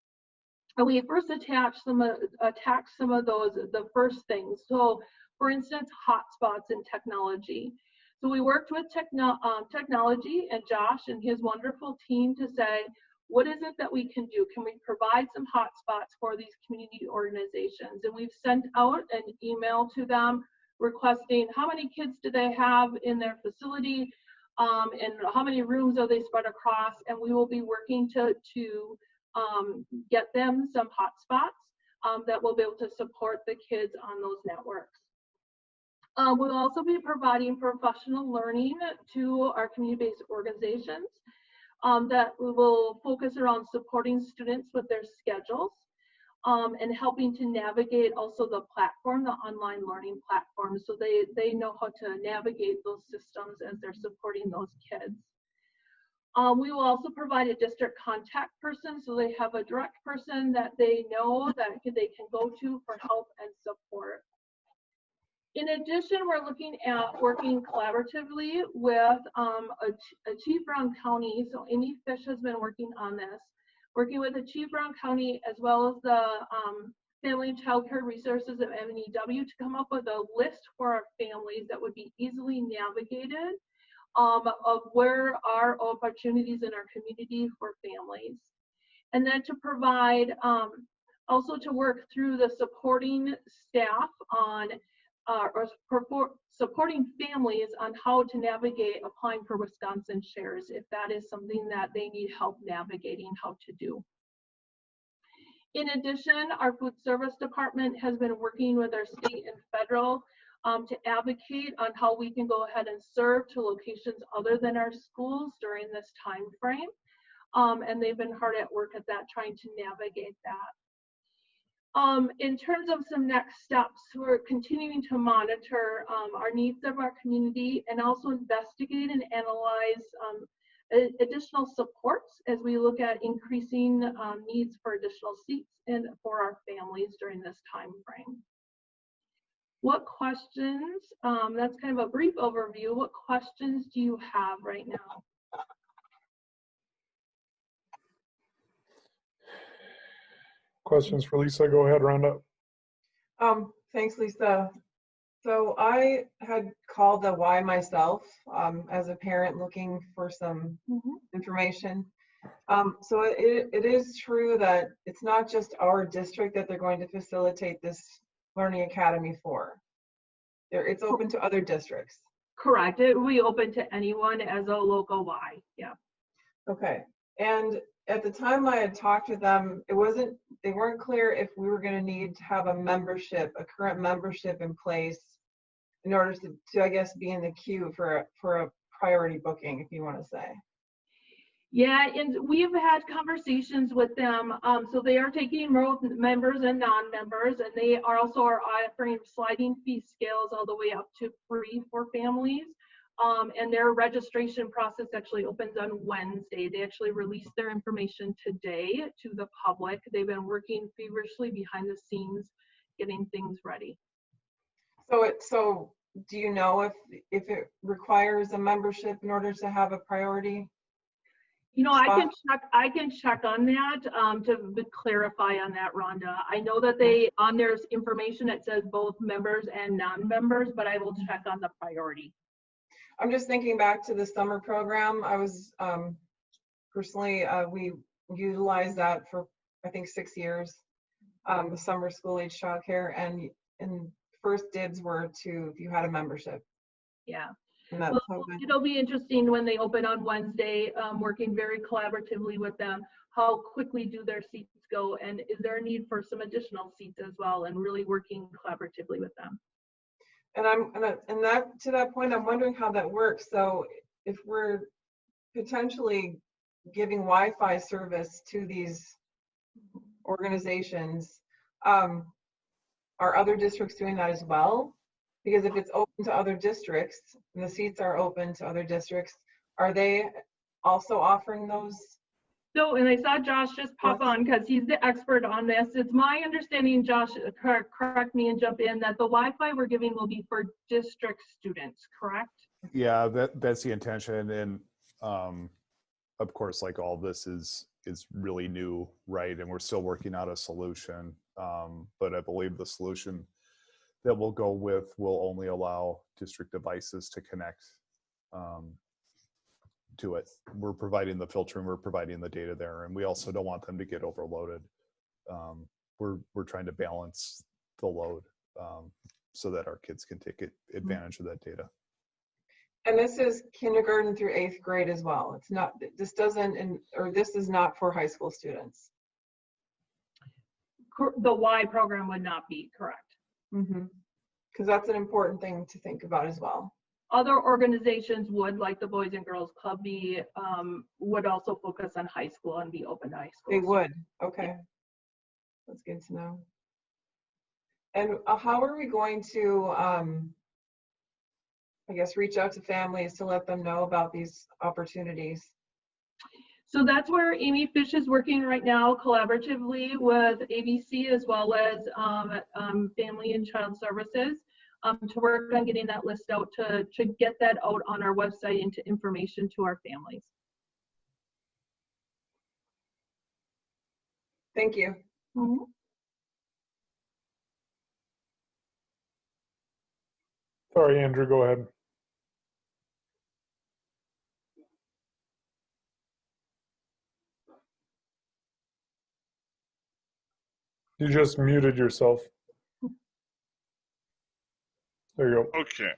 And we first attacked some of those, the first things. So for instance, hotspots in technology. So we worked with technology and Josh and his wonderful team to say, what is it that we can do? Can we provide some hotspots for these community organizations? And we've sent out an email to them requesting how many kids do they have in their facility, and how many rooms are they spread across, and we will be working to get them some hotspots that will be able to support the kids on those networks. We'll also be providing professional learning to our community-based organizations that will focus around supporting students with their schedules and helping to navigate also the platform, the online learning platform, so they know how to navigate those systems as they're supporting those kids. We will also provide a district contact person, so they have a direct person that they know that they can go to for help and support. In addition, we're looking at working collaboratively with Chief Brown County. So Amy Fish has been working on this, working with the Chief Brown County as well as the Family and Child Care Resources of MNEW to come up with a list for our families that would be easily navigated of where are opportunities in our community for families. And then to provide, also to work through the supporting staff on supporting families on how to navigate applying for Wisconsin Shares, if that is something that they need help navigating how to do. In addition, our food service department has been working with our state and federal to advocate on how we can go ahead and serve to locations other than our schools during this time frame. And they've been hard at work at that, trying to navigate that. In terms of some next steps, we're continuing to monitor our needs of our community and also investigate and analyze additional supports as we look at increasing needs for additional seats and for our families during this time frame. What questions, that's kind of a brief overview, what questions do you have right now? Questions for Lisa? Go ahead, Rhonda. Thanks, Lisa. So I had called the Y myself as a parent looking for some information. So it is true that it's not just our district that they're going to facilitate this Learning Academy for. It's open to other districts. Correct. It will be open to anyone as a local Y. Yeah. Okay. And at the time I had talked with them, they weren't clear if we were going to need to have a current membership in place in order to I guess, be in the queue for a priority booking, if you want to say. Yeah, and we've had conversations with them. So they are taking both members and non-members, and they are also offering sliding fee scales all the way up to free for families. And their registration process actually opens on Wednesday. They actually released their information today to the public. They've been working feverishly behind the scenes, getting things ready. So do you know if it requires a membership in order to have a priority? You know, I can check on that to clarify on that, Rhonda. I know that on there's information that says both members and non-members, but I will check on the priority. I'm just thinking back to the summer program. I was personally, we utilized that for I think 6 years, the summer school age childcare, and first dibs were to if you had a membership. Yeah. Well, it'll be interesting when they open on Wednesday, working very collaboratively with them. How quickly do their seats go, and is there a need for some additional seats as well, and really working collaboratively with them. And to that point, I'm wondering how that works. So if we're potentially giving Wi-Fi service to these organizations, are other districts doing that as well? Because if it's open to other districts and the seats are open to other districts, are they also offering those So, and I saw Josh just pop on because he's the expert on this. It's my understanding, Josh, correct me and jump in, that the Wi-Fi we're giving will be for district students, correct? Yeah, that's the intention. And of course, like all this is really new, right? And we're still working out a solution. But I believe the solution that we'll go with will only allow district devices to connect to it. We're providing the filter and we're providing the data there, and we also don't want them to get overloaded. We're trying to balance the load so that our kids can take advantage of that data. And this is kindergarten through 8th grade as well. It's not, this doesn't, or this is not for high school students. The Y program would not be, correct. Because that's an important thing to think about as well. Other organizations would, like the Boys and Girls Club, would also focus on high school and be open to high school. They would, okay. That's good to know. And how are we going to, I guess, reach out to families to let them know about these opportunities? So that's where Amy Fish is working right now collaboratively with ABC as well as Family and Child Services to work on getting that list out, to get that out on our website into information to our families. Thank you. Sorry, Andrew, go ahead. You just muted yourself. There you go. Okay.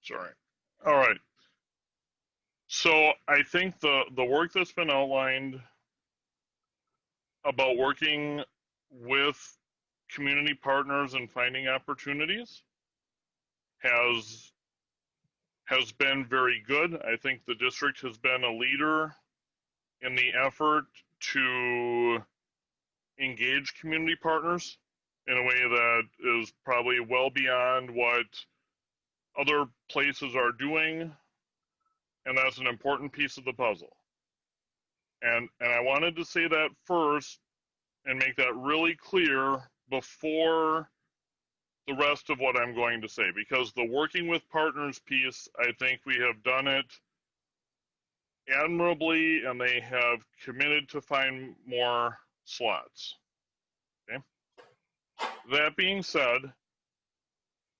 Sorry. All right. So I think the work that's been outlined about working with community partners and finding opportunities has been very good. I think the district has been a leader in the effort to engage community partners in a way that is probably well beyond what other places are doing, and that's an important piece of the puzzle. And I wanted to say that first and make that really clear before the rest of what I'm going to say, because the working with partners piece, I think we have done it admirably, and they have committed to find more slots. Okay. That being said,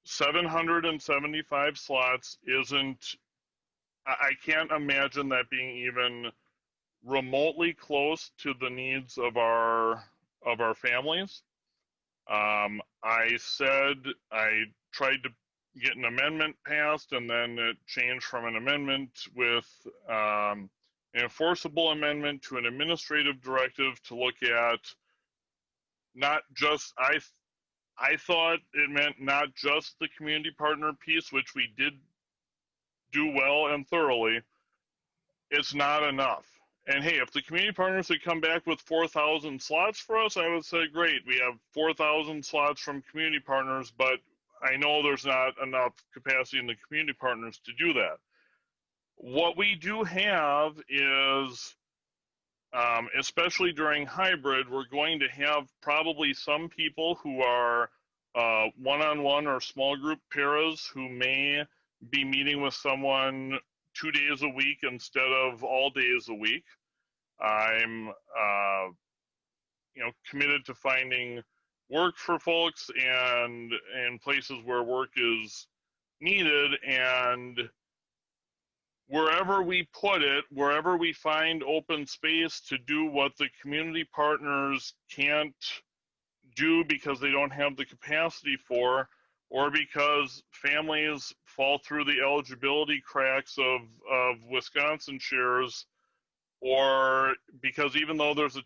775 slots isn't, I can't imagine that being even remotely close to the needs of our families. I said I tried to get an amendment passed, and then it changed from an amendment with an enforceable amendment to an administrative directive to look at not just, I thought it meant not just the community partner piece, which we did do well and thoroughly. It's not enough. And hey, if the community partners had come back with 4,000 slots for us, I would say, great, we have 4,000 slots from community partners, but I know there's not enough capacity in the community partners to do that. What we do have is, especially during hybrid, we're going to have probably some people who are one-on-one or small group paras who may be meeting with someone 2 days a week instead of all days a week. I'm, committed to finding work for folks and in places where work is needed, and wherever we put it, wherever we find open space to do what the community partners can't do because they don't have the capacity for, or because families fall through the eligibility cracks of Wisconsin shares, or because even though there's a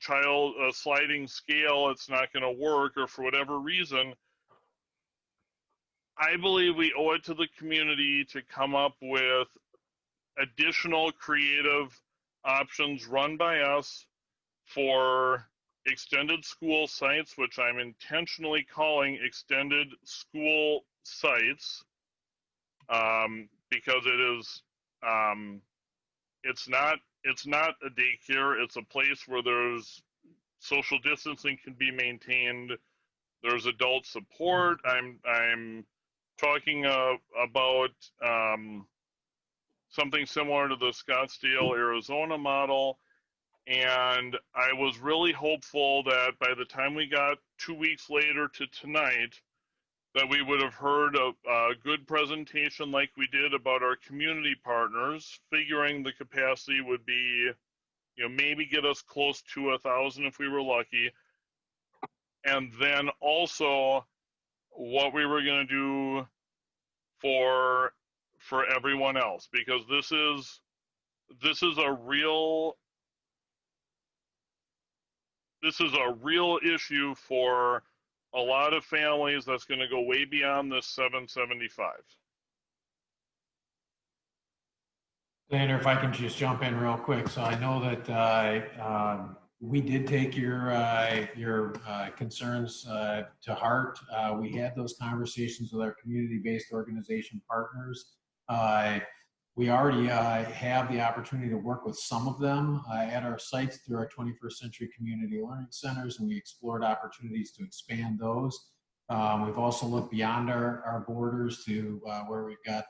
sliding scale, it's not going to work, or for whatever reason, I believe we owe it to the community to come up with additional creative options run by us for extended school sites, which I'm intentionally calling extended school sites, because it is, it's not it's not a daycare. It's a place where there's social distancing can be maintained. There's adult support. I'm talking about something similar to the Scottsdale, Arizona model. And I was really hopeful that by the time we got 2 weeks later to tonight, that we would have heard a good presentation like we did about our community partners, figuring the capacity would be, maybe get us close to 1,000 if we were lucky. And then also what we were going to do for everyone else, because this is a real issue for a lot of families that's going to go way beyond this 775. Leander, if I can just jump in real quick. So I know that we did take your concerns to heart. We had those conversations with our community-based organization partners. We already have the opportunity to work with some of them at our sites through our 21st Century Community Learning Centers, and we explored opportunities to expand those. We've also looked beyond our borders to where we've got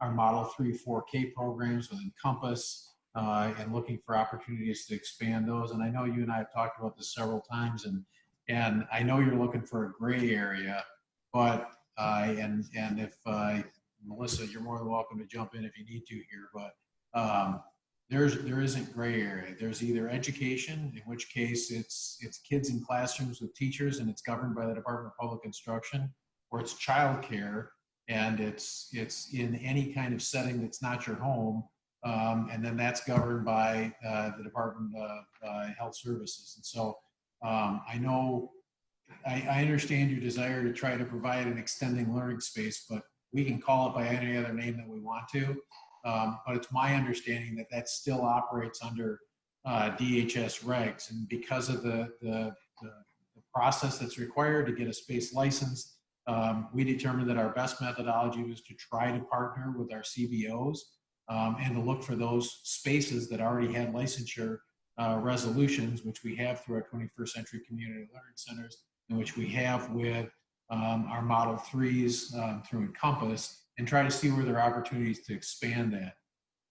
our Model 3, 4K programs with Encompass, and looking for opportunities to expand those. And I know you and I have talked about this several times, and I know you're looking for a gray area, but and if Melissa, you're more than welcome to jump in if you need to here, but there isn't gray area. There's either education, in which case it's kids in classrooms with teachers and it's governed by the Department of Public Instruction, or it's childcare and it's in any kind of setting that's not your home, and then that's governed by the Department of Health Services. And so I know, I understand your desire to try to provide an extending learning space, but we can call it by any other name that we want to. But it's my understanding that that still operates under DHS regs. And because of the process that's required to get a space licensed, we determined that our best methodology was to try to partner with our CBOs and to look for those spaces that already had licensure resolutions, which we have through our 21st Century Community Learning Centers, and which we have with our Model 3s through Encompass, and try to see where there are opportunities to expand that.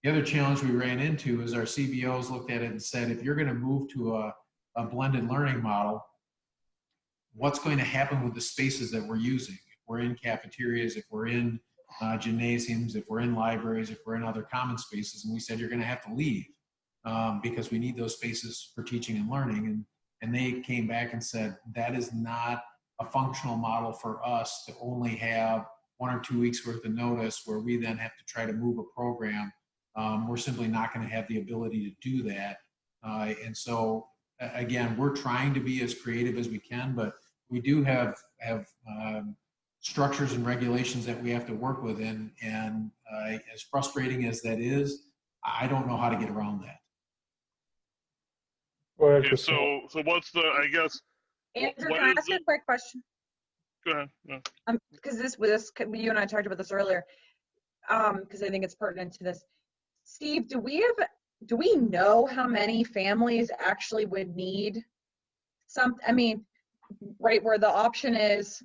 The other challenge we ran into is our CBOs looked at it and said, if you're going to move to a blended learning model, what's going to happen with the spaces that we're using? If we're in cafeterias, if we're in gymnasiums, if we're in libraries, if we're in other common spaces, and we said, you're going to have to leave because we need those spaces for teaching and learning. And they came back and said, that is not a functional model for us to only have 1 or 2 weeks worth of notice where we then have to try to move a program. We're simply not going to have the ability to do that. And so, again, we're trying to be as creative as we can, but we do have structures and regulations that we have to work with. And as frustrating as that is, I don't know how to get around that. Okay, so what's the, I guess, Andrew, what can I is ask a quick question? Go ahead. Yeah. Because you and I talked about this earlier, because I think it's pertinent to this. Steve, do we know how many families actually would need right, where the option is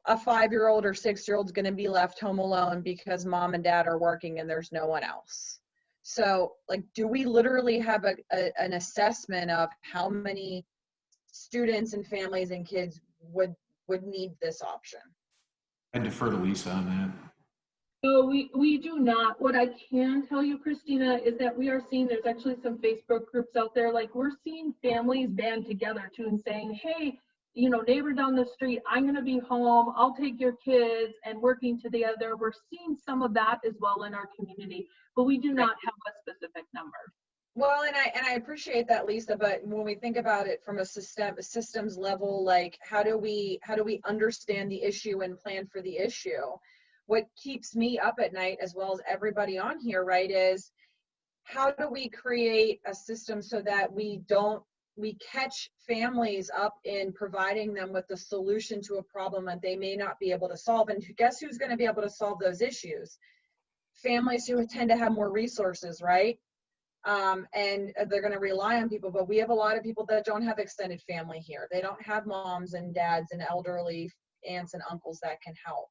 a 5-year-old or 6-year-old's going to be left home alone because mom and dad are working and there's no one else. So, like, do we literally have an assessment of how many students and families and kids would need this option? I defer to Lisa on that. No, we do not. What I can tell you, Christina, is that we are seeing, there's actually some Facebook groups out there, like we're seeing families band together too and saying, hey, neighbor down the street, I'm going to be home, I'll take your kids, and working together. We're seeing some of that as well in our community, but we do not have a specific number. Well, and I appreciate that, Lisa, but when we think about it from a systems level, like how do we understand the issue and plan for the issue? What keeps me up at night, as well as everybody on here, right, is how do we create a system so that we catch families up in providing them with the solution to a problem that they may not be able to solve? And guess who's going to be able to solve those issues? Families who tend to have more resources, right? and they're going to rely on people. But we have a lot of people that don't have extended family here. They don't have moms and dads and elderly aunts and uncles that can help.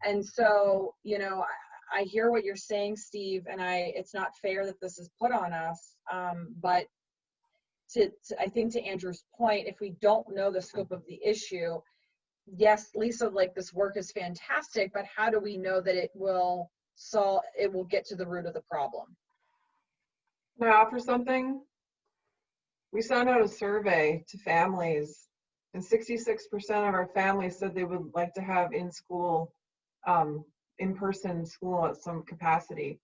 And so, you know, I hear what you're saying, Steve, and it's not fair that this is put on us. But I think to Andrew's point, if we don't know the scope of the issue, yes, Lisa, like this work is fantastic, but how do we know that it will get to the root of the problem? Can I offer something? We sent out a survey to families, and 66% of our families said they would like to have in-person school at some capacity.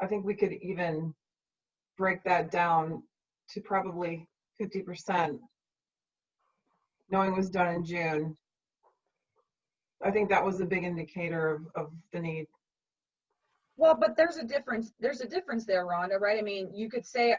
I think we could even break that down to probably 50%, knowing it was done in June. I think that was a big indicator of the need. Well, but there's a difference there, Rhonda, right? I mean, you could say,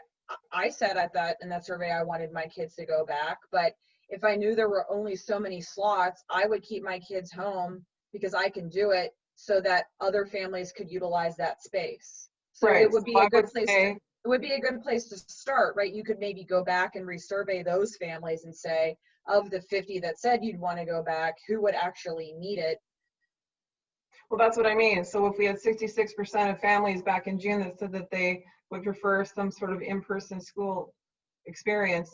I said at that in that survey I wanted my kids to go back, but if I knew there were only so many slots, I would keep my kids home because I can do it, so that other families could utilize that space. So right. It would be a good place it would be a good place to start, right? You could maybe go back and resurvey those families and say, of the 50 that said you'd want to go back, who would actually need it? Well, that's what I mean. So if we had 66% of families back in June that said that they would prefer some sort of in-person school experience,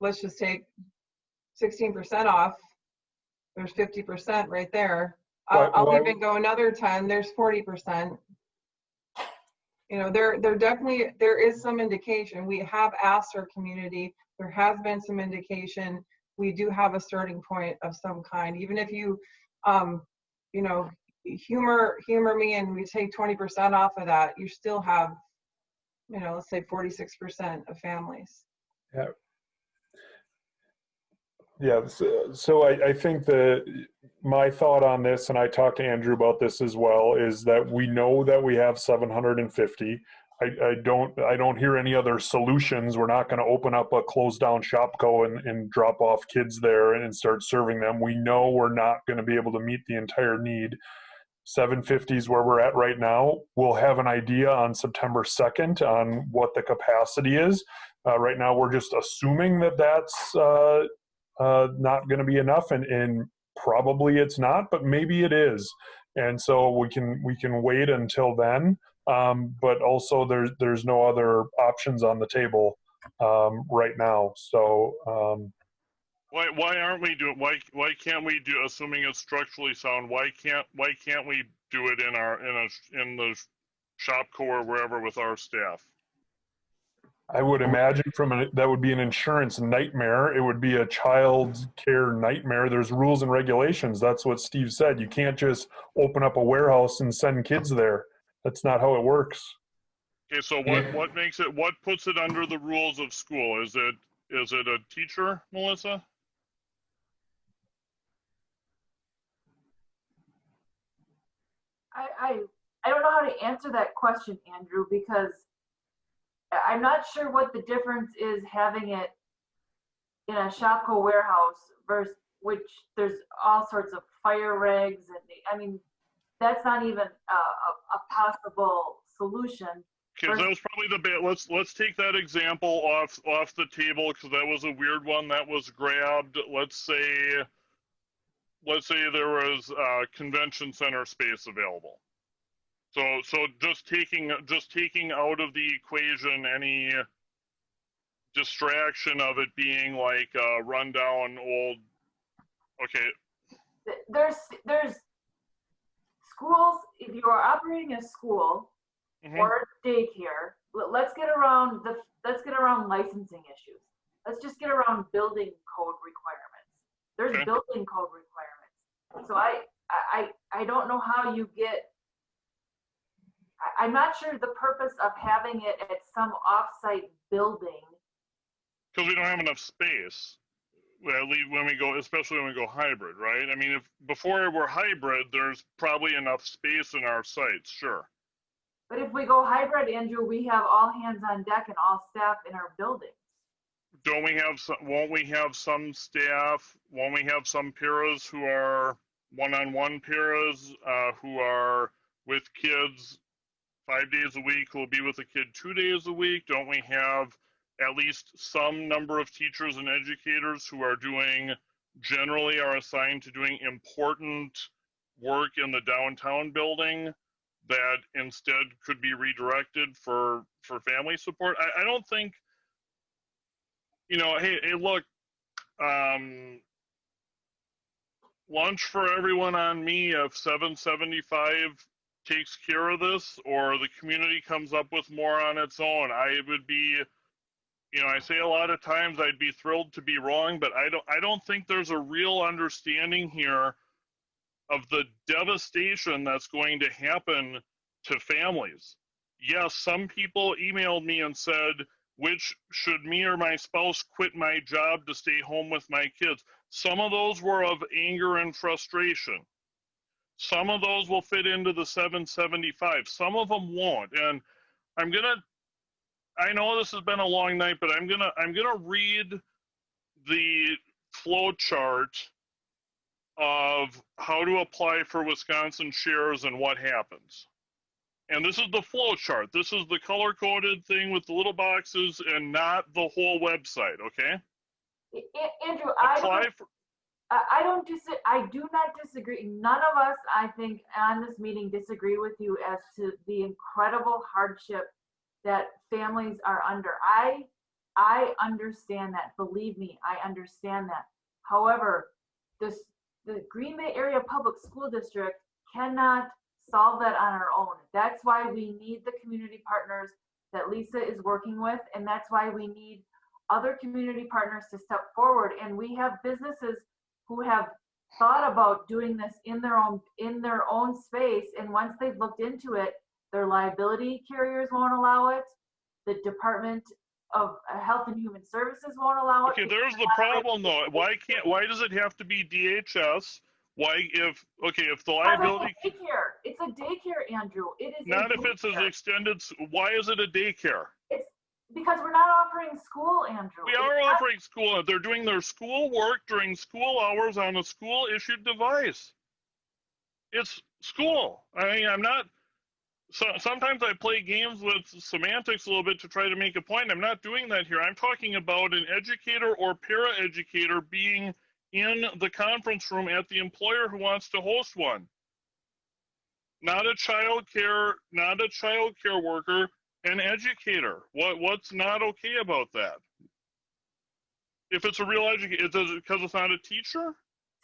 let's just take 16% off. There's 50% right there. I'll even go another 10. There's 40%. You know, there is some indication. We have asked our community. There has been some indication. We do have a starting point of some kind. Even if you, you know, humor me and we take 20% off of that, you still have, you know, let's say 46% of families. Yeah. Yeah, so I think that my thought on this, and I talked to Andrew about this as well, is that we know that we have 750. I don't hear any other solutions. We're not going to open up a closed down Shopco and drop off kids there and start serving them. We know we're not going to be able to meet the entire need. 750 is where we're at right now. We'll have an idea on September 2nd on what the capacity is. Right now, we're just assuming that that's not going to be enough, and probably it's not, but maybe it is. And so we can wait until then. But also there's no other options on the table right now. So why aren't we doing? Why can't we do? Assuming it's structurally sound, why can't we do it in the Shopco or wherever with our staff? I would imagine that would be an insurance nightmare. It would be a child care nightmare. There's rules and regulations. That's what Steve said. You can't just open up a warehouse and send kids there. That's not how it works. Okay, so what puts it under the rules of school? Is it a teacher, Melissa? I don't know how to answer that question, Andrew, because I'm not sure what the difference is having it in a Shopco warehouse versus which there's all sorts of fire regs, and I mean that's not even a possible solution. Okay, that was probably the bit. Let's take that example off the table because that was a weird one that was grabbed. Let's say there was convention center space available. So just taking out of the equation any distraction of it being like a rundown old. Okay. There's schools. If you are operating a school or a daycare, let's get around licensing issues. Let's just get around building code requirements. There's building code requirements. So I don't know how you get. I'm not sure the purpose of having it at some offsite building. Because we don't have enough space. Well, especially when we go hybrid, right? I mean, if before we're hybrid, there's probably enough space in our sites, sure. But if we go hybrid, Andrew, we have all hands on deck and all staff in our buildings. Don't we have some? Won't we have some staff? Won't we have some paras who are one-on-one paras who are with kids 5 days a week who will be with a kid 2 days a week? Don't we have at least some number of teachers and educators who are generally are assigned to doing important work in the downtown building that instead could be redirected for family support? I don't think, hey, look, lunch for everyone on me if 775 takes care of this, or the community comes up with more on its own. I would be, I say a lot of times I'd be thrilled to be wrong, but I don't think there's a real understanding here of the devastation that's going to happen to families. Yes, some people emailed me and said, which should me or my spouse quit my job to stay home with my kids? Some of those were of anger and frustration. Some of those will fit into the 775. Some of them won't. And I know this has been a long night, but I'm gonna read the flow chart of how to apply for Wisconsin shares and what happens. And this is the flow chart. This is the color-coded thing with the little boxes and not the whole website, okay? Andrew, I do not disagree. None of us, I think, on this meeting disagree with you as to the incredible hardship that families are under. I understand that. Believe me, I understand that. However, the Green Bay Area Public School District cannot solve that on our own. That's why we need the community partners that Lisa is working with, and that's why we need other community partners to step forward. And we have businesses who have thought about doing this in their own space, and once they've looked into it, their liability carriers won't allow it. The Department of Health and Human Services won't allow it. Okay, there's the problem though. Why does it have to be DHS? If the liability, it's a daycare, Andrew. It is not if it's as extended. Why is it a daycare? It's because we're not offering school, Andrew. We are offering school. They're doing their school work during school hours on a school issued device. It's school. I mean, I'm not. So sometimes I play games with semantics a little bit to try to make a point. I'm not doing that here. I'm talking about an educator or paraeducator being in the conference room at the employer who wants to host one. Not a child care worker, an educator. What's not okay about that? If it's a real educator, because it's not a teacher?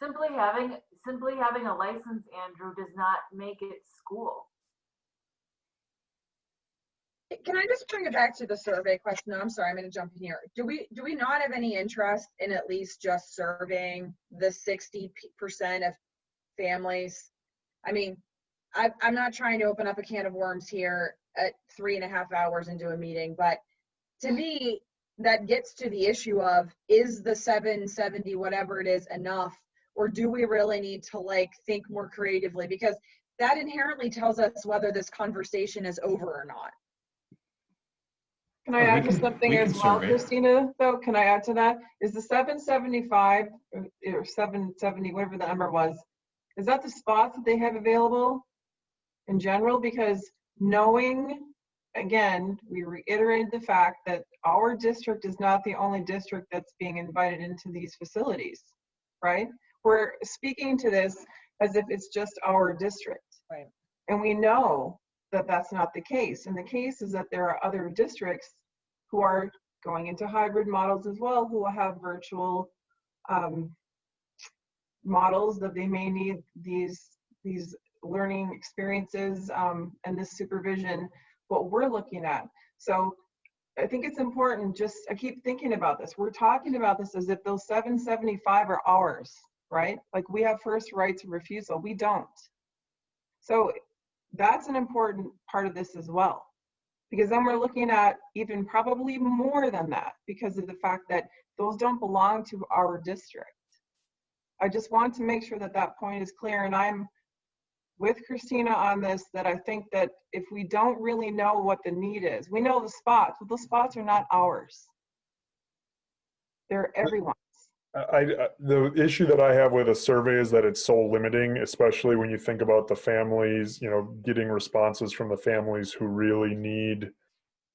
Simply having a license, Andrew, does not make it school. Can I just bring it back to the survey question? I'm sorry, I'm going to jump in here. Do we not have any interest in at least just serving the 60% of families? I mean, I'm not trying to open up a can of worms here at 3.5 hours into a meeting, but to me, that gets to the issue of, is the 770, whatever it is, enough? Or do we really need to think more creatively? Because that inherently tells us whether this conversation is over or not. Can I add to something as well, Christina, though? Can I add to that? Is the 775 or 770, whatever the number was, is that the spots that they have available in general? Because knowing, again, we reiterated the fact that our district is not the only district that's being invited into these facilities, right? We're speaking to this as if it's just our district. Right. And we know that that's not the case. And the case is that there are other districts who are going into hybrid models as well, who will have virtual models that they may need these learning experiences and this supervision, what we're looking at. So I think it's important, I keep thinking about this. We're talking about this as if those 775 are ours, right? Like we have first rights of refusal. We don't. So that's an important part of this as well, because then we're looking at even probably more than that because of the fact that those don't belong to our district. I just want to make sure that that point is clear, and I'm with Christina on this, that I think that if we don't really know what the need is, we know the spots, but those spots are not ours. They're everyone's. The issue that I have with a survey is that it's so limiting, especially when you think about the families, getting responses from the families who really need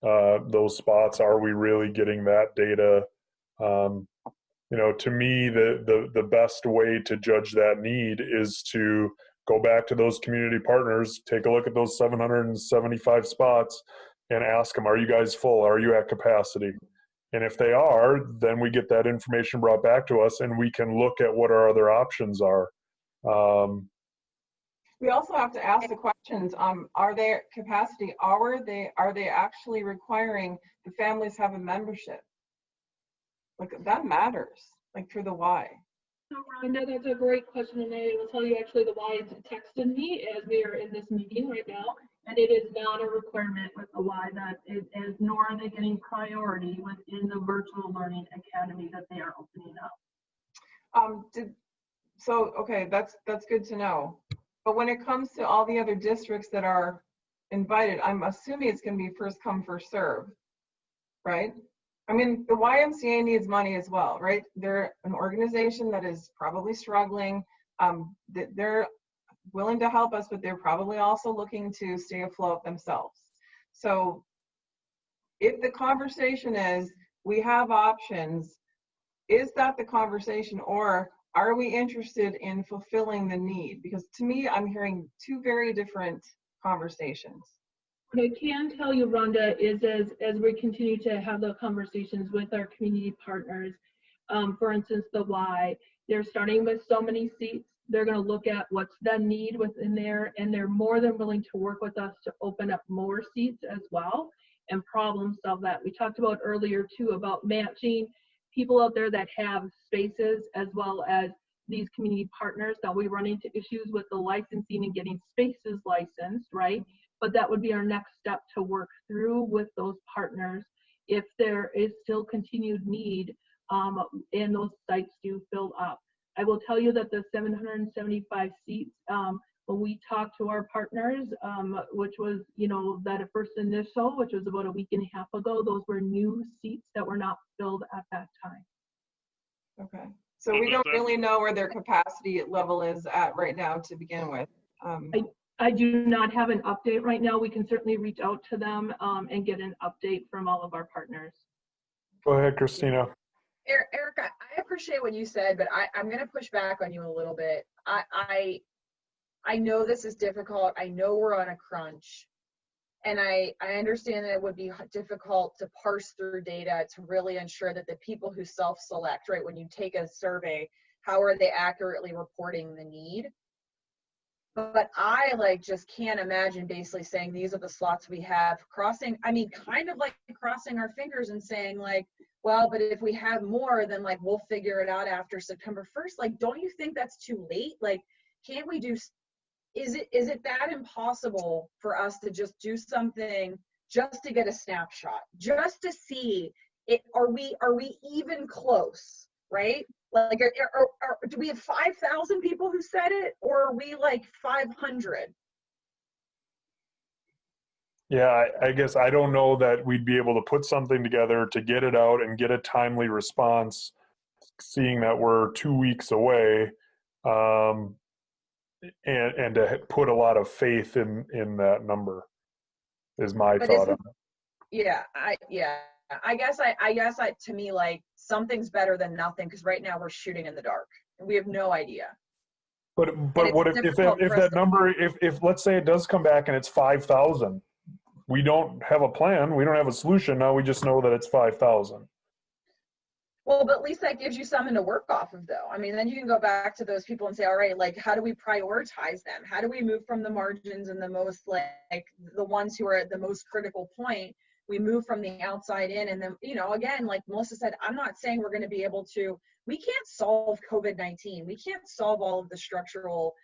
those spots. Are we really getting that data? To me, the best way to judge that need is to go back to those community partners, take a look at those 775 spots and ask them, are you guys full? Are you at capacity? And if they are, then we get that information brought back to us and we can look at what our other options are. We also have to ask the questions, are they at capacity? Are they actually requiring the families have a membership? Like, that matters, like, for the why. So Rhonda, that's a great question, and I will tell you actually the Y texted me as we are in this meeting right now, and it is not a requirement with the Y that it is, nor are they getting priority within the virtual learning academy that they are opening up. Okay, that's good to know. But when it comes to all the other districts that are invited, I'm assuming it's going to be first come, first serve, right? I mean, the YMCA needs money as well, right? They're an organization that is probably struggling. They're willing to help us, but they're probably also looking to stay afloat themselves. So if the conversation is, we have options, is that the conversation, or are we interested in fulfilling the need? Because to me, I'm hearing two very different conversations. What I can tell you, Rhonda, is as we continue to have the conversations with our community partners, for instance, the Y, they're starting with so many seats. They're going to look at what's the need within there, and they're more than willing to work with us to open up more seats as well and problem solve that. We talked about earlier too about matching people out there that have spaces as well as these community partners. Now we run into issues with the licensing and getting spaces licensed, right? But that would be our next step to work through with those partners if there is still continued need and those sites do fill up. I will tell you that the 775 seats, when we talked to our partners, which was, that first initial, which was about a week and a half ago, those were new seats that were not filled at that time. Okay. So we don't really know where their capacity level is at right now to begin with. I do not have an update right now. We can certainly reach out to them and get an update from all of our partners. Go ahead, Christina. Erica, I appreciate what you said, but I'm going to push back on you a little bit. I know this is difficult. I know we're on a crunch. And I understand that it would be difficult to parse through data to really ensure that the people who self-select, right, when you take a survey, how are they accurately reporting the need? But I just can't imagine basically saying these are the slots we have, kind of like crossing our fingers and saying well, but if we have more, then we'll figure it out after September 1st. Don't you think that's too late? Can't we do, is it that impossible for us to just do something just to get a snapshot, just to see it? Are we even close, right? Do we have 5,000 people who said it, or are we 500? Yeah, I guess I don't know that we'd be able to put something together to get it out and get a timely response, seeing that we're 2 weeks away, and to put a lot of faith in that number is my thought on it. Yeah, I guess to me, something's better than nothing, because right now we're shooting in the dark and we have no idea. But what if that number, if let's say it does come back and it's 5,000, we don't have a plan, we don't have a solution, now we just know that it's 5,000. Well, but at least that gives you something to work off of, though. I mean, then you can go back to those people and say, all right, how do we prioritize them? How do we move from the margins and the most, the ones who are at the most critical point? We move from the outside in, and then, again, like Melissa said, I'm not saying we're going to be able to, we can't solve COVID-19. We can't solve all of the structural,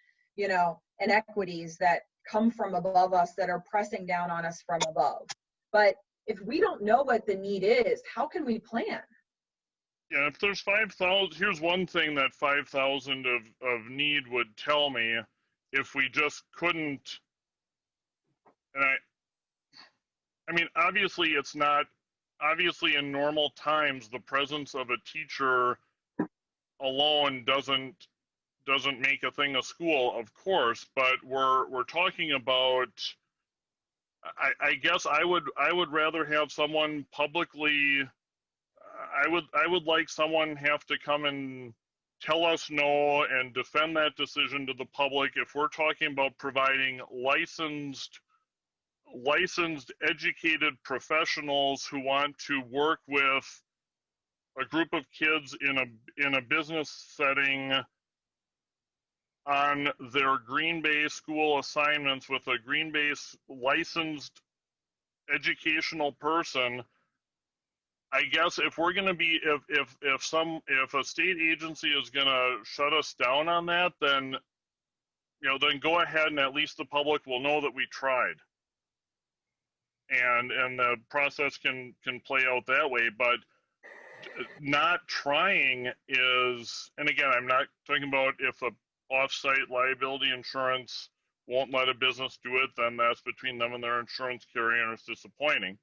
inequities that come from above us that are pressing down on us from above. But if we don't know what the need is, how can we plan? Yeah, if there's 5,000, here's one thing that 5,000 of need would tell me. If we just couldn't, and I mean, obviously it's not, obviously in normal times, the presence of a teacher alone doesn't make a thing a school, of course, but we're talking about, I guess I would rather have someone publicly, I would like someone have to come and tell us no and defend that decision to the public if we're talking about providing licensed educated professionals who want to work with a group of kids in a business setting on their Green Bay school assignments with a Green Bay licensed educational person. I guess if we're going to be, if a state agency is going to shut us down on that, then, then go ahead and at least the public will know that we tried. And the process can play out that way, but not trying is, and again, I'm not talking about if a off-site liability insurance won't let a business do it, then that's between them and their insurance carrier, and it's disappointing.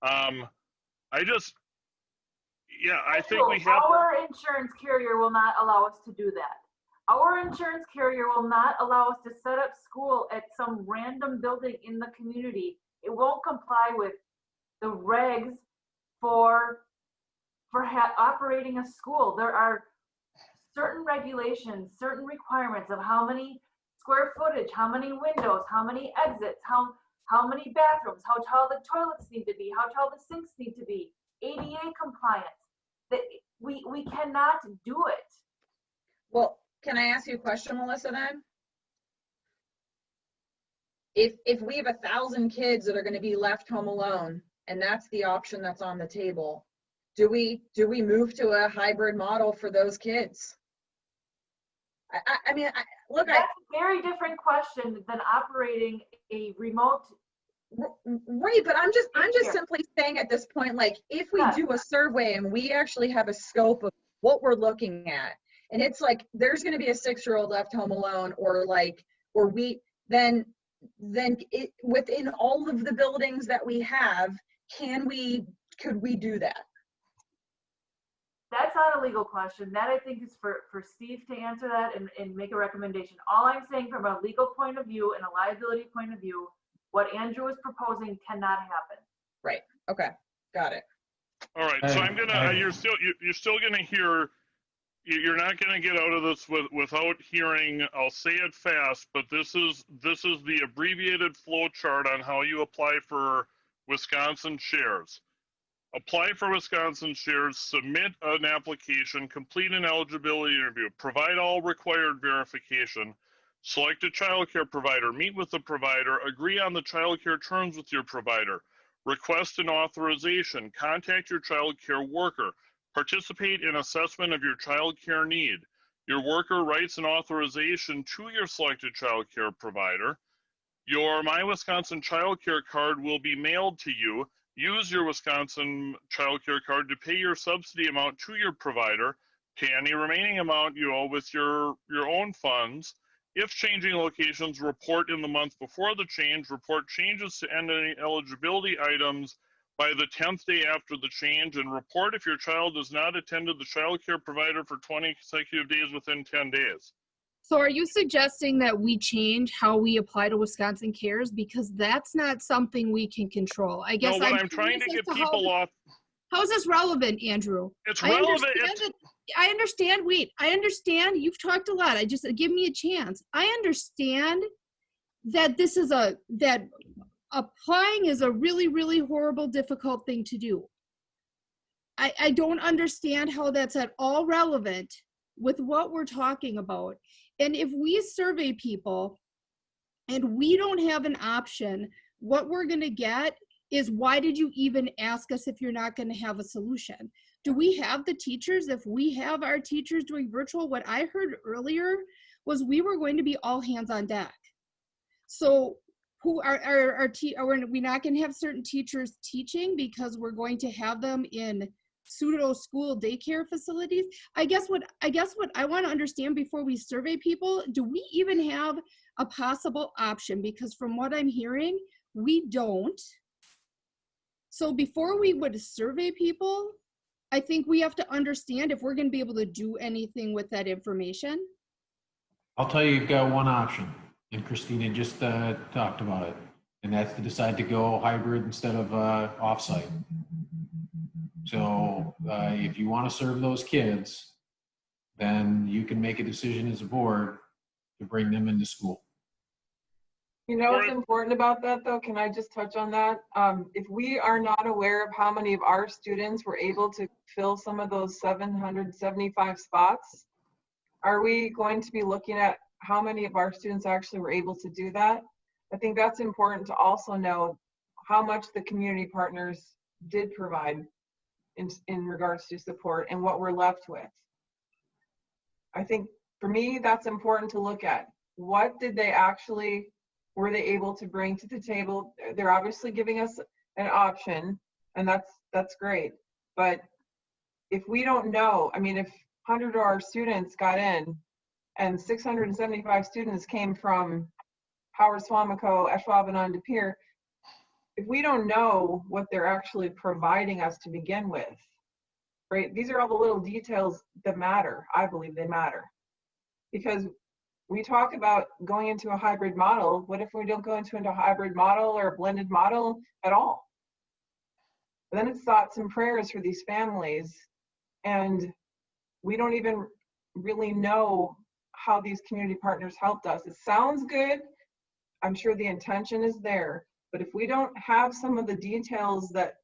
I think we have. Our insurance carrier will not allow us to do that. Our insurance carrier will not allow us to set up school at some random building in the community. It won't comply with the regs for operating a school. There are certain regulations, certain requirements of how many square footage, how many windows, how many exits, how many bathrooms, how tall the toilets need to be, how tall the sinks need to be, ADA compliance. That we cannot do it. Well, can I ask you a question, Melissa, then? If we have 1,000 kids that are going to be left home alone, and that's the option that's on the table, do we move to a hybrid model for those kids? I mean, look, that's a very different question than operating a remote. Right, but I'm just simply saying at this point, like, if we do a survey and we actually have a scope of what we're looking at, and it's like there's going to be a 6-year-old left home alone, then within all of the buildings that we have, could we do that? That's not a legal question. That I think is for Steve to answer that and make a recommendation. All I'm saying from a legal point of view and a liability point of view, what Andrew is proposing cannot happen. Right. Okay. Got it. All right. So you're still gonna hear. You're not gonna get out of this without hearing. I'll say it fast, but this is the abbreviated flow chart on how you apply for Wisconsin shares. Apply for Wisconsin shares, submit an application, complete an eligibility interview, provide all required verification, select a childcare provider, meet with the provider, agree on the childcare terms with your provider, request an authorization, contact your childcare worker, participate in assessment of your childcare need. Your worker writes an authorization to your selected childcare provider. Your My Wisconsin childcare card will be mailed to you. Use your Wisconsin childcare card to pay your subsidy amount to your provider. Pay any remaining amount you owe with your own funds. If changing locations, report in the month before the change. Report changes to any eligibility items by the 10th day after the change, and report if your child does not attend to the child care provider for 20 consecutive days within 10 days. So are you suggesting that we change how we apply to Wisconsin Cares? Because that's not something we can control. I guess no, I'm trying to get people off. How is this relevant, Andrew? It's relevant. I understand. Wait, I understand. You've talked a lot. Give me a chance. I understand that that applying is a really, really horrible, difficult thing to do. I don't understand how that's at all relevant with what we're talking about. And if we survey people and we don't have an option, what we're going to get is, why did you even ask us if you're not going to have a solution? Do we have the teachers? If we have our teachers doing virtual, what I heard earlier was we were going to be all hands on deck. So who are we not going to have certain teachers teaching because we're going to have them in pseudo school daycare facilities? I guess what I want to understand before we survey people, do we even have a possible option? Because from what I'm hearing, we don't. So before we would survey people, I think we have to understand if we're going to be able to do anything with that information. I'll tell you, you've got one option, and Christina just talked about it, and that's to decide to go hybrid instead of offsite. So if you want to serve those kids, then you can make a decision as a board to bring them into school. You know what's important about that, though? Can I just touch on that? If we are not aware of how many of our students were able to fill some of those 775 spots, are we going to be looking at how many of our students actually were able to do that? I think that's important to also know how much the community partners did provide in regards to support and what we're left with. I think for me, that's important to look at. What did they actually, were they able to bring to the table? They're obviously giving us an option, and that's great. But if we don't know, I mean, if 100 of our students got in and 675 students came from Howard, Swamico, Ashwaubenon, De Pere, if we don't know what they're actually providing us to begin with, right? These are all the little details that matter. I believe they matter. Because we talk about going into a hybrid model. What if we don't go into a hybrid model or a blended model at all? And then it's thoughts and prayers for these families. And we don't even really know how these community partners helped us. It sounds good. I'm sure the intention is there. But if we don't have some of the details that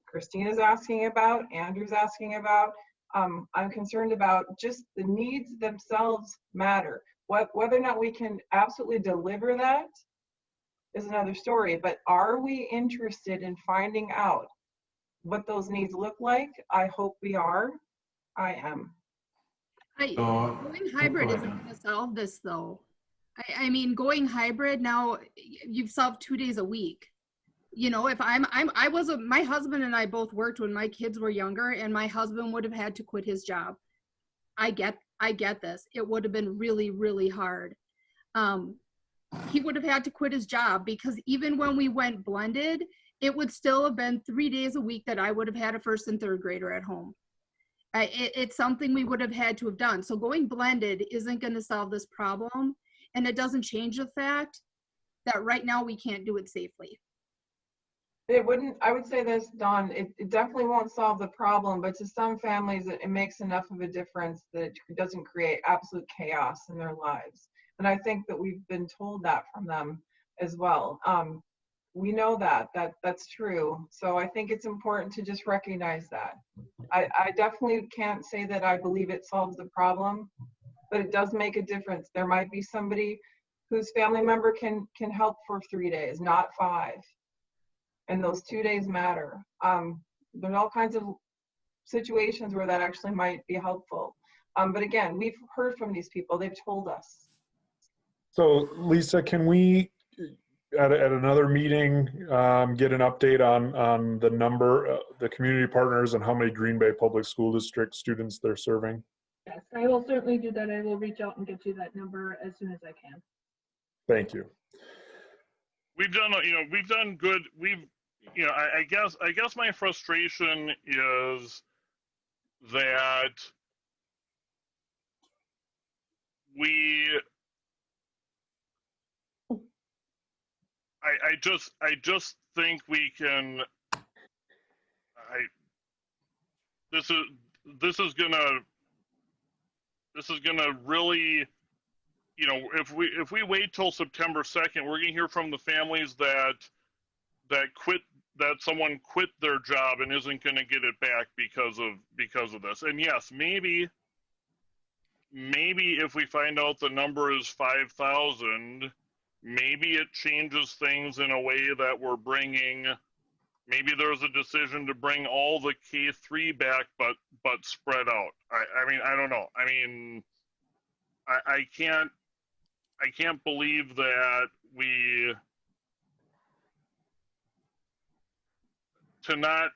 Christina's asking about, Andrew's asking about, I'm concerned about just the needs themselves matter. Whether or not we can absolutely deliver that is another story, but are we interested in finding out what those needs look like? I hope we are. I am. Going hybrid isn't going to solve this, though. I mean, going hybrid now, you've solved 2 days a week. You know, if my husband and I both worked when my kids were younger, and my husband would have had to quit his job. I get this. It would have been really, really hard. He would have had to quit his job, because even when we went blended, it would still have been 3 days a week that I would have had a first and third grader at home. It's something we would have had to have done. So going blended isn't going to solve this problem. And it doesn't change the fact that right now we can't do it safely. It wouldn't, I would say this, Dawn, it definitely won't solve the problem, but to some families, it makes enough of a difference that it doesn't create absolute chaos in their lives. And I think that we've been told that from them as well. We know that's true. So I think it's important to just recognize that. I definitely can't say that I believe it solves the problem, but it does make a difference. There might be somebody whose family member can help for 3 days, not 5. And those 2 days matter. There's all kinds of situations where that actually might be helpful. But again, we've heard from these people, they've told us. So Lisa, can we, at another meeting, get an update on the number, the community partners, and how many Green Bay Public School District students they're serving? Yes, I will certainly do that. I will reach out and get you that number as soon as I can. Thank you. We've done good. I guess my frustration is that I just think we can. This is gonna really, if we wait till September 2nd, we're gonna hear from the families that someone quit their job and isn't gonna get it back because of this. And yes, maybe if we find out the number is 5,000, maybe it changes things in a way that we're bringing. Maybe there's a decision to bring all the K3 back, but spread out. I mean, I don't know. I mean, I can't believe that to not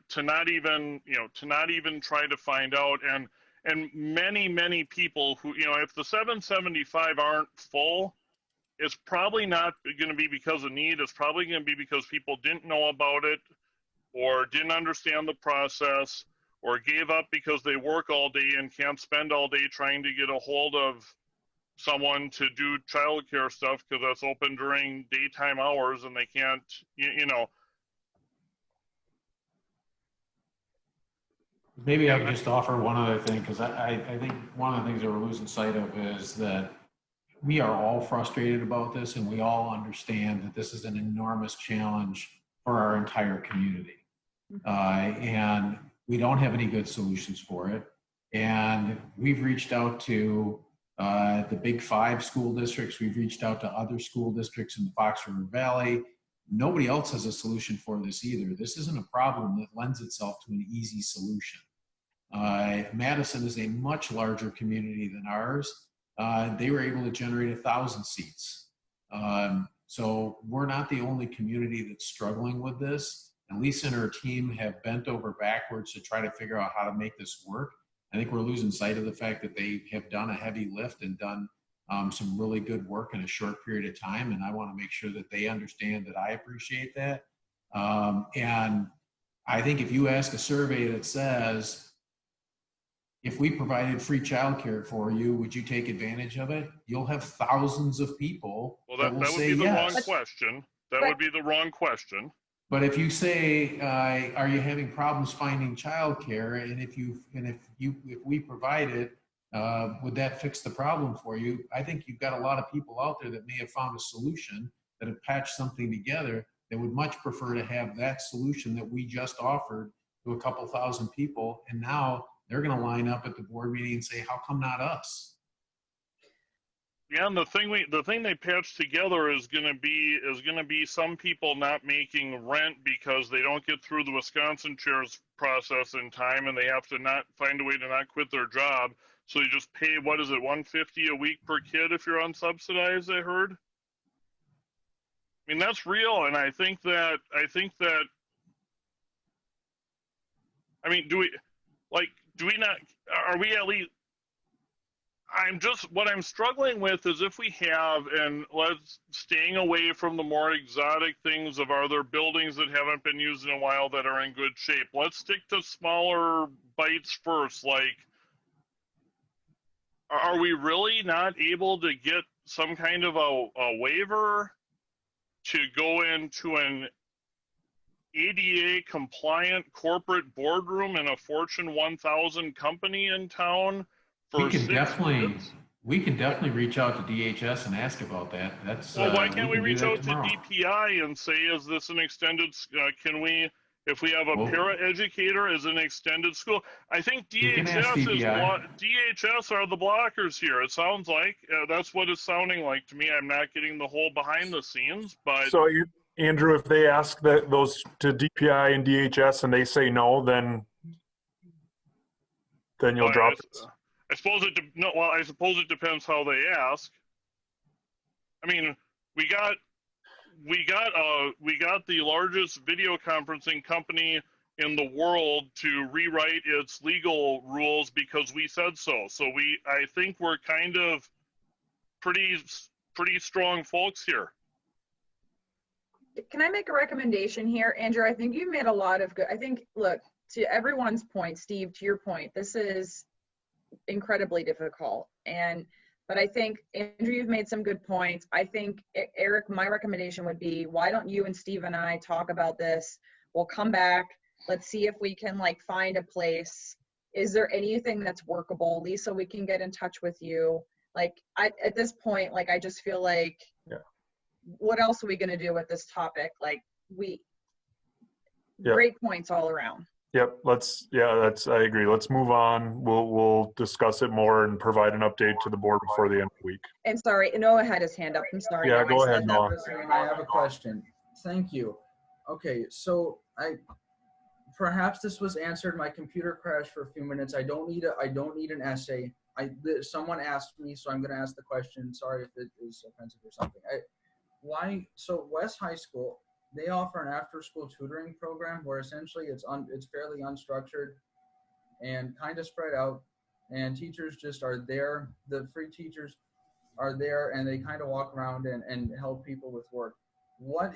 even try to find out, and many people who, if the 775 aren't full, it's probably not going to be because of need. It's probably going to be because people didn't know about it, or didn't understand the process, or gave up because they work all day and can't spend all day trying to get a hold of someone to do childcare stuff because that's open during daytime hours and they can't, you know. Maybe I could just offer one other thing, because I think one of the things that we're losing sight of is that we are all frustrated about this, and we all understand that this is an enormous challenge for our entire community. And we don't have any good solutions for it. And we've reached out to the big 5 school districts. We've reached out to other school districts in the Fox River Valley. Nobody else has a solution for this either. This isn't a problem that lends itself to an easy solution. Madison is a much larger community than ours. They were able to generate 1,000 seats. So we're not the only community that's struggling with this. And Lisa and her team have bent over backwards to try to figure out how to make this work. I think we're losing sight of the fact that they have done a heavy lift and done some really good work in a short period of time. And I want to make sure that they understand that I appreciate that. And I think if you ask a survey that says, if we provided free childcare for you, would you take advantage of it? You'll have thousands of people that will say yes. That would be the wrong question. That would be the wrong question. But if you say, are you having problems finding childcare, and if we provide it, would that fix the problem for you? I think you've got a lot of people out there that may have found a solution, that have patched something together, that would much prefer to have that solution that we just offered to a couple thousand people, and now they're going to line up at the board meeting and say, how come not us? Yeah, and the thing they patched together is going to be some people not making rent because they don't get through the Wisconsin chairs process in time, and they have to not find a way to not quit their job. So you just pay, what is it, $150 a week per kid if you're unsubsidized, I heard. I mean, that's real, and I think that I mean, do we not, are we at least, what I'm struggling with is if we have, and let's, staying away from the more exotic things of, are there buildings that haven't been used in a while that are in good shape? Let's stick to smaller bites first. Like, are we really not able to get some kind of a waiver to go into an ADA compliant corporate boardroom in a Fortune 1000 company in town? We can definitely reach out to DHS and ask about that. That's well, why can't we reach out to DPI and say, is this an extended? Can we, if we have a para educator, is an extended school? I think DHS are the blockers here. It sounds like that's what it's sounding like to me. I'm not getting the whole behind the scenes, but so Andrew, if they ask those to DPI and DHS and they say no, then you'll drop it. I suppose I suppose it depends how they ask. I mean, we got the largest video conferencing company in the world to rewrite its legal rules because we said so. So I think we're kind of pretty strong folks here. Can I make a recommendation here, Andrew? I think you've made a lot of good, I think, look, to everyone's point, Steve, to your point, this is incredibly difficult. But I think, Andrew, you've made some good points. I think, Eric, my recommendation would be, why don't you and Steve and I talk about this? We'll come back. Let's see if we can find a place. Is there anything that's workable? Lisa, we can get in touch with you. At this point, I just feel like, what else are we going to do with this topic? Great points all around. Yep. I agree. Let's move on. We'll discuss it more and provide an update to the board before the end of the week. And sorry, Noah had his hand up. I'm sorry. Yeah, go ahead, Noah. I have a question. Thank you. Okay, so perhaps this was answered. My computer crashed for a few minutes. I don't need an essay. Someone asked me, so I'm going to ask the question. Sorry if it is offensive or something. So West High School, they offer an after-school tutoring program where essentially it's fairly unstructured and kind of spread out, and teachers just are there. The free teachers are there, and they kind of walk around and help people with work. what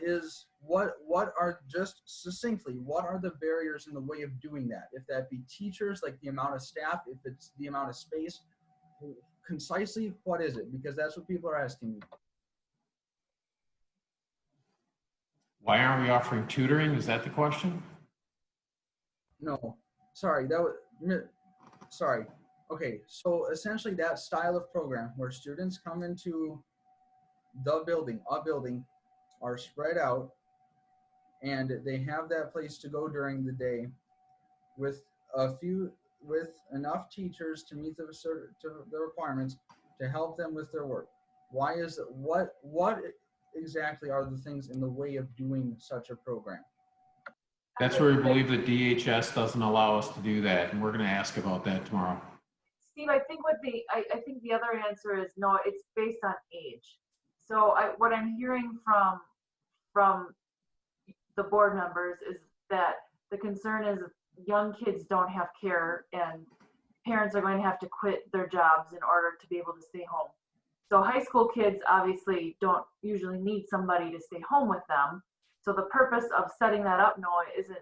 are, just succinctly, what are the barriers in the way of doing that? If that be teachers, like the amount of staff, if it's the amount of space, concisely, what is it? Because that's what people are asking me. Why aren't we offering tutoring? Is that the question? No, sorry, that was, sorry. Okay, so essentially that style of program where students come into a building, are spread out, and they have that place to go during the day with enough teachers to meet the requirements to help them with their work. Why is it, what exactly are the things in the way of doing such a program? That's where we believe that DHS doesn't allow us to do that, and we're going to ask about that tomorrow. Steve, I think I think the other answer is no, it's based on age. So what I'm hearing from the board members is that the concern is young kids don't have care and parents are going to have to quit their jobs in order to be able to stay home. So high school kids obviously don't usually need somebody to stay home with them. So the purpose of setting that up, Noah, isn't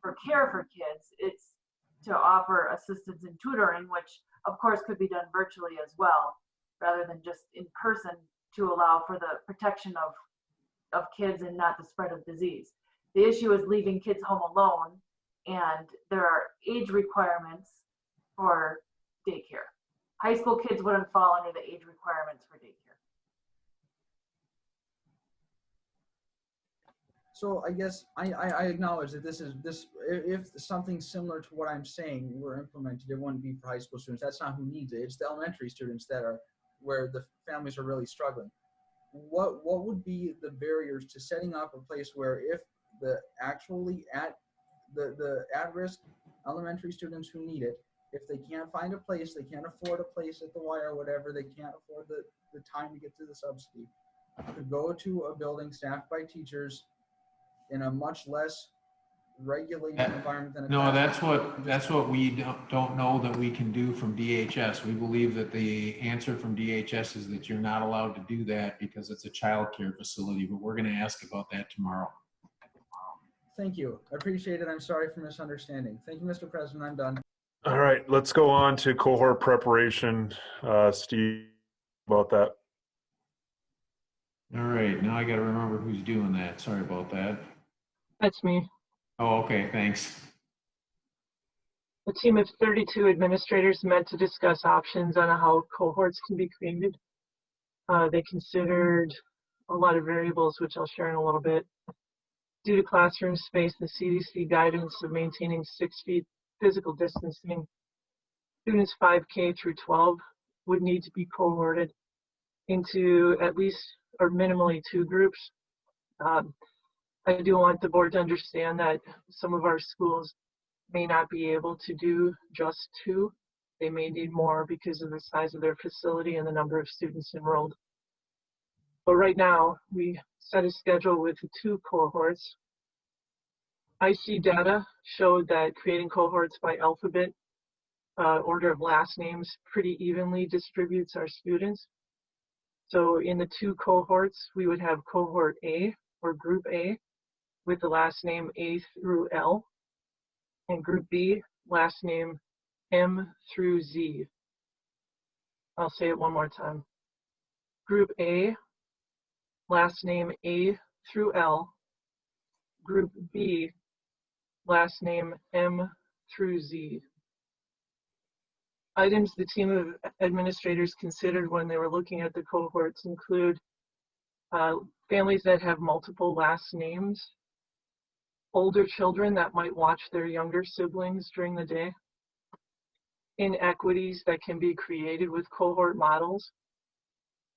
for care for kids. It's to offer assistance in tutoring, which of course could be done virtually as well, rather than just in person, to allow for the protection of kids and not the spread of disease. The issue is leaving kids home alone, and there are age requirements for daycare. High school kids wouldn't fall under the age requirements for daycare. So I guess I acknowledge that if something similar to what I'm saying were implemented, it wouldn't be for high school students. That's not who needs it. It's the elementary students that are where the families are really struggling. What would be the barriers to setting up a place where if the at-risk elementary students who need it, if they can't find a place, they can't afford a place at the Y or whatever, they can't afford the time to get to the subsidy, could go to a building staffed by teachers in a much less regulated environment than a No, classroom. that's what we don't know that we can do from DHS. We believe that the answer from DHS is that you're not allowed to do that because it's a child care facility, but we're going to ask about that tomorrow. Thank you. I appreciate it. I'm sorry for misunderstanding. Thank you, Mr. President. I'm done. All right, let's go on to cohort preparation. Steve, about that. All right, now I got to remember who's doing that. Sorry about that. That's me. Oh, okay, thanks. A team of 32 administrators met to discuss options on how cohorts can be created. They considered a lot of variables, which I'll share in a little bit. Due to classroom space, the CDC guidance of maintaining 6 feet physical distancing, students 5K through 12 would need to be cohorted into at least or minimally 2 groups. I do want the board to understand that some of our schools may not be able to do just 2. They may need more because of the size of their facility and the number of students enrolled. But right now, we set a schedule with 2 cohorts. IC data showed that creating cohorts by alphabet order of last names pretty evenly distributes our students. So in the 2 cohorts, we would have cohort A or group A with the last name A through L, and group B, last name M through Z. I'll say it one more time. Group A, last name A through L. Group B, last name M through Z. Items the team of administrators considered when they were looking at the cohorts include families that have multiple last names, older children that might watch their younger siblings during the day, inequities that can be created with cohort models,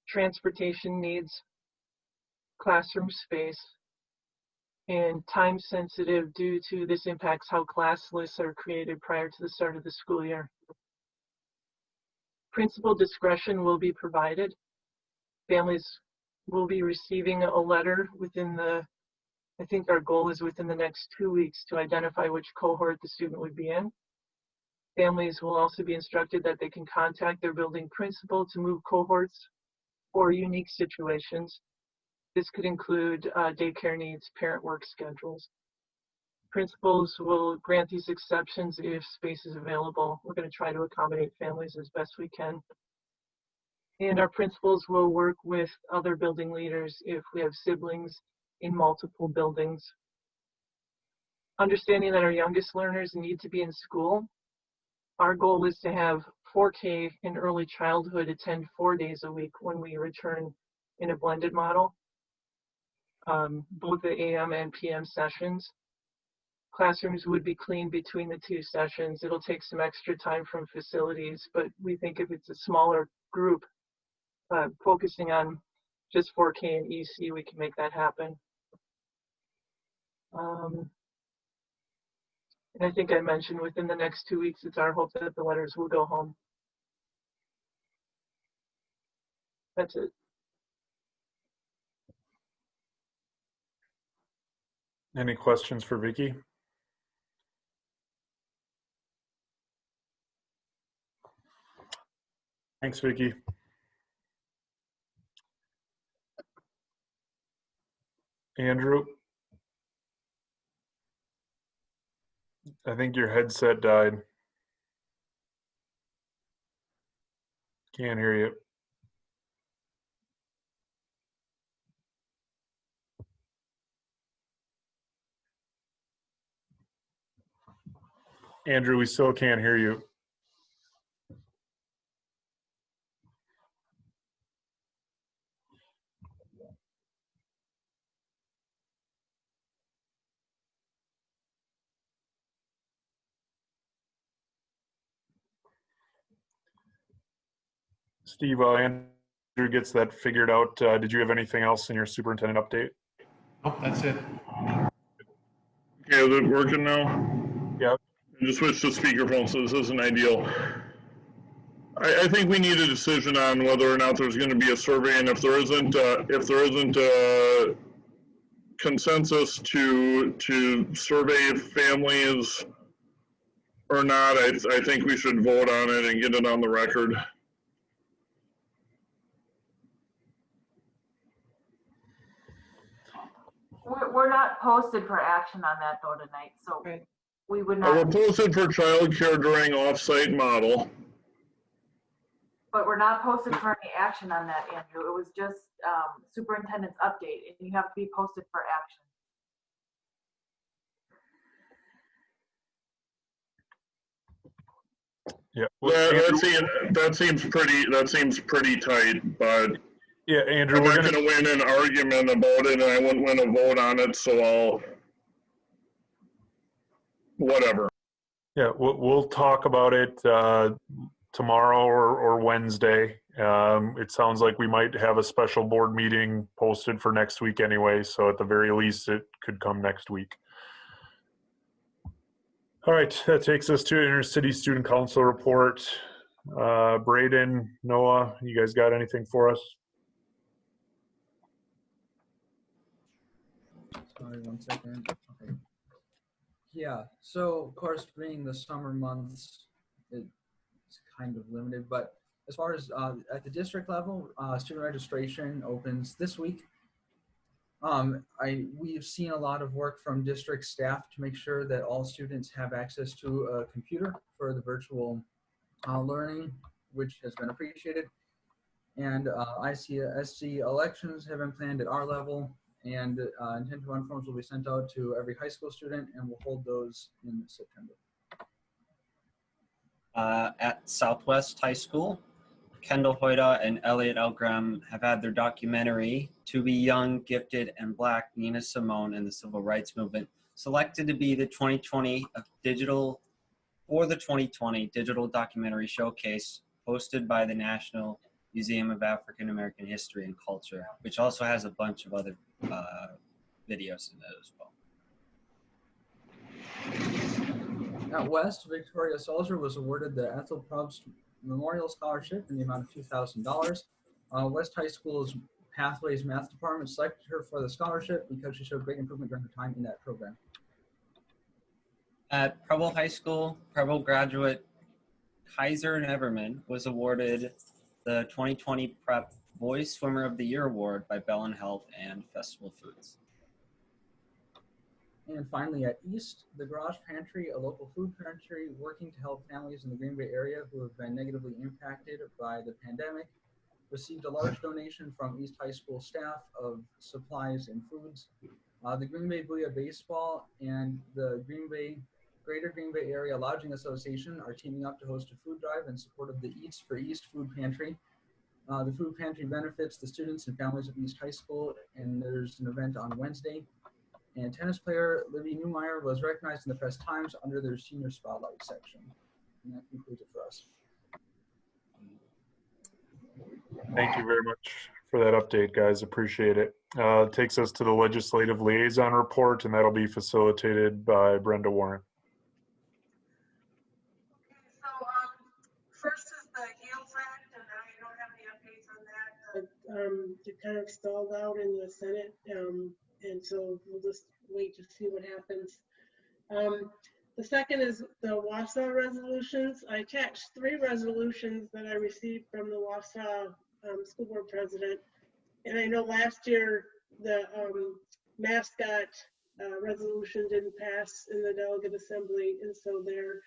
transportation needs, classroom space, and time sensitive due to this impacts how class lists are created prior to the start of the school year. Principal discretion will be provided. Families will be receiving a letter within I think our goal is within the next 2 weeks to identify which cohort the student would be in. Families will also be instructed that they can contact their building principal to move cohorts for unique situations. This could include daycare needs, parent work schedules. Principals will grant these exceptions if space is available. We're going to try to accommodate families as best we can. And our principals will work with other building leaders if we have siblings in multiple buildings. Understanding that our youngest learners need to be in school, our goal is to have 4K and early childhood attend 4 days a week when we return in a blended model, both the AM and PM sessions. Classrooms would be cleaned between the 2 sessions. It'll take some extra time from facilities, but we think if it's a smaller group, focusing on just 4K and EC, we can make that happen. And I think I mentioned within the next 2 weeks, it's our hope that the letters will go home. That's it. Any questions for Vicki? Thanks, Vicki. Andrew? I think your headset died. Can't hear you. Andrew, we still can't hear you. Steve, while Andrew gets that figured out, did you have anything else in your superintendent update? Nope, that's it. Okay, is it working now? Yep. I just switched to speakerphone, so this isn't ideal. I think we need a decision on whether or not there's going to be a survey, and if there isn't consensus to survey families or not, I think we should vote on it and get it on the record. We're not posted for action on that though tonight, so we would We're not, posted for childcare during off-site model. but we're not posted for any action on that, Andrew. It was just superintendent's update, and you have to be posted for action. Yeah, that seems pretty tight, but yeah, Andrew, I'm we're not going to win an argument about it, and I wouldn't win a vote on it, so I'll whatever. Yeah, we'll talk about it tomorrow or Wednesday. It sounds like we might have a special board meeting posted for next week anyway, so at the very least, it could come next week. All right, that takes us to Intercity Student Council report. Braden, Noah, you guys got anything for us? Sorry, 1 second. Okay. Yeah, so of course, being the summer months, it's kind of limited, but as far as at the district level, student registration opens this week. We've seen a lot of work from district staff to make sure that all students have access to a computer for the virtual learning, which has been appreciated. And ICSC elections have been planned at our level, and intent to run forms will be sent out to every high school student, and we'll hold those in September. At Southwest High School, Kendall Hoyda and Elliot Elgram have had their documentary, To Be Young, Gifted, and Black, Nina Simone and the Civil Rights Movement, selected to be the 2020 digital documentary showcase hosted by the National Museum of African American History and Culture, which also has a bunch of other videos in it as well. At West, Victoria Soldier was awarded the Ethel Probst Memorial Scholarship in the amount of $2,000. West High School's Pathways Math Department selected her for the scholarship because she showed great improvement during her time in that program. At Preble High School, Preble graduate Kaiser Neverman was awarded the 2020 Prep Boys Swimmer of the Year award by Bellin Health and Festival Foods. And finally, at East, the Garage Pantry, a local food pantry working to help families in the Green Bay area who have been negatively impacted by the pandemic, received a large donation from East High School staff of supplies and foods. The Green Bay Booyah Baseball and the Greater Green Bay Area Lodging Association are teaming up to host a food drive in support of the Eats for East food pantry. The food pantry benefits the students and families of East High School, and there's an event on Wednesday. And tennis player Libby Newmeyer was recognized in the Press Times under their senior spotlight section. And that concludes it for us. Thank you very much for that update, guys. Appreciate it. Takes us to the Legislative Liaison Report, and that'll be facilitated by Brenda Warren. So first is the HEALS Act, and I don't have any updates on that. It kind of stalled out in the Senate, and so we'll just wait to see what happens. The second is the Wausau resolutions. I attached 3 resolutions that I received from the Wausau school board president. And I know last year the mascot resolution didn't pass in the delegate assembly, and so they're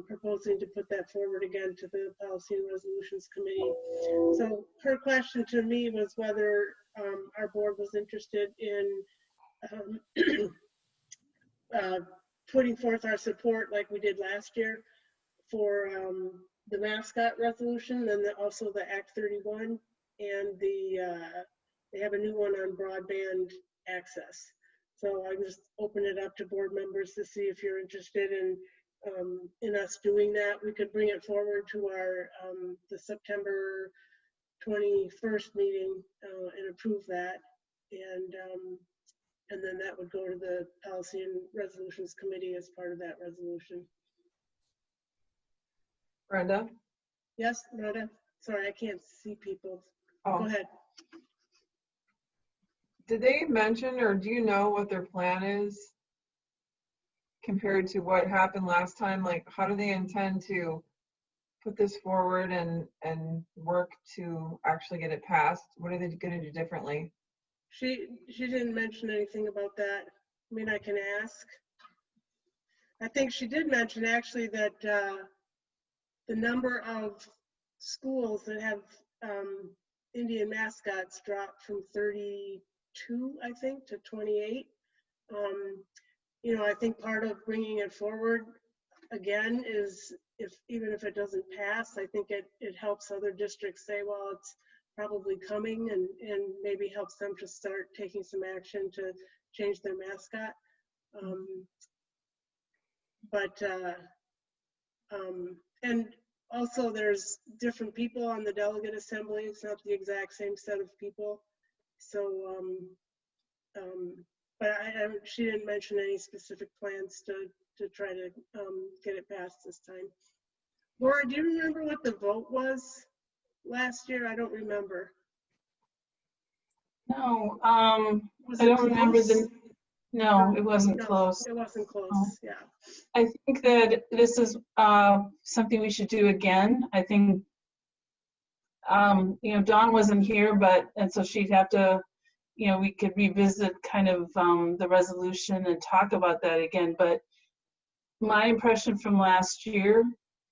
proposing to put that forward again to the Policy and Resolutions Committee. So her question to me was whether our board was interested in putting forth our support like we did last year for the mascot resolution, and also the Act 31, and they have a new one on broadband access. So I just open it up to board members to see if you're interested in us doing that. We could bring it forward to our the September 21st meeting and approve that, and then that would go to the Policy and Resolutions Committee as part of that resolution. Brenda? Yes, Brenda? Sorry, I can't see people. Oh. Go ahead. Did they mention, or do you know what their plan is compared to what happened last time? Like, how do they intend to put this forward and work to actually get it passed? What are they going to do differently? She didn't mention anything about that. I mean, I can ask. I think she did mention actually that the number of schools that have Indian mascots dropped from 32, I think, to 28. You know, I think part of bringing it forward again is even if it doesn't pass, I think it helps other districts say, well, it's probably coming, and maybe helps them to start taking some action to change their mascot. And also there's different people on the delegate assembly. It's not the exact same set of people. So, but she didn't mention any specific plans to try to get it passed this time. Laura, do you remember what the vote was last year? I don't remember. No, I don't remember no, it wasn't close. It wasn't close, yeah. I think that this is something we should do again. I think, you know, Dawn wasn't here, and so she'd have to, you know, we could revisit kind of the resolution and talk about that again. But my impression from last year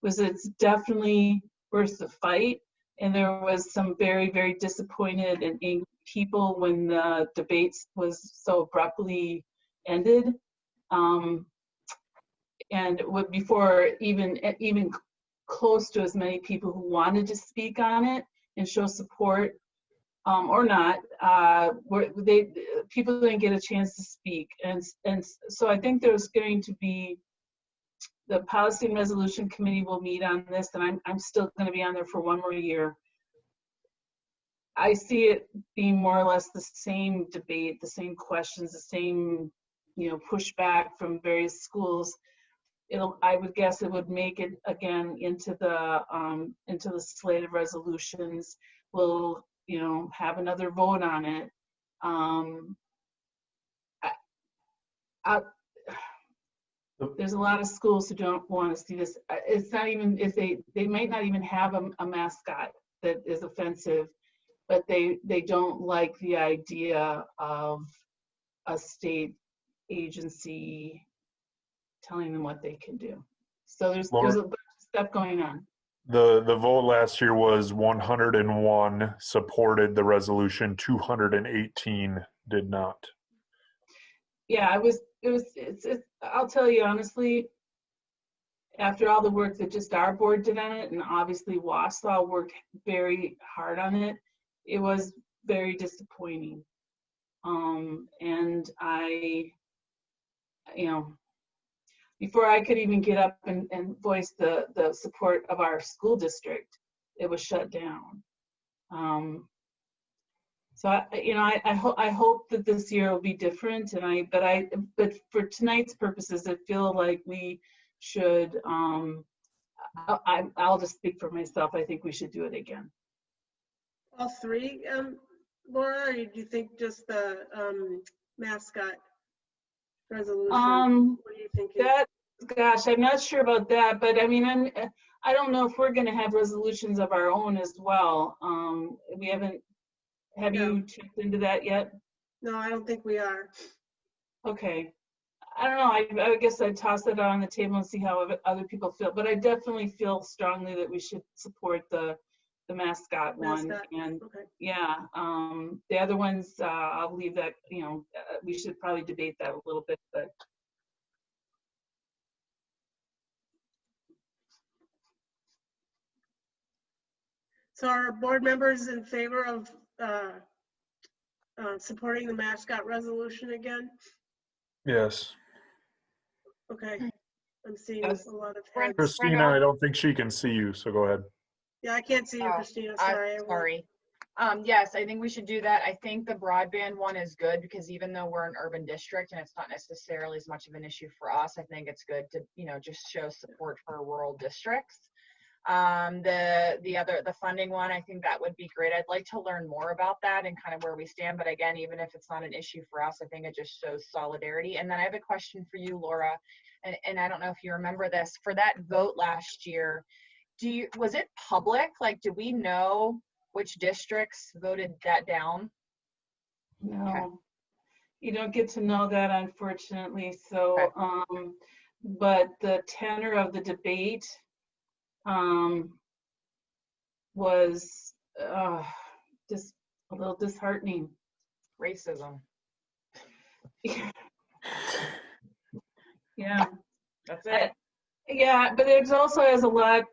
was it's definitely worth the fight. And there was some very, very disappointed and angry people when the debates was so abruptly ended. And before even close to as many people who wanted to speak on it and show support or not, people didn't get a chance to speak. And so I think there's going to be, the Policy and Resolution Committee will meet on this, and I'm still going to be on there for 1 more year. I see it being more or less the same debate, the same questions, the same, you know, pushback from various schools. I would guess it would make it again into the slate of resolutions. We'll, you know, have another vote on it. There's a lot of schools who don't want to see this. It's not even, if they might not even have a mascot that is offensive. but they don't like the idea of a state agency telling them what they can do. So there's a bunch of stuff going on. The vote last year was 101 supported the resolution, 218 did not. Yeah, I'll tell you honestly, after all the work that just our board did on it, and obviously Wausau worked very hard on it, it was very disappointing. And I, you know, before I could even get up and voice the support of our school district, it was shut down. So I hope that this year will be different, and but for tonight's purposes, I feel like we should. I'll just speak for myself. I think we should do it again. All three, Laura, or do you think just the mascot resolution? What do you think? Gosh, I'm not sure about that, but I mean, I don't know if we're going to have resolutions of our own as well. We haven't. Have you checked into that yet? No, I don't think we are. Okay. I don't know. I guess I'd toss that out on the table and see how other people feel. But I definitely feel strongly that we should support the mascot one. And yeah, the other ones, I'll leave that, we should probably debate that a little bit. But so are board members in favor of supporting the mascot resolution again? Yes. Okay. I'm seeing a lot of heads. Christina, I don't think she can see you, so go ahead. Yeah, I can't see you, Christina. Sorry. Sorry. Yes, I think we should do that. I think the broadband one is good because even though we're an urban district and it's not necessarily as much of an issue for us, I think it's good to, just show support for rural districts. The funding one, I think that would be great. I'd like to learn more about that and kind of where we stand. But again, even if it's not an issue for us, I think it just shows solidarity. And then I have a question for you, Laura, and I don't know if you remember this. For that vote last year, was it public? Like, do we know which districts voted that down? No, okay. You don't get to know that, unfortunately. So, okay. But the tenor of the debate was just a little disheartening. Racism. Yeah. That's it. Yeah, but it also has a lot,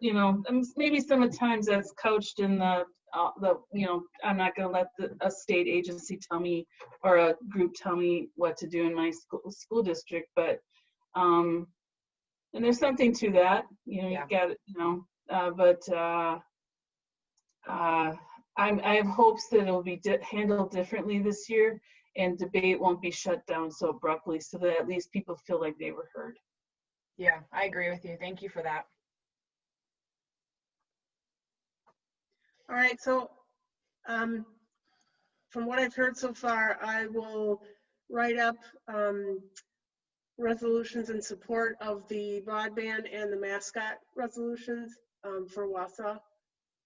maybe sometimes that's couched in the I'm not going to let a state agency tell me or a group tell me what to do in my school district, but and there's something to that, you got it, but I have hopes that it will be handled differently this year and debate won't be shut down so abruptly so that at least people feel like they were heard. Yeah, I agree with you. Thank you for that. All right, so from what I've heard so far, I will write up resolutions in support of the broadband and the mascot resolutions for Wausau.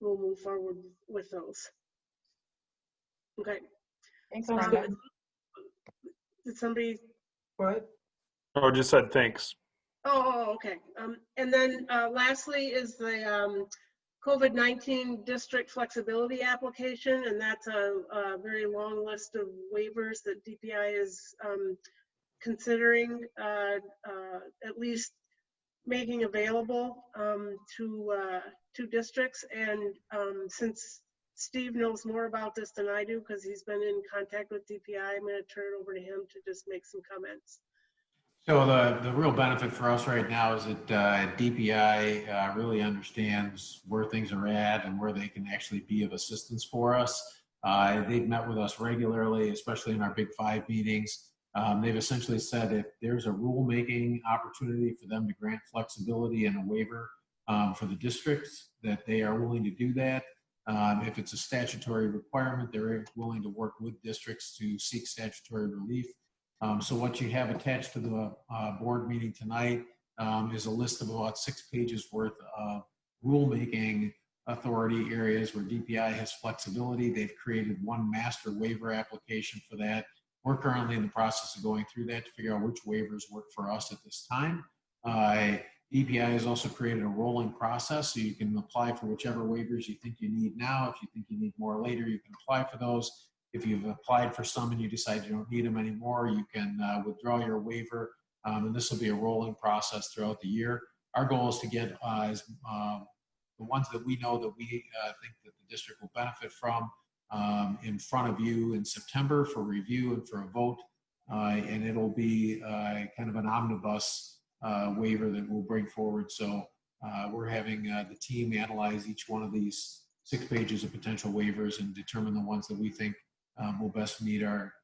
We'll move forward with those. Okay. Thanks, Brenda. Did somebody? What? Oh, just said thanks. Oh, okay. And then lastly is the COVID-19 district flexibility application, and that's a very long list of waivers that DPI is considering at least making available to districts. And since Steve knows more about this than I do because he's been in contact with DPI, I'm going to turn it over to him to just make some comments. So the real benefit for us right now is that DPI really understands where things are at and where they can actually be of assistance for us. They've met with us regularly, especially in our Big Five meetings. They've essentially said if there's a rulemaking opportunity for them to grant flexibility and a waiver for the districts, that they are willing to do that. If it's a statutory requirement, they're willing to work with districts to seek statutory relief. So what you have attached to the board meeting tonight is a list of about 6 pages worth of rulemaking authority areas where DPI has flexibility. They've created one master waiver application for that. We're currently in the process of going through that to figure out which waivers work for us at this time. DPI has also created a rolling process, so you can apply for whichever waivers you think you need now. If you think you need more later, you can apply for those. If you've applied for some and you decide you don't need them anymore, you can withdraw your waiver, and this will be a rolling process throughout the year. Our goal is to get the ones that we know that we think that the district will benefit from in front of you in September for review and for a vote, and it'll be kind of an omnibus waiver that we'll bring forward. So we're having the team analyze each one of these 6 pages of potential waivers and determine the ones that we think will best meet our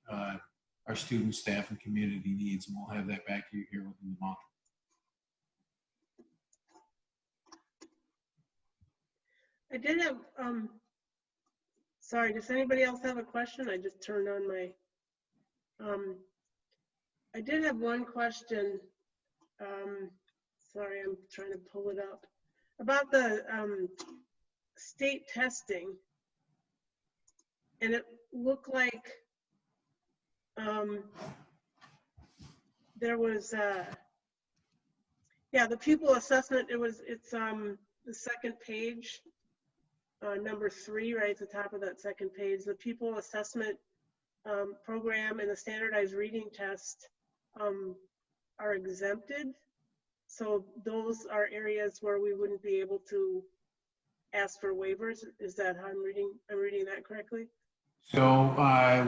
student, staff, and community needs, and we'll have that back to you here within the month. I did have, sorry, does anybody else have a question? I just turned on my, I did have one question. Sorry, I'm trying to pull it up. About the state testing. And it looked like there was, yeah, the pupil assessment, it's the second page, number 3, right at the top of that second page. The pupil assessment program and the standardized reading test are exempted. So those are areas where we wouldn't be able to ask for waivers. Is that how I'm reading that correctly? So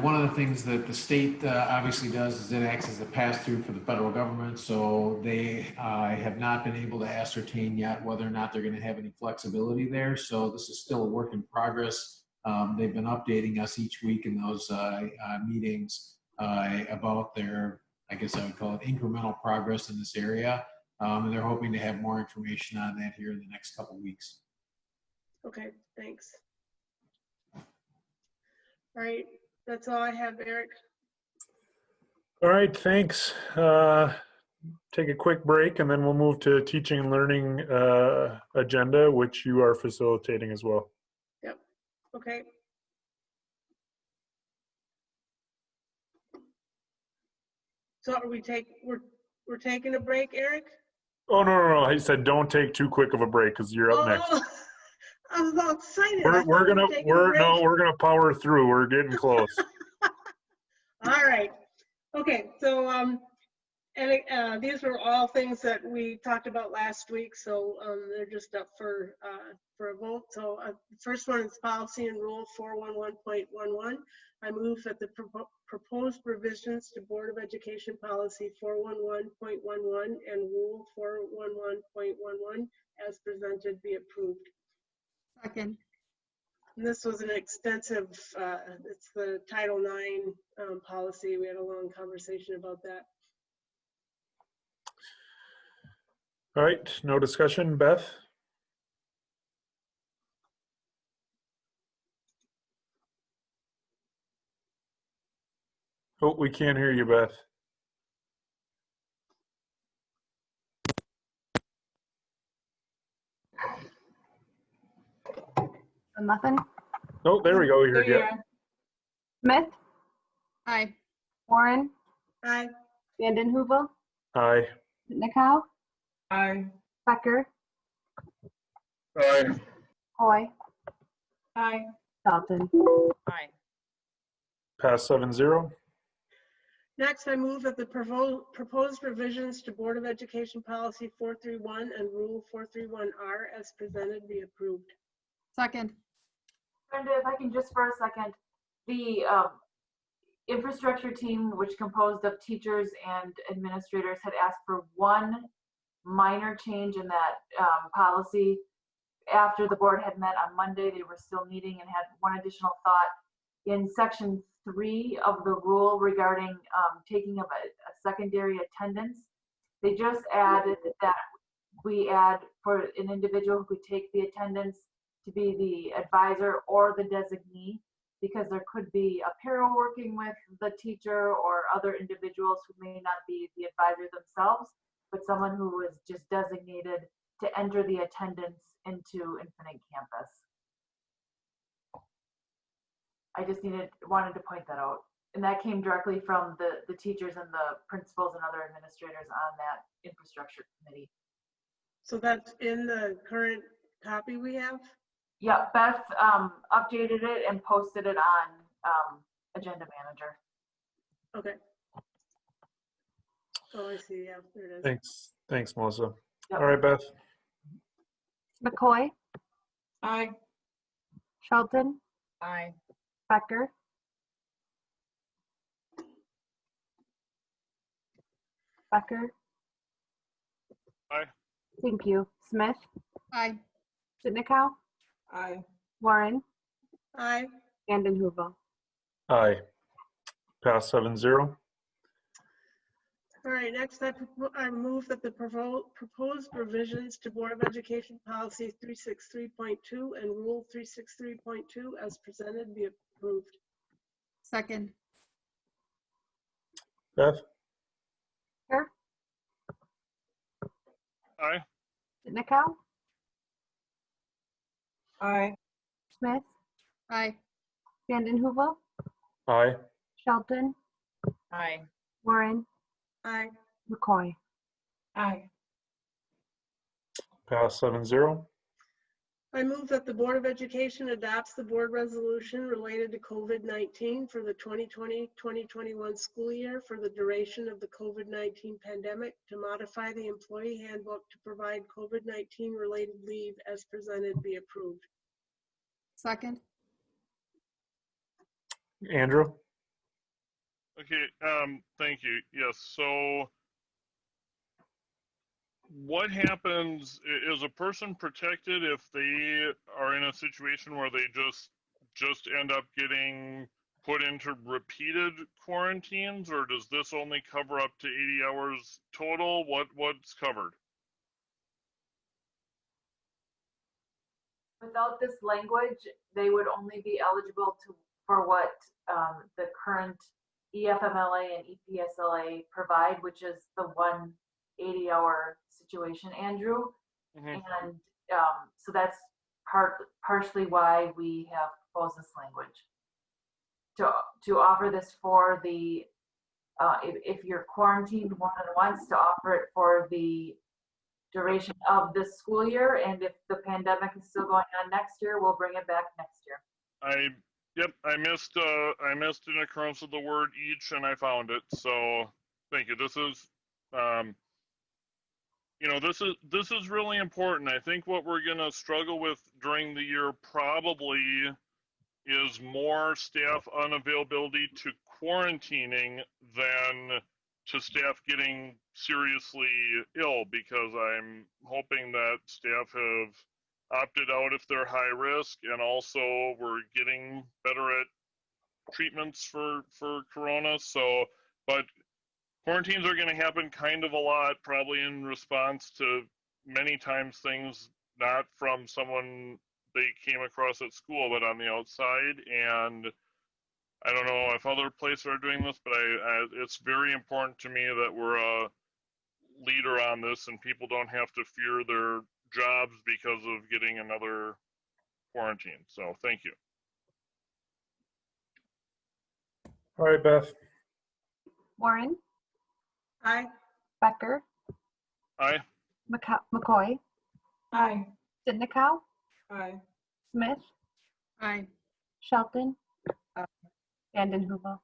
one of the things that the state obviously does is it acts as a pass-through for the federal government. So they have not been able to ascertain yet whether or not they're going to have any flexibility there. So this is still a work in progress. They've been updating us each week in those meetings about their, I guess I would call it incremental progress in this area. And they're hoping to have more information on that here in the next couple of weeks. Okay, thanks. All right, that's all I have, Eric. All right, thanks. Take a quick break and then we'll move to teaching and learning agenda, which you are facilitating as well. Yep, okay. So are we we're taking a break, Eric? Oh, no. I said don't take too quick of a break because you're up next. I was all excited. We're gonna power through. We're getting close. All right. Okay. So these were all things that we talked about last week. So they're just up for a vote. So the first one is policy and rule 411.11. I move that the proposed revisions to Board of Education policy 411.11 and rule 411.11 as presented be approved. Second. And this was an extensive, it's the Title IX policy. We had a long conversation about that. All right, no discussion. Beth? Oh, we can't hear you, Beth. Nothing? Oh, there we go. We heard you. Smith? Aye. Warren? Aye. Vanden Heuvel? Aye. Nikow? Aye. Becker? Aye. Hoy? Aye. Dalton? Aye. Pass 7-0. Next, I move that the proposed revisions to Board of Education policy 431 and rule 431R as presented be approved. Second. Brenda, if I can just for a second, the infrastructure team, which composed of teachers and administrators, had asked for one minor change in that policy. After the board had met on Monday, they were still meeting and had one additional thought. In section 3 of the rule regarding taking of a secondary attendance, they just added that we add for an individual who could take the attendance to be the advisor or the designee, because there could be a para working with the teacher or other individuals who may not be the advisor themselves, but someone who was just designated to enter the attendance into Infinite Campus. I just wanted to point that out. And that came directly from the teachers and the principals and other administrators on that infrastructure committee. So that's in the current copy we have? Yeah, Beth updated it and posted it on Agenda Manager. Okay. Oh, I see. Yeah, there it is. Thanks, Melissa. Yep. All right, Beth. McCoy, Aye. Shelton, Aye. Becker, Becker. Aye. Thank you. Smith, Aye. Sitnikow, Aye. Warren, Aye. Vanden Heuvel. Aye. Pass 7-0. All right, next I move that the proposed revisions to Board of Education Policy 363.2 and Rule 363.2 as presented be approved. Second. Beth? Becker, Aye. Sitnikow, Aye. Smith, Aye. Vanden Heuvel, Aye. Shelton, Aye. Warren, Aye. McCoy. Aye. Pass 7-0. I move that the Board of Education adopts the board resolution related to COVID-19 for the 2020-2021 school year for the duration of the COVID-19 pandemic to modify the employee handbook to provide COVID-19 related leave as presented be approved. Second. Andrew? Okay, thank you. Yes, so what happens, is a person protected if they are in a situation where they just end up getting put into repeated quarantines, or does this only cover up to 80 hours total? What's covered? Without this language, they would only be eligible for what the current EFMLA and EPSLA provide, which is the 180-hour situation, Andrew. Mhm. And so that's partially why we have proposed this language to offer this for the if you're quarantined more than once, to offer it for the duration of this school year, and if the pandemic is still going on next year, we'll bring it back next year. I missed an occurrence of the word each, and I found it. So thank you. This is this is really important. I think what we're gonna struggle with during the year probably is more staff unavailability to quarantining than to staff getting seriously ill, because I'm hoping that staff have opted out if they're high risk, and also we're getting better at treatments for corona. So, but quarantines are going to happen kind of a lot, probably in response to many times things not from someone they came across at school, but on the outside. And I don't know if other places are doing this, but it's very important to me that we're a leader on this and people don't have to fear their jobs because of getting another quarantine. So thank you. All right, Beth. Warren, Aye. Becker, Aye. McCoy, Aye. Sitnikow, Aye. Smith, Aye. Shelton, Vanden Heuvel.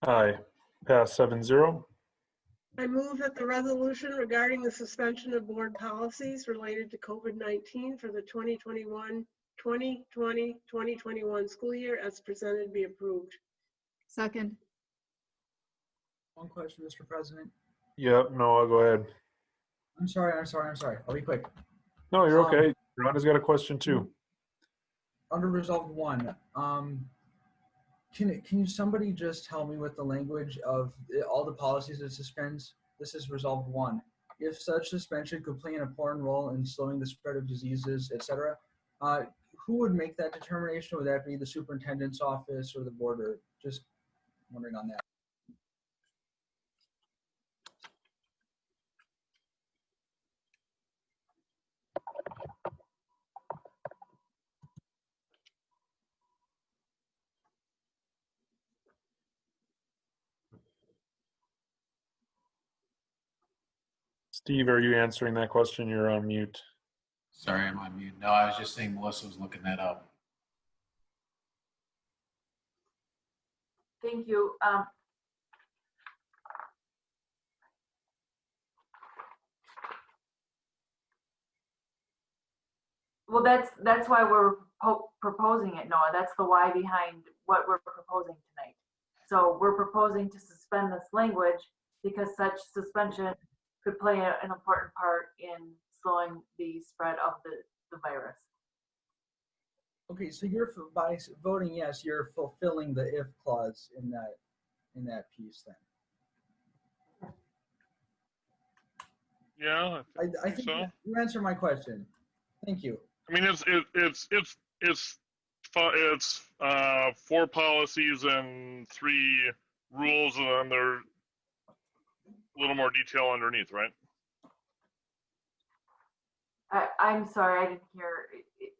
Aye. Pass 7-0. I move that the resolution regarding the suspension of board policies related to COVID-19 for the 2021 school year as presented be approved. Second. One question, Mr. President. Yep, Noah, go ahead. I'm sorry. I'll be quick. No, you're okay. Rhonda's got a question too. Under Resolve 1, can somebody just tell me what the language of all the policies it suspends? This is Resolve 1. If such suspension could play an important role in slowing the spread of diseases, etc., who would make that determination? Would that be the superintendent's office or the board? Or just wondering on that. Steve, are you answering that question? You're on mute. Sorry, I'm on mute. No, I was just saying Melissa was looking that up. Thank you. Well, that's why we're proposing it, Noah. That's the why behind what we're proposing tonight. So we're proposing to suspend this language because such suspension could play an important part in slowing the spread of the virus. Okay, so you're by voting yes, you're fulfilling the if clause in that piece then. Yeah, I think so. you answered my question. Thank you. I mean, it's 4 policies and 3 rules, and then there's a little more detail underneath, right? I'm sorry, I didn't hear.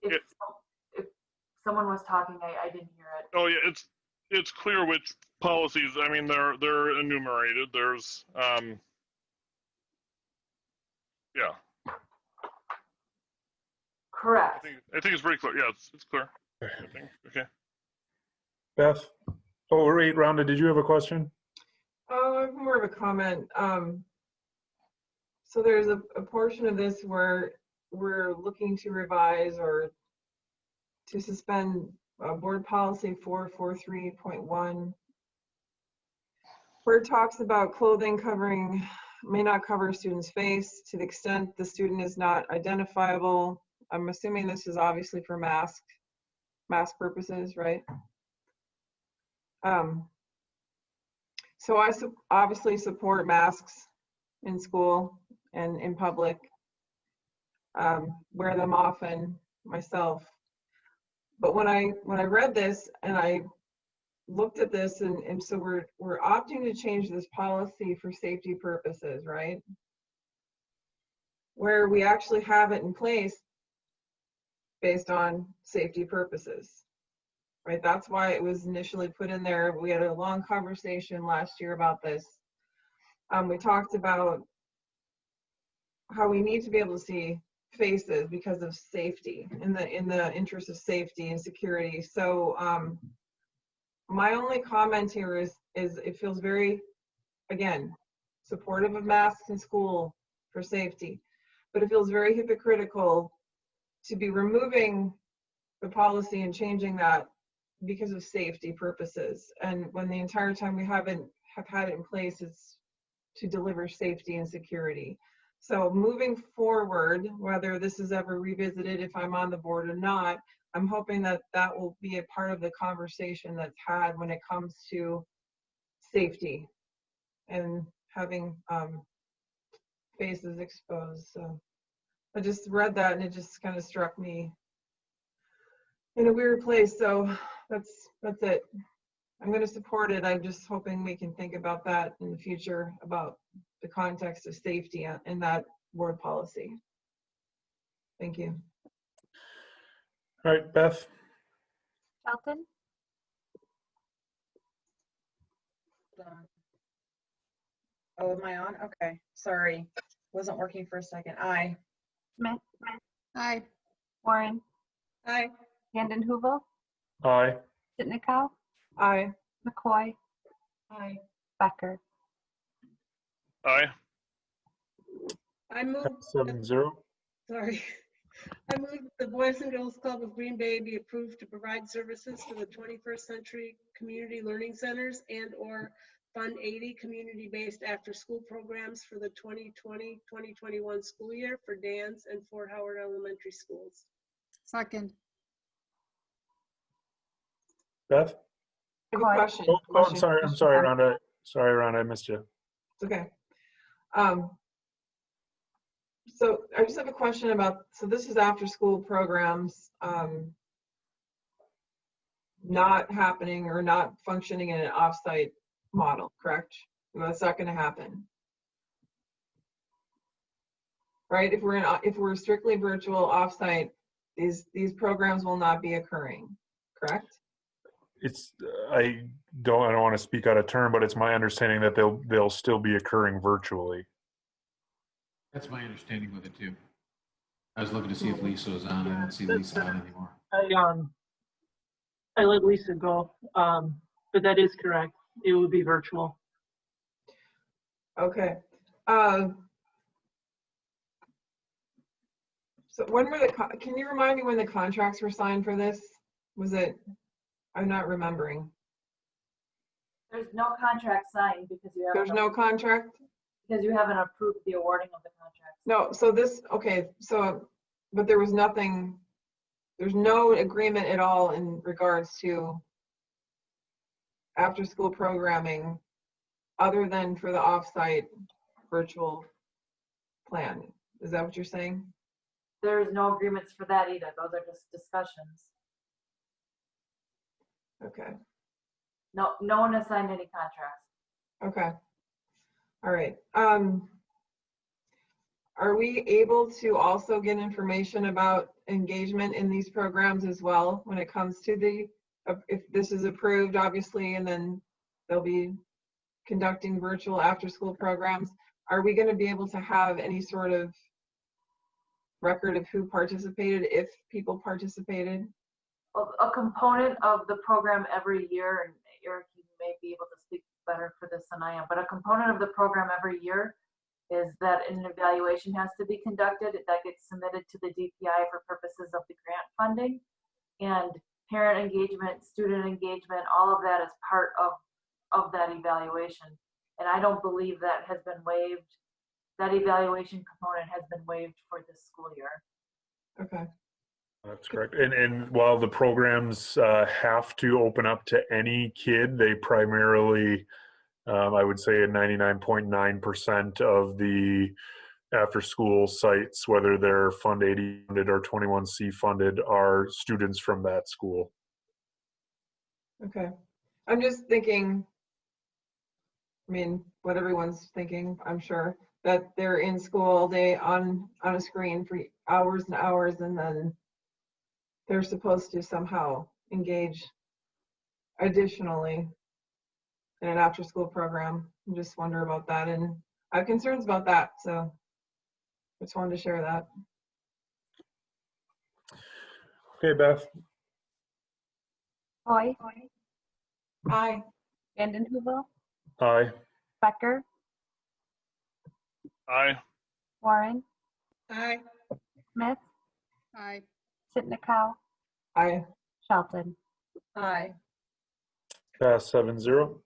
If someone was talking, I didn't hear it. Oh yeah, it's clear which policies. I mean, they're enumerated. There's yeah. Correct. I think it's very clear. Yeah, it's clear. I think. Okay. Beth? Oh, wait, Rhonda, did you have a question? Oh, I have more of a comment. So there's a portion of this where we're looking to revise or to suspend board policy 443.1, where it talks about clothing covering may not cover a student's face to the extent the student is not identifiable. I'm assuming this is obviously for mask purposes, right? So I obviously support masks in school and in public. Wear them often myself. But when I read this and I looked at this, and so we're opting to change this policy for safety purposes, right? Where we actually have it in place based on safety purposes, right? That's why it was initially put in there. We had a long conversation last year about this. We talked about how we need to be able to see faces because of safety, in the interest of safety and security. So my only comment here is it feels very, again, supportive of masks in school for safety, but it feels very hypocritical to be removing the policy and changing that because of safety purposes, and when the entire time we have had it in place, it's to deliver safety and security. So moving forward, whether this is ever revisited, if I'm on the board or not, I'm hoping that that will be a part of the conversation that's had when it comes to safety and having faces exposed. So I just read that and it just kind of struck me in a weird place. So that's it. I'm going to support it. I'm just hoping we can think about that in the future, about the context of safety in that board policy. Thank you. All right, Beth? Shelton? Oh, am I on? Okay, sorry. Wasn't working for a second. Aye. Smith? Aye. Warren? Aye. Vanden Heuvel? Aye. Sitnikow? Aye. McCoy? Aye. Becker? Aye. I move. 7-0. Sorry. I move that the Boys and Girls Club of Green Bay be approved to provide services for the 21st Century Community Learning Centers and/or Fund 80 community-based after-school programs for the 2020-2021 school year for dance and Fort Howard Elementary Schools. Second. Beth? I have a question. Oh, I'm sorry, Rhonda. Sorry, Rhonda, I missed you. It's okay. So I just have a question about, so this is after school programs not happening or not functioning in an offsite model, correct? That's not going to happen, right? If we're strictly virtual offsite, these programs will not be occurring, correct? It's I don't want to speak out of turn, but it's my understanding that they'll still be occurring virtually. That's my understanding with it too. I was looking to see if Lisa was on. I don't see Lisa on anymore. I let Lisa go, but that is correct. It would be virtual. Okay. So when were can you remind me when the contracts were signed for this? Was it, I'm not remembering. There's no contract signed because you haven't. There's no contract? Because you haven't approved the awarding of the contract. No, so this, okay, so, but there was nothing, there's no agreement at all in regards to after-school programming other than for the off-site virtual plan. Is that what you're saying? There's no agreements for that either. Those are just discussions. Okay. No one has signed any contracts. Okay. All right. Are we able to also get information about engagement in these programs as well when it comes to the, if this is approved, obviously, and then they'll be conducting virtual after-school programs? Are we going to be able to have any sort of record of who participated, if people participated? A component of the program every year, and Eric, you may be able to speak better for this than I am, but a component of the program every year is that an evaluation has to be conducted that gets submitted to the DPI for purposes of the grant funding, and parent engagement, student engagement, all of that is part of that evaluation. And I don't believe that has been waived. That evaluation component has been waived for this school year. Okay. That's correct. And while the programs have to open up to any kid, they primarily, I would say, 99.9% of the after-school sites, whether they're Fund 80 funded or 21C funded, are students from that school. Okay. I'm just thinking, I mean, what everyone's thinking, I'm sure, that they're in school all day on a screen for hours and hours, and then they're supposed to somehow engage additionally in an after-school program. I just wonder about that, and I have concerns about that, so I just wanted to share that. Okay, Beth. Hoy. Aye. Vanden Heuvel. Aye. Becker. Aye. Warren. Aye. Smith. Aye. Sitnikau. Aye. Shelton. Aye. Pass 7-0.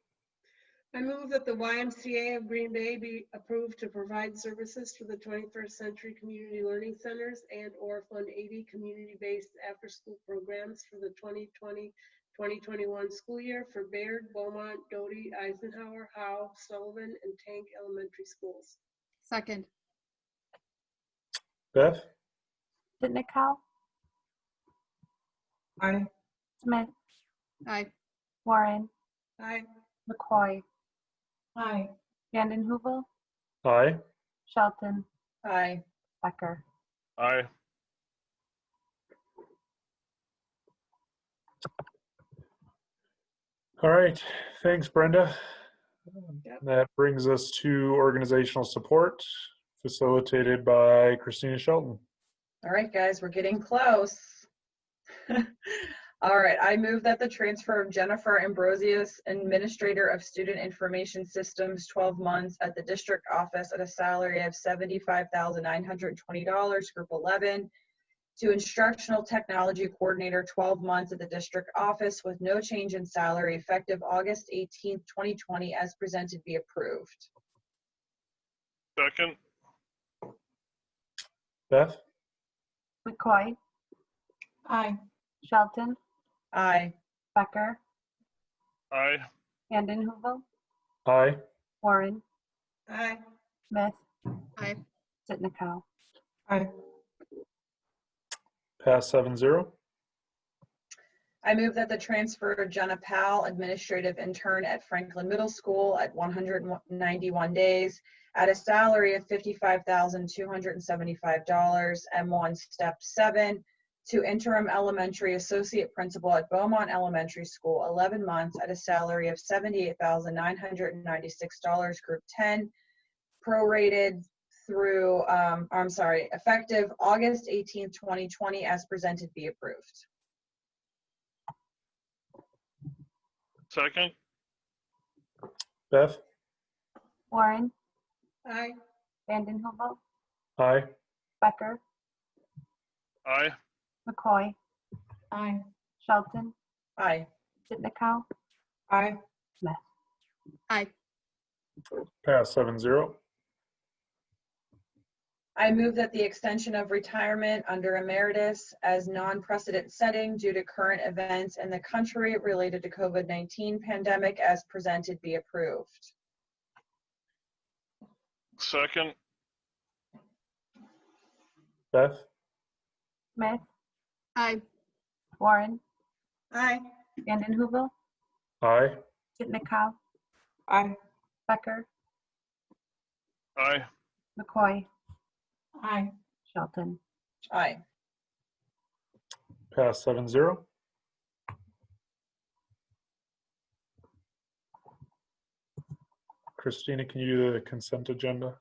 I move that the YMCA of Green Bay be approved to provide services for the 21st Century Community Learning Centers and/or Fund 80 community-based after-school programs for the 2020-2021 school year for Baird, Beaumont, Doty, Eisenhower, Howe, Sullivan, and Tank Elementary Schools. Second. Beth? Sitnikau. Aye. Smith. Aye. Warren. Aye. McCoy. Aye. Vanden Heuvel. Aye. Shelton. Aye. Becker. Aye. All right. Thanks, Brenda. That brings us to organizational support, facilitated by Christina Shelton. All right, guys, we're getting close. All right, I move that the transfer of Jennifer Ambrosius, Administrator of Student Information Systems, 12 months at the district office at a salary of $75,920, Group 11, to Instructional Technology Coordinator, 12 months at the district office with no change in salary, effective August 18th, 2020, as presented, be approved. Second. Beth? McCoy. Aye. Shelton. Aye. Becker. Aye. Vanden Heuvel. Aye. Warren. Aye. Smith. Aye. Sitnikau. Aye. Pass 7-0. I move that the transfer of Jenna Powell, administrative intern at Franklin Middle School at 191 days at a salary of $55,275, M1 Step 7, to interim elementary associate principal at Beaumont Elementary School, 11 months at a salary of $78,996, Group 10, prorated through, effective August 18th, 2020 as presented be approved. Second. Beth? Warren, Aye. Vanden Heuvel, Aye. Becker, Aye. McCoy, Aye. Shelton, Aye. Sitnikow, Aye. Smith. Aye. Pass 7-0. I move that the extension of retirement under emeritus as non-precedent setting due to current events in the country related to COVID-19 pandemic as presented be approved. Second. Beth? Smith, Aye. Warren, Aye. Vanden Heuvel, Aye. Sitnikow, Aye. Becker, Aye. McCoy, Aye. Shelton. Aye. Pass 7-0. Christina, can you do the consent agenda?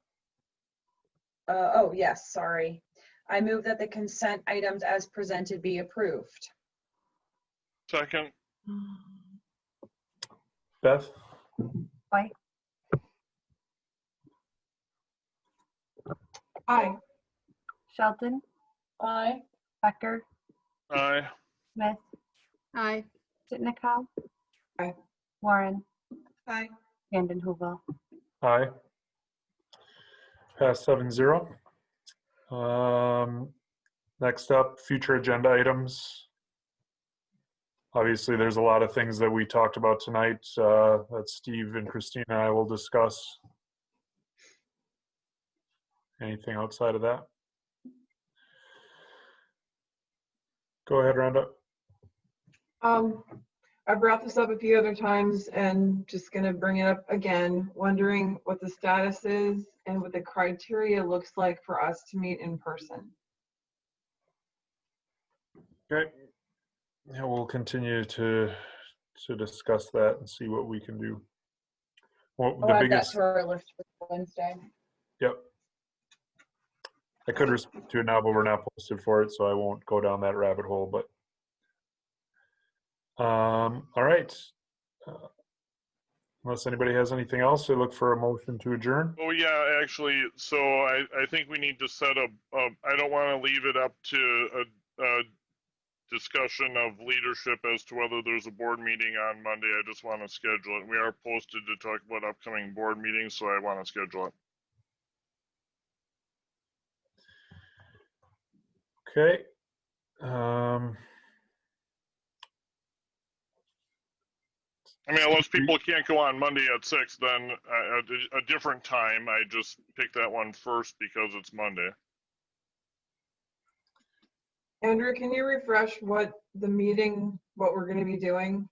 Oh, yes, sorry. I move that the consent items as presented be approved. Second. Beth? Aye. Aye. Shelton, Aye. Becker, Aye. Smith, Aye. Sitnikow, Aye. Warren, Aye. Vanden Heuvel. Aye. Pass 7-0. Next up, future agenda items. Obviously, there's a lot of things that we talked about tonight that Steve and Christina and I will discuss. Anything outside of that? Go ahead, Rhonda. I brought this up a few other times and just gonna bring it up again, wondering what the status is and what the criteria looks like for us to meet in person. Okay. Yeah, we'll continue to discuss that and see what we can do. Well, I'll the add biggest, that to our list for Wednesday. yep. I could respond to it now, but we're not posted for it, so I won't go down that rabbit hole. But all right. Unless anybody has anything else, I look for a motion to adjourn. Oh yeah, actually, so I think we need to set up. I don't want to leave it up to a discussion of leadership as to whether there's a board meeting on Monday. I just want to schedule it. We are posted to talk about upcoming board meetings, so I want to schedule it. Okay. I mean, unless people can't go on Monday at 6, then a different time. I just picked that one first because it's Monday. Andrew, can you refresh what we're gonna be doing?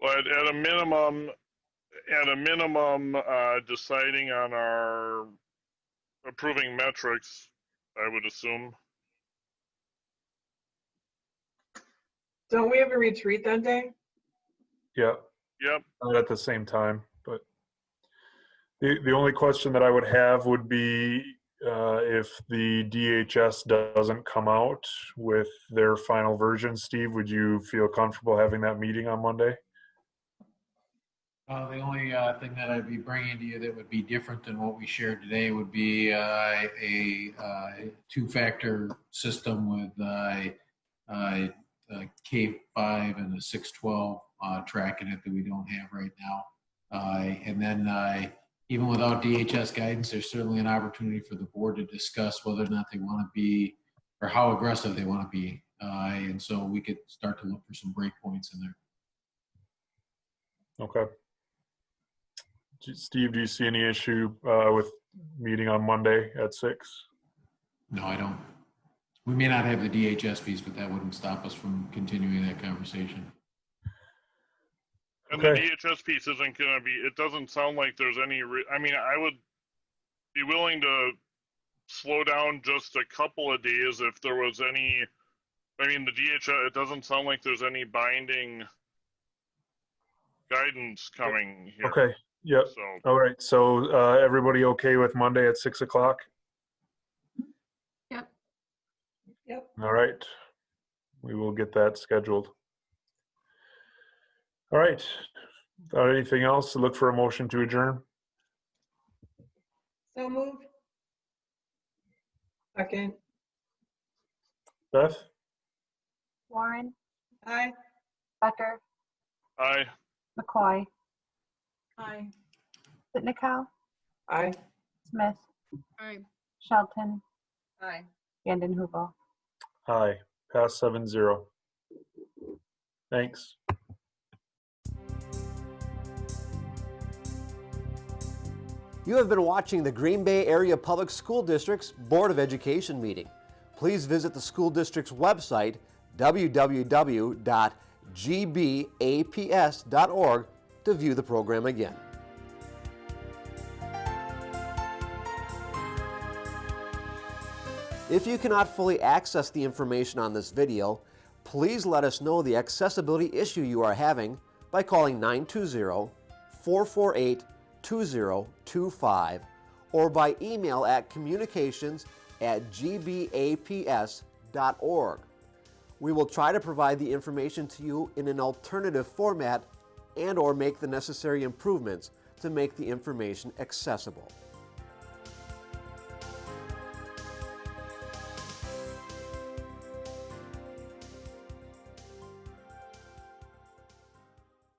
Well, at a minimum, deciding on our approving metrics, I would assume. Don't we have a retreat that day? Yeah. Yep. Not at the same time, but the only question that I would have would be if the DHS doesn't come out with their final version. Steve, would you feel comfortable having that meeting on Monday? The only thing that I'd be bringing to you that would be different than what we shared today would be a two-factor system with a K5 and a 612 track in it that we don't have right now. And then even without DHS guidance, there's certainly an opportunity for the board to discuss whether or not they want to be, or how aggressive they want to be. And so we could start to look for some breakpoints in there. Okay. Steve, do you see any issue with meeting on Monday at 6? No, I don't. We may not have the DHS piece, but that wouldn't stop us from continuing that conversation. And okay. The DHS piece isn't going to be, it doesn't sound like there's any, I mean, I would be willing to slow down just a couple of days if there was any, I mean, the DHS, it doesn't sound like there's any binding guidance coming here. Okay. Yep. So, all right. So everybody okay with Monday at 6 o'clock? All right. We will get that scheduled. All right. Without anything else, look for a motion to adjourn. So moved. Second. Beth? Warren, Aye. Becker, Aye. McCoy, Aye. Sitnikow, Aye. Smith, Aye. Shelton, Aye. Vanden Heuvel. Aye. Pass 7-0. Thanks. You have been watching the Green Bay Area Public School District's Board of Education meeting. Please visit the school district's website, www.gbaps.org, to view the program again. If you cannot fully access the information on this video, please let us know the accessibility issue you are having by calling 920-448-2025 or by email at communications@gbaps.org. We will try to provide the information to you in an alternative format and/or make the necessary improvements to make the information accessible.